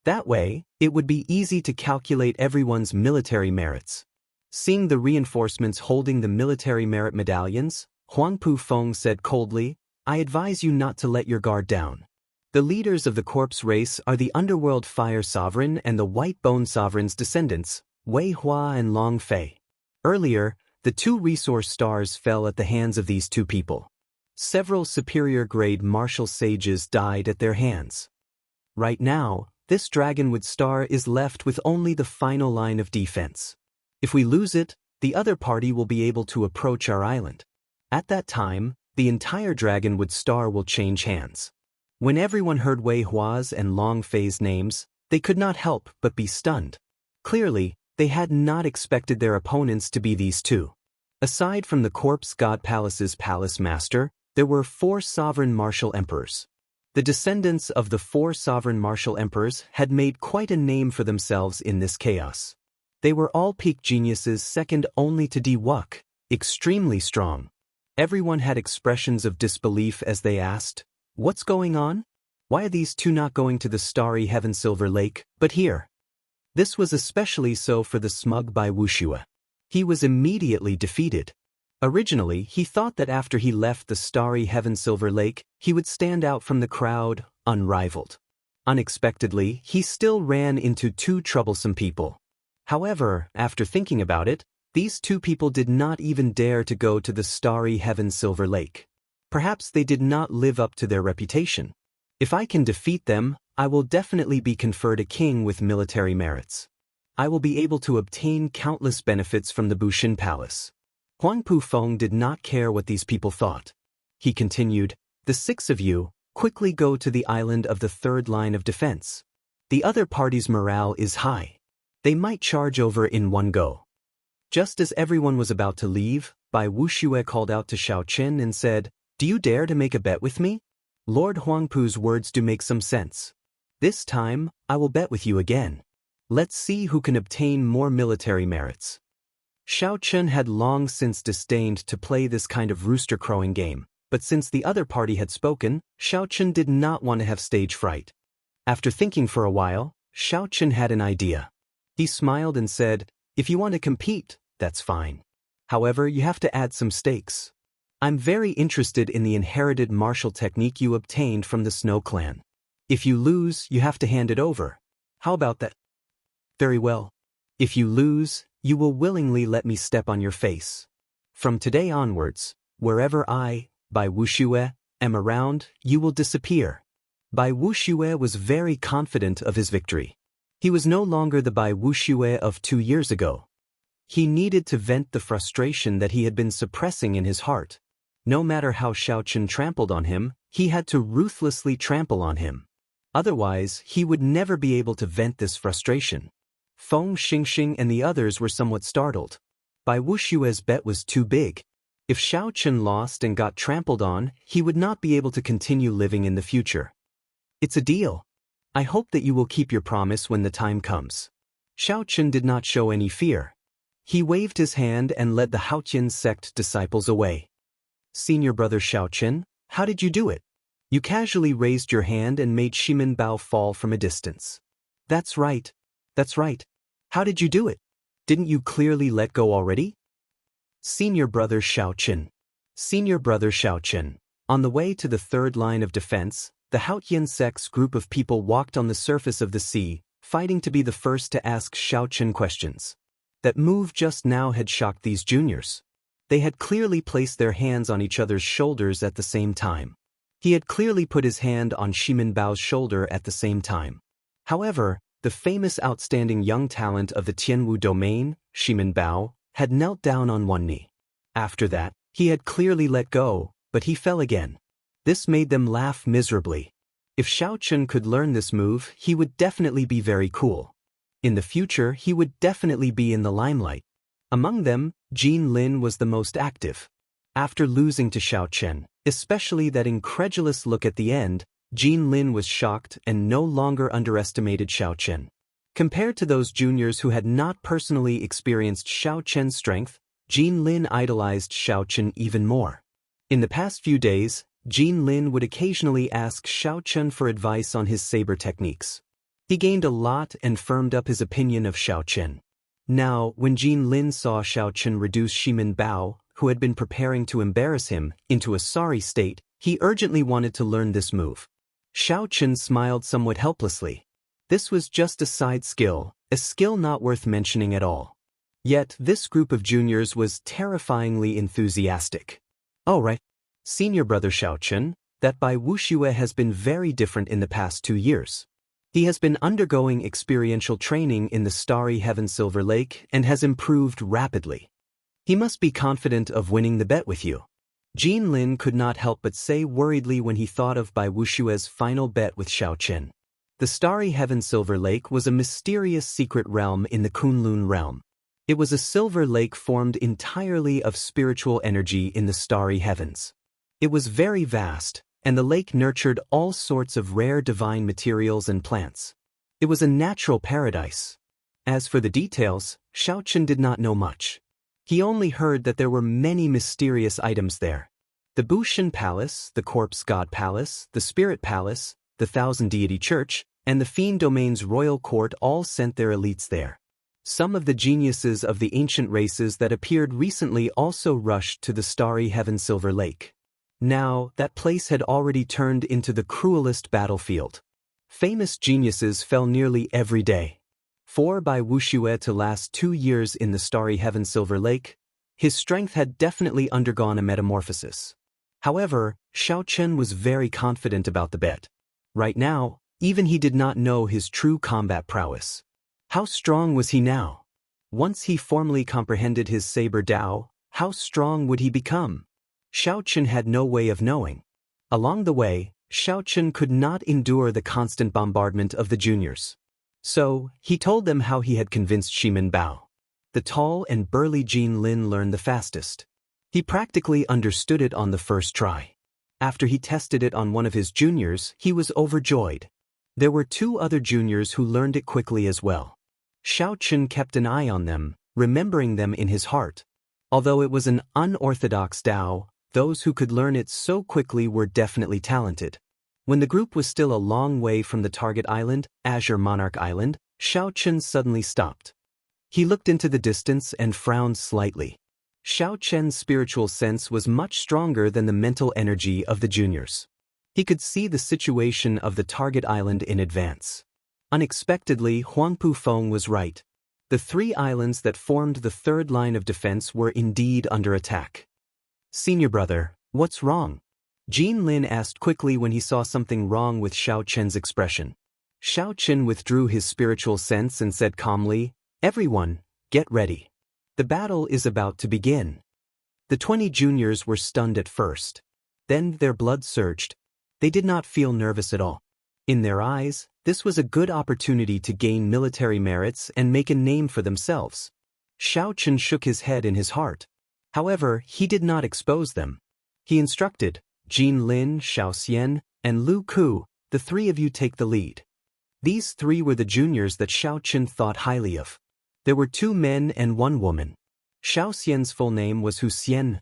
That way, it would be easy to calculate everyone's military merits. Seeing the reinforcements holding the military merit medallions, Huang Pufeng said coldly, "I advise you not to let your guard down. The leaders of the corpse race are the Underworld Fire Sovereign and the White Bone Sovereign's descendants, Wei Hua and Long Fei. Earlier, the 2 resource stars fell at the hands of these 2 people. Several superior-grade martial sages died at their hands. Right now, this Dragonwood star is left with only the final line of defense. If we lose it, the other party will be able to approach our island. At that time, the entire Dragonwood star will change hands." When everyone heard Wei Hua's and Long Fei's names, they could not help but be stunned. Clearly, they had not expected their opponents to be these 2. Aside from the Corpse God Palace's palace master, there were 4 sovereign martial emperors. The descendants of the 4 sovereign martial emperors had made quite a name for themselves in this chaos. They were all peak geniuses second only to Di Wuk, extremely strong. Everyone had expressions of disbelief as they asked, "What's going on? Why are these 2 not going to the starry heaven Silver Lake, but here?" This was especially so for the smug Bai Wushue. He was immediately defeated. Originally, he thought that after he left the starry heaven Silver Lake, he would stand out from the crowd, unrivaled. Unexpectedly, he still ran into 2 troublesome people. However, after thinking about it, these 2 people did not even dare to go to the starry heaven Silver Lake. Perhaps they did not live up to their reputation. If I can defeat them, I will definitely be conferred a king with military merits. I will be able to obtain countless benefits from the Bushin Palace. Huang Pufeng did not care what these people thought. He continued, "The 6 of you, quickly go to the island of the 3rd line of defense. The other party's morale is high. They might charge over in one go." Just as everyone was about to leave, Bai Wushue called out to Xiao Chen and said, "Do you dare to make a bet with me?" Lord Huangpu's words do make some sense. "This time, I will bet with you again. Let's see who can obtain more military merits." Xiao Chen had long since disdained to play this kind of rooster-crowing game, but since the other party had spoken, Xiao Chen did not want to have stage fright. After thinking for a while, Xiao Chen had an idea. He smiled and said, "If you want to compete, that's fine. However, you have to add some stakes. I'm very interested in the inherited martial technique you obtained from the Snow Clan. If you lose, you have to hand it over. How about that?" "Very well. If you lose, you will willingly let me step on your face. From today onwards, wherever I, Bai Wushue, am around, you will disappear. Bai Wuxue was very confident of his victory. He was no longer the Bai Wuxue of 2 years ago. He needed to vent the frustration that he had been suppressing in his heart. No matter how Xiaochen trampled on him, he had to ruthlessly trample on him. Otherwise, he would never be able to vent this frustration. Feng Xingxing and the others were somewhat startled. Bai Wushue's bet was too big. If Xiaochen lost and got trampled on, he would not be able to continue living in the future. It's a deal. I hope that you will keep your promise when the time comes. Xiaochen did not show any fear. He waved his hand and led the Haotian sect disciples away. Senior brother Xiaochen, how did you do it? You casually raised your hand and made Shimin Bao fall from a distance. That's right. That's right. How did you do it? Didn't you clearly let go already? Senior brother Xiaochen. Senior brother Xiaochen. On the way to the third line of defense, the Haotian sect's group of people walked on the surface of the sea, fighting to be the first to ask Xiaochen questions. That move just now had shocked these juniors. They had clearly placed their hands on each other's shoulders at the same time. He had clearly put his hand on Shimin Bao's shoulder at the same time. However, the famous outstanding young talent of the Tianwu domain, Shimin Bao, had knelt down on one knee. After that, he had clearly let go, but he fell again. This made them laugh miserably. If Xiaochen could learn this move, he would definitely be very cool. In the future, he would definitely be in the limelight. Among them, Wang Lin was the most active. After losing to Xiaochen, especially that incredulous look at the end, Wang Lin was shocked and no longer underestimated Xiaochen. Compared to those juniors who had not personally experienced Xiaochen's strength, Wang Lin idolized Xiaochen even more. In the past few days, Wang Lin would occasionally ask Xiaochen for advice on his saber techniques. He gained a lot and firmed up his opinion of Xiaochen. Now, when Wang Lin saw Xiaochen reduce Shimin Bao, who had been preparing to embarrass him, into a sorry state, he urgently wanted to learn this move. Xiaochen smiled somewhat helplessly. This was just a side skill, a skill not worth mentioning at all. Yet, this group of juniors was terrifyingly enthusiastic. Oh right. Senior brother Xiaochen, that Bai Wuxue has been very different in the past 2 years. He has been undergoing experiential training in the starry heaven Silver Lake and has improved rapidly. He must be confident of winning the bet with you. Wang Lin could not help but say worriedly when he thought of Bai Wushue's final bet with Xiaochen. The starry heaven Silver Lake was a mysterious secret realm in the Kunlun realm. It was a silver lake formed entirely of spiritual energy in the starry heavens. It was very vast, and the lake nurtured all sorts of rare divine materials and plants. It was a natural paradise. As for the details, Xiaochen did not know much. He only heard that there were many mysterious items there. The Bushan Palace, the Corpse God Palace, the Spirit Palace, the Thousand Deity Church, and the Fiend Domain's royal court all sent their elites there. Some of the geniuses of the ancient races that appeared recently also rushed to the starry heaven Silver Lake. Now, that place had already turned into the cruelest battlefield. Famous geniuses fell nearly every day. For Bai Wuxue to last 2 years in the starry heaven Silver Lake, his strength had definitely undergone a metamorphosis. However, Xiaochen was very confident about the bet. Right now, even he did not know his true combat prowess. How strong was he now? Once he formally comprehended his saber Dao, how strong would he become? Xiaochen had no way of knowing. Along the way, Xiaochen could not endure the constant bombardment of the juniors. So, he told them how he had convinced Shimin Bao. The tall and burly Wang Lin learned the fastest. He practically understood it on the first try. After he tested it on one of his juniors, he was overjoyed. There were 2 other juniors who learned it quickly as well. Xiaochen kept an eye on them, remembering them in his heart. Although it was an unorthodox Dao, those who could learn it so quickly were definitely talented. When the group was still a long way from the target island, Azure Monarch Island, Xiaochen suddenly stopped. He looked into the distance and frowned slightly. Xiaochen's spiritual sense was much stronger than the mental energy of the juniors. He could see the situation of the target island in advance. Unexpectedly, Huangpu Feng was right. The 3 islands that formed the third line of defense were indeed under attack. Senior brother, what's wrong? Jean Lin asked quickly when he saw something wrong with Xiao Chen's expression. Xiao Chen withdrew his spiritual sense and said calmly, "Everyone, get ready. The battle is about to begin." The 20 juniors were stunned at first. Then their blood surged. They did not feel nervous at all. In their eyes, this was a good opportunity to gain military merits and make a name for themselves. Xiao Chen shook his head in his heart. However, he did not expose them. He instructed, "Jean Lin, Xiao Xian, and Lu Ku, the three of you take the lead." These three were the juniors that Xiao Chen thought highly of. There were 2 men and 1 woman. Xiao Xian's full name was Hu Xian.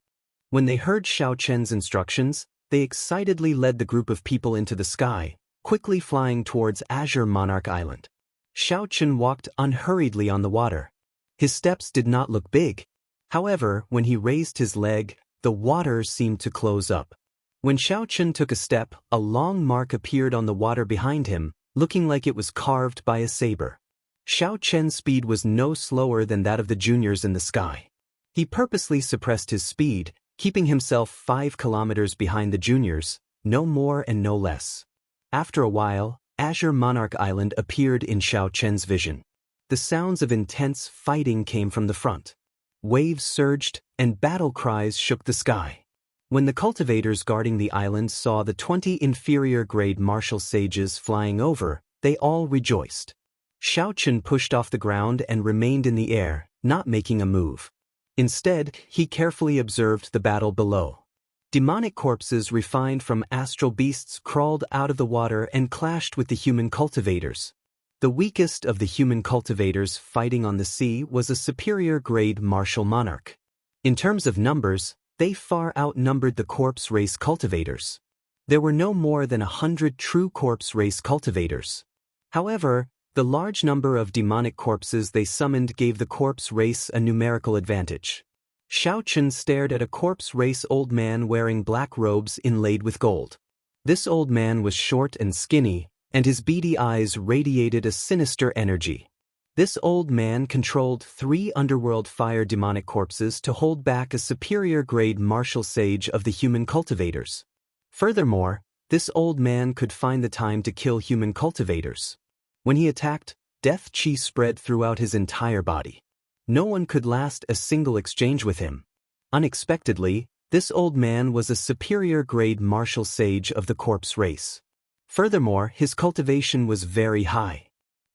When they heard Xiao Chen's instructions, they excitedly led the group of people into the sky, quickly flying towards Azure Monarch Island. Xiao Chen walked unhurriedly on the water. His steps did not look big. However, when he raised his leg, the water seemed to close up. When Xiao Chen took a step, a long mark appeared on the water behind him, looking like it was carved by a saber. Xiao Chen's speed was no slower than that of the juniors in the sky. He purposely suppressed his speed, keeping himself 5 kilometers behind the juniors, no more and no less. After a while, Azure Monarch Island appeared in Xiao Chen's vision. The sounds of intense fighting came from the front. Waves surged, and battle cries shook the sky. When the cultivators guarding the island saw the 20 inferior-grade martial sages flying over, they all rejoiced. Xiao Chen pushed off the ground and remained in the air, not making a move. Instead, he carefully observed the battle below. Demonic corpses refined from astral beasts crawled out of the water and clashed with the human cultivators. The weakest of the human cultivators fighting on the sea was a superior-grade martial monarch. In terms of numbers, they far outnumbered the corpse race cultivators. There were no more than 100 true corpse race cultivators. However, the large number of demonic corpses they summoned gave the corpse race a numerical advantage. Xiao Chen stared at a corpse race old man wearing black robes inlaid with gold. This old man was short and skinny, and his beady eyes radiated a sinister energy. This old man controlled 3 underworld fire demonic corpses to hold back a superior-grade martial sage of the human cultivators. Furthermore, this old man could find the time to kill human cultivators. When he attacked, death chi spread throughout his entire body. No one could last a single exchange with him. Unexpectedly, this old man was a superior-grade martial sage of the corpse race. Furthermore, his cultivation was very high.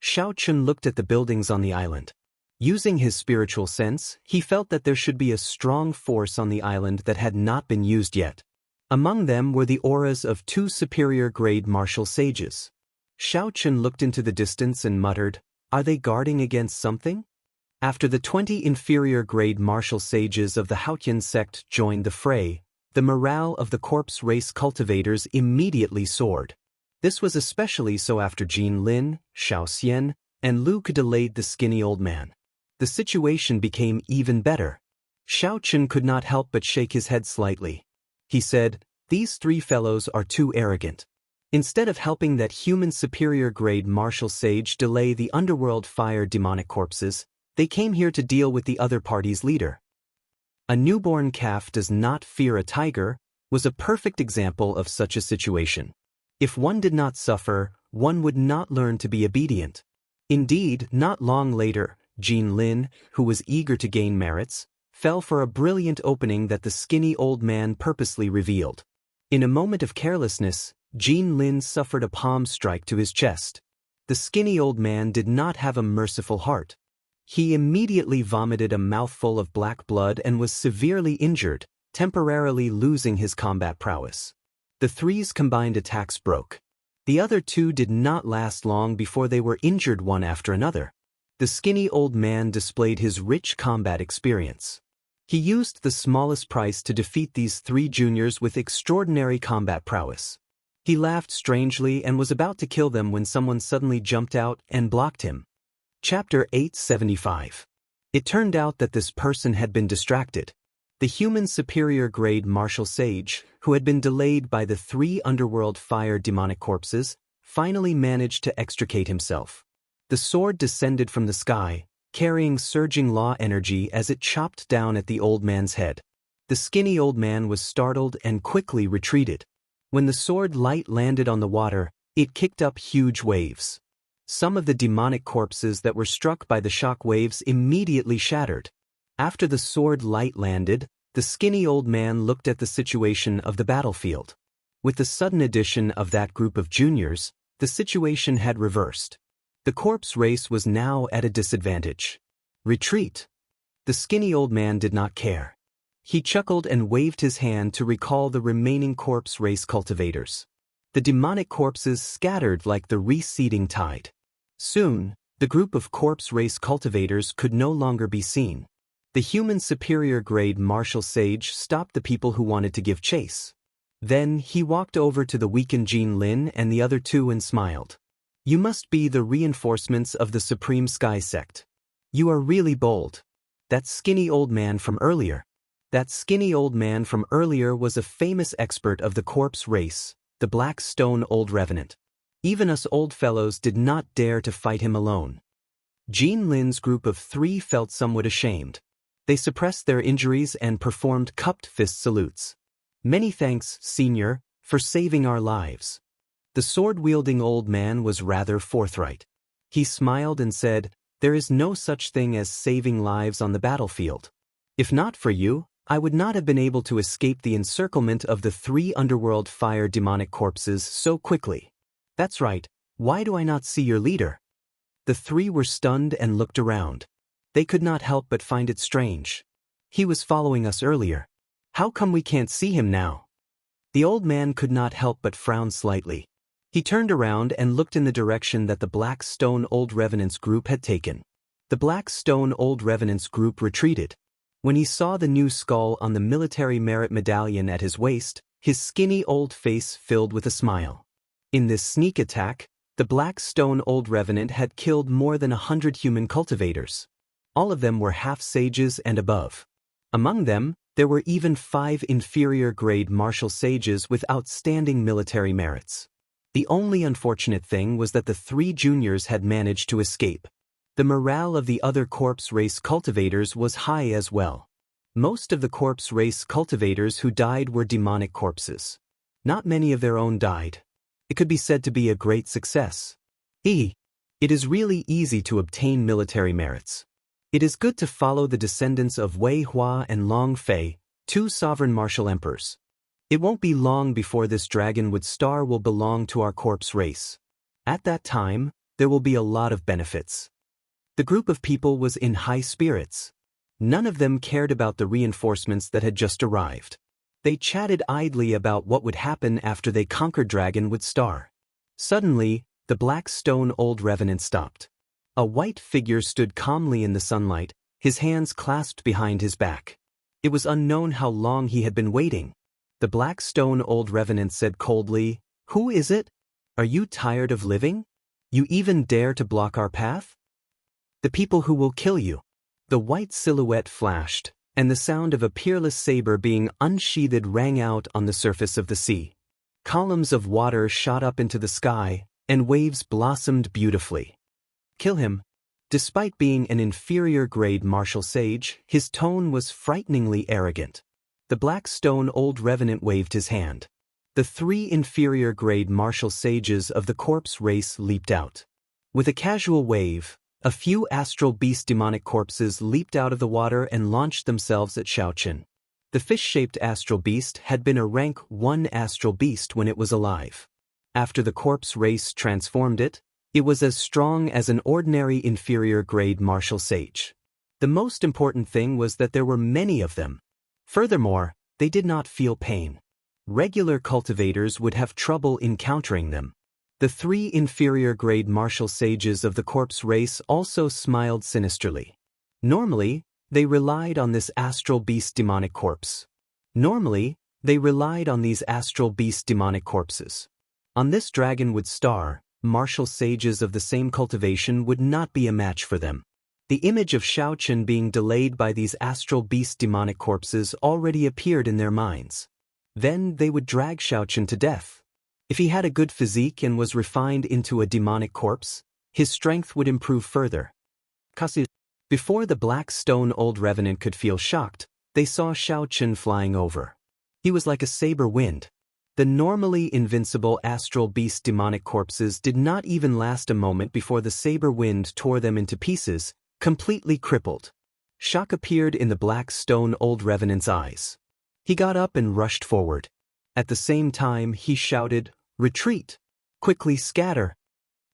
Xiao Chen looked at the buildings on the island. Using his spiritual sense, he felt that there should be a strong force on the island that had not been used yet. Among them were the auras of 2 superior-grade martial sages. Xiao Chen looked into the distance and muttered, "Are they guarding against something?" After the 20 inferior-grade martial sages of the Haotian sect joined the fray, the morale of the corpse race cultivators immediately soared. This was especially so after Jean Lin, Xiao Xian, and Lu Ku delayed the skinny old man. The situation became even better. Xiao Chen could not help but shake his head slightly. He said, "These 3 fellows are too arrogant. Instead of helping that human superior-grade martial sage delay the underworld fire demonic corpses, they came here to deal with the other party's leader." "A newborn calf does not fear a tiger" was a perfect example of such a situation. If one did not suffer, one would not learn to be obedient. Indeed, not long later, Jean Lin, who was eager to gain merits, fell for a brilliant opening that the skinny old man purposely revealed. In a moment of carelessness, Jean Lin suffered a palm strike to his chest. The skinny old man did not have a merciful heart. He immediately vomited a mouthful of black blood and was severely injured, temporarily losing his combat prowess. The 3's combined attacks broke. The other 2 did not last long before they were injured one after another. The skinny old man displayed his rich combat experience. He used the smallest price to defeat these 3 juniors with extraordinary combat prowess. He laughed strangely and was about to kill them when someone suddenly jumped out and blocked him. Chapter 875. It turned out that this person had been distracted. The human superior-grade martial sage, who had been delayed by the 3 underworld fire demonic corpses, finally managed to extricate himself. The sword descended from the sky, carrying surging law energy as it chopped down at the old man's head. The skinny old man was startled and quickly retreated. When the sword light landed on the water, it kicked up huge waves. Some of the demonic corpses that were struck by the shock waves immediately shattered. After the sword light landed, the skinny old man looked at the situation of the battlefield. With the sudden addition of that group of juniors, the situation had reversed. The corpse race was now at a disadvantage. Retreat. The skinny old man did not care. He chuckled and waved his hand to recall the remaining corpse race cultivators. The demonic corpses scattered like the receding tide. Soon, the group of corpse race cultivators could no longer be seen. The human superior grade martial sage stopped the people who wanted to give chase. Then he walked over to the weakened Wang Lin and the other two and smiled. You must be the reinforcements of the Supreme Sky Sect. You are really bold. That skinny old man from earlier. That skinny old man from earlier was a famous expert of the corpse race, the Black Stone Old Revenant. Even us old fellows did not dare to fight him alone. Wang Lin's group of 3 felt somewhat ashamed. They suppressed their injuries and performed cupped fist salutes. Many thanks, senior, for saving our lives. The sword-wielding old man was rather forthright. He smiled and said, "There is no such thing as saving lives on the battlefield. If not for you, I would not have been able to escape the encirclement of the 3 underworld fire demonic corpses so quickly." That's right, why do I not see your leader? The 3 were stunned and looked around. They could not help but find it strange. He was following us earlier. How come we can't see him now? The old man could not help but frown slightly. He turned around and looked in the direction that the Black Stone Old Revenants group had taken. The Black Stone Old Revenants group retreated. When he saw the new skull on the military merit medallion at his waist, his skinny old face filled with a smile. In this sneak attack, the Black Stone Old Revenant had killed more than 100 human cultivators. All of them were half-sages and above. Among them, there were even 5 inferior-grade martial sages with outstanding military merits. The only unfortunate thing was that the 3 juniors had managed to escape. The morale of the other corpse race cultivators was high as well. Most of the corpse race cultivators who died were demonic corpses. Not many of their own died. It could be said to be a great success. It is really easy to obtain military merits. It is good to follow the descendants of Wei Hua and Long Fei, 2 sovereign martial emperors. It won't be long before this dragonwood star will belong to our corpse race. At that time, there will be a lot of benefits. The group of people was in high spirits. None of them cared about the reinforcements that had just arrived. They chatted idly about what would happen after they conquered Dragonwood Star. Suddenly, the Black Stone Old Revenant stopped. A white figure stood calmly in the sunlight, his hands clasped behind his back. It was unknown how long he had been waiting. The Black Stone Old Revenant said coldly, "Who is it? Are you tired of living? You even dare to block our path? The people who will kill you." The white silhouette flashed, and the sound of a peerless saber being unsheathed rang out on the surface of the sea. Columns of water shot up into the sky, and waves blossomed beautifully. Kill him. Despite being an inferior-grade martial sage, his tone was frighteningly arrogant. The Black Stone Old Revenant waved his hand. The 3 inferior-grade martial sages of the corpse race leaped out. With a casual wave, a few astral beast demonic corpses leaped out of the water and launched themselves at Xiaochen. The fish-shaped astral beast had been a rank 1 astral beast when it was alive. After the corpse race transformed it, it was as strong as an ordinary inferior-grade martial sage. The most important thing was that there were many of them. Furthermore, they did not feel pain. Regular cultivators would have trouble encountering them. The 3 inferior-grade martial sages of the corpse race also smiled sinisterly. Normally, they relied on this astral beast demonic corpse. Normally, they relied on these astral beast demonic corpses. On this dragonwood star, martial sages of the same cultivation would not be a match for them. The image of Xiaochen being delayed by these astral beast demonic corpses already appeared in their minds. Then they would drag Xiaochen to death. If he had a good physique and was refined into a demonic corpse, his strength would improve further. Before the Black Stone Old Revenant could feel shocked, they saw Xiaochen flying over. He was like a saber wind. The normally invincible astral beast demonic corpses did not even last a moment before the saber wind tore them into pieces, completely crippled. Shock appeared in the black stone old revenant's eyes. He got up and rushed forward. At the same time, he shouted, "Retreat! Quickly scatter!"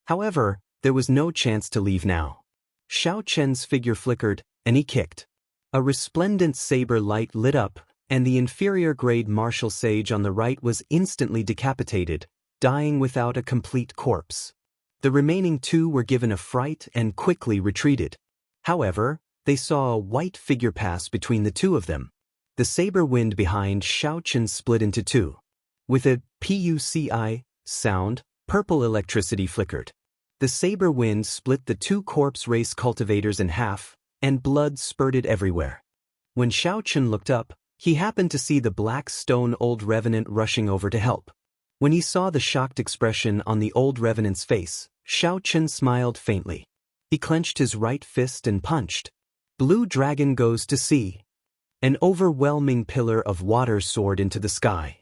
However, there was no chance to leave now. Xiao Chen's figure flickered, and he kicked. A resplendent saber light lit up, and the inferior-grade martial sage on the right was instantly decapitated, dying without a complete corpse. The remaining two were given a fright and quickly retreated. However, they saw a white figure pass between the two of them. The saber wind behind Xiao Chen split into two. With a PUCI sound, purple electricity flickered. The saber wind split the two corpse race cultivators in half, and blood spurted everywhere. When Xiao Chen looked up, he happened to see the black stone old revenant rushing over to help. When he saw the shocked expression on the old revenant's face, Xiao Chen smiled faintly. He clenched his right fist and punched. Blue dragon goes to sea. An overwhelming pillar of water soared into the sky.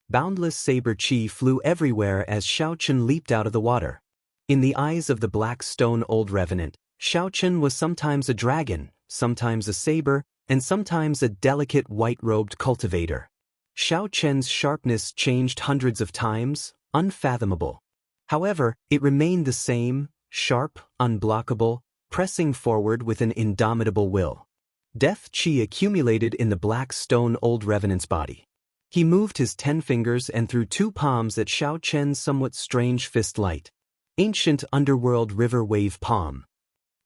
Boundless saber chi flew everywhere as Xiao Chen leaped out of the water. In the eyes of the black stone old revenant, Xiao Chen was sometimes a dragon, sometimes a saber, and sometimes a delicate white-robed cultivator. Xiao Chen's sharpness changed hundreds of times, unfathomable. However, it remained the same, sharp, unblockable, pressing forward with an indomitable will. Death chi accumulated in the black stone old revenant's body. He moved his 10 fingers and threw 2 palms at Xiao Chen's somewhat strange fist light. Ancient underworld river wave palm.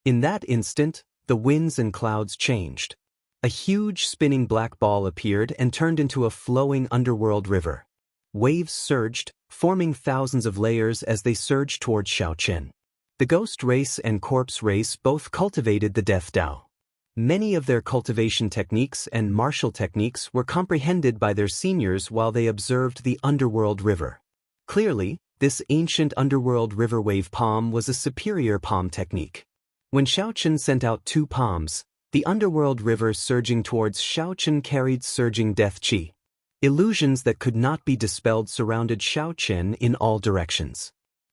In that instant, the winds and clouds changed. A huge spinning black ball appeared and turned into a flowing underworld river. Waves surged, forming thousands of layers as they surged towards Xiao Chen. The ghost race and corpse race both cultivated the death Dao. Many of their cultivation techniques and martial techniques were comprehended by their seniors while they observed the underworld river. Clearly, this ancient underworld river wave palm was a superior palm technique. When Xiao Chen sent out 2 palms, the underworld river surging towards Xiao Chen carried surging death chi. Illusions that could not be dispelled surrounded Xiao Chen in all directions.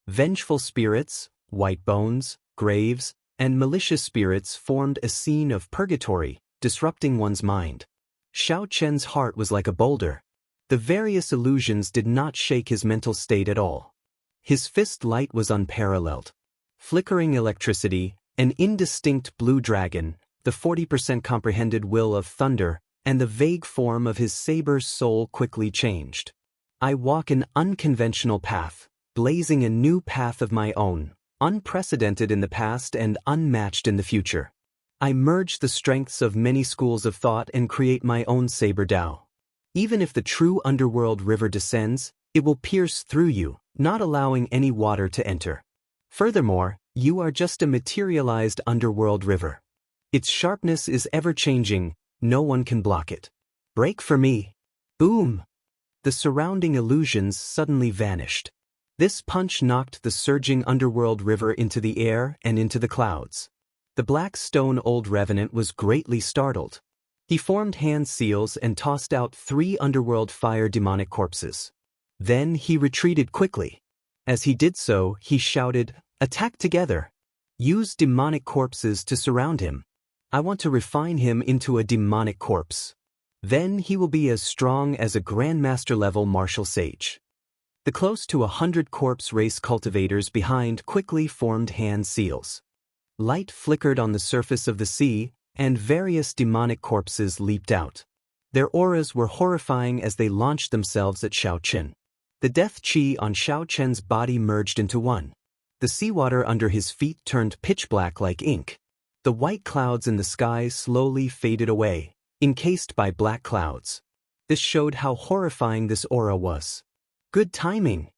Vengeful spirits, white bones, graves, and malicious spirits formed a scene of purgatory, disrupting one's mind. Xiao Chen's heart was like a boulder. The various illusions did not shake his mental state at all. His fist light was unparalleled. Flickering electricity, an indistinct blue dragon, the 40% comprehended will of thunder, and the vague form of his saber's soul quickly changed. I walk an unconventional path, blazing a new path of my own, unprecedented in the past and unmatched in the future. I merge the strengths of many schools of thought and create my own saber Dao. Even if the true underworld river descends, it will pierce through you, not allowing any water to enter. Furthermore, you are just a materialized underworld river. Its sharpness is ever-changing, no one can block it. Break for me. Boom! The surrounding illusions suddenly vanished. This punch knocked the surging underworld river into the air and into the clouds. The black stone old revenant was greatly startled. He formed hand seals and tossed out 3 underworld fire demonic corpses. Then he retreated quickly. As he did so, he shouted, "Attack together! Use demonic corpses to surround him. I want to refine him into a demonic corpse. Then he will be as strong as a grandmaster-level martial sage." The close to 100 corpse race cultivators behind quickly formed hand seals. Light flickered on the surface of the sea, and various demonic corpses leaped out. Their auras were horrifying as they launched themselves at Xiao Chen. The death chi on Xiao Chen's body merged into one. The seawater under his feet turned pitch black like ink. The white clouds in the sky slowly faded away, encased by black clouds. This showed how horrifying this aura was. Good timing.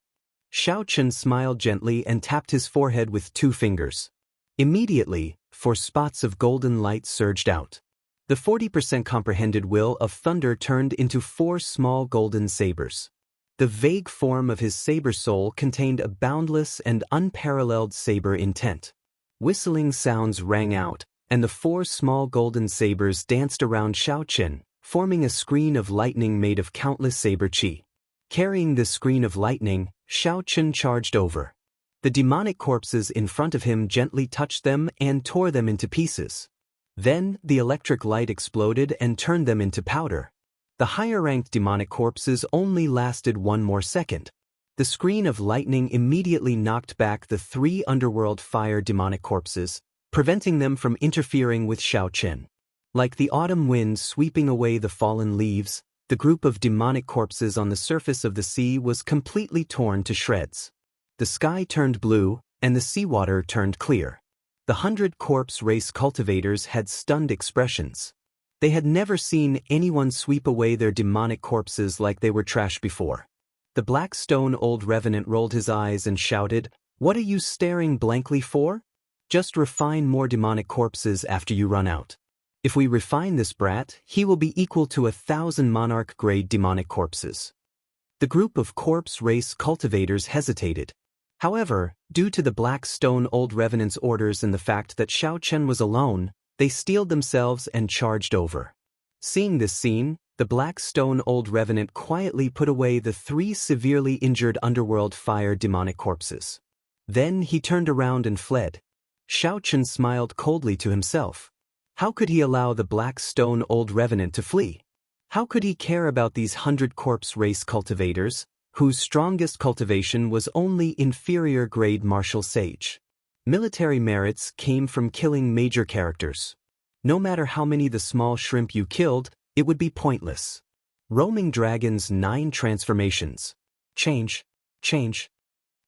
Xiao Chen smiled gently and tapped his forehead with 2 fingers. Immediately, 4 spots of golden light surged out. The 40% comprehended will of thunder turned into 4 small golden sabers. The vague form of his saber soul contained a boundless and unparalleled saber intent. Whistling sounds rang out, and the 4 small golden sabers danced around Xiao Chen, forming a screen of lightning made of countless saber chi. Carrying this screen of lightning, Xiaochen charged over. The demonic corpses in front of him gently touched them and tore them into pieces. Then, the electric light exploded and turned them into powder. The higher-ranked demonic corpses only lasted one more second. The screen of lightning immediately knocked back the 3 underworld fire demonic corpses, preventing them from interfering with Xiaochen. Like the autumn wind sweeping away the fallen leaves, the group of demonic corpses on the surface of the sea was completely torn to shreds. The sky turned blue, and the seawater turned clear. The 100 corpse race cultivators had stunned expressions. They had never seen anyone sweep away their demonic corpses like they were trash before. The black stone old revenant rolled his eyes and shouted, "What are you staring blankly for? Just refine more demonic corpses after you run out. If we refine this brat, he will be equal to 1,000 monarch-grade demonic corpses." The group of corpse race cultivators hesitated. However, due to the black stone old revenant's orders and the fact that Xiaochen was alone, they steeled themselves and charged over. Seeing this scene, the black stone old revenant quietly put away the 3 severely injured underworld fire demonic corpses. Then he turned around and fled. Xiaochen smiled coldly to himself. How could he allow the black stone old revenant to flee? How could he care about these 100 corpse race cultivators, whose strongest cultivation was only inferior grade martial sage? Military merits came from killing major characters. No matter how many the small shrimp you killed, it would be pointless. Roaming Dragon's 9 transformations. Change.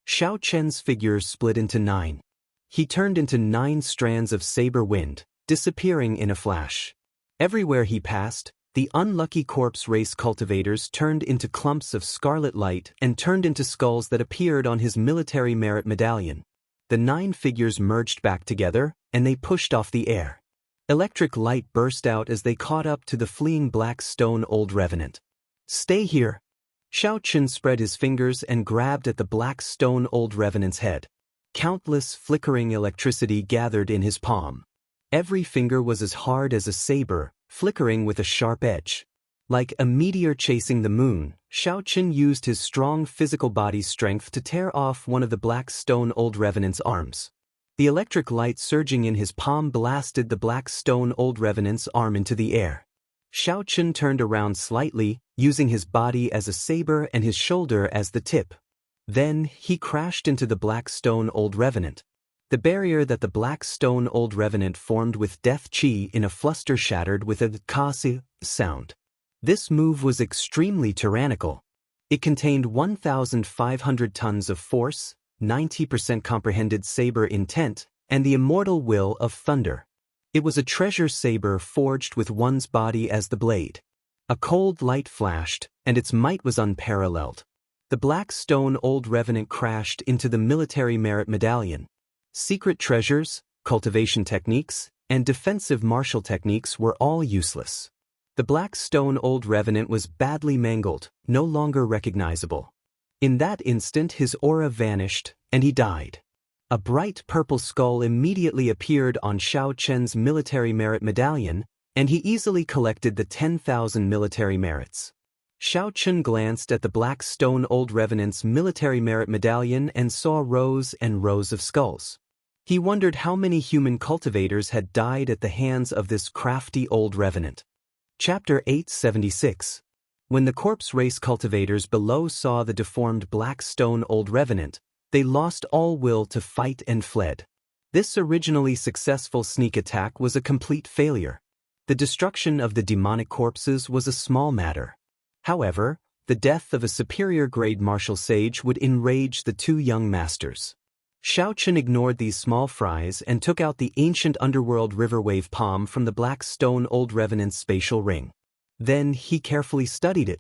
Xiaochen's figure split into 9. He turned into 9 strands of saber wind, disappearing in a flash. Everywhere he passed, the unlucky corpse race cultivators turned into clumps of scarlet light and turned into skulls that appeared on his military merit medallion. The 9 figures merged back together, and they pushed off the air. Electric light burst out as they caught up to the fleeing black stone old revenant. "Stay here." Xiaochen spread his fingers and grabbed at the black stone old revenant's head. Countless flickering electricity gathered in his palm. Every finger was as hard as a saber, flickering with a sharp edge. Like a meteor chasing the moon, Xiaochen used his strong physical body's strength to tear off one of the black stone old revenant's arms. The electric light surging in his palm blasted the black stone old revenant's arm into the air. Xiaochen turned around slightly, using his body as a saber and his shoulder as the tip. Then, he crashed into the black stone old revenant. The barrier that the black stone old revenant formed with death chi in a fluster shattered with a kasi sound. This move was extremely tyrannical. It contained 1,500 tons of force, 90% comprehended saber intent, and the immortal will of thunder. It was a treasure saber forged with one's body as the blade. A cold light flashed, and its might was unparalleled. The black stone old revenant crashed into the military merit medallion. Secret treasures, cultivation techniques, and defensive martial techniques were all useless. The black stone old revenant was badly mangled, no longer recognizable. In that instant his aura vanished, and he died. A bright purple skull immediately appeared on Xiaochen's military merit medallion, and he easily collected the 10,000 military merits. Xiaochen glanced at the black stone old revenant's military merit medallion and saw rows and rows of skulls. He wondered how many human cultivators had died at the hands of this crafty old revenant. Chapter 876. When the corpse race cultivators below saw the deformed black stone old revenant, they lost all will to fight and fled. This originally successful sneak attack was a complete failure. The destruction of the demonic corpses was a small matter. However, the death of a superior grade martial sage would enrage the 2 young masters. Xiaochen ignored these small fries and took out the ancient underworld river wave palm from the black stone old revenant's spatial ring. Then he carefully studied it.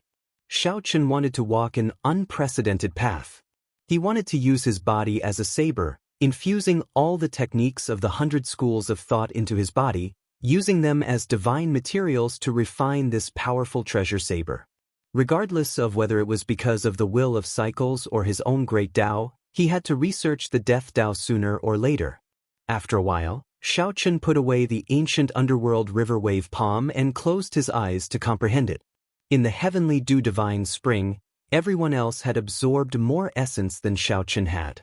Xiaochen wanted to walk an unprecedented path. He wanted to use his body as a saber, infusing all the techniques of the 100 schools of thought into his body, using them as divine materials to refine this powerful treasure saber. Regardless of whether it was because of the will of cycles or his own great Tao, he had to research the death Tao sooner or later. After a while, Xiaochen put away the ancient underworld river wave palm and closed his eyes to comprehend it. In the heavenly dew divine spring, Everyone else had absorbed more essence than Xiaochen had.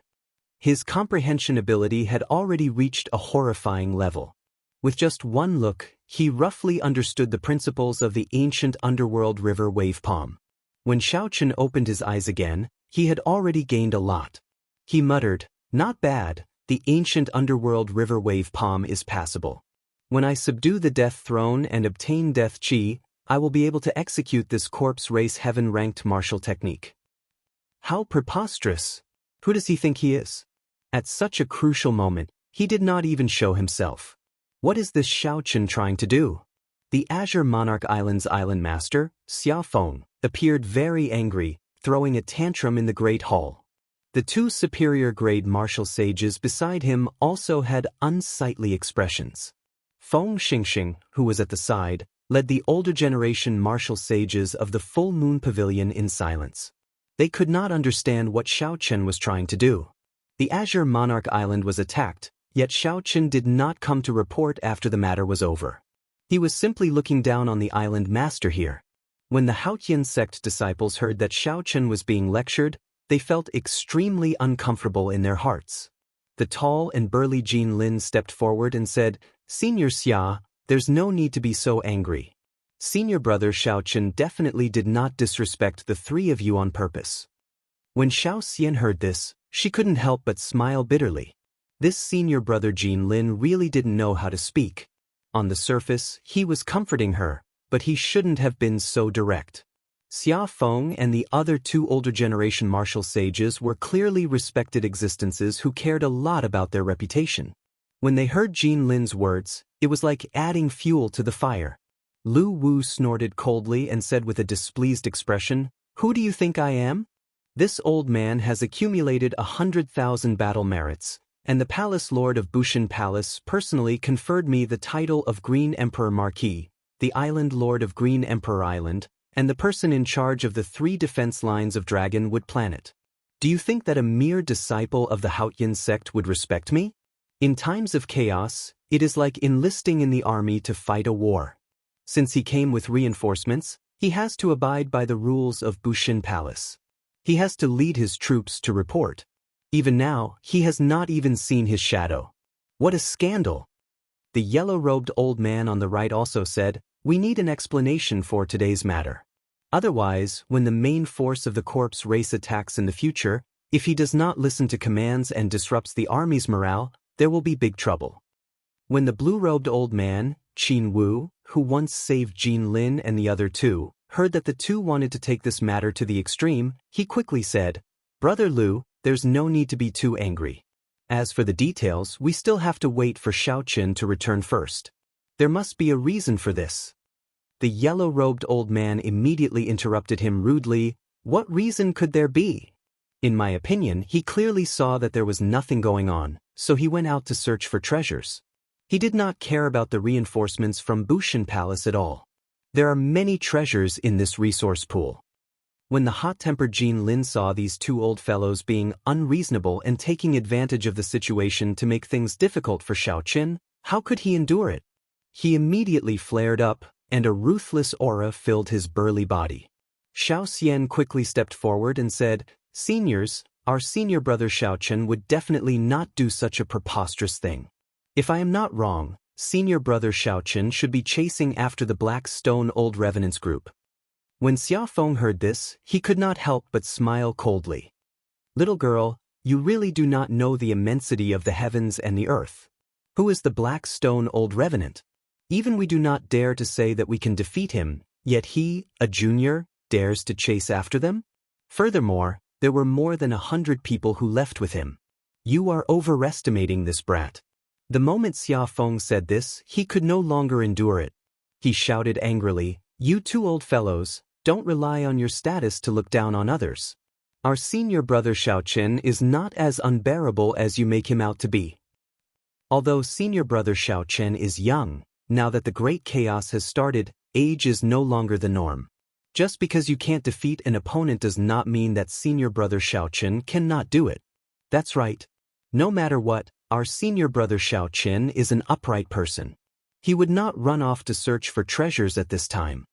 His comprehension ability had already reached a horrifying level. With just one look, he roughly understood the principles of the ancient underworld river wave palm. When Xiaochen opened his eyes again, he had already gained a lot. He muttered, "Not bad, the ancient underworld river wave palm is passable. When I subdue the death throne and obtain death chi, I will be able to execute this corpse race heaven-ranked martial technique." How preposterous! Who does he think he is? At such a crucial moment, he did not even show himself. What is this Xiaochen trying to do? The Azure Monarch Island's island master, Xia Feng, appeared very angry, throwing a tantrum in the Great Hall. The two superior-grade martial sages beside him also had unsightly expressions. Feng Xingxing, who was at the side, led the older generation martial sages of the Full Moon Pavilion in silence. They could not understand what Xiaochen was trying to do. The Azure Monarch Island was attacked, yet Xiaochen did not come to report after the matter was over. He was simply looking down on the island master here. When the Haotian sect disciples heard that Xiaochen was being lectured, they felt extremely uncomfortable in their hearts. The tall and burly Wang Lin stepped forward and said, "Senior Xia, there's no need to be so angry. Senior brother Xiaochen definitely did not disrespect the three of you on purpose." When Xiao Xian heard this, she couldn't help but smile bitterly. This senior brother Wang Lin really didn't know how to speak. On the surface, he was comforting her, but he shouldn't have been so direct. Xia Feng and the other two older generation martial sages were clearly respected existences who cared a lot about their reputation. When they heard Wang Lin's words, it was like adding fuel to the fire. Lu Wu snorted coldly and said with a displeased expression, "Who do you think I am? This old man has accumulated 100,000 battle merits, and the Palace Lord of Bushan Palace personally conferred me the title of Green Emperor Marquis, the Island Lord of Green Emperor Island, and the person in charge of the 3 defense lines of Dragonwood Planet. Do you think that a mere disciple of the Haotian sect would respect me? In times of chaos, it is like enlisting in the army to fight a war. Since he came with reinforcements, he has to abide by the rules of Bushan Palace. He has to lead his troops to report. Even now, he has not even seen his shadow. What a scandal!" The yellow-robed old man on the right also said, "We need an explanation for today's matter. Otherwise, when the main force of the corpse race attacks in the future, if he does not listen to commands and disrupts the army's morale, there will be big trouble." When the blue-robed old man, Qin Wu, who once saved Wang Lin and the other two, heard that the two wanted to take this matter to the extreme, he quickly said, "Brother Lu, there's no need to be too angry. As for the details, we still have to wait for Xiaochen to return first. There must be a reason for this." The yellow-robed old man immediately interrupted him rudely, "What reason could there be? In my opinion, he clearly saw that there was nothing going on, so he went out to search for treasures. He did not care about the reinforcements from Bushan Palace at all. There are many treasures in this resource pool." When the hot-tempered Wang Lin saw these two old fellows being unreasonable and taking advantage of the situation to make things difficult for Xiaochen, how could he endure it? He immediately flared up, and a ruthless aura filled his burly body. Xiao Xian quickly stepped forward and said, "Seniors, our senior brother Xiaochen would definitely not do such a preposterous thing. If I am not wrong, senior brother Xiaochen should be chasing after the Black Stone Old Revenants group." When Xia Feng heard this, he could not help but smile coldly. "Little girl, you really do not know the immensity of the heavens and the earth. Who is the Black Stone Old Revenant? Even we do not dare to say that we can defeat him, yet he, a junior, dares to chase after them? Furthermore, there were more than 100 people who left with him. You are overestimating this brat." The moment Xia Feng said this, he could no longer endure it. He shouted angrily, "You two old fellows, don't rely on your status to look down on others. Our senior brother Xiaochen is not as unbearable as you make him out to be. Although senior brother Xiaochen is young, now that the great chaos has started, age is no longer the norm. Just because you can't defeat an opponent does not mean that senior brother Xiaochen cannot do it. That's right. No matter what, our senior brother Xiaochen is an upright person. He would not run off to search for treasures at this time.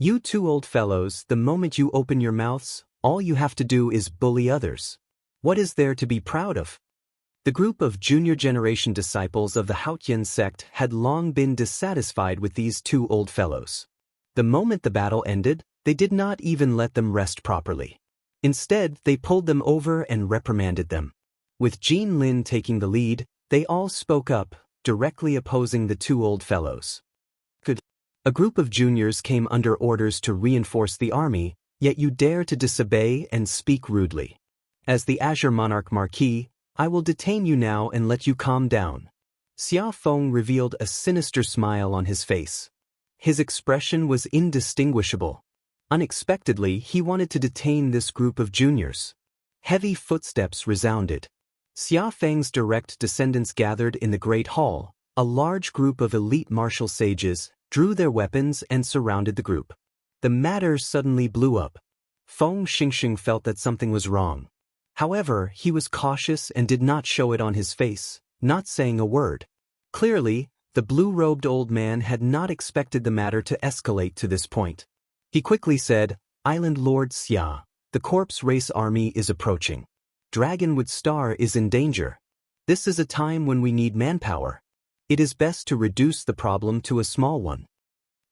You two old fellows, the moment you open your mouths, All you have to do is bully others. What is there to be proud of? The group of junior generation disciples of the Haotian sect had long been dissatisfied with these two old fellows. The moment the battle ended, they did not even let them rest properly. Instead, they pulled them over and reprimanded them. With Wang Lin taking the lead, they all spoke up, directly opposing the two old fellows. A group of juniors came under orders to reinforce the army, yet you dare to disobey and speak rudely. As the Azure Monarch Marquis, I will detain you now and let you calm down. Xia Feng revealed a sinister smile on his face. His expression was indistinguishable. Unexpectedly, he wanted to detain this group of juniors. Heavy footsteps resounded. Xia Feng's direct descendants gathered in the Great Hall. A large group of elite martial sages drew their weapons and surrounded the group. The matter suddenly blew up. Feng Xingxing felt that something was wrong. However, he was cautious and did not show it on his face, not saying a word. Clearly, the blue-robed old man had not expected the matter to escalate to this point. He quickly said, "Island Lord Xia, the corpse race army is approaching. Dragonwood Star is in danger. This is a time when we need manpower. It is best to reduce the problem to a small one."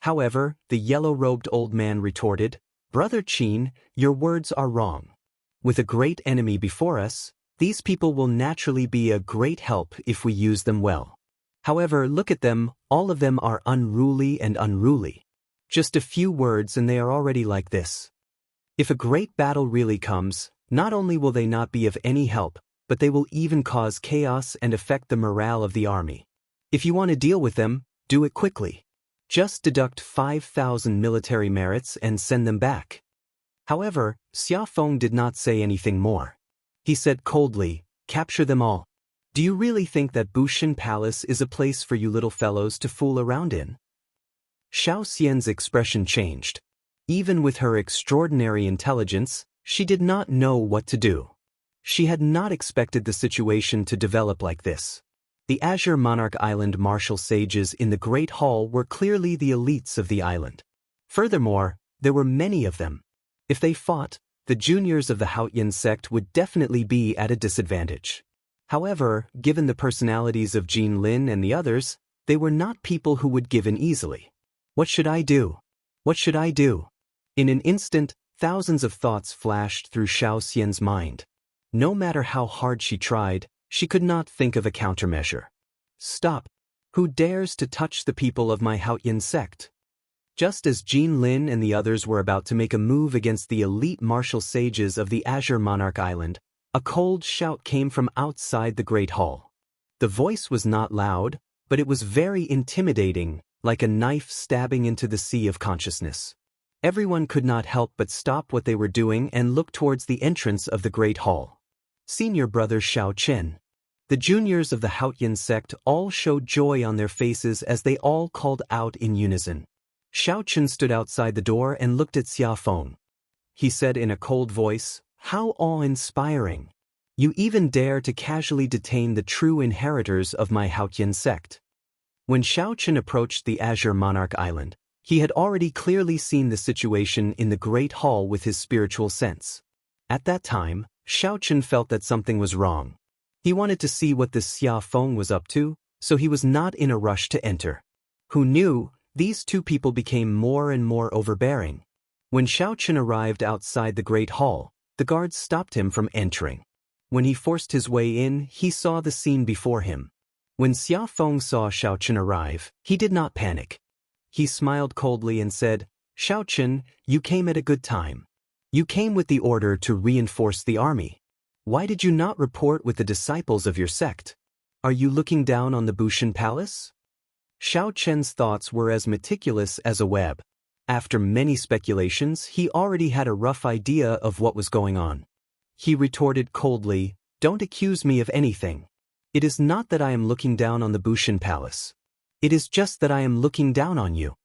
However, the yellow-robed old man retorted, "Brother Qin, your words are wrong. With a great enemy before us, these people will naturally be a great help if we use them well. However, look at them, all of them are unruly and unruly. Just a few words and they are already like this. If a great battle really comes, not only will they not be of any help, but they will even cause chaos and affect the morale of the army. If you want to deal with them, do it quickly. Just deduct 5,000 military merits and send them back." However, Xia Feng did not say anything more. He said coldly, "Capture them all. Do you really think that Bushan Palace is a place for you little fellows to fool around in?" Xiao Xian's expression changed. Even with her extraordinary intelligence, she did not know what to do. She had not expected the situation to develop like this. The Azure Monarch Island martial sages in the Great Hall were clearly the elites of the island. Furthermore, there were many of them. If they fought, the juniors of the Haotian sect would definitely be at a disadvantage. However, given the personalities of Wang Lin and the others, they were not people who would give in easily. What should I do? What should I do? In an instant, thousands of thoughts flashed through Xiao Xian's mind. No matter how hard she tried, she could not think of a countermeasure. Stop! Who dares to touch the people of my Haotian sect? Just as Wang Lin and the others were about to make a move against the elite martial sages of the Azure Monarch Island, a cold shout came from outside the Great Hall. The voice was not loud, but it was very intimidating, like a knife stabbing into the sea of consciousness. Everyone could not help but stop what they were doing and look towards the entrance of the Great Hall. Senior brother Xiao Chen. The juniors of the Haotian sect all showed joy on their faces as they all called out in unison. Xiao Chen stood outside the door and looked at Xia Feng. He said in a cold voice, "How awe-inspiring! You even dare to casually detain the true inheritors of my Haotian sect." When Xiao Chen approached the Azure Monarch Island, he had already clearly seen the situation in the Great Hall with his spiritual sense. At that time, Xiao Chen felt that something was wrong. He wanted to see what this Xia Feng was up to, so he was not in a rush to enter. Who knew, these two people became more and more overbearing. When Xiao Chen arrived outside the Great Hall, the guards stopped him from entering. When he forced his way in, he saw the scene before him. When Xia Feng saw Xiao Chen arrive, he did not panic. He smiled coldly and said, "Xiao Chen, you came at a good time. You came with the order to reinforce the army. Why did you not report with the disciples of your sect? Are you looking down on the Bushan Palace?" Xiao Chen's thoughts were as meticulous as a web. After many speculations, he already had a rough idea of what was going on. He retorted coldly, "Don't accuse me of anything. It is not that I am looking down on the Bushan Palace. It is just that I am looking down on you."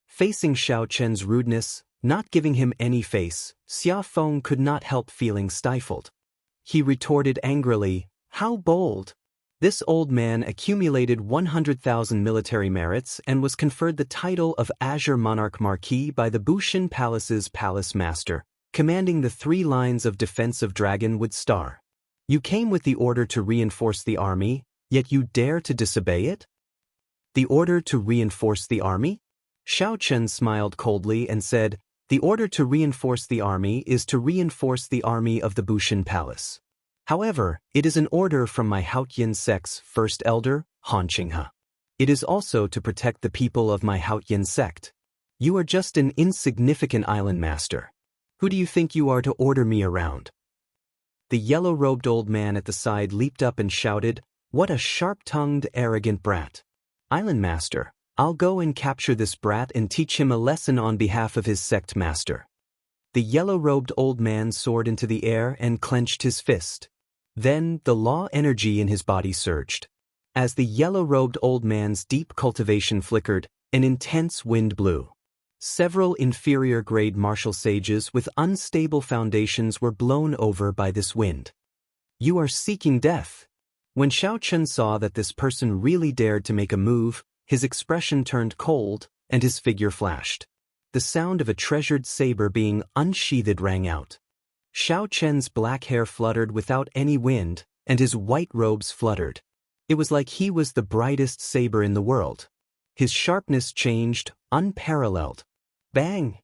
Facing Xiao Chen's rudeness, not giving him any face, Xia Feng could not help feeling stifled. He retorted angrily, "How bold!" This old man accumulated 100,000 military merits and was conferred the title of Azure Monarch Marquis by the Bushan Palace's palace master, commanding the 3 lines of defense of Dragon Wood Star. You came with the order to reinforce the army, yet you dare to disobey it? The order to reinforce the army? Xiao Chen smiled coldly and said, the order to reinforce the army is to reinforce the army of the Bushin Palace. However, it is an order from my Haotian sect's first elder, Han Qinghe. It is also to protect the people of my Haotian sect. You are just an insignificant island master. Who do you think you are to order me around? The yellow-robed old man at the side leaped up and shouted, what a sharp-tongued, arrogant brat. Island master, I'll go and capture this brat and teach him a lesson on behalf of his sect master. The yellow-robed old man soared into the air and clenched his fist. Then, the law energy in his body surged. As the yellow-robed old man's deep cultivation flickered, an intense wind blew. Several inferior-grade martial sages with unstable foundations were blown over by this wind. You are seeking death. When Xiao Chen saw that this person really dared to make a move, his expression turned cold, and his figure flashed. The sound of a treasured saber being unsheathed rang out. Xiao Chen's black hair fluttered without any wind, and his white robes fluttered. It was like he was the brightest saber in the world. His sharpness changed, unparalleled. Bang!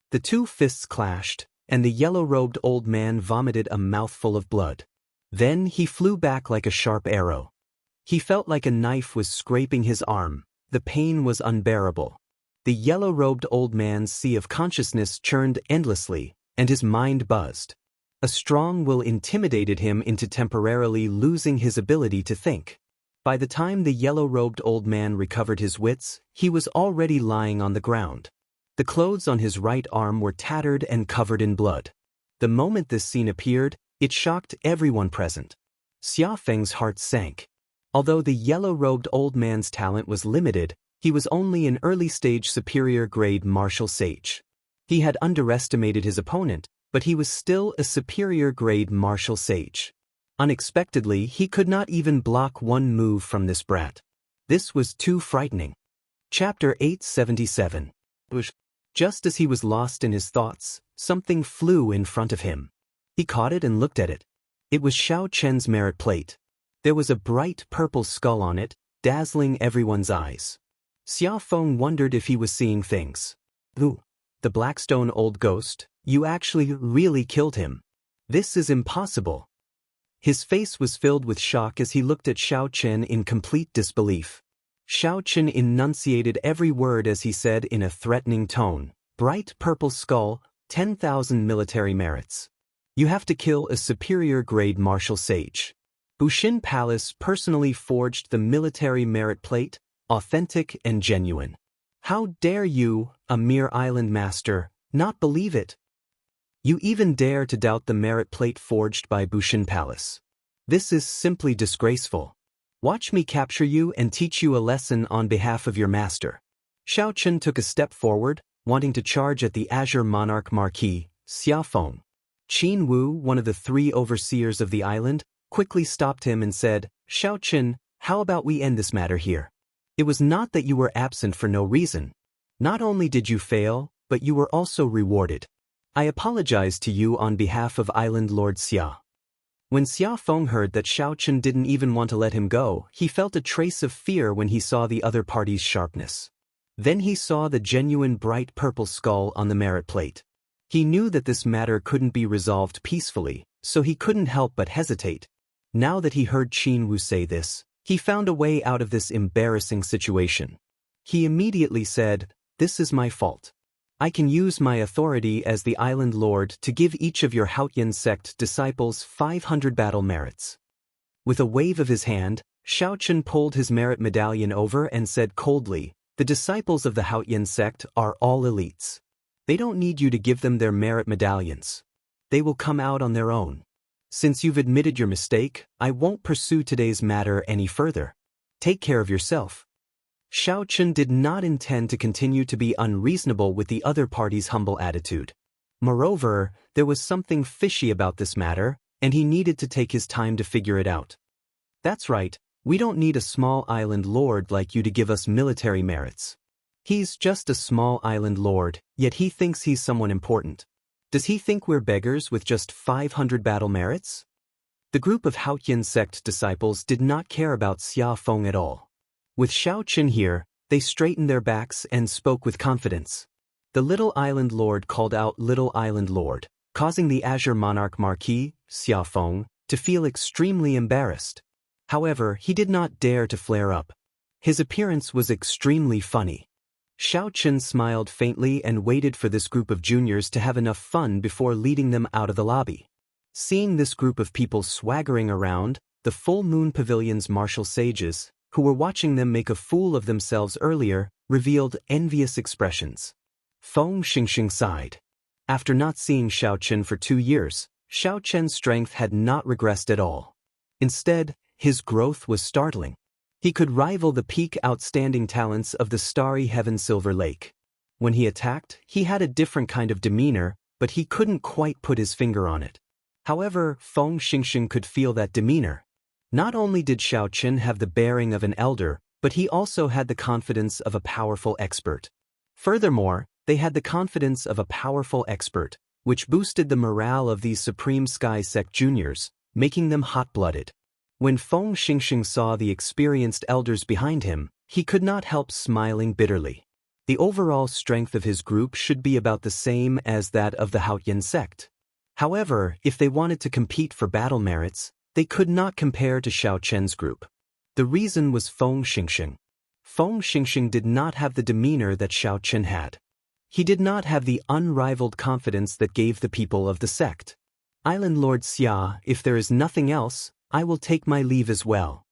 The 2 fists clashed, and the yellow-robed old man vomited a mouthful of blood. Then he flew back like a sharp arrow. He felt like a knife was scraping his arm. The pain was unbearable. The yellow-robed old man's sea of consciousness churned endlessly, and his mind buzzed. A strong will intimidated him into temporarily losing his ability to think. By the time the yellow-robed old man recovered his wits, he was already lying on the ground. The clothes on his right arm were tattered and covered in blood. The moment this scene appeared, it shocked everyone present. Xia Feng's heart sank. Although the yellow-robed old man's talent was limited, he was only an early-stage superior-grade martial sage. He had underestimated his opponent, but he was still a superior-grade martial sage. Unexpectedly, he could not even block one move from this brat. This was too frightening. Chapter 877. Just as he was lost in his thoughts, something flew in front of him. He caught it and looked at it. It was Xiao Chen's merit plate. There was a bright purple skull on it, dazzling everyone's eyes. Xia Feng wondered if he was seeing things. Ooh, the Blackstone old ghost, you actually really killed him. This is impossible. His face was filled with shock as he looked at Xiao Chen in complete disbelief. Xiao Chen enunciated every word as he said in a threatening tone, bright purple skull, 10,000 military merits. You have to kill a superior-grade martial sage. Bushin Palace personally forged the military merit plate, authentic and genuine. How dare you, a mere island master, not believe it? You even dare to doubt the merit plate forged by Bushin Palace. This is simply disgraceful. Watch me capture you and teach you a lesson on behalf of your master. Xiao Chen took a step forward, wanting to charge at the Azure Monarch Marquis, Xia Feng. Qin Wu, one of the 3 overseers of the island, quickly stopped him and said, Xiao Chen, how about we end this matter here? It was not that you were absent for no reason. Not only did you fail, but you were also rewarded. I apologize to you on behalf of Island Lord Xia. When Xia Feng heard that Xiao Chen didn't even want to let him go, he felt a trace of fear when he saw the other party's sharpness. Then he saw the genuine bright purple skull on the merit plate. He knew that this matter couldn't be resolved peacefully, so he couldn't help but hesitate. Now that he heard Qin Wu say this, he found a way out of this embarrassing situation. He immediately said, This is my fault. I can use my authority as the Island Lord to give each of your Haotian sect disciples 500 battle merits. With a wave of his hand, Xiao Chen pulled his merit medallion over and said coldly, The disciples of the Haotian sect are all elites. They don't need you to give them their merit medallions. They will come out on their own. Since you've admitted your mistake, I won't pursue today's matter any further. Take care of yourself. Xiao Chen did not intend to continue to be unreasonable with the other party's humble attitude. Moreover, there was something fishy about this matter, and he needed to take his time to figure it out. That's right, we don't need a small island lord like you to give us military merits. He's just a small island lord, yet he thinks he's someone important. Does he think we're beggars with just 500 battle merits? The group of Haotian sect disciples did not care about Xia Feng at all. With Xiao Qin here, they straightened their backs and spoke with confidence. The Little Island Lord called out Little Island Lord, causing the Azure Monarch Marquis, Xia Feng, to feel extremely embarrassed. However, he did not dare to flare up. His appearance was extremely funny. Xiao Qin smiled faintly and waited for this group of juniors to have enough fun before leading them out of the lobby. Seeing this group of people swaggering around, the Full Moon Pavilion's martial sages, who were watching them make a fool of themselves earlier, revealed envious expressions. Feng Xingxing sighed. After not seeing Xiao Qin for 2 years, Xiao Qin's strength had not regressed at all. Instead, his growth was startling. He could rival the peak outstanding talents of the starry heaven Silver Lake. When he attacked, he had a different kind of demeanor, but he couldn't quite put his finger on it. However, Feng Xingxing could feel that demeanor. Not only did Xiao Qin have the bearing of an elder, but he also had the confidence of a powerful expert. Furthermore, they had the confidence of a powerful expert, which boosted the morale of these Supreme Sky Sect juniors, making them hot-blooded. When Feng Xingxing saw the experienced elders behind him, he could not help smiling bitterly. The overall strength of his group should be about the same as that of the Haotian sect. However, if they wanted to compete for battle merits, they could not compare to Xiao Qin's group. The reason was Feng Xingxing. Feng Xingxing did not have the demeanor that Xiao Qin had. He did not have the unrivaled confidence that gave the people of the sect. Island Lord Xia, if there is nothing else, I will take my leave as well.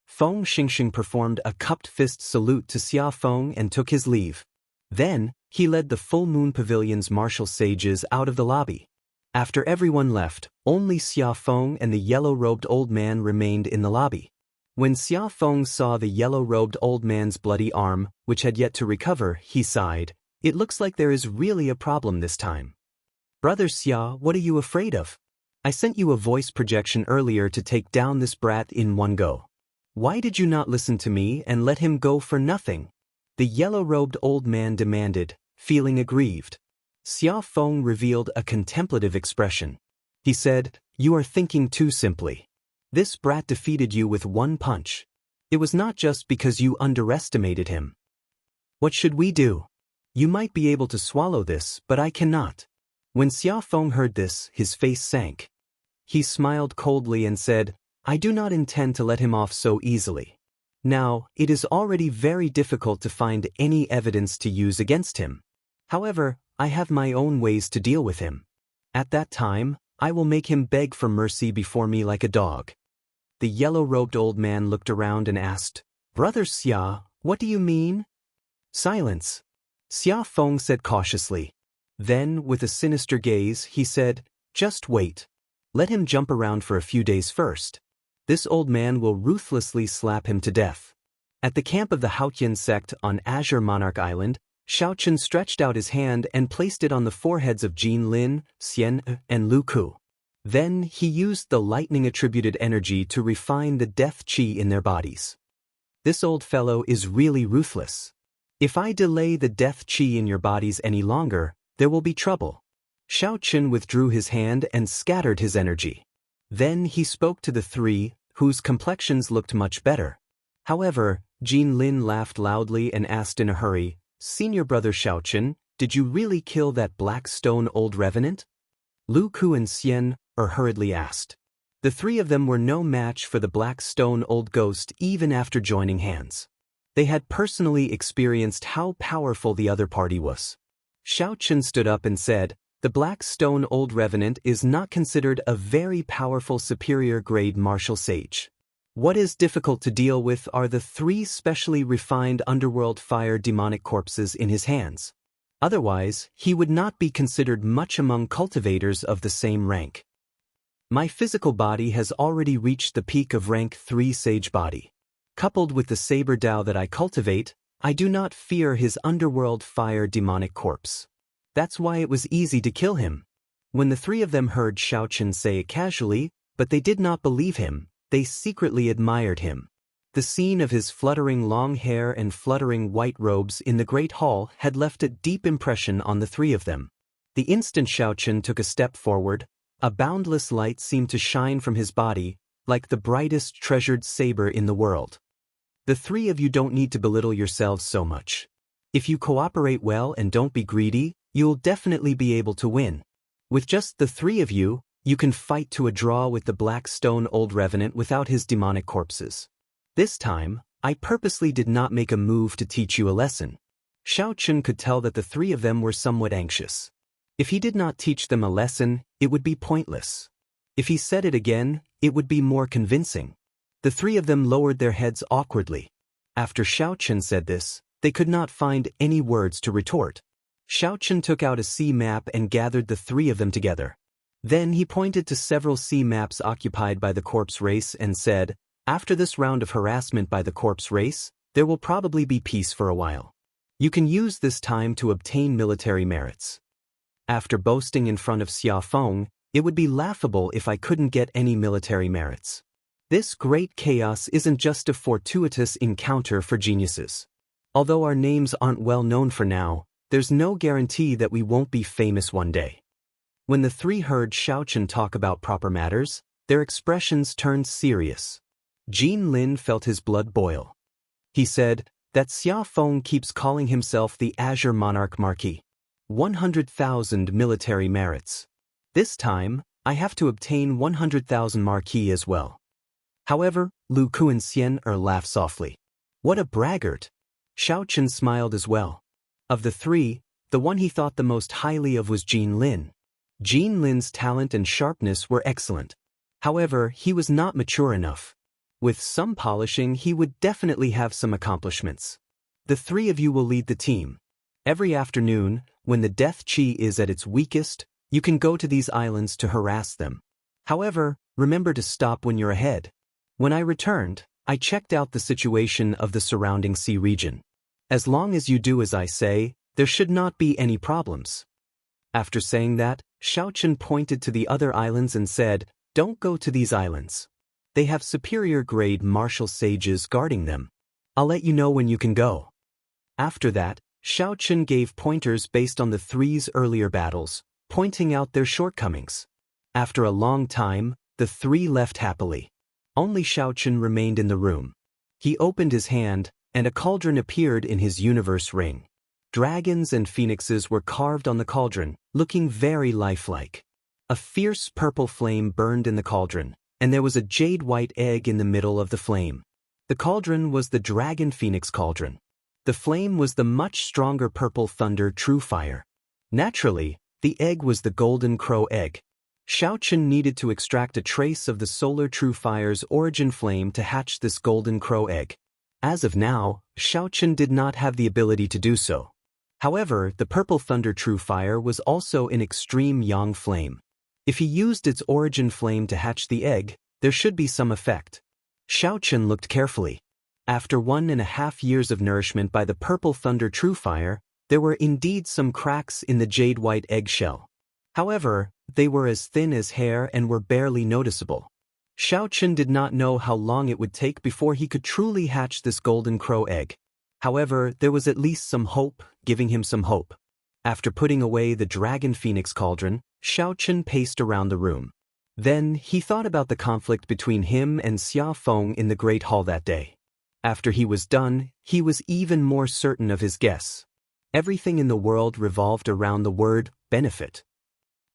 Feng Xingxing performed a cupped fist salute to Xia Feng and took his leave. Then, he led the Full Moon Pavilion's martial sages out of the lobby. After everyone left, only Xia Feng and the yellow-robed old man remained in the lobby. When Xia Feng saw the yellow-robed old man's bloody arm, which had yet to recover, he sighed. It looks like there is really a problem this time. Brother Xia, what are you afraid of? I sent you a voice projection earlier to take down this brat in one go. Why did you not listen to me and let him go for nothing? The yellow-robed old man demanded, feeling aggrieved. Xia Feng revealed a contemplative expression. He said, "You are thinking too simply. This brat defeated you with one punch. It was not just because you underestimated him. What should we do? You might be able to swallow this, but I cannot." When Xia Feng heard this, his face sank. He smiled coldly and said, "I do not intend to let him off so easily. Now, it is already very difficult to find any evidence to use against him. However, I have my own ways to deal with him. At that time, I will make him beg for mercy before me like a dog." The yellow-robed old man looked around and asked, "Brother Xia, what do you mean?" "Silence," Xia Feng said cautiously. Then, with a sinister gaze, he said, "Just wait. Let him jump around for a few days first. This old man will ruthlessly slap him to death." At the camp of the Haotian sect on Azure Monarch Island, Xiao Qin stretched out his hand and placed it on the foreheads of Wang Lin, Xian, and Lu Ku. Then, he used the lightning-attributed energy to refine the death qi in their bodies. This old fellow is really ruthless. If I delay the death qi in your bodies any longer, there will be trouble. Xiao Qin withdrew his hand and scattered his energy. Then he spoke to the three, whose complexions looked much better. However, Wang Lin laughed loudly and asked in a hurry, "Senior brother Xiao Qin, did you really kill that black stone old revenant?" Lu Ku and Xian hurriedly asked. The three of them were no match for the black stone old ghost even after joining hands. They had personally experienced how powerful the other party was. Xiao Qin stood up and said, "The black stone old revenant is not considered a very powerful superior grade martial sage. What is difficult to deal with are the 3 specially refined underworld fire demonic corpses in his hands. Otherwise, he would not be considered much among cultivators of the same rank. My physical body has already reached the peak of rank 3 sage body. Coupled with the saber Dao that I cultivate, I do not fear his underworld fire demonic corpse. That's why it was easy to kill him." When the 3 of them heard Xiao Qin say it casually, but they did not believe him, they secretly admired him. The scene of his fluttering long hair and fluttering white robes in the Great Hall had left a deep impression on the 3 of them. The instant Xiaochen took a step forward, a boundless light seemed to shine from his body, like the brightest treasured saber in the world. The three of you don't need to belittle yourselves so much. If you cooperate well and don't be greedy, you'll definitely be able to win. With just the three of you, you can fight to a draw with the Black Stone Old Revenant without his demonic corpses. This time, I purposely did not make a move to teach you a lesson. Xiaochen could tell that the three of them were somewhat anxious. If he did not teach them a lesson, it would be pointless. If he said it again, it would be more convincing. The three of them lowered their heads awkwardly. After Xiaochen said this, they could not find any words to retort. Xiaochen took out a sea map and gathered the three of them together. Then he pointed to several sea maps occupied by the corpse race and said, "After this round of harassment by the corpse race, there will probably be peace for a while. You can use this time to obtain military merits." After boasting in front of Xia Feng, it would be laughable if I couldn't get any military merits. This great chaos isn't just a fortuitous encounter for geniuses. Although our names aren't well known for now, there's no guarantee that we won't be famous one day. When the three heard Xiaochen talk about proper matters, their expressions turned serious. Wang Lin felt his blood boil. He said that Xia Feng keeps calling himself the Azure Monarch Marquis. 100,000 military merits. This time, I have to obtain 100,000 marquis as well. However, Lu Ku and Xian laughed softly. What a braggart! Xiaochen smiled as well. Of the three, the one he thought the most highly of was Wang Lin. Wang Lin's talent and sharpness were excellent. However, he was not mature enough. With some polishing, he would definitely have some accomplishments. The three of you will lead the team. Every afternoon, when the death chi is at its weakest, you can go to these islands to harass them. However, remember to stop when you're ahead. When I returned, I checked out the situation of the surrounding sea region. As long as you do as I say, there should not be any problems. After saying that, Xiaochen pointed to the other islands and said, "Don't go to these islands. They have superior-grade martial sages guarding them. I'll let you know when you can go." After that, Xiaochen gave pointers based on the three's earlier battles, pointing out their shortcomings. After a long time, the three left happily. Only Xiaochen remained in the room. He opened his hand, and a cauldron appeared in his universe ring. Dragons and phoenixes were carved on the cauldron, looking very lifelike. A fierce purple flame burned in the cauldron, and there was a jade-white egg in the middle of the flame. The cauldron was the Dragon Phoenix Cauldron. The flame was the much stronger purple thunder true fire. Naturally, the egg was the golden crow egg. Xiaochen needed to extract a trace of the solar true fire's origin flame to hatch this golden crow egg. As of now, Xiaochen did not have the ability to do so. However, the purple thunder true fire was also an extreme yang flame. If he used its origin flame to hatch the egg, there should be some effect. Xiaochen looked carefully. After 1.5 years of nourishment by the purple thunder true fire, there were indeed some cracks in the jade-white eggshell. However, they were as thin as hair and were barely noticeable. Xiaochen did not know how long it would take before he could truly hatch this golden crow egg. However, there was at least some hope, giving him some hope. After putting away the Dragon Phoenix Cauldron, Xiaochen paced around the room. Then, he thought about the conflict between him and Xia Feng in the Great Hall that day. After he was done, he was even more certain of his guess. Everything in the world revolved around the word benefit.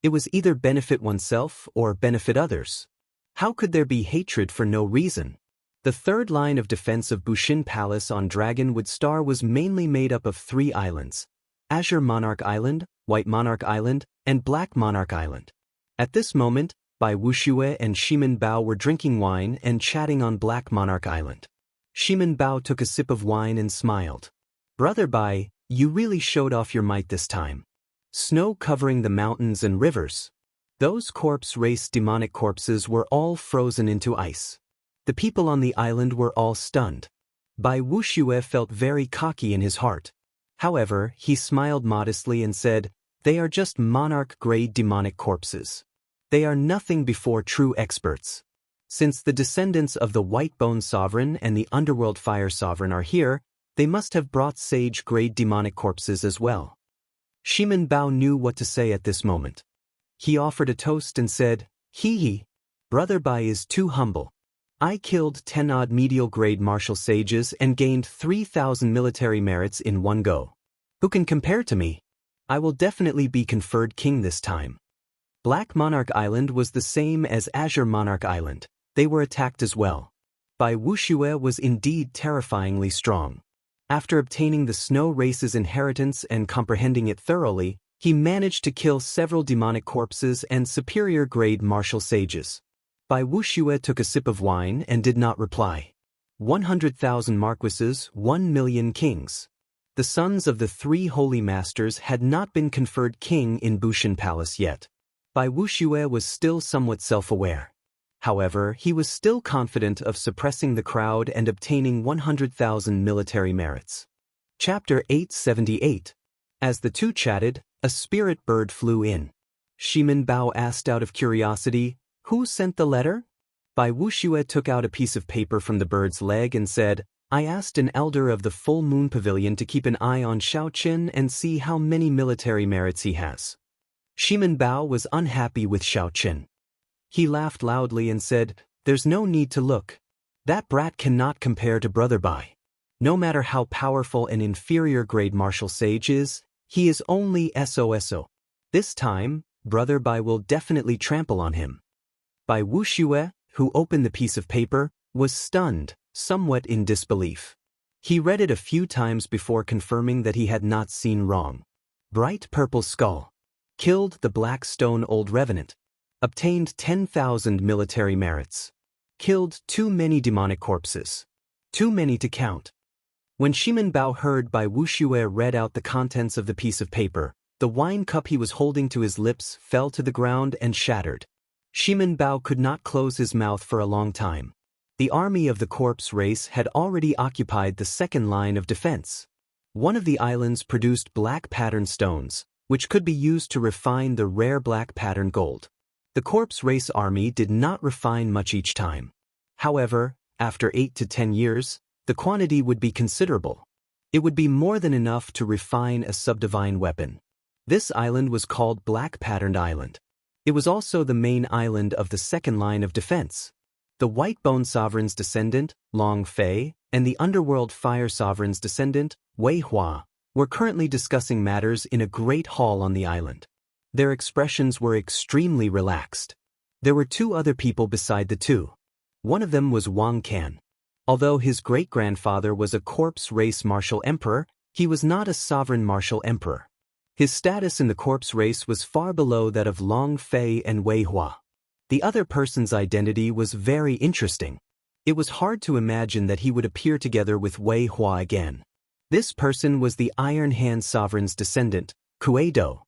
It was either benefit oneself or benefit others. How could there be hatred for no reason? The third line of defense of Bushin Palace on Dragonwood Star was mainly made up of 3 islands: Azure Monarch Island, White Monarch Island, and Black Monarch Island. At this moment, Bai Wuxia and Shimen Bao were drinking wine and chatting on Black Monarch Island. Shimen Bao took a sip of wine and smiled. "Brother Bai, you really showed off your might this time. Snow covering the mountains and rivers. Those corpse-race demonic corpses were all frozen into ice. The people on the island were all stunned." Bai Wuxia felt very cocky in his heart. However, he smiled modestly and said, "They are just monarch-grade demonic corpses. They are nothing before true experts. Since the descendants of the White Bone Sovereign and the Underworld Fire Sovereign are here, they must have brought sage-grade demonic corpses as well." Shimin Bao knew what to say at this moment. He offered a toast and said, "Hee hee. Brother Bai is too humble. I killed 10-odd medial-grade martial sages and gained 3,000 military merits in one go. Who can compare to me? I will definitely be conferred king this time." Black Monarch Island was the same as Azure Monarch Island. They were attacked as well. Bai Wuxia was indeed terrifyingly strong. After obtaining the Snow Race's inheritance and comprehending it thoroughly, he managed to kill several demonic corpses and superior-grade martial sages. Bai Wuxia took a sip of wine and did not reply. 100,000 marquises, 1,000,000 kings. The sons of the three holy masters had not been conferred king in Bushan Palace yet. Bai Wuxia was still somewhat self-aware. However, he was still confident of suppressing the crowd and obtaining 100,000 military merits. Chapter 878. As the two chatted, a spirit bird flew in. Shimin Bao asked out of curiosity, "Who sent the letter?" Bai Wuxia took out a piece of paper from the bird's leg and said, "I asked an elder of the Full Moon Pavilion to keep an eye on Xiaoqin and see how many military merits he has." Shimin Bao was unhappy with Xiaoqin. He laughed loudly and said, "There's no need to look. That brat cannot compare to Brother Bai. No matter how powerful an inferior-grade martial sage is, he is only SOSO. This time, Brother Bai will definitely trample on him." Bai Wuxia, who opened the piece of paper, was stunned, somewhat in disbelief. He read it a few times before confirming that he had not seen wrong. Bright purple skull. Killed the Black Stone Old Revenant. Obtained 10,000 military merits. Killed too many demonic corpses. Too many to count. When Shimin Bao heard Bai Wuxia read out the contents of the piece of paper, the wine cup he was holding to his lips fell to the ground and shattered. Shimin Bao could not close his mouth for a long time. The army of the corpse race had already occupied the second line of defense. One of the islands produced black pattern stones, which could be used to refine the rare black pattern gold. The corpse race army did not refine much each time. However, after 8 to 10 years, the quantity would be considerable. It would be more than enough to refine a subdivine weapon. This island was called Black Patterned Island. It was also the main island of the second line of defense. The White Bone Sovereign's descendant, Long Fei, and the Underworld Fire Sovereign's descendant, Wei Hua, were currently discussing matters in a great hall on the island. Their expressions were extremely relaxed. There were two other people beside the two. One of them was Wang Can. Although his great-grandfather was a corpse race martial emperor, he was not a sovereign martial emperor. His status in the corpse race was far below that of Long Fei and Wei Hua. The other person's identity was very interesting. It was hard to imagine that he would appear together with Wei Hua again. This person was the Iron Hand Sovereign's descendant, Kuei-do.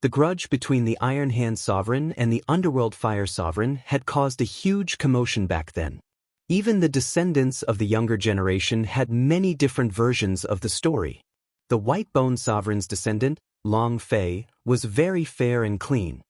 The grudge between the Iron Hand Sovereign and the Underworld Fire Sovereign had caused a huge commotion back then. Even the descendants of the younger generation had many different versions of the story. The White Bone Sovereign's descendant, Long Fei, was very fair and clean.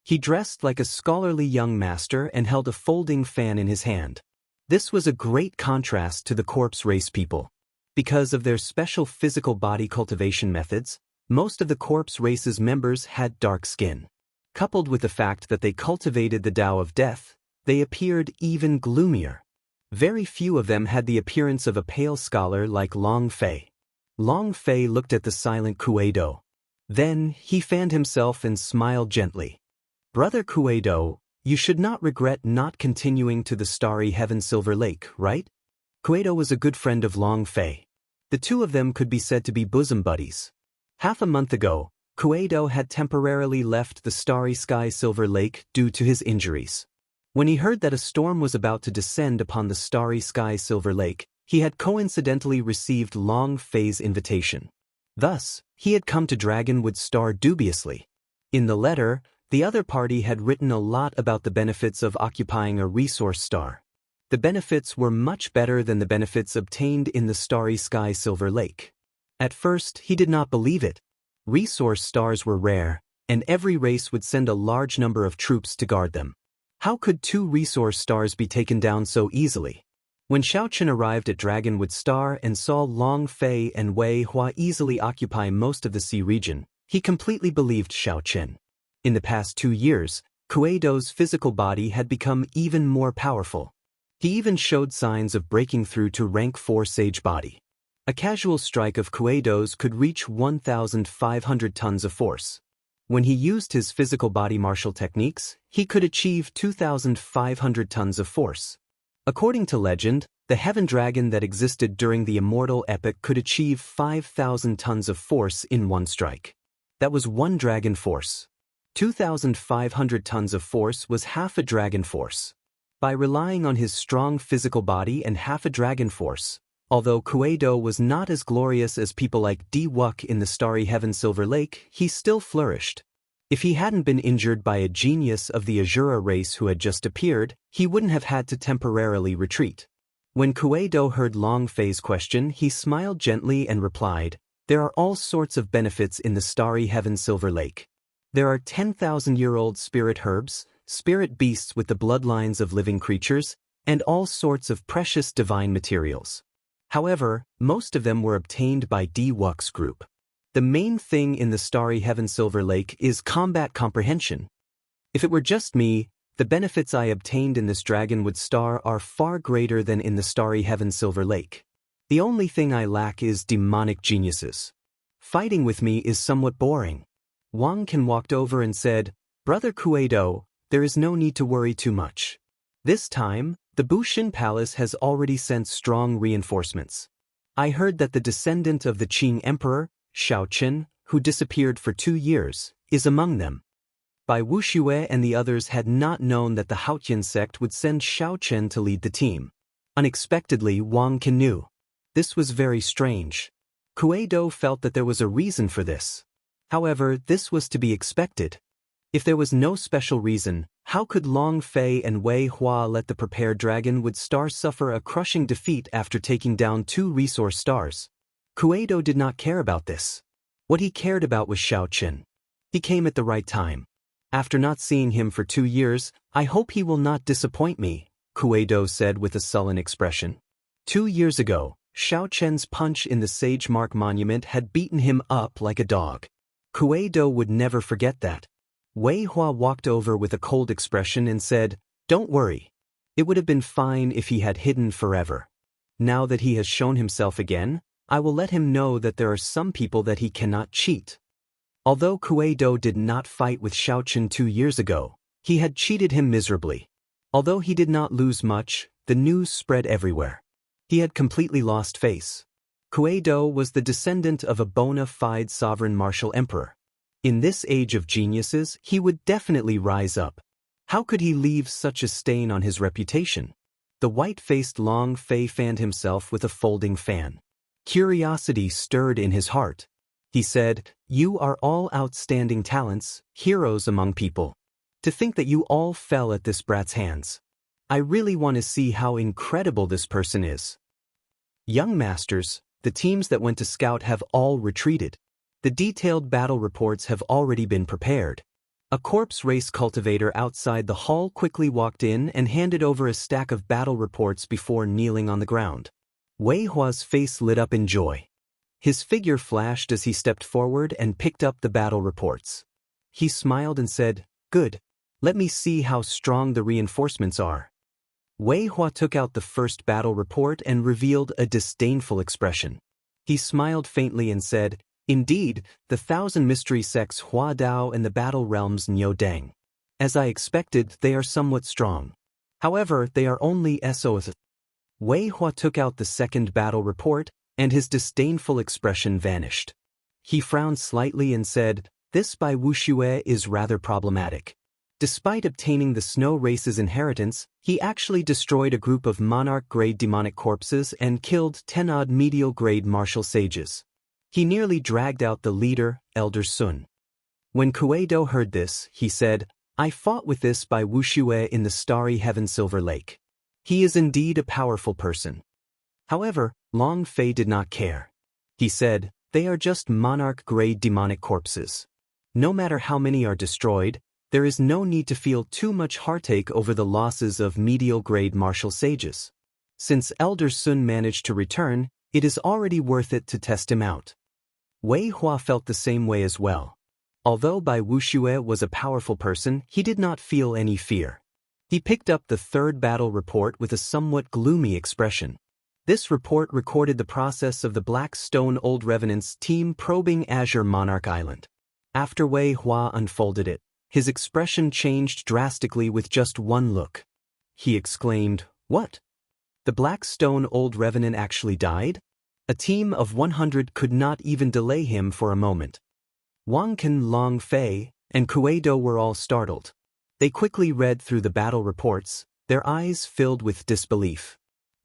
He dressed like a scholarly young master and held a folding fan in his hand. This was a great contrast to the corpse race people. Because of their special physical body cultivation methods, most of the corpse race's members had dark skin. Coupled with the fact that they cultivated the Tao of Death, they appeared even gloomier. Very few of them had the appearance of a pale scholar like Long Fei. Long Fei looked at the silent Kuei-do. Then, he fanned himself and smiled gently. "Brother Kuei-do, you should not regret not continuing to the Starry Heaven Silver Lake, right?" Kuei-do was a good friend of Long Fei. The two of them could be said to be bosom buddies. Half a month ago, Kuei-do had temporarily left the Starry Sky Silver Lake due to his injuries. When he heard that a storm was about to descend upon the Starry Sky Silver Lake, he had coincidentally received Long Fei's invitation. Thus, he had come to Dragonwood Star dubiously. In the letter, the other party had written a lot about the benefits of occupying a resource star. The benefits were much better than the benefits obtained in the Starry Sky Silver Lake. At first, he did not believe it. Resource stars were rare, and every race would send a large number of troops to guard them. How could 2 resource stars be taken down so easily? When Xiaoqin arrived at Dragonwood Star and saw Long Fei and Wei Hua easily occupy most of the sea region, He completely believed Xiaochen. In the past 2 years, Kuei-do's physical body had become even more powerful. He even showed signs of breaking through to rank 4 sage body. A casual strike of Kuei-do's could reach 1,500 tons of force. When he used his physical body martial techniques, he could achieve 2,500 tons of force. According to legend, the heaven dragon that existed during the Immortal epic could achieve 5,000 tons of force in one strike. That was one dragon force. 2,500 tons of force was half a dragon force. By relying on his strong physical body and half a dragon force, although Kuei-do was not as glorious as people like Wuxia in the starry heaven Silver Lake, he still flourished. If he hadn't been injured by a genius of the Azura race who had just appeared, he wouldn't have had to temporarily retreat. When Kuei-do heard Long Fei's question, he smiled gently and replied, "There are all sorts of benefits in the starry heaven Silver Lake. There are 10,000-year-old spirit herbs, spirit beasts with the bloodlines of living creatures, and all sorts of precious divine materials. However, most of them were obtained by Wuxia's group. The main thing in the starry heaven Silver Lake is combat comprehension. If it were just me, the benefits I obtained in this dragonwood star are far greater than in the starry heaven Silver Lake. The only thing I lack is demonic geniuses. Fighting with me is somewhat boring." Wang Lin walked over and said, "Brother Kuei-do, there is no need to worry too much. This time, the Bushin Palace has already sent strong reinforcements. I heard that the descendant of the Qing Emperor, Xiaochen, who disappeared for 2 years, is among them." Bai Wuxia and the others had not known that the Haotian sect would send Xiaochen to lead the team. Unexpectedly, Wang Lin knew. This was very strange. Kuei-do felt that there was a reason for this. However, this was to be expected. If there was no special reason, how could Long Fei and Wei Hua let the prepared dragonwood star suffer a crushing defeat after taking down 2 resource stars? Kuei-do did not care about this. What he cared about was Xiaochen. He came at the right time. After not seeing him for 2 years, I hope he will not disappoint me, Kuei-do said with a sullen expression. 2 years ago, Xiaochen's punch in the Sage Mark Monument had beaten him up like a dog. Kuei-do would never forget that. Wei Hua walked over with a cold expression and said, "Don't worry. It would have been fine if he had hidden forever. Now that he has shown himself again, I will let him know that there are some people that he cannot cheat." Although Kuei-do did not fight with Xiaochen 2 years ago, he had cheated him miserably. Although he did not lose much, the news spread everywhere. He had completely lost face. Kuei-do was the descendant of a bona fide sovereign martial emperor. In this age of geniuses, he would definitely rise up. How could he leave such a stain on his reputation? The white-faced Long Fei fanned himself with a folding fan. Curiosity stirred in his heart. He said, "You are all outstanding talents, heroes among people. To think that you all fell at this brat's hands. I really want to see how incredible this person is." Young masters, the teams that went to scout have all retreated. The detailed battle reports have already been prepared. A corpse race cultivator outside the hall quickly walked in and handed over a stack of battle reports before kneeling on the ground. Wei Hua's face lit up in joy. His figure flashed as he stepped forward and picked up the battle reports. He smiled and said, "Good. Let me see how strong the reinforcements are." Wei Hua took out the first battle report and revealed a disdainful expression. He smiled faintly and said, "Indeed, the 1,000 mystery sects Hua Dao and the battle realms Niu Deng. As I expected, they are somewhat strong. However, they are only SOS." Wei Hua took out the second battle report, and his disdainful expression vanished. He frowned slightly and said, "This Bai Wuxia is rather problematic. Despite obtaining the Snow Race's inheritance, he actually destroyed a group of monarch-grade demonic corpses and killed 10-odd medial-grade martial sages. He nearly dragged out the leader, Elder Sun." When Kuei-do heard this, he said, "I fought with this Bai Wuxia in the starry heaven Silver Lake. He is indeed a powerful person." However, Long Fei did not care. He said, "They are just monarch-grade demonic corpses. No matter how many are destroyed, there is no need to feel too much heartache over the losses of medial-grade martial sages. Since Elder Sun managed to return, it is already worth it to test him out." Wei Hua felt the same way as well. Although Bai Wuxue was a powerful person, he did not feel any fear. He picked up the third battle report with a somewhat gloomy expression. This report recorded the process of the Black Stone Old Revenant's team probing Azure Monarch Island. After Wei Hua unfolded it, his expression changed drastically with just one look. He exclaimed, "What? The Black Stone Old Revenant actually died?" A team of 100 could not even delay him for a moment. Wang Lin, Long Fei, and Kuei-do were all startled. They quickly read through the battle reports, their eyes filled with disbelief.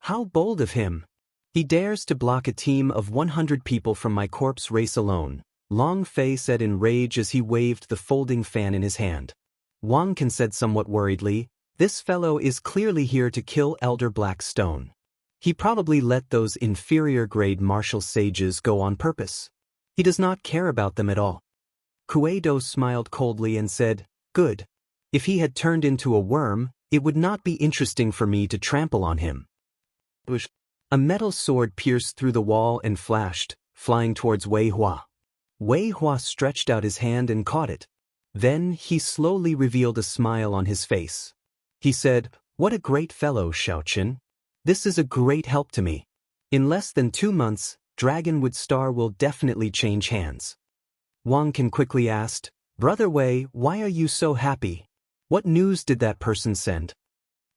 How bold of him! He dares to block a team of 100 people from my corpse race alone, Long Fei said in rage as he waved the folding fan in his hand. Wang Lin said somewhat worriedly, "This fellow is clearly here to kill Elder Blackstone. He probably let those inferior-grade martial sages go on purpose. He does not care about them at all." Kuei-do smiled coldly and said, "Good. If he had turned into a worm, it would not be interesting for me to trample on him." A metal sword pierced through the wall and flashed, flying towards Wei Hua. Wei Hua stretched out his hand and caught it. Then he slowly revealed a smile on his face. He said, "What a great fellow, Xiaoqin. This is a great help to me. In less than 2 months, Dragonwood Star will definitely change hands." Wang Lin quickly asked, "Brother Wei, why are you so happy? What news did that person send?"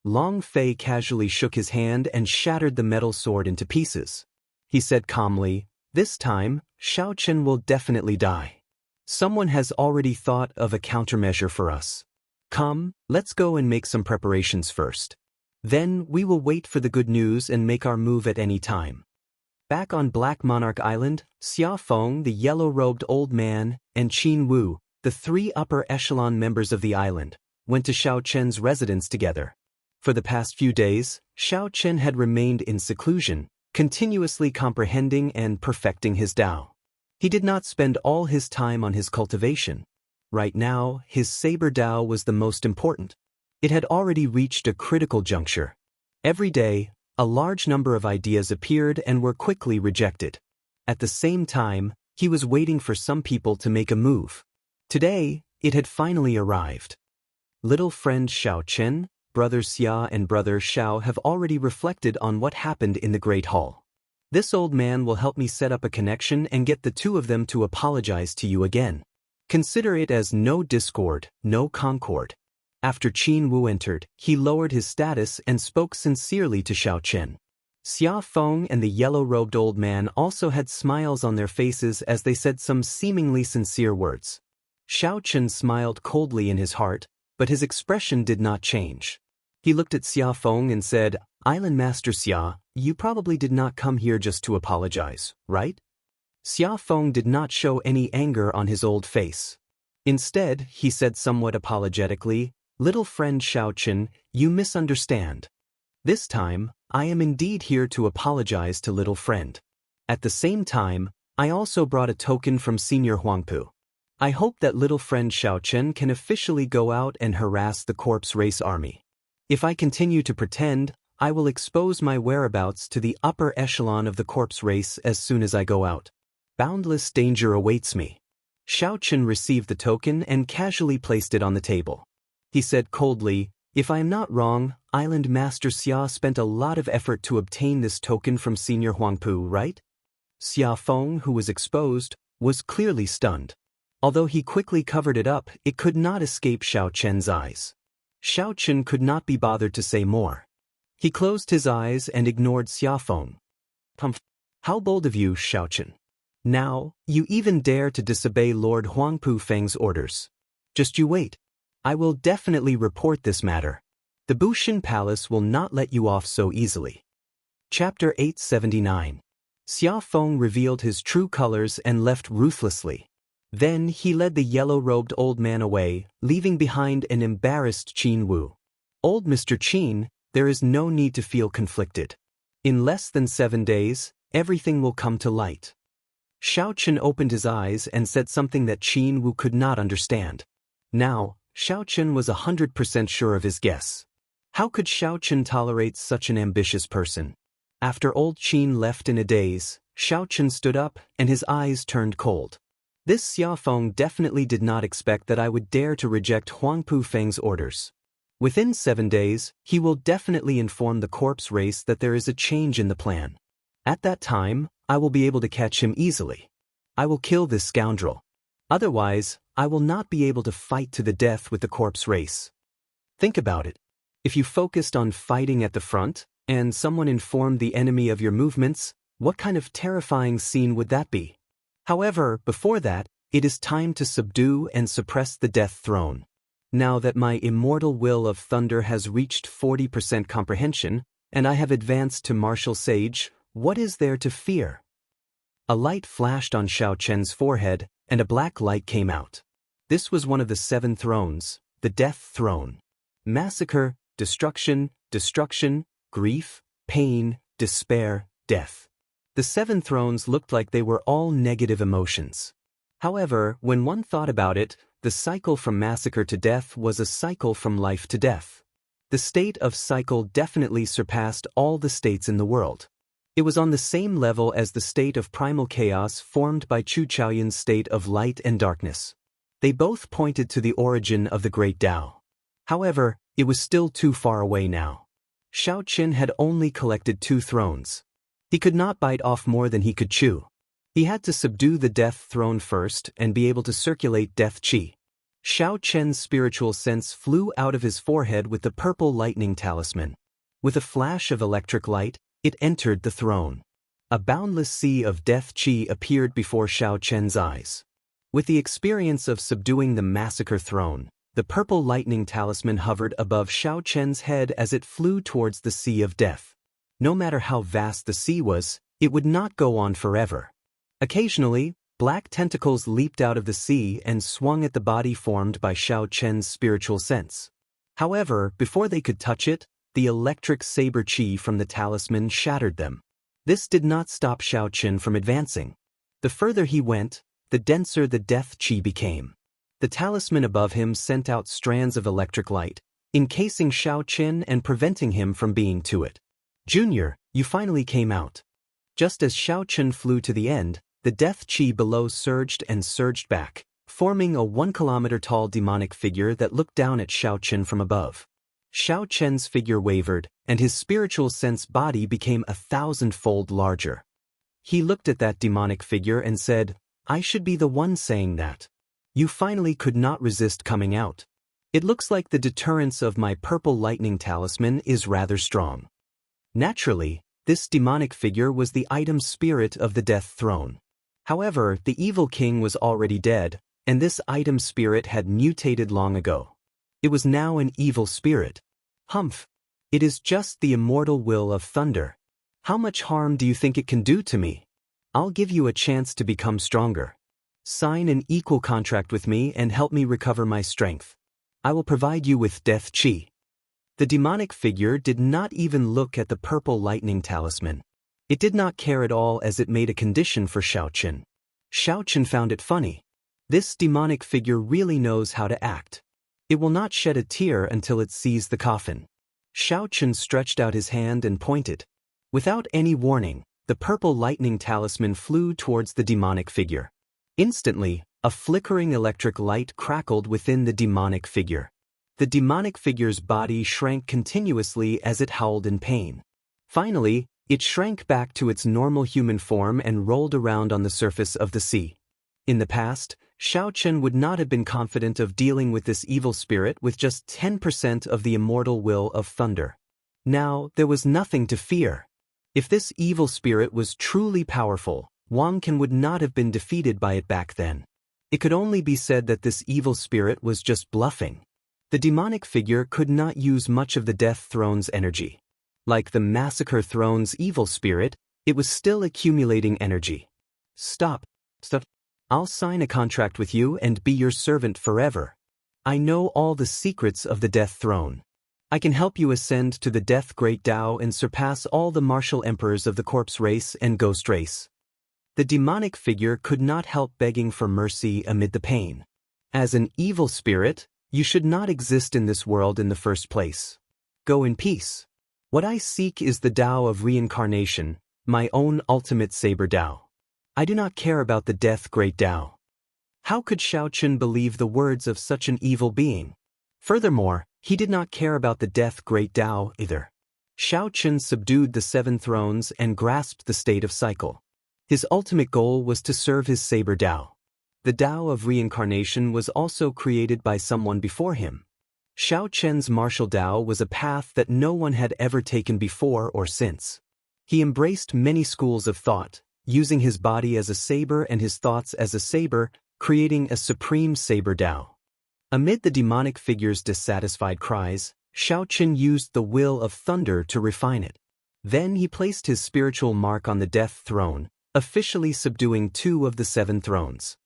Long Fei casually shook his hand and shattered the metal sword into pieces. He said calmly, "This time, Xiaoqin will definitely die. Someone has already thought of a countermeasure for us. Come, let's go and make some preparations first. Then we will wait for the good news and make our move at any time." Back on Black Monarch Island, Xia Feng, the yellow-robed old man, and Qin Wu, the 3 upper echelon members of the island, went to Xiaoqian's residence together. For the past few days, Xiaoqian had remained in seclusion, continuously comprehending and perfecting his Tao. He did not spend all his time on his cultivation. Right now, his saber Tao was the most important. It had already reached a critical juncture. Every day, a large number of ideas appeared and were quickly rejected. At the same time, he was waiting for some people to make a move. Today, it had finally arrived. Little friend Xiaoqian, Brother Xia and Brother Xiao have already reflected on what happened in the Great Hall. This old man will help me set up a connection and get the 2 of them to apologize to you again. Consider it as no discord, no concord. After Qin Wu entered, he lowered his status and spoke sincerely to Xiaoqian. Xia Feng and the yellow-robed old man also had smiles on their faces as they said some seemingly sincere words. Xiaoqian smiled coldly in his heart, but his expression did not change. He looked at Xia Feng and said, "Island Master Xia, you probably did not come here just to apologize, right?" Xia Feng did not show any anger on his old face. Instead, he said somewhat apologetically, "Little friend Xiaoqian, you misunderstand. This time, I am indeed here to apologize to little friend. At the same time, I also brought a token from Senior Huangpu. I hope that little friend Xiaoqian can officially go out and harass the corpse race army. If I continue to pretend, I will expose my whereabouts to the upper echelon of the corpse race as soon as I go out. Boundless danger awaits me." Xiaoqian received the token and casually placed it on the table. He said coldly, "If I am not wrong, Island Master Xia spent a lot of effort to obtain this token from Senior Huangpu, right?" Xia Feng, who was exposed, was clearly stunned. Although he quickly covered it up, it could not escape Xiaoqian's eyes. Xiaoqian could not be bothered to say more. He closed his eyes and ignored Xia Feng. "How bold of you, Xiaoqian. Now, you even dare to disobey Lord Huangpu Feng's orders. Just you wait. I will definitely report this matter. The Bushin Palace will not let you off so easily." Chapter 879. Xia Feng revealed his true colors and left ruthlessly. Then he led the yellow-robed old man away, leaving behind an embarrassed Qin Wu. "Old Mr. Qin, there is no need to feel conflicted. In less than 7 days, everything will come to light." Xiaoqian opened his eyes and said something that Qin Wu could not understand. Now, Xiaoqian was 100% sure of his guess. How could Xiaoqian tolerate such an ambitious person? After old Qin left in a daze, Xiaoqian stood up and his eyes turned cold. This Xiaofeng definitely did not expect that I would dare to reject Huangpu Feng's orders. Within 7 days, he will definitely inform the corpse race that there is a change in the plan. At that time, I will be able to catch him easily. I will kill this scoundrel. Otherwise, I will not be able to fight to the death with the corpse race. Think about it. If you focused on fighting at the front, and someone informed the enemy of your movements, what kind of terrifying scene would that be? However, before that, it is time to subdue and suppress the death throne. Now that my immortal will of thunder has reached 40% comprehension, and I have advanced to martial sage, what is there to fear? A light flashed on Xiao Chen's forehead, and a black light came out. This was one of the 7 thrones, the death throne. Massacre, destruction, destruction, grief, pain, despair, death. The 7 thrones looked like they were all negative emotions. However, when one thought about it, the cycle from massacre to death was a cycle from life to death. The state of cycle definitely surpassed all the states in the world. It was on the same level as the state of primal chaos formed by Chu Chaoyun's state of light and darkness. They both pointed to the origin of the great Tao. However, it was still too far away now. Xiao Qin had only collected 2 thrones. He could not bite off more than he could chew. He had to subdue the death throne first and be able to circulate death qi. Xiao Chen's spiritual sense flew out of his forehead with the purple lightning talisman. With a flash of electric light, it entered the throne. A boundless sea of death qi appeared before Xiao Chen's eyes. With the experience of subduing the massacre throne, the purple lightning talisman hovered above Xiao Chen's head as it flew towards the sea of death. No matter how vast the sea was, it would not go on forever. Occasionally, black tentacles leaped out of the sea and swung at the body formed by Xiao Chen's spiritual sense. However, before they could touch it, the electric saber qi from the talisman shattered them. This did not stop Xiao Chen from advancing. The further he went, the denser the death qi became. The talisman above him sent out strands of electric light, encasing Xiao Chen and preventing him from being to it. Junior, you finally came out. Just as Xiao Chen flew to the end, the death qi below surged and surged back, forming a 1-kilometer-tall demonic figure that looked down at Xiao Chen from above. Xiao Chen's figure wavered, and his spiritual sense body became 1,000-fold larger. He looked at that demonic figure and said, I should be the one saying that. You finally could not resist coming out. It looks like the deterrence of my purple lightning talisman is rather strong. Naturally, this demonic figure was the item spirit of the death throne. However, the evil king was already dead, and this item spirit had mutated long ago. It was now an evil spirit. Humph! It is just the immortal will of thunder. How much harm do you think it can do to me? I'll give you a chance to become stronger. Sign an equal contract with me and help me recover my strength. I will provide you with death qi. The demonic figure did not even look at the purple lightning talisman. It did not care at all as it made a condition for Xiao Chen. Xiao Chen found it funny. This demonic figure really knows how to act. It will not shed a tear until it sees the coffin. Xiao Chen stretched out his hand and pointed. Without any warning, the purple lightning talisman flew towards the demonic figure. Instantly, a flickering electric light crackled within the demonic figure. The demonic figure's body shrank continuously as it howled in pain. Finally, it shrank back to its normal human form and rolled around on the surface of the sea. In the past, Xiao Chen would not have been confident of dealing with this evil spirit with just 10% of the immortal will of thunder. Now, there was nothing to fear. If this evil spirit was truly powerful, Wang Lin would not have been defeated by it back then. It could only be said that this evil spirit was just bluffing. The demonic figure could not use much of the Death Throne's energy. Like the Massacre Throne's evil spirit, it was still accumulating energy. Stop. I'll sign a contract with you and be your servant forever. I know all the secrets of the Death Throne. I can help you ascend to the Death Great Tao and surpass all the martial emperors of the corpse race and ghost race. The demonic figure could not help begging for mercy amid the pain. As an evil spirit, you should not exist in this world in the first place. Go in peace. What I seek is the Tao of reincarnation, my own ultimate saber Tao. I do not care about the Death Great Tao. How could Xiaochen believe the words of such an evil being? Furthermore, he did not care about the death great Dao either. Xiaochen subdued the 7 thrones and grasped the state of cycle. His ultimate goal was to serve his saber Dao. The Dao of reincarnation was also created by someone before him. Xiaochen's martial Dao was a path that no one had ever taken before or since. He embraced many schools of thought, using his body as a saber and his thoughts as a saber, creating a supreme saber Dao. Amid the demonic figure's dissatisfied cries, Xiaochen used the will of thunder to refine it. Then he placed his spiritual mark on the death throne, officially subduing 2 of the 7 thrones.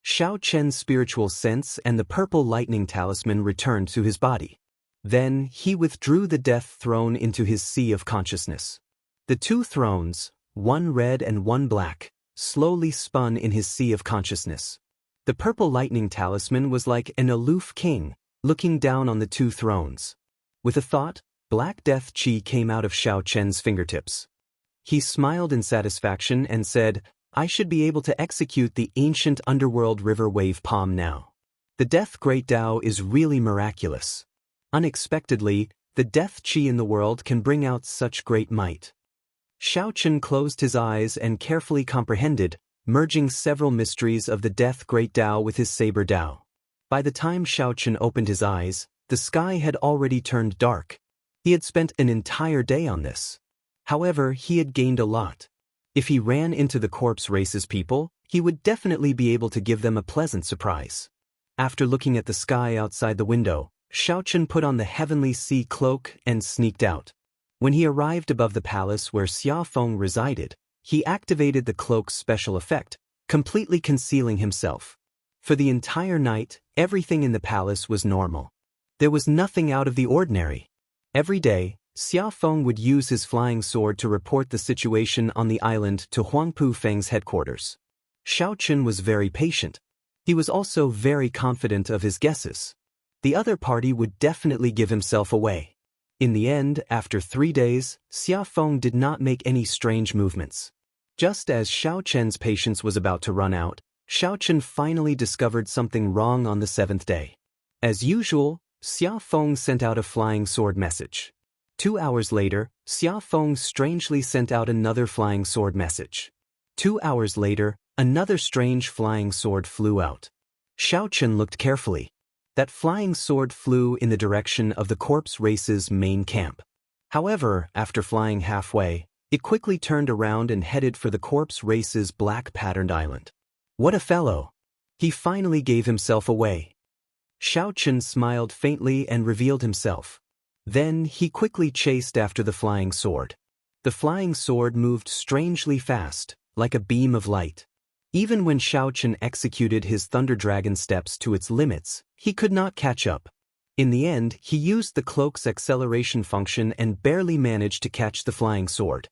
Xiaochen's spiritual sense and the purple lightning talisman returned to his body. Then he withdrew the death throne into his sea of consciousness. The 2 thrones, one red and one black, slowly spun in his sea of consciousness. The purple lightning talisman was like an aloof king, looking down on the 2 thrones. With a thought, black death chi came out of Xiaochen's fingertips. He smiled in satisfaction and said, "I should be able to execute the ancient underworld river wave palm now. The death great Dao is really miraculous. Unexpectedly, the death chi in the world can bring out such great might." Xiaochen closed his eyes and carefully comprehended, merging several mysteries of the death great Dao with his saber Dao. By the time Xiaochen opened his eyes, the sky had already turned dark. He had spent an entire day on this. However, he had gained a lot. If he ran into the corpse race's people, he would definitely be able to give them a pleasant surprise. After looking at the sky outside the window, Xiaochen put on the heavenly sea cloak and sneaked out. When he arrived above the palace where Xiaofeng resided, he activated the cloak's special effect, completely concealing himself. For the entire night, everything in the palace was normal. There was nothing out of the ordinary. Every day, Xiaofeng would use his flying sword to report the situation on the island to Huangpu Feng's headquarters. Xiaochen was very patient. He was also very confident of his guesses. The other party would definitely give himself away. In the end, after 3 days, Xiaofeng did not make any strange movements. Just as Xiaochen's patience was about to run out, Xiaochen finally discovered something wrong on the 7th day. As usual, Xiaofeng sent out a flying sword message. 2 hours later, Xiaofeng strangely sent out another flying sword message. 2 hours later, another strange flying sword flew out. Xiaochen looked carefully. That flying sword flew in the direction of the corpse race's main camp. However, after flying halfway, it quickly turned around and headed for the corpse race's black patterned island. What a fellow! He finally gave himself away. Xiaochen smiled faintly and revealed himself. Then he quickly chased after the flying sword. The flying sword moved strangely fast, like a beam of light. Even when Xiaochen executed his Thunder Dragon steps to its limits, he could not catch up. In the end, he used the cloak's acceleration function and barely managed to catch the flying sword.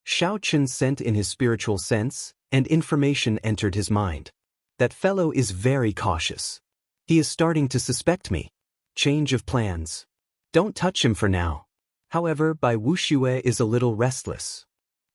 Xiaochen sent in his spiritual sense, and information entered his mind. That fellow is very cautious. He is starting to suspect me. Change of plans. Don't touch him for now. However, Bai Wuxue is a little restless.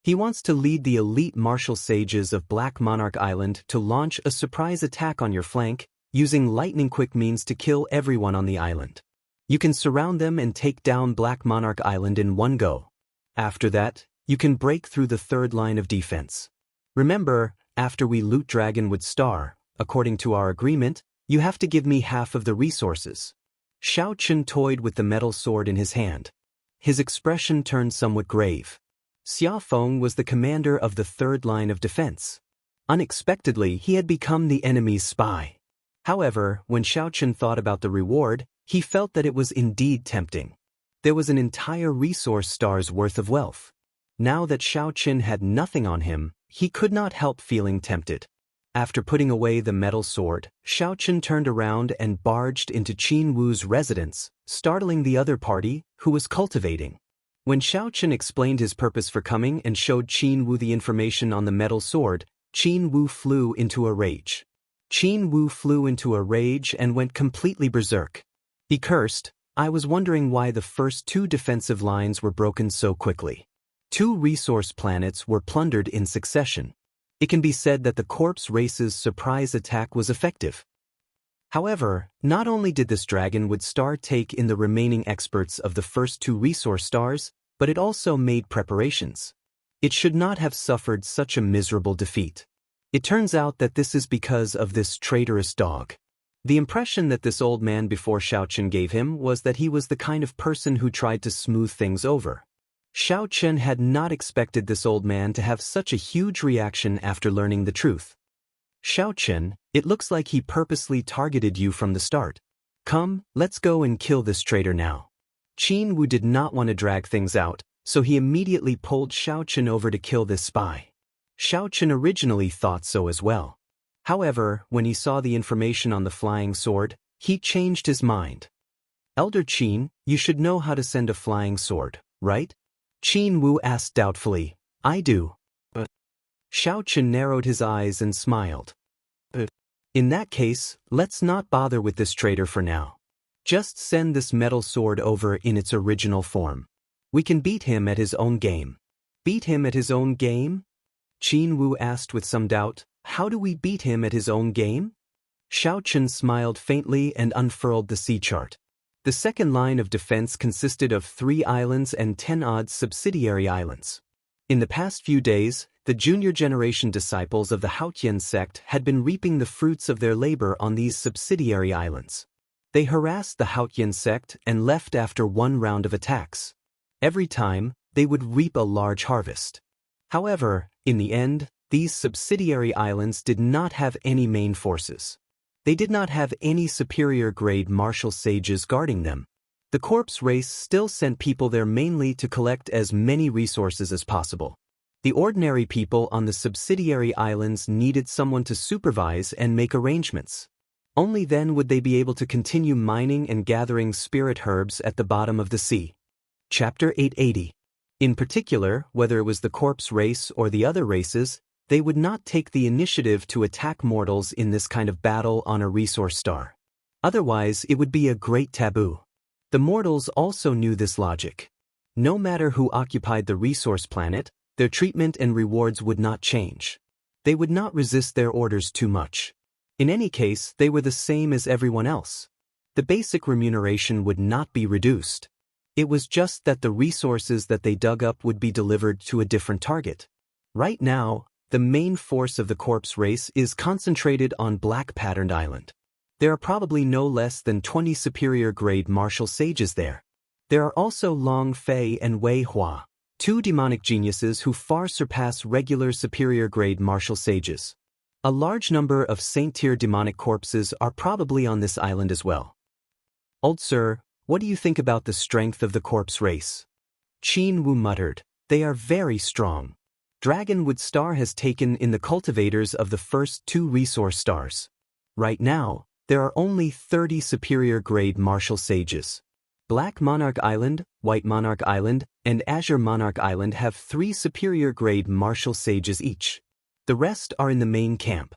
He wants to lead the elite martial sages of Black Monarch Island to launch a surprise attack on your flank, using lightning-quick means to kill everyone on the island. You can surround them and take down Black Monarch Island in one go. After that, you can break through the 3rd line of defense. Remember, after we loot Dragonwood Star, according to our agreement, you have to give me half of the resources. Xiaochen toyed with the metal sword in his hand. His expression turned somewhat grave. Xiaofeng was the commander of the 3rd line of defense. Unexpectedly, he had become the enemy's spy. However, when Xiaochen thought about the reward, he felt that it was indeed tempting. There was an entire resource star's worth of wealth. Now that Xiaochen had nothing on him, he could not help feeling tempted. After putting away the metal sword, Xiaochen turned around and barged into Qin Wu's residence, startling the other party, who was cultivating. When Xiaochen explained his purpose for coming and showed Qin Wu the information on the metal sword, Qin Wu flew into a rage. Qin Wu flew into a rage and went completely berserk. He cursed, "I was wondering why the first 2 defensive lines were broken so quickly. 2 resource planets were plundered in succession. It can be said that the corpse race's surprise attack was effective. However, not only did this dragonwood star take in the remaining experts of the first 2 resource stars, but it also made preparations. It should not have suffered such a miserable defeat. It turns out that this is because of this traitorous dog. The impression that this old man before Xiaochen gave him was that he was the kind of person who tried to smooth things over. Xiaochen had not expected this old man to have such a huge reaction after learning the truth. Xiaochen, it looks like he purposely targeted you from the start. Come, let's go and kill this traitor now. Qin Wu did not want to drag things out, so he immediately pulled Xiaochen over to kill this spy. Xiaochen originally thought so as well. However, when he saw the information on the flying sword, he changed his mind. Elder Qin, you should know how to send a flying sword, right? Qin Wu asked doubtfully. I do. But Xiaochen narrowed his eyes and smiled. In that case, let's not bother with this traitor for now. Just send this metal sword over in its original form. We can beat him at his own game. Beat him at his own game? Qin Wu asked with some doubt. How do we beat him at his own game? Xiaochen smiled faintly and unfurled the sea chart. The second line of defense consisted of 3 islands and 10 odd subsidiary islands. In the past few days, the junior generation disciples of the Haotian sect had been reaping the fruits of their labor on these subsidiary islands. They harassed the Haotian sect and left after 1 round of attacks. Every time, they would reap a large harvest. However, in the end, these subsidiary islands did not have any main forces. They did not have any superior-grade martial sages guarding them. The corpse race still sent people there mainly to collect as many resources as possible. The ordinary people on the subsidiary islands needed someone to supervise and make arrangements. Only then would they be able to continue mining and gathering spirit herbs at the bottom of the sea. Chapter 880. In particular, whether it was the corpse race or the other races, they would not take the initiative to attack mortals in this kind of battle on a resource star. Otherwise, it would be a great taboo. The mortals also knew this logic. No matter who occupied the resource planet, their treatment and rewards would not change. They would not resist their orders too much. In any case, they were the same as everyone else. The basic remuneration would not be reduced. It was just that the resources that they dug up would be delivered to a different target. Right now, the main force of the corpse race is concentrated on Black Patterned Island. There are probably no less than 20 superior-grade martial sages there. There are also Long Fei and Wei Hua, 2 demonic geniuses who far surpass regular superior-grade martial sages. A large number of saint-tier demonic corpses are probably on this island as well. Old sir, what do you think about the strength of the corpse race? Qin Wu muttered. They are very strong. Dragonwood Star has taken in the cultivators of the first 2 resource stars. Right now, there are only 30 superior-grade martial sages. Black Monarch Island, White Monarch Island, and Azure Monarch Island have 3 superior-grade martial sages each. The rest are in the main camp.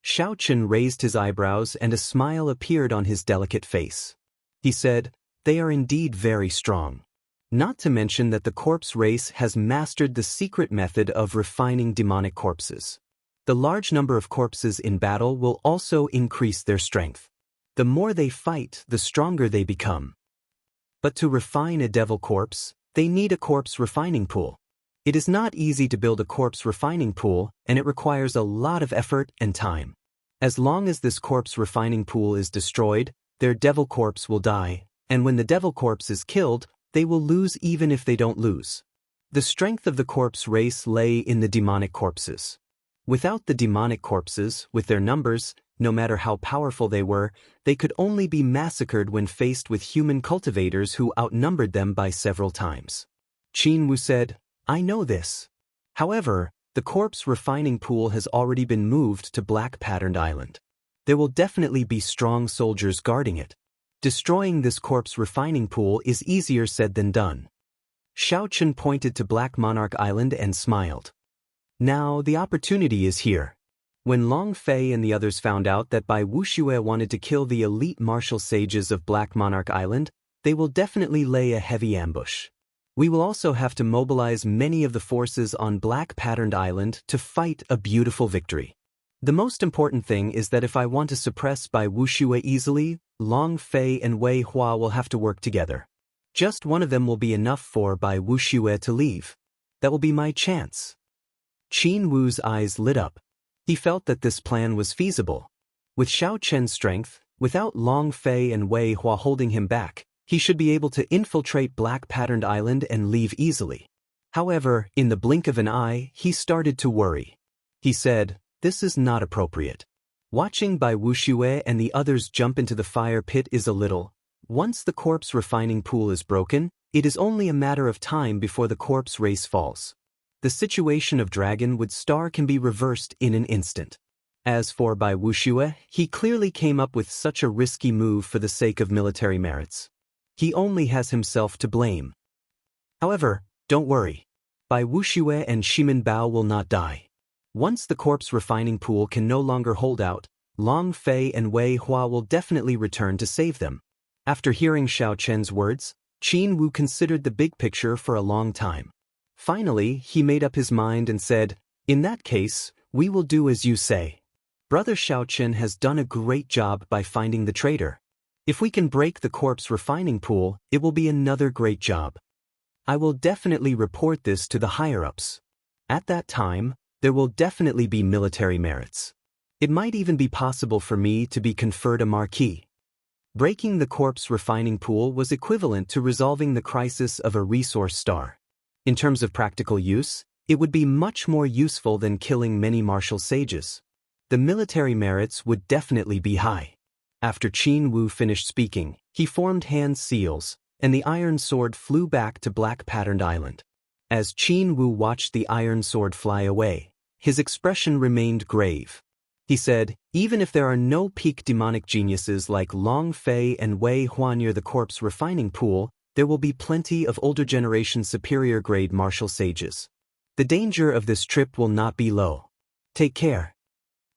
Xiaochen raised his eyebrows and a smile appeared on his delicate face. He said, they are indeed very strong. Not to mention that the corpse race has mastered the secret method of refining demonic corpses. The large number of corpses in battle will also increase their strength. The more they fight, the stronger they become. But to refine a devil corpse, they need a corpse refining pool. It is not easy to build a corpse refining pool, and it requires a lot of effort and time. As long as this corpse refining pool is destroyed, their devil corpse will die, and when the devil corpse is killed, they will lose even if they don't lose. The strength of the corpse race lay in the demonic corpses. Without the demonic corpses, with their numbers, no matter how powerful they were, they could only be massacred when faced with human cultivators who outnumbered them by several times. Qin Wu said, I know this. However, the corpse refining pool has already been moved to Black Patterned Island. There will definitely be strong soldiers guarding it. Destroying this corpse refining pool is easier said than done. Xiaochen pointed to Black Monarch Island and smiled. Now the opportunity is here. When Long Fei and the others found out that Bai Wuxia wanted to kill the elite martial sages of Black Monarch Island, they will definitely lay a heavy ambush. We will also have to mobilize many of the forces on Black Patterned Island to fight a beautiful victory. The most important thing is that if I want to suppress Bai Wuxue easily, Long Fei and Wei Hua will have to work together. Just one of them will be enough for Bai Wuxue to leave. That will be my chance. Qin Wu's eyes lit up. He felt that this plan was feasible. With Xiao Chen's strength, without Long Fei and Wei Hua holding him back, he should be able to infiltrate Black Patterned Island and leave easily. However, in the blink of an eye, he started to worry. He said, "This is not appropriate. Watching Bai Wuxue and the others jump into the fire pit is a little. Once the corpse refining pool is broken, it is only a matter of time before the corpse race falls. The situation of Dragon with Star can be reversed in an instant." As for Bai Wuxue, he clearly came up with such a risky move for the sake of military merits. He only has himself to blame. However, don't worry. Bai Wuxue and Shimin Bao will not die. Once the corpse refining pool can no longer hold out, Long Fei and Wei Hua will definitely return to save them. After hearing Xiao Chen's words, Qin Wu considered the big picture for a long time. Finally, he made up his mind and said, "In that case, we will do as you say. Brother Xiao Chen has done a great job by finding the traitor. If we can break the corpse refining pool, it will be another great job. I will definitely report this to the higher-ups. At that time, there will definitely be military merits. It might even be possible for me to be conferred a marquis." Breaking the corpse refining pool was equivalent to resolving the crisis of a resource star. In terms of practical use, it would be much more useful than killing many martial sages. The military merits would definitely be high. After Qin Wu finished speaking, he formed hand seals, and the iron sword flew back to Black Patterned Island. As Qin Wu watched the iron sword fly away, his expression remained grave. He said, "Even if there are no peak demonic geniuses like Long Fei and Wei Hua near the corpse refining pool, there will be plenty of older generation superior grade martial sages. The danger of this trip will not be low. Take care."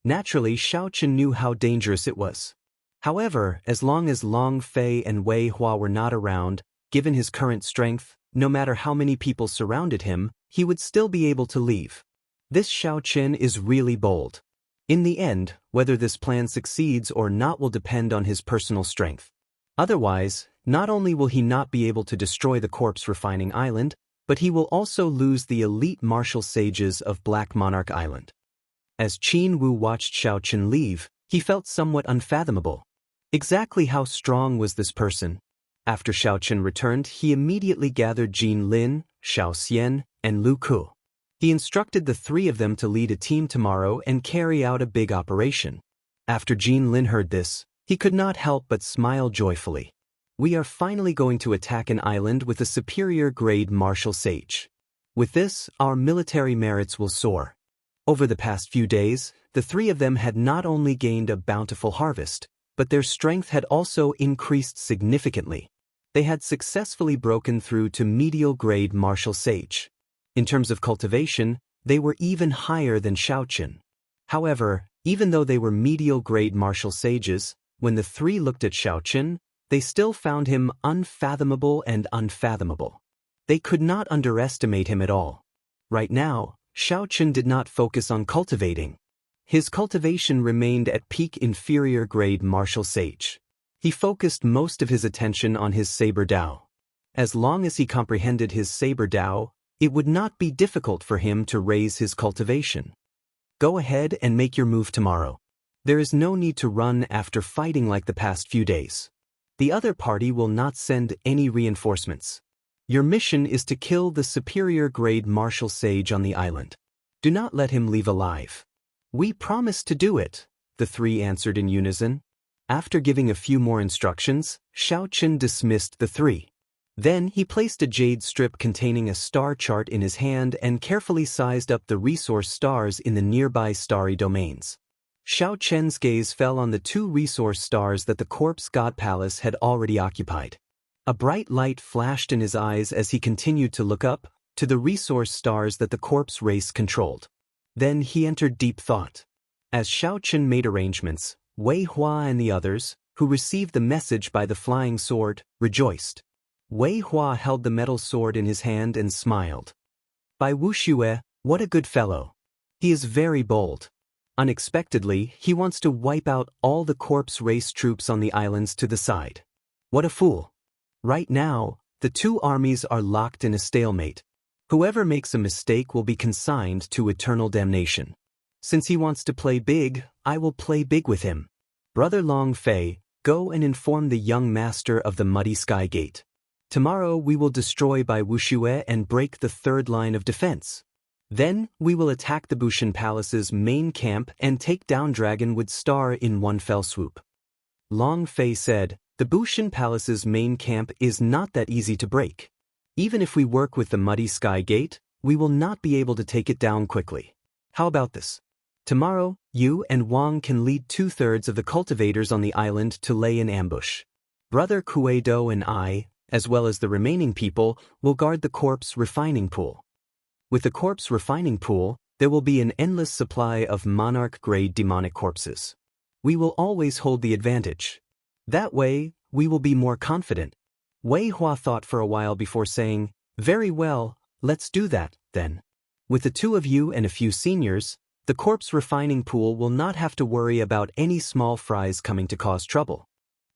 Naturally, Xiao Chen knew how dangerous it was. However, as long as Long Fei and Wei Hua were not around, given his current strength, no matter how many people surrounded him, he would still be able to leave. This Xiao Chen is really bold. In the end, whether this plan succeeds or not will depend on his personal strength. Otherwise, not only will he not be able to destroy the corpse refining island, but he will also lose the elite martial sages of Black Monarch Island. As Qin Wu watched Xiao Chen leave, he felt somewhat unfathomable. Exactly how strong was this person? After Xiao Chen returned, he immediately gathered Jin Lin, Xiao Xian, and Lu Ku. He instructed the three of them to lead a team tomorrow and carry out a big operation. After Jin Lin heard this, he could not help but smile joyfully. "We are finally going to attack an island with a superior grade martial sage. With this, our military merits will soar." Over the past few days, the three of them had not only gained a bountiful harvest, but their strength had also increased significantly. They had successfully broken through to medial grade martial sage. In terms of cultivation, they were even higher than Xiao Chen. However, even though they were medial grade martial sages, when the three looked at Xiao Chen, they still found him unfathomable and unfathomable. They could not underestimate him at all. Right now, Xiao Chen did not focus on cultivating. His cultivation remained at peak inferior grade martial sage. He focused most of his attention on his saber Dao. As long as he comprehended his saber Dao, it would not be difficult for him to raise his cultivation. Go ahead and make your move tomorrow. There is no need to run after fighting like the past few days. The other party will not send any reinforcements. Your mission is to kill the superior grade martial sage on the island. Do not let him leave alive. We promise to do it, the three answered in unison. After giving a few more instructions, Xiao Chen dismissed the three. Then he placed a jade strip containing a star chart in his hand and carefully sized up the resource stars in the nearby starry domains. Xiao Chen's gaze fell on the two resource stars that the Corpse God Palace had already occupied. A bright light flashed in his eyes as he continued to look up, to the resource stars that the corpse race controlled. Then he entered deep thought. As Xiao Chen made arrangements, Wei Hua and the others, who received the message by the flying sword, rejoiced. Wei Hua held the metal sword in his hand and smiled. "Bai Wuxue, what a good fellow. He is very bold. Unexpectedly, he wants to wipe out all the corpse race troops on the islands to the side. What a fool. Right now, the two armies are locked in a stalemate. Whoever makes a mistake will be consigned to eternal damnation. Since he wants to play big, I will play big with him. Brother Long Fei, go and inform the young master of the Muddy Sky Gate. Tomorrow we will destroy Bai Wuxue and break the third line of defense. Then, we will attack the Bushan Palace's main camp and take down Dragonwood Star in one fell swoop. Long Fei said, the Bushan Palace's main camp is not that easy to break. Even if we work with the Muddy Sky Gate, we will not be able to take it down quickly. How about this? Tomorrow, you and Wang can lead 2/3 of the cultivators on the island to lay in ambush. Brother Kuei-do and I, as well as the remaining people, will guard the corpse refining pool. With the corpse refining pool, there will be an endless supply of monarch-grade demonic corpses. We will always hold the advantage. That way, we will be more confident. Wei Hua thought for a while before saying, very well, let's do that, then. With the two of you and a few seniors, the corpse refining pool will not have to worry about any small fries coming to cause trouble.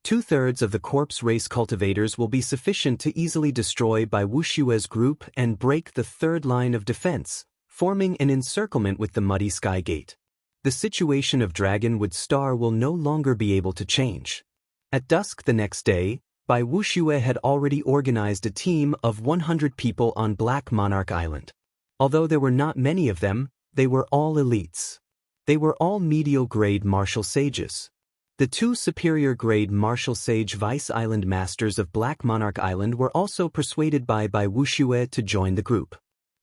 2/3 of the corpse race cultivators will be sufficient to easily destroy Bai Wushue's group and break the third line of defense, forming an encirclement with the Muddy Sky Gate. The situation of Dragonwood Star will no longer be able to change. At dusk the next day, Bai Wuxue had already organized a team of 100 people on Black Monarch Island. Although there were not many of them, they were all elites. They were all medial-grade martial sages. The two superior-grade martial sage vice island masters of Black Monarch Island were also persuaded by Bai Wuxue to join the group.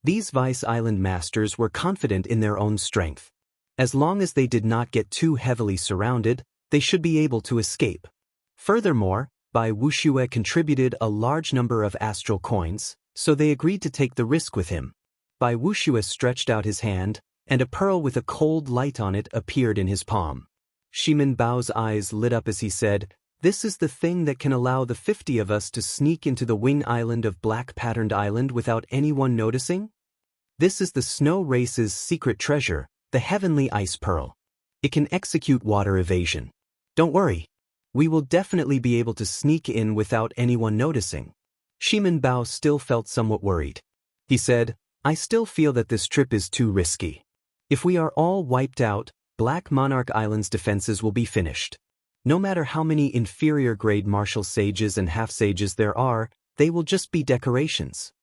These vice island masters were confident in their own strength. As long as they did not get too heavily surrounded, they should be able to escape. Furthermore, Bai Wuxue contributed a large number of astral coins, so they agreed to take the risk with him. Bai Wuxue stretched out his hand, and a pearl with a cold light on it appeared in his palm. Shimin Bao's eyes lit up as he said, this is the thing that can allow the 50 of us to sneak into the wing island of Black Patterned Island without anyone noticing? This is the snow race's secret treasure, the Heavenly Ice Pearl. It can execute water evasion. Don't worry. We will definitely be able to sneak in without anyone noticing. Shimin Bao still felt somewhat worried. He said, I still feel that this trip is too risky. If we are all wiped out, Black Monarch Island's defenses will be finished. No matter how many inferior-grade martial sages and half-sages there are, they will just be decorations.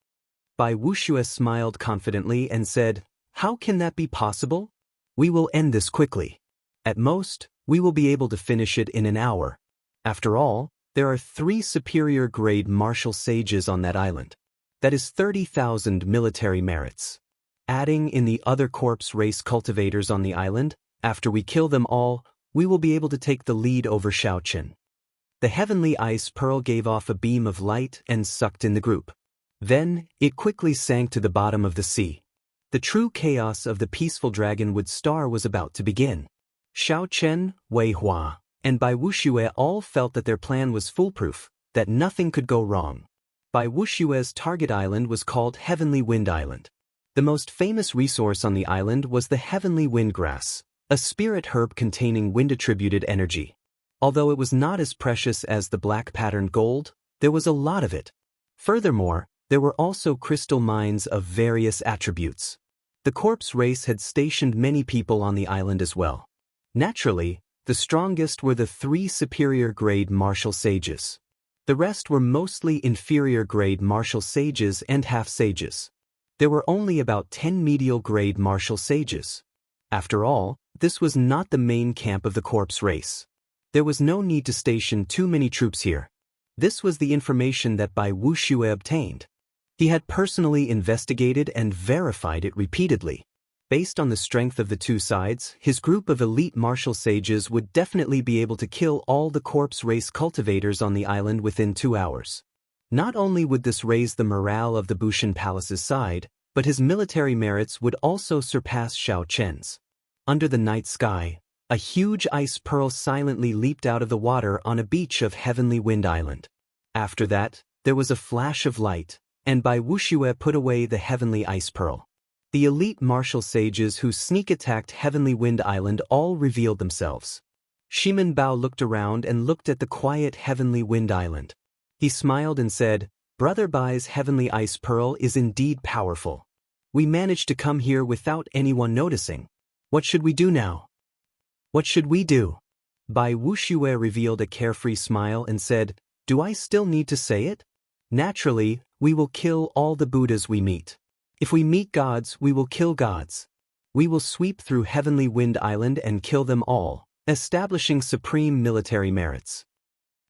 Bai Wuxue smiled confidently and said, how can that be possible? We will end this quickly. At most, we will be able to finish it in an hour. After all, there are 3 superior-grade martial sages on that island. That is 30,000 military merits. Adding in the other corpse race cultivators on the island, after we kill them all, we will be able to take the lead over Xiaochen. The Heavenly Ice Pearl gave off a beam of light and sucked in the group. Then, it quickly sank to the bottom of the sea. The true chaos of the peaceful Dragonwood Star was about to begin. Xiaochen, Wei Hua, and Bai Wuxue all felt that their plan was foolproof, that nothing could go wrong. Bai Wushue's target island was called Heavenly Wind Island. The most famous resource on the island was the Heavenly Wind Grass, a spirit herb containing wind-attributed energy. Although it was not as precious as the black patterned gold, there was a lot of it. Furthermore, there were also crystal mines of various attributes. The corpse race had stationed many people on the island as well. Naturally, the strongest were the 3 superior-grade martial sages. The rest were mostly inferior-grade martial sages and half-sages. There were only about 10 medial-grade martial sages. After all, this was not the main camp of the corpse race. There was no need to station too many troops here. This was the information that Bai Wuxue obtained. He had personally investigated and verified it repeatedly. Based on the strength of the two sides, his group of elite martial sages would definitely be able to kill all the corpse race cultivators on the island within 2 hours. Not only would this raise the morale of the Bushan Palace's side, but his military merits would also surpass Xiao Chen's. Under the night sky, a huge ice pearl silently leaped out of the water on a beach of Heavenly Wind Island. After that, there was a flash of light, and Bai Wuxue put away the Heavenly Ice Pearl. The elite martial sages who sneak-attacked Heavenly Wind Island all revealed themselves. Shimin Bao looked around and looked at the quiet Heavenly Wind Island. He smiled and said, "Brother Bai's Heavenly Ice Pearl is indeed powerful. We managed to come here without anyone noticing. What should we do now?" "What should we do?" Bai Wuxue revealed a carefree smile and said, "Do I still need to say it? Naturally, we will kill all the Buddhas we meet. If we meet gods, we will kill gods. We will sweep through Heavenly Wind Island and kill them all, establishing supreme military merits."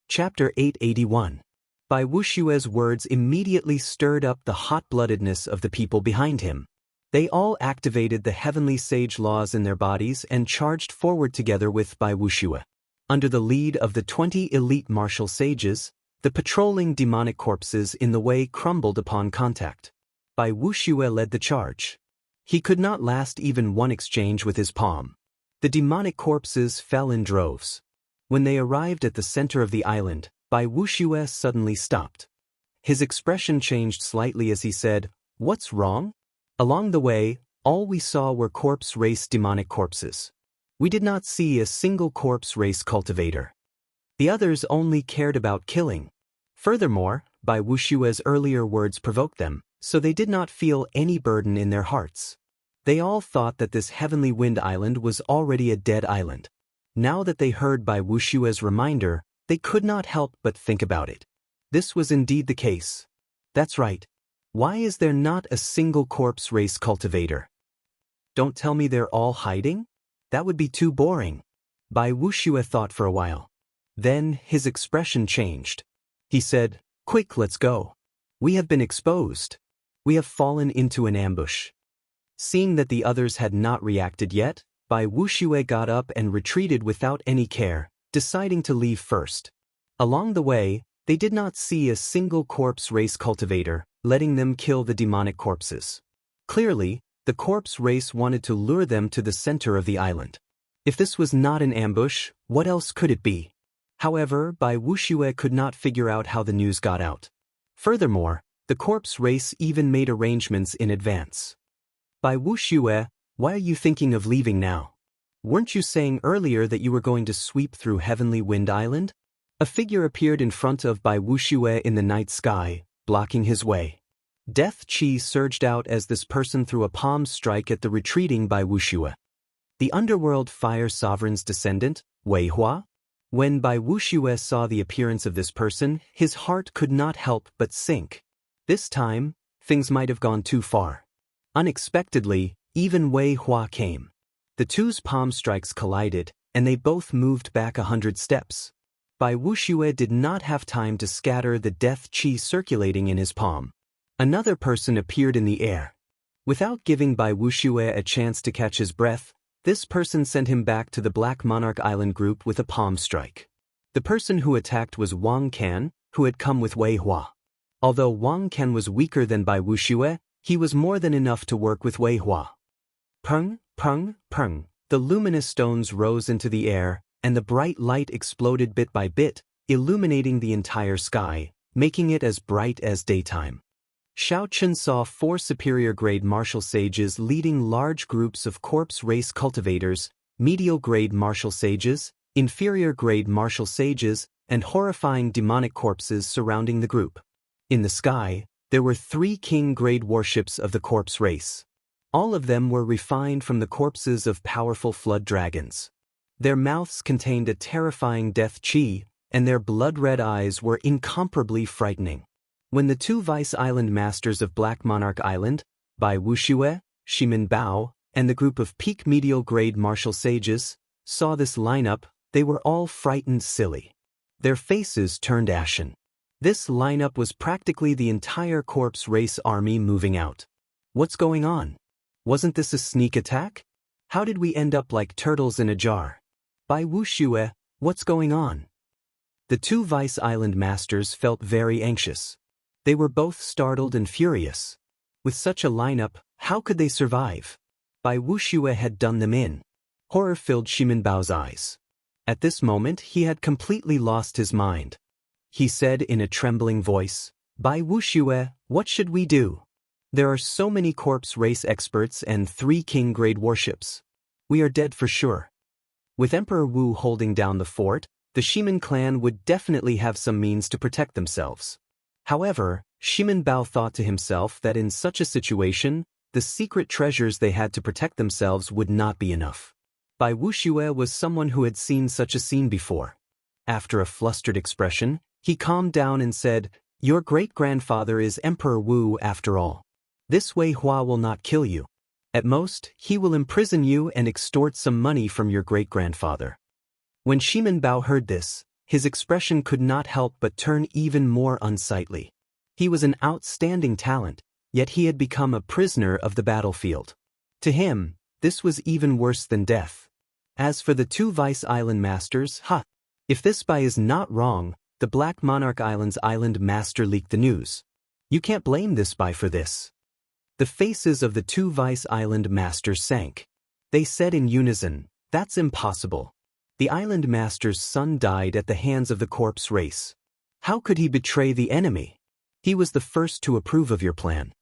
Chapter 881. Bai Wushue's words immediately stirred up the hot-bloodedness of the people behind him. They all activated the heavenly sage laws in their bodies and charged forward together with Bai Wuxue. Under the lead of the 20 elite martial sages, the patrolling demonic corpses in the way crumbled upon contact. Bai Wuxue led the charge. He could not last even one exchange with his palm. The demonic corpses fell in droves. When they arrived at the center of the island, Bai Wuxue suddenly stopped. His expression changed slightly as he said, "What's wrong?" Along the way, all we saw were corpse race demonic corpses. We did not see a single corpse race cultivator. The others only cared about killing. Furthermore, Bai Wushue's earlier words provoked them, so they did not feel any burden in their hearts. They all thought that this Heavenly Wind Island was already a dead island. Now that they heard Bai Wushue's reminder, they could not help but think about it. This was indeed the case. That's right. Why is there not a single corpse race cultivator? Don't tell me they're all hiding? That would be too boring. Bai Wuxue thought for a while. Then his expression changed. He said, "Quick, let's go. We have been exposed. We have fallen into an ambush." Seeing that the others had not reacted yet, Bai Wuxue got up and retreated without any care, deciding to leave first. Along the way, they did not see a single corpse race cultivator, letting them kill the demonic corpses. Clearly, the corpse race wanted to lure them to the center of the island. If this was not an ambush, what else could it be? However, Bai Wuxue could not figure out how the news got out. Furthermore, the corpse race even made arrangements in advance. "Bai Wuxue, why are you thinking of leaving now? Weren't you saying earlier that you were going to sweep through Heavenly Wind Island?" A figure appeared in front of Bai Wuxue in the night sky, blocking his way. Death Qi surged out as this person threw a palm strike at the retreating Bai Wuxue. The underworld fire sovereign's descendant, Wei Hua? When Bai Wuxue saw the appearance of this person, his heart could not help but sink. This time, things might have gone too far. Unexpectedly, even Wei Hua came. The two's palm strikes collided, and they both moved back 100 steps. Bai Wuxue did not have time to scatter the death qi circulating in his palm. Another person appeared in the air. Without giving Bai Wuxue a chance to catch his breath, this person sent him back to the Black Monarch Island group with a palm strike. The person who attacked was Wang Can, who had come with Wei Hua. Although Wang Can was weaker than Bai Wuxue, he was more than enough to work with Wei Hua. Peng, peng, peng, the luminous stones rose into the air, and the bright light exploded bit by bit, illuminating the entire sky, making it as bright as daytime. Xiao Chen saw 4 superior-grade martial sages leading large groups of corpse race cultivators, medial-grade martial sages, inferior-grade martial sages, and horrifying demonic corpses surrounding the group. In the sky, there were 3 king-grade warships of the corpse race. All of them were refined from the corpses of powerful flood dragons. Their mouths contained a terrifying death qi, and their blood-red eyes were incomparably frightening. When the 2 Vice Island Masters of Black Monarch Island, Bai Wuxue, Shimin Bao, and the group of peak medial-grade martial sages, saw this lineup, they were all frightened silly. Their faces turned ashen. This lineup was practically the entire corpse race army moving out. What's going on? Wasn't this a sneak attack? How did we end up like turtles in a jar? Bai Wuxue, what's going on? The 2 Vice Island Masters felt very anxious. They were both startled and furious. With such a lineup, how could they survive? Bai Wuxue had done them in. Horror filled Shimin Bao's eyes. At this moment he had completely lost his mind. He said in a trembling voice, "Bai Wuxue, what should we do?" There are so many corpse race experts and 3 king-grade warships. We are dead for sure. With Emperor Wu holding down the fort, the Shimen clan would definitely have some means to protect themselves. However, Shimen Bao thought to himself that in such a situation, the secret treasures they had to protect themselves would not be enough. Bai Wuxia was someone who had seen such a scene before. After a flustered expression, he calmed down and said, "Your great-grandfather is Emperor Wu after all. This Wei Hua will not kill you. At most, he will imprison you and extort some money from your great-grandfather." When Shimen Bao heard this, his expression could not help but turn even more unsightly. He was an outstanding talent, yet he had become a prisoner of the battlefield. To him, this was even worse than death. As for the 2 Vice Island Masters, if this Bai is not wrong, the Black Monarch Island's Island Master leaked the news. You can't blame this Bai for this. The faces of the 2 Vice Island Masters sank. They said in unison, "That's impossible. The Island Master's son died at the hands of the corpse race. How could he betray the enemy? He was the first to approve of your plan."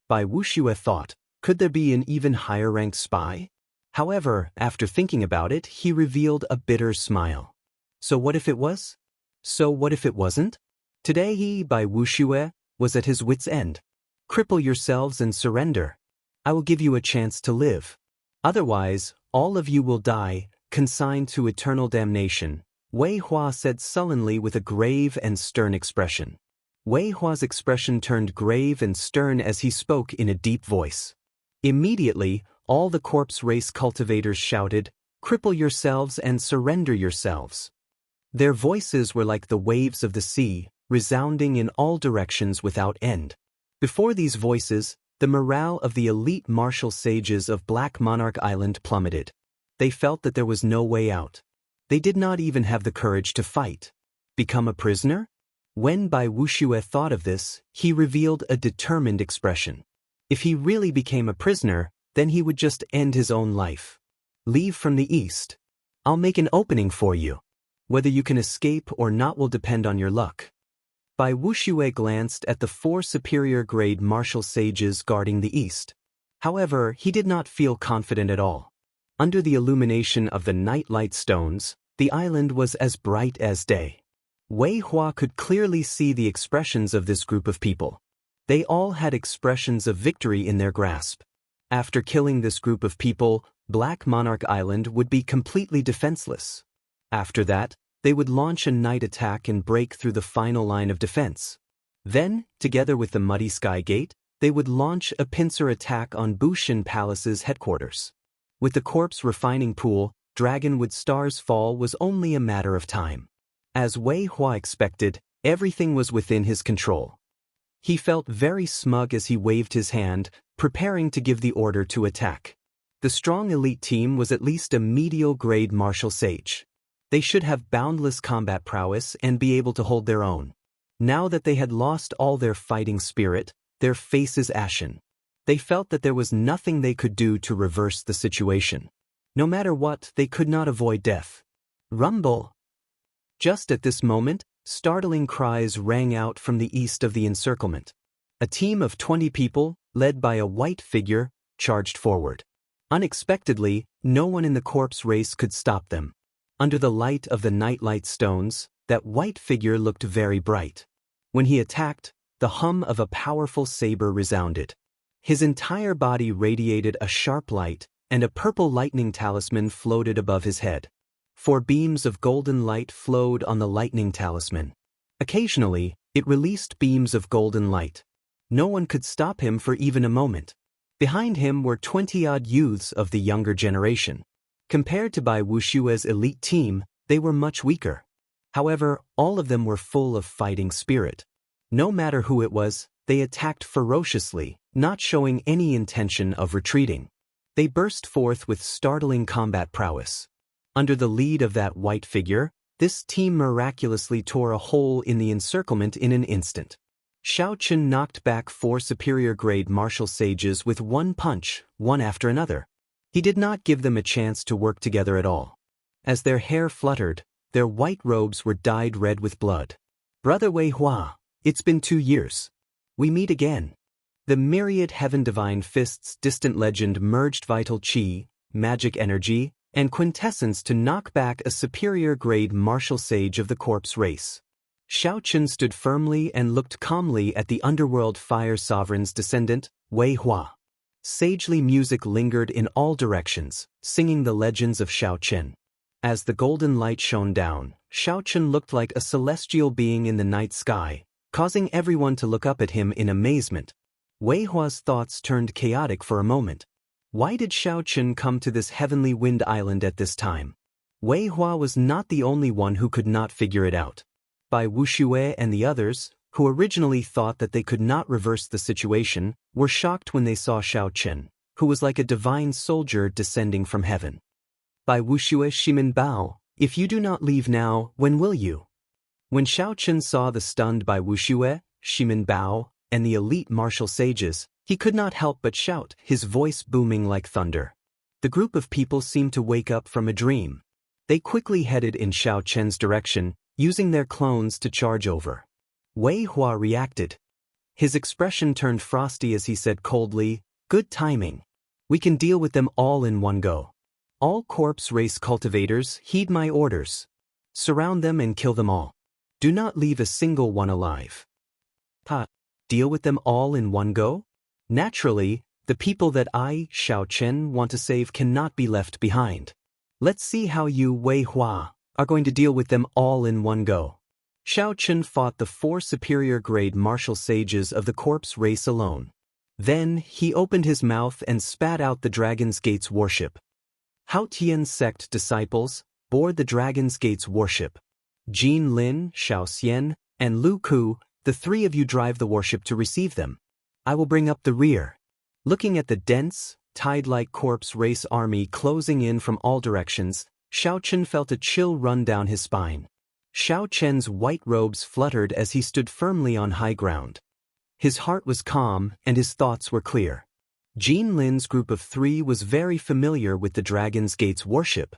Bai Wuxia thought, could there be an even higher-ranked spy? However, after thinking about it, he revealed a bitter smile. So what if it was? So what if it wasn't? Today he, Bai Wuxia, was at his wit's end. Cripple yourselves and surrender. I will give you a chance to live. Otherwise, all of you will die, consigned to eternal damnation, Wei Hua said sullenly with a grave and stern expression. Wei Hua's expression turned grave and stern as he spoke in a deep voice. Immediately, all the corpse race cultivators shouted, "Cripple yourselves and surrender yourselves." Their voices were like the waves of the sea, resounding in all directions without end. Before these voices, the morale of the elite martial sages of Black Monarch Island plummeted. They felt that there was no way out. They did not even have the courage to fight. Become a prisoner? When Bai Wuxia thought of this, he revealed a determined expression. If he really became a prisoner, then he would just end his own life. Leave from the east. I'll make an opening for you. Whether you can escape or not will depend on your luck. Bai Wuxia glanced at the 4 superior-grade martial sages guarding the east. However, he did not feel confident at all. Under the illumination of the nightlight stones, the island was as bright as day. Wei Hua could clearly see the expressions of this group of people. They all had expressions of victory in their grasp. After killing this group of people, Black Monarch Island would be completely defenseless. After that, they would launch a night attack and break through the final line of defense. Then, together with the Muddy Sky Gate, they would launch a pincer attack on Bushin Palace's headquarters. With the corpse refining pool, Dragonwood Star's fall was only a matter of time. As Wei Hua expected, everything was within his control. He felt very smug as he waved his hand, preparing to give the order to attack. The strong elite team was at least a medial-grade martial sage. They should have boundless combat prowess and be able to hold their own. Now that they had lost all their fighting spirit, their faces ashen. They felt that there was nothing they could do to reverse the situation. No matter what, they could not avoid death. Rumble! Just at this moment, startling cries rang out from the east of the encirclement. A team of 20 people, led by a white figure, charged forward. Unexpectedly, no one in the corpse race could stop them. Under the light of the nightlight stones, that white figure looked very bright. When he attacked, the hum of a powerful saber resounded. His entire body radiated a sharp light, and a purple lightning talisman floated above his head. 4 beams of golden light flowed on the lightning talisman. Occasionally, it released beams of golden light. No one could stop him for even a moment. Behind him were 20-odd youths of the younger generation. Compared to Bai Wuxia's elite team, they were much weaker. However, all of them were full of fighting spirit. No matter who it was, they attacked ferociously, not showing any intention of retreating. They burst forth with startling combat prowess. Under the lead of that white figure, this team miraculously tore a hole in the encirclement in an instant. Xiao Chen knocked back 4 superior-grade martial sages with one punch, one after another. He did not give them a chance to work together at all. As their hair fluttered, their white robes were dyed red with blood. "Brother Wei Hua, it's been 2 years. We meet again." The myriad heaven divine fists distant legend merged vital chi, magic energy, and quintessence to knock back a superior grade martial sage of the corpse race. Xiaoqun stood firmly and looked calmly at the underworld fire sovereign's descendant, Wei Hua. Sagely music lingered in all directions, singing the legends of Xiaoqun. As the golden light shone down, Xiaoqun looked like a celestial being in the night sky, causing everyone to look up at him in amazement. Wei Hua's thoughts turned chaotic for a moment. Why did Xiaoqun come to this heavenly wind island at this time? Wei Hua was not the only one who could not figure it out. Bai Wuxia and the others, who originally thought that they could not reverse the situation, were shocked when they saw Xiaoqun, who was like a divine soldier descending from heaven. Bai Wuxia Shimin Bao, if you do not leave now, when will you? When Xiaoqun saw the stunned Bai Wuxia, Shimin Bao, and the elite martial sages, he could not help but shout, his voice booming like thunder. The group of people seemed to wake up from a dream. They quickly headed in Xiaoqun's direction, using their clones to charge over. Wei Hua reacted. His expression turned frosty as he said coldly, "Good timing. We can deal with them all in one go. All corpse race cultivators, heed my orders. Surround them and kill them all. Do not leave a single one alive." Deal with them all in one go? Naturally, the people that I, Xiaoqun, want to save cannot be left behind. Let's see how you, Wei Hua, are going to deal with them all in one go. Xiaoqun fought the 4 superior grade martial sages of the corpse race alone. Then, he opened his mouth and spat out the Dragon's Gate's worship. Haotian sect disciples, board the Dragon's Gate's worship. Wang Lin, Xiao Xian, and Lu Ku, the 3 of you drive the worship to receive them. I will bring up the rear. Looking at the dense, tide-like corpse race army closing in from all directions, Xiaoqun felt a chill run down his spine. Xiaoqun's white robes fluttered as he stood firmly on high ground. His heart was calm and his thoughts were clear. Wang Lin's group of 3 was very familiar with the Dragon's Gate's worship.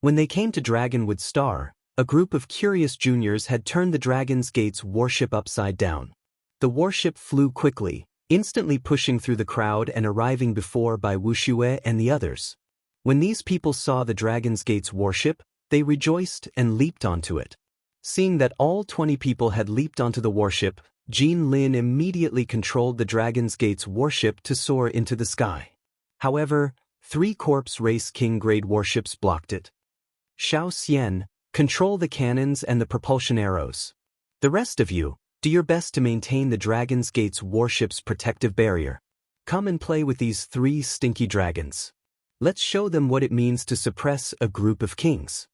When they came to Dragonwood Star, a group of curious juniors had turned the Dragon's Gate's worship upside down. The warship flew quickly, instantly pushing through the crowd and arriving before Bai Wuxia and the others. When these people saw the Dragon's Gate's worship, they rejoiced and leaped onto it. Seeing that all 20 people had leaped onto the warship, Wang Lin immediately controlled the Dragon's Gate's warship to soar into the sky. However, 3 corpse race king grade warships blocked it. Xiao Xian, control the cannons and the propulsion arrows. The rest of you, do your best to maintain the Dragon's Gate's warship's protective barrier. Come and play with these 3 stinky dragons. Let's show them what it means to suppress a group of kings.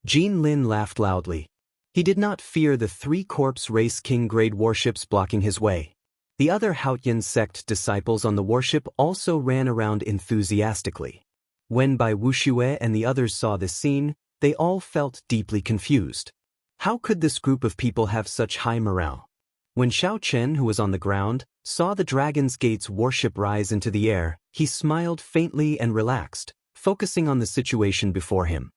Wang Lin laughed loudly. He did not fear the 3 corpse race king grade warships blocking his way. The other Haotian sect disciples on the warship also ran around enthusiastically. When Bai Wuxia and the others saw this scene, they all felt deeply confused. How could this group of people have such high morale? When Xiaoqun, who was on the ground, saw the Dragon's Gate's warship rise into the air, he smiled faintly and relaxed, focusing on the situation before him.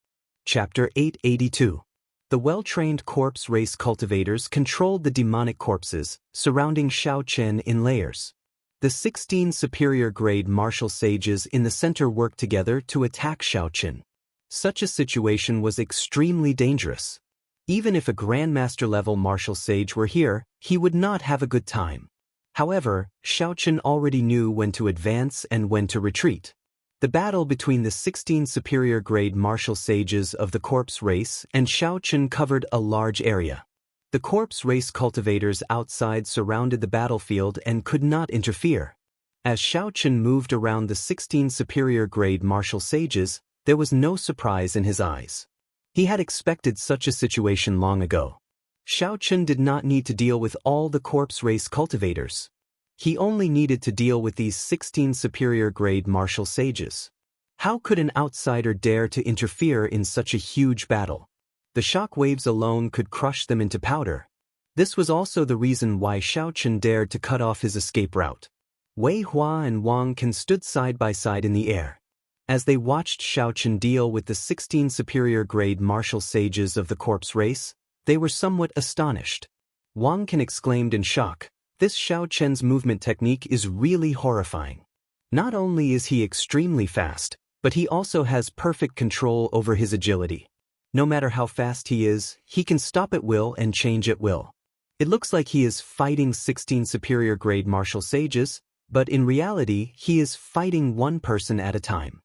Chapter 882. The well-trained corpse race cultivators controlled the demonic corpses, surrounding Xiaoqun in layers. The 16 superior grade martial sages in the center worked together to attack Xiaoqun. Such a situation was extremely dangerous. Even if a Grandmaster-level martial sage were here, he would not have a good time. However, Xiaoqun already knew when to advance and when to retreat. The battle between the 16 superior grade martial sages of the corpse race and Xiaoqun covered a large area. The corpse race cultivators outside surrounded the battlefield and could not interfere. As Xiaoqun moved around the 16 superior grade martial sages, there was no surprise in his eyes. He had expected such a situation long ago. Xiaoqun did not need to deal with all the corpse race cultivators. He only needed to deal with these 16 superior grade martial sages. How could an outsider dare to interfere in such a huge battle? The shock waves alone could crush them into powder. This was also the reason why Xiaoqun dared to cut off his escape route. Wei Hua and Wang Lin stood side by side in the air. As they watched Xiaoqun deal with the 16 superior grade martial sages of the corpse race, they were somewhat astonished. Wang Lin exclaimed in shock, This Xiao Chen's movement technique is really horrifying. Not only is he extremely fast, but he also has perfect control over his agility. No matter how fast he is, he can stop at will and change at will. It looks like he is fighting 16 superior grade martial sages, but in reality, he is fighting one person at a time.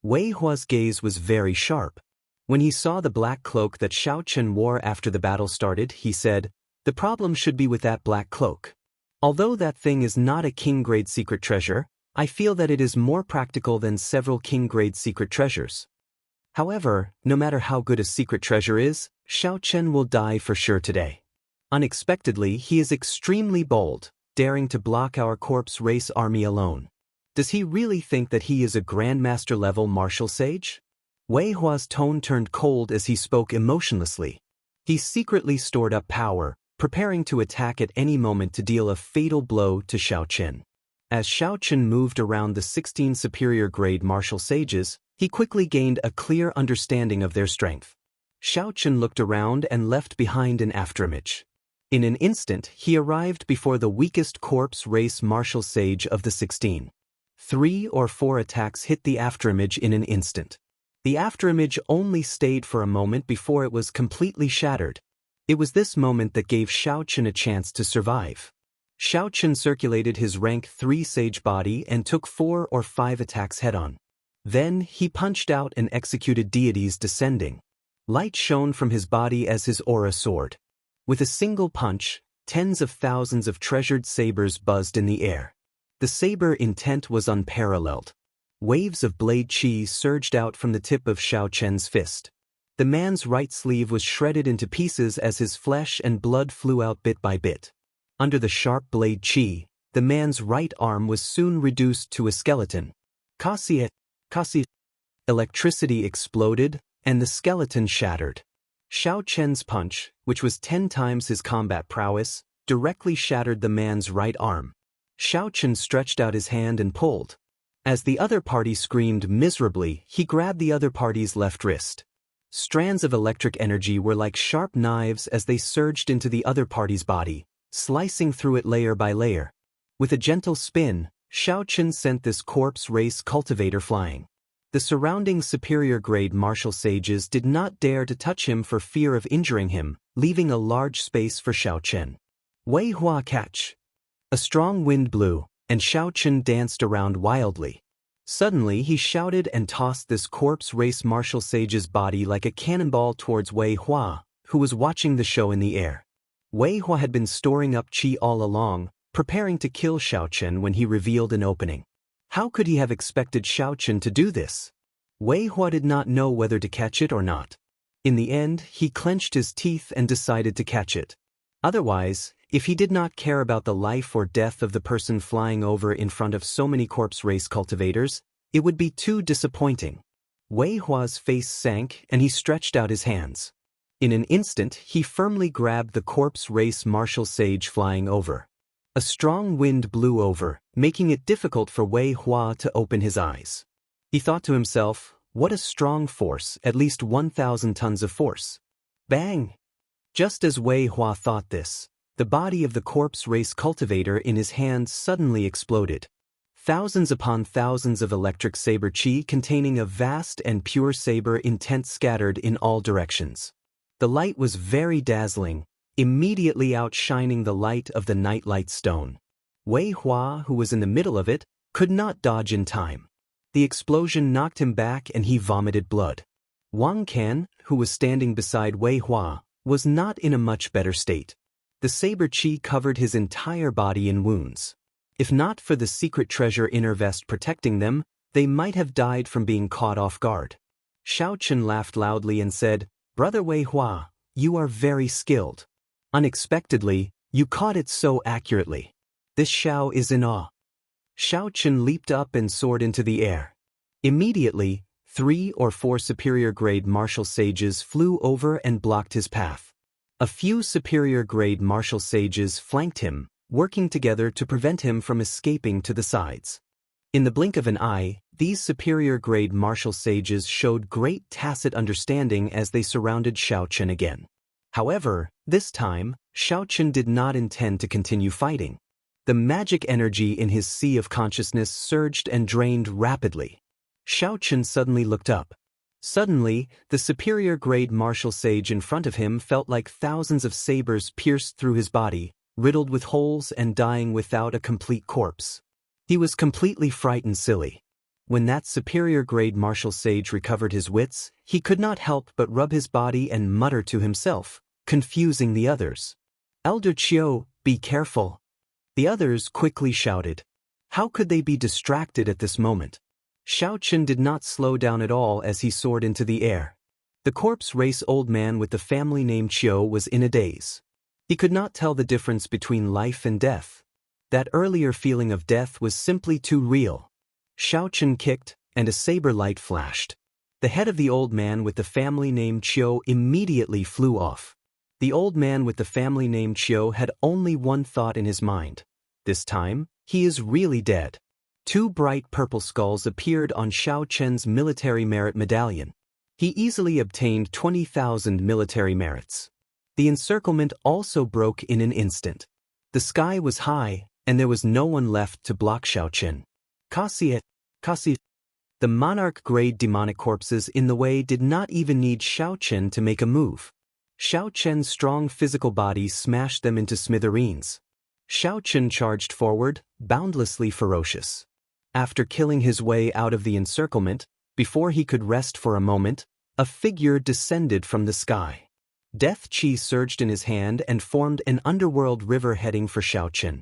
Wei Hua's gaze was very sharp. When he saw the black cloak that Xiao Chen wore after the battle started, he said, "The problem should be with that black cloak. Although that thing is not a king-grade secret treasure, I feel that it is more practical than several king-grade secret treasures. However, no matter how good a secret treasure is, Xiao Chen will die for sure today. Unexpectedly, he is extremely bold, daring to block our corpse race army alone. Does he really think that he is a grandmaster-level martial sage?" Wei Hua's tone turned cold as he spoke emotionlessly. He secretly stored up power, preparing to attack at any moment to deal a fatal blow to Xiao Chen. As Xiao Chen moved around the 16 superior grade martial sages, he quickly gained a clear understanding of their strength. Xiao Chen looked around and left behind an afterimage. In an instant, he arrived before the weakest corpse race martial sage of the 16. 3 or 4 attacks hit the afterimage in an instant. The afterimage only stayed for a moment before it was completely shattered. It was this moment that gave Xiao Chen a chance to survive. Xiao Chen circulated his rank 3 sage body and took 4 or 5 attacks head-on. Then, he punched out and executed deities descending. Light shone from his body as his aura soared. With a single punch, tens of thousands of treasured sabers buzzed in the air. The saber intent was unparalleled. Waves of blade chi surged out from the tip of Xiao Chen's fist. The man's right sleeve was shredded into pieces as his flesh and blood flew out bit by bit. Under the sharp blade chi, the man's right arm was soon reduced to a skeleton. Kasi. Electricity exploded, and the skeleton shattered. Xiao Chen's punch, which was 10 times his combat prowess, directly shattered the man's right arm. Xiao Chen stretched out his hand and pulled. As the other party screamed miserably, he grabbed the other party's left wrist. Strands of electric energy were like sharp knives as they surged into the other party's body, slicing through it layer by layer. With a gentle spin, Xiao Chen sent this corpse race cultivator flying. The surrounding superior-grade martial sages did not dare to touch him for fear of injuring him, leaving a large space for Xiao Chen. Wei Hua catch. A strong wind blew, and Xiao Chen danced around wildly. Suddenly he shouted and tossed this corpse race martial sage's body like a cannonball towards Wei Hua, who was watching the show in the air. Wei Hua had been storing up qi all along, preparing to kill Xiao Chen when he revealed an opening. How could he have expected Xiao Chen to do this? Wei Hua did not know whether to catch it or not. In the end, he clenched his teeth and decided to catch it. Otherwise, if he did not care about the life or death of the person flying over in front of so many corpse race cultivators, it would be too disappointing. Wei Hua's face sank and he stretched out his hands. In an instant, he firmly grabbed the corpse race martial sage flying over. A strong wind blew over, making it difficult for Wei Hua to open his eyes. He thought to himself, what a strong force, at least 1,000 tons of force. Bang! Just as Wei Hua thought this, the body of the corpse race cultivator in his hand suddenly exploded. Thousands upon thousands of electric saber chi containing a vast and pure saber intent scattered in all directions. The light was very dazzling, immediately outshining the light of the nightlight stone. Wei Hua, who was in the middle of it, could not dodge in time. The explosion knocked him back and he vomited blood. Wang Can, who was standing beside Wei Hua, was not in a much better state. The saber chi covered his entire body in wounds. If not for the secret treasure inner vest protecting them, they might have died from being caught off guard. Xiao Chen laughed loudly and said, "Brother Wei Hua, you are very skilled. Unexpectedly, you caught it so accurately. This Xiao is in awe." Xiao Chen leaped up and soared into the air. Immediately, 3 or 4 superior-grade martial sages flew over and blocked his path. A few superior-grade martial sages flanked him, working together to prevent him from escaping to the sides. In the blink of an eye, these superior-grade martial sages showed great tacit understanding as they surrounded Xiao Chen again. However, this time, Xiao Chen did not intend to continue fighting. The magic energy in his sea of consciousness surged and drained rapidly. Xiaochen suddenly looked up. Suddenly, the superior-grade martial sage in front of him felt like thousands of sabers pierced through his body, riddled with holes and dying without a complete corpse. He was completely frightened silly. When that superior-grade martial sage recovered his wits, he could not help but rub his body and mutter to himself, confusing the others. "Elder Qiu, be careful." The others quickly shouted. How could they be distracted at this moment? Xiaochen did not slow down at all as he soared into the air. The corpse race old man with the family name Qiu was in a daze. He could not tell the difference between life and death. That earlier feeling of death was simply too real. Xiaochen kicked, and a saber light flashed. The head of the old man with the family name Qiu immediately flew off. The old man with the family name Qiu had only one thought in his mind. This time, he is really dead. 2 bright purple skulls appeared on Xiaochen's military merit medallion. He easily obtained 20,000 military merits. The encirclement also broke in an instant. The sky was high, and there was no one left to block Xiaochen. Kasi. The monarch-grade demonic corpses in the way did not even need Xiaochen to make a move. Xiaochen's strong physical body smashed them into smithereens. Xiaochen charged forward, boundlessly ferocious. After killing his way out of the encirclement, before he could rest for a moment, a figure descended from the sky. Death Qi surged in his hand and formed an underworld river heading for Xiaochen.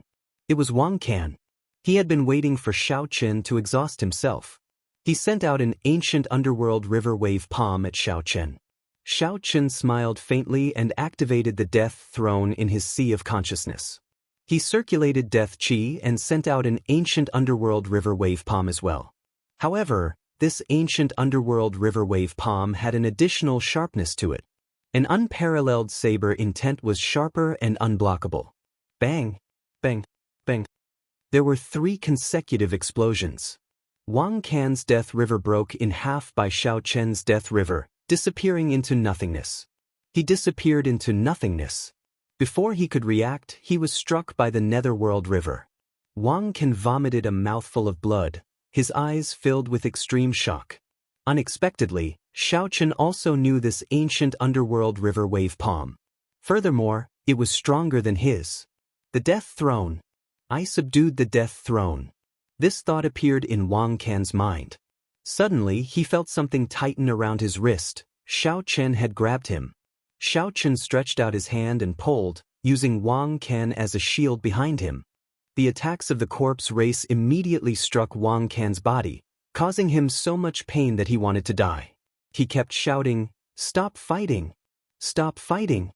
It was Wang Can. He had been waiting for Xiaochen to exhaust himself. He sent out an ancient underworld river wave palm at Xiaochen. Xiaochen smiled faintly and activated the death throne in his sea of consciousness. He circulated Death Qi and sent out an ancient underworld river wave palm as well. However, this ancient underworld river wave palm had an additional sharpness to it. An unparalleled saber intent was sharper and unblockable. Bang! Bang! Bang! There were 3 consecutive explosions. Wang Can's death river broke in half by Xiaochen's death river, disappearing into nothingness. He disappeared into nothingness. Before he could react, he was struck by the netherworld river. Wang Can vomited a mouthful of blood, his eyes filled with extreme shock. Unexpectedly, Xiaochen also knew this ancient underworld river wave palm. Furthermore, it was stronger than his. The Death Throne. I subdued the Death Throne. This thought appeared in Wang Can's mind. Suddenly, he felt something tighten around his wrist. Xiaochen had grabbed him. Xiaochen stretched out his hand and pulled, using Wang Can as a shield behind him. The attacks of the corpse race immediately struck Wang Can's body, causing him so much pain that he wanted to die. He kept shouting, "Stop fighting! Stop fighting!"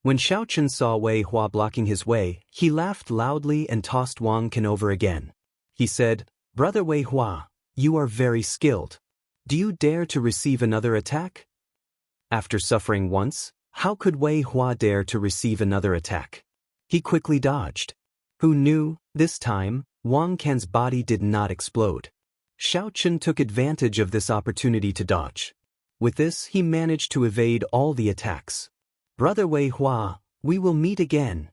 When Xiaochen saw Wei Hua blocking his way, he laughed loudly and tossed Wang Can over again. He said, "Brother Wei Hua, you are very skilled. Do you dare to receive another attack?" After suffering once, how could Wei Hua dare to receive another attack? He quickly dodged. Who knew, this time, Wang Can's body did not explode. Xiaochen took advantage of this opportunity to dodge. With this, he managed to evade all the attacks. "Brother Wei Hua, we will meet again."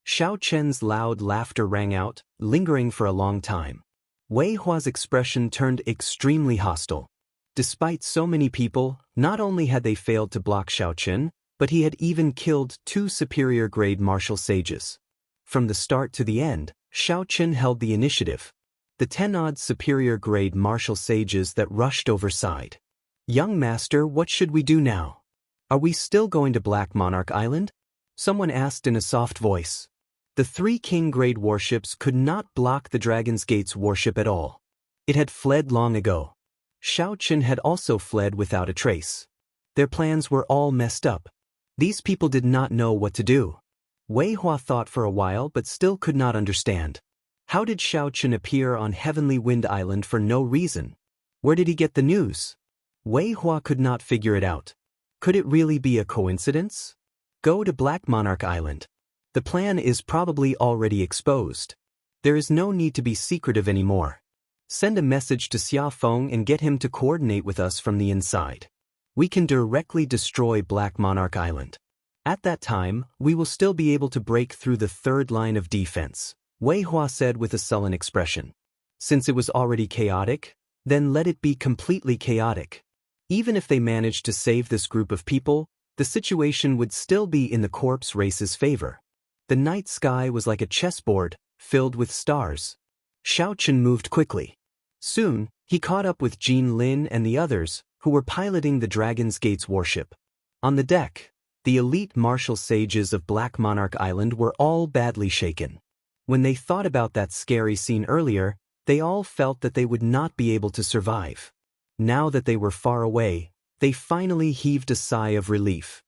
Xiaochen's loud laughter rang out, lingering for a long time. Wei Hua's expression turned extremely hostile. Despite so many people, not only had they failed to block Xiaochen, but he had even killed 2 superior-grade martial sages. From the start to the end, Xiaochen held the initiative. The 10-odd superior-grade martial sages that rushed over sighed. "Young master, what should we do now? Are we still going to Black Monarch Island?" Someone asked in a soft voice. The 3 king-grade warships could not block the Dragon's Gate's warship at all. It had fled long ago. Xiaochen had also fled without a trace. Their plans were all messed up. These people did not know what to do. Wei Hua thought for a while but still could not understand. How did Xiaochen appear on Heavenly Wind Island for no reason? Where did he get the news? Wei Hua could not figure it out. Could it really be a coincidence? Go to Black Monarch Island. The plan is probably already exposed. There is no need to be secretive anymore. Send a message to Xia Feng and get him to coordinate with us from the inside. We can directly destroy Black Monarch Island. At that time, we will still be able to break through the 3rd line of defense. Wei Hua said with a sullen expression. Since it was already chaotic, then let it be completely chaotic. Even if they managed to save this group of people, the situation would still be in the corpse race's favor. The night sky was like a chessboard, filled with stars. Xiaochen moved quickly. Soon, he caught up with Wang Lin and the others, who were piloting the Dragon's Gate's warship. On the deck, the elite martial sages of Black Monarch Island were all badly shaken. When they thought about that scary scene earlier, they all felt that they would not be able to survive. Now that they were far away, they finally heaved a sigh of relief.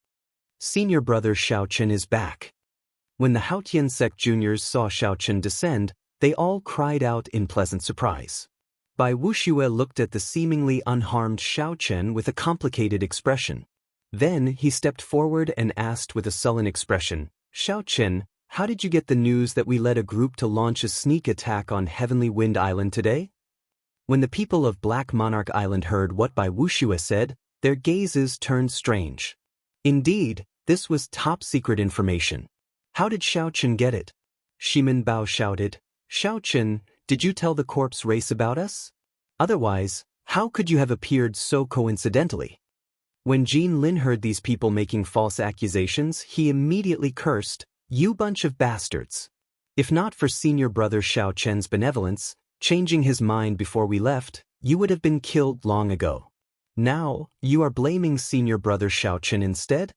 Senior brother Xiaochen is back. When the Haotian sect juniors saw Xiaochen descend, they all cried out in pleasant surprise. Bai Wuxia looked at the seemingly unharmed Xiaochen with a complicated expression. Then he stepped forward and asked with a sullen expression, Xiaochen, how did you get the news that we led a group to launch a sneak attack on Heavenly Wind Island today? When the people of Black Monarch Island heard what Bai Wuxia said, their gazes turned strange. Indeed, this was top-secret information. How did Xiaochen get it? Shimin Bao shouted, Xiaochen, did you tell the corpse race about us? Otherwise, how could you have appeared so coincidentally? When Wang Lin heard these people making false accusations, he immediately cursed, You bunch of bastards. If not for senior brother Xiaochen's benevolence, changing his mind before we left, you would have been killed long ago. Now, you are blaming senior brother Xiaochen instead?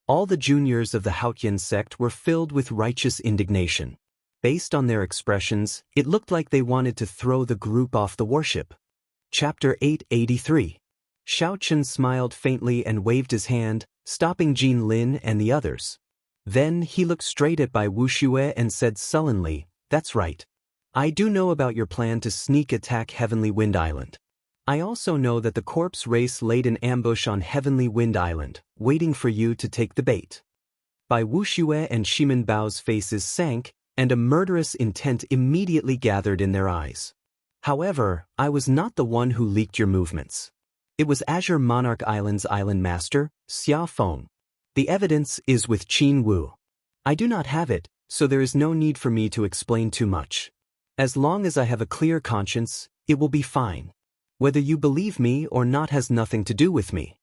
All the juniors of the Haotian sect were filled with righteous indignation. Based on their expressions, it looked like they wanted to throw the group off the warship. Chapter 883. Xiaochen smiled faintly and waved his hand, stopping Wang Lin and the others. Then he looked straight at Bai Wuxia and said sullenly, That's right. I do know about your plan to sneak attack Heavenly Wind Island. I also know that the corpse race laid an ambush on Heavenly Wind Island, waiting for you to take the bait. Bai Wuxia and Shimin Bao's faces sank, and a murderous intent immediately gathered in their eyes. However, I was not the one who leaked your movements. It was Azure Monarch Island's island master, Xia Feng. The evidence is with Qin Wu. I do not have it, so there is no need for me to explain too much. As long as I have a clear conscience, it will be fine. Whether you believe me or not has nothing to do with me.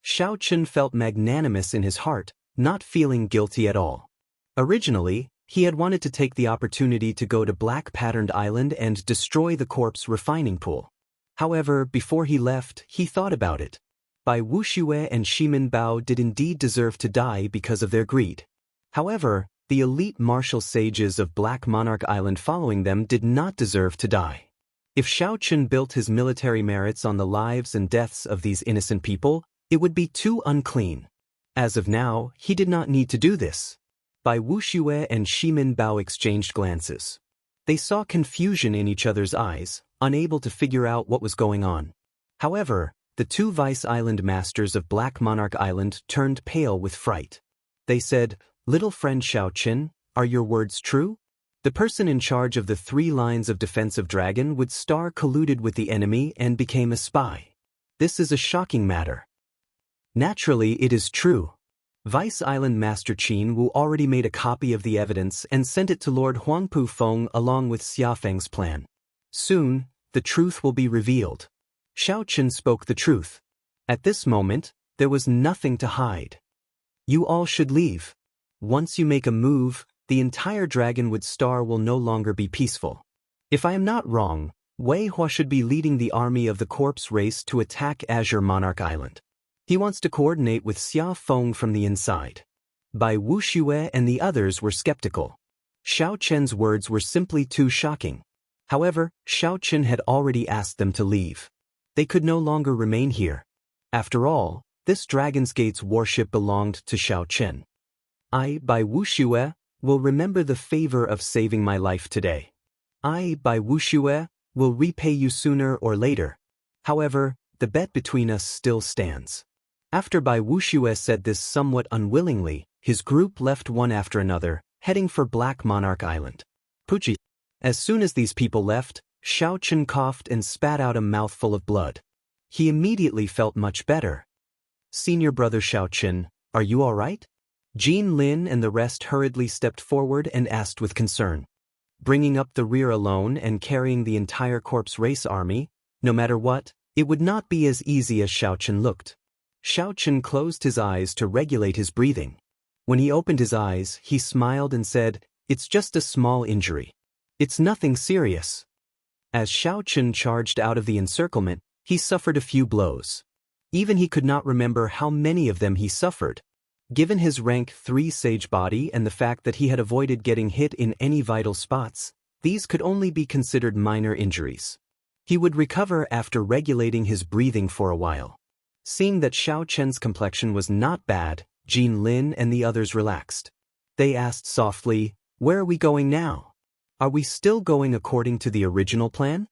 Xiaochen felt magnanimous in his heart, not feeling guilty at all. Originally, he had wanted to take the opportunity to go to Black Patterned Island and destroy the corpse refining pool. However, before he left, he thought about it. Bai Wuxia and Shimin Bao did indeed deserve to die because of their greed. However, the elite martial sages of Black Monarch Island following them did not deserve to die. If Xiaochen built his military merits on the lives and deaths of these innocent people, it would be too unclean. As of now, he did not need to do this. Bai Wuxia and Shimin Bao exchanged glances. They saw confusion in each other's eyes, unable to figure out what was going on. However, the two vice island masters of Black Monarch Island turned pale with fright. They said, Little friend Xiaochen, are your words true? The person in charge of the 3 lines of defense of Dragon would star colluded with the enemy and became a spy. This is a shocking matter. Naturally, it is true. Vice Island Master Qin Wu already made a copy of the evidence and sent it to Lord Huangpu Feng along with Xiafeng's plan. Soon, the truth will be revealed. Xiaochen spoke the truth. At this moment, there was nothing to hide. You all should leave. Once you make a move, the entire Dragonwood Star will no longer be peaceful. If I am not wrong, Wei Hua should be leading the army of the corpse race to attack Azure Monarch Island. He wants to coordinate with Xia Feng from the inside. Bai Wuxia and the others were skeptical. Xiaochen's words were simply too shocking. However, Xiaochen had already asked them to leave. They could no longer remain here. After all, this Dragon's Gate's warship belonged to Xiaochen. I, Bai Wuxia, will remember the favor of saving my life today. I, Bai Wuxia, will repay you sooner or later. However, the bet between us still stands. After Bai Wuxia said this somewhat unwillingly, his group left one after another, heading for Black Monarch Island. Pucci. As soon as these people left, Xiaochen coughed and spat out a mouthful of blood. He immediately felt much better. Senior brother Xiaochen, are you all right? Wang Lin and the rest hurriedly stepped forward and asked with concern. bringing up the rear alone and carrying the entire corpse race army. No matter what, it would not be as easy as Xiaochen looked. Xiaochen closed his eyes to regulate his breathing. When he opened his eyes, he smiled and said, "It's just a small injury. It's nothing serious." As Xiaochen charged out of the encirclement, he suffered a few blows. Even he could not remember how many of them he suffered. Given his rank 3 sage body and the fact that he had avoided getting hit in any vital spots, these could only be considered minor injuries. He would recover after regulating his breathing for a while. Seeing that Xiaochen's complexion was not bad, Wang Lin and the others relaxed. They asked softly, "Where are we going now? Are we still going according to the original plan?"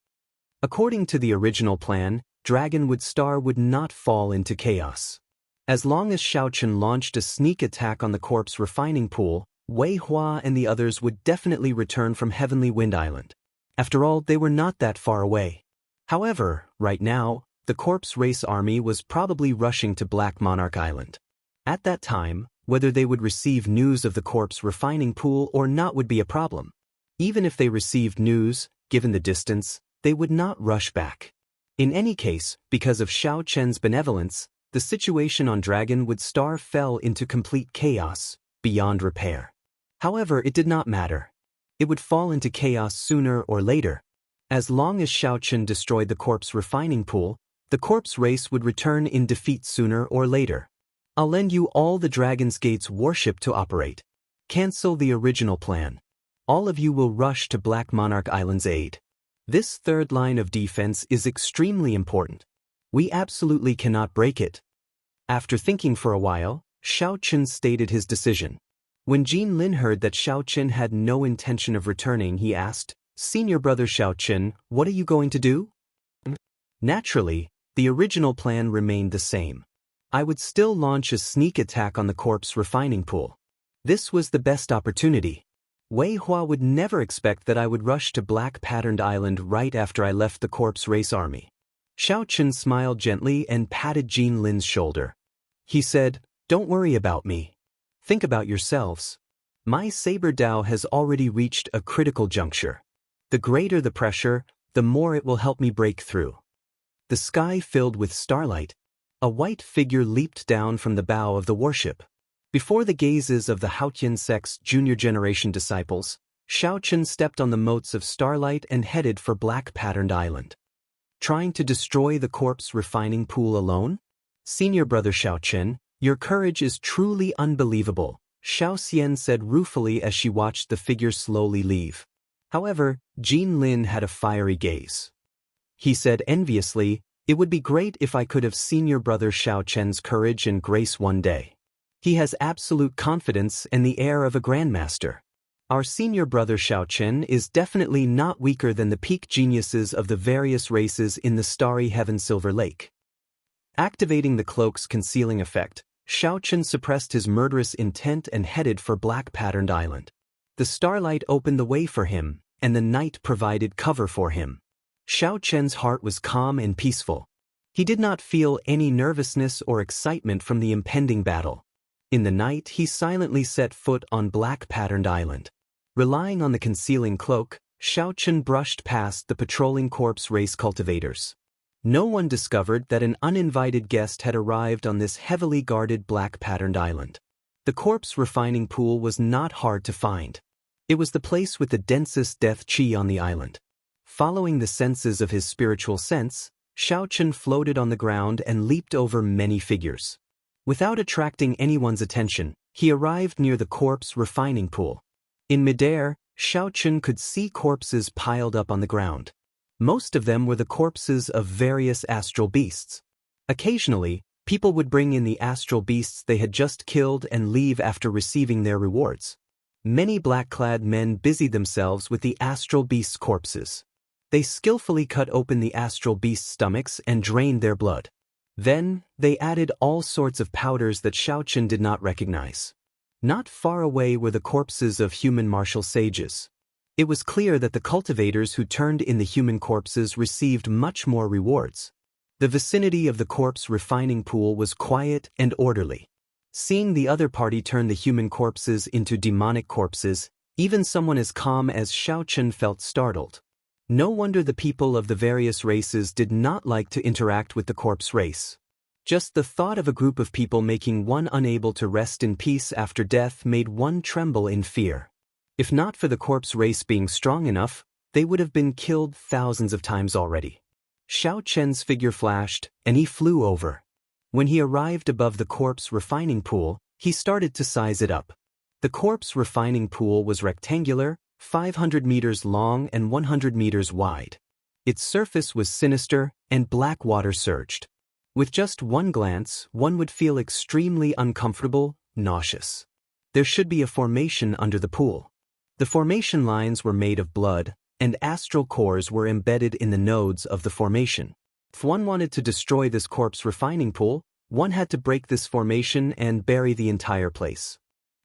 According to the original plan, Dragonwood Star would not fall into chaos. As long as Xiaochen launched a sneak attack on the corpse refining pool, Wei Hua and the others would definitely return from Heavenly Wind Island. After all, they were not that far away. However, right now, the corpse race army was probably rushing to Black Monarch Island. At that time, whether they would receive news of the corpse refining pool or not would be a problem. Even if they received news, given the distance, they would not rush back. In any case, because of Xiaochen's benevolence, the situation on Dragonwood Star fell into complete chaos, beyond repair. However, it did not matter. It would fall into chaos sooner or later. As long as Xiaochen destroyed the corpse refining pool, the corpse race would return in defeat sooner or later. "I'll lend you all the Dragon's Gate's warship to operate. Cancel the original plan. All of you will rush to Black Monarch Island's aid. This third line of defense is extremely important. We absolutely cannot break it." After thinking for a while, Xiaochen stated his decision. When Wang Lin heard that Xiaochen had no intention of returning, he asked, "Senior brother Xiaochen, what are you going to do?" Naturally, the original plan remained the same. I would still launch a sneak attack on the corpse refining pool. This was the best opportunity. Wei Hua would never expect that I would rush to Black Patterned Island right after I left the corpse race army. Xiaochen smiled gently and patted Wang Lin's shoulder. He said, "Don't worry about me. Think about yourselves. My Saber Dao has already reached a critical juncture. The greater the pressure, the more it will help me break through." The sky filled with starlight. A white figure leaped down from the bow of the warship. Before the gazes of the Haotian sect's junior generation disciples, Xiaochen stepped on the motes of starlight and headed for Black Patterned Island. Trying to destroy the corpse refining pool alone? Senior brother Xiaochen, your courage is truly unbelievable, Xiao Xian said ruefully as she watched the figure slowly leave. However, Wang Lin had a fiery gaze. He said enviously, "It would be great if I could have seen your brother Xiaochen's courage and grace one day. He has absolute confidence and the air of a grandmaster. Our senior brother Xiaochen is definitely not weaker than the peak geniuses of the various races in the starry heaven Silver Lake." Activating the cloak's concealing effect, Xiaochen suppressed his murderous intent and headed for Black Patterned Island. The starlight opened the way for him, and the night provided cover for him. Xiaochen's heart was calm and peaceful. He did not feel any nervousness or excitement from the impending battle. In the night, he silently set foot on Black Patterned Island. Relying on the concealing cloak, Xiaochen brushed past the patrolling corpse race cultivators. No one discovered that an uninvited guest had arrived on this heavily guarded Black Patterned Island. The corpse refining pool was not hard to find. It was the place with the densest death chi on the island. Following the senses of his spiritual sense, Xiaochen floated on the ground and leaped over many figures. Without attracting anyone's attention, he arrived near the corpse refining pool. In midair, Xiaochen could see corpses piled up on the ground. Most of them were the corpses of various astral beasts. Occasionally, people would bring in the astral beasts they had just killed and leave after receiving their rewards. Many black-clad men busied themselves with the astral beasts' corpses. They skillfully cut open the astral beasts' stomachs and drained their blood. Then, they added all sorts of powders that Xiaochen did not recognize. Not far away were the corpses of human martial sages. It was clear that the cultivators who turned in the human corpses received much more rewards. The vicinity of the corpse refining pool was quiet and orderly. Seeing the other party turn the human corpses into demonic corpses, Even someone as calm as Xiaochen felt startled. No wonder the people of the various races did not like to interact with the corpse race. Just the thought of a group of people making one unable to rest in peace after death made one tremble in fear. If not for the corpse race being strong enough, they would have been killed thousands of times already. Xiaochen's figure flashed, and he flew over. When he arrived above the corpse refining pool, he started to size it up. The corpse refining pool was rectangular, 500 meters long and 100 meters wide. Its surface was sinister, and black water surged. With just one glance, one would feel extremely uncomfortable, nauseous. There should be a formation under the pool. The formation lines were made of blood, and astral cores were embedded in the nodes of the formation. If one wanted to destroy this corpse refining pool, one had to break this formation and bury the entire place.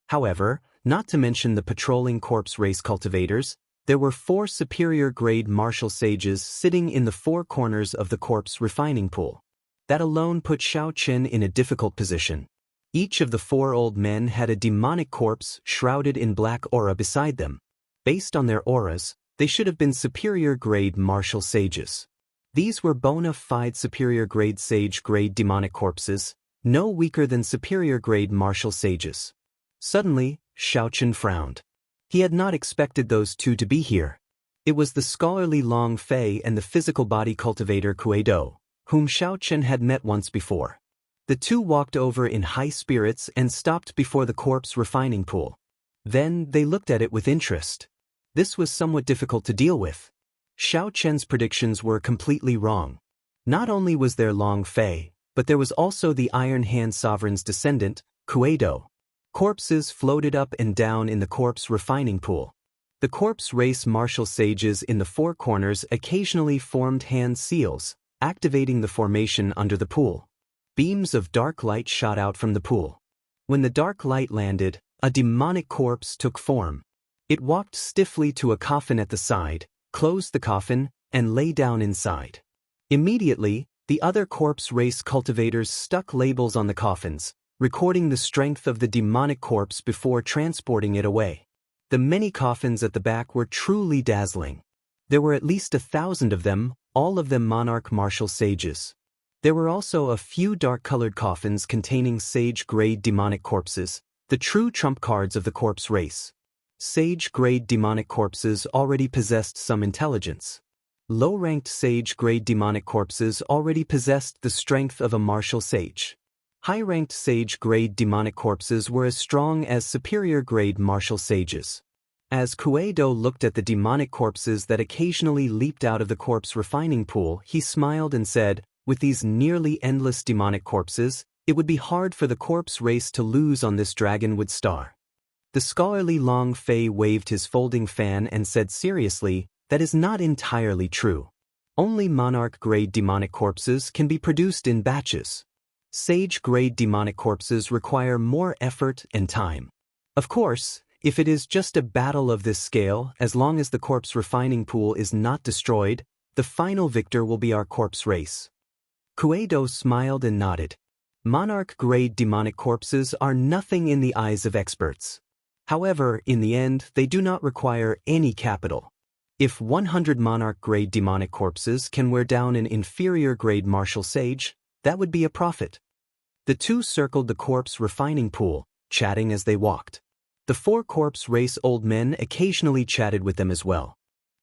However, not to mention the patrolling corpse race cultivators, there were 4 superior-grade martial sages sitting in the 4 corners of the corpse refining pool. That alone put Xiaochen in a difficult position. Each of the 4 old men had a demonic corpse shrouded in black aura beside them. Based on their auras, they should have been superior-grade martial sages. These were bona fide superior-grade sage-grade demonic corpses, no weaker than superior-grade martial sages. Suddenly, Xiaochen frowned. He had not expected those 2 to be here. It was the scholarly Long Fei and the physical body cultivator Kuei-do, whom Xiaochen had met once before. The 2 walked over in high spirits and stopped before the corpse refining pool. Then they looked at it with interest. This was somewhat difficult to deal with. Xiaochen's predictions were completely wrong. Not only was there Long Fei, but there was also the Iron Hand Sovereign's descendant, Kuei-do. Corpses floated up and down in the corpse refining pool. The corpse race martial sages in the 4 corners occasionally formed hand seals, activating the formation under the pool. Beams of dark light shot out from the pool. When the dark light landed, a demonic corpse took form. It walked stiffly to a coffin at the side, closed the coffin, and lay down inside. Immediately, the other corpse race cultivators stuck labels on the coffins, recording the strength of the demonic corpse before transporting it away. The many coffins at the back were truly dazzling. There were at least 1,000 of them, all of them monarch martial sages. There were also a few dark-colored coffins containing sage-grade demonic corpses, the true trump cards of the corpse race. Sage-grade demonic corpses already possessed some intelligence. Low-ranked sage-grade demonic corpses already possessed the strength of a martial sage. High-ranked sage-grade demonic corpses were as strong as superior-grade martial sages. As Kuei-do looked at the demonic corpses that occasionally leaped out of the corpse refining pool, he smiled and said, "With these nearly endless demonic corpses, it would be hard for the corpse race to lose on this dragonwood star." The scholarly Long Fei waved his folding fan and said seriously, "That is not entirely true. Only monarch-grade demonic corpses can be produced in batches. Sage-grade demonic corpses require more effort and time. Of course, if it is just a battle of this scale, as long as the corpse refining pool is not destroyed, the final victor will be our corpse race." Kuei-do smiled and nodded. Monarch-grade demonic corpses are nothing in the eyes of experts. However, in the end, they do not require any capital. If 100 monarch-grade demonic corpses can wear down an inferior-grade martial sage, that would be a profit. The 2 circled the corpse refining pool, chatting as they walked. The 4 corpse race old men occasionally chatted with them as well.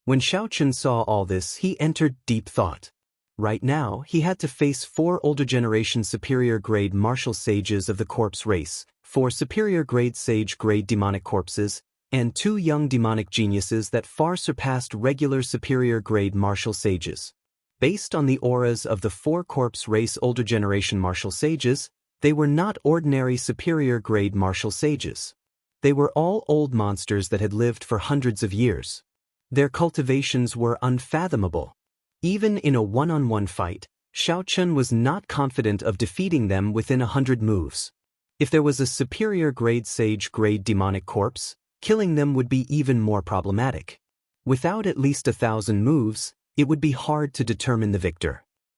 When Xiaochen saw all this, he entered deep thought. Right now, he had to face 4 older generation superior-grade martial sages of the corpse race, 4 superior-grade sage-grade demonic corpses, and 2 young demonic geniuses that far surpassed regular superior-grade martial sages. Based on the auras of the 4 corpse race older generation martial sages, they were not ordinary superior-grade martial sages. They were all old monsters that had lived for hundreds of years. Their cultivations were unfathomable. Even in a one-on-one fight, Xiaochen was not confident of defeating them within 100 moves. If there was a superior-grade sage-grade demonic corpse, killing them would be even more problematic. Without at least 1,000 moves, it would be hard to determine the victor.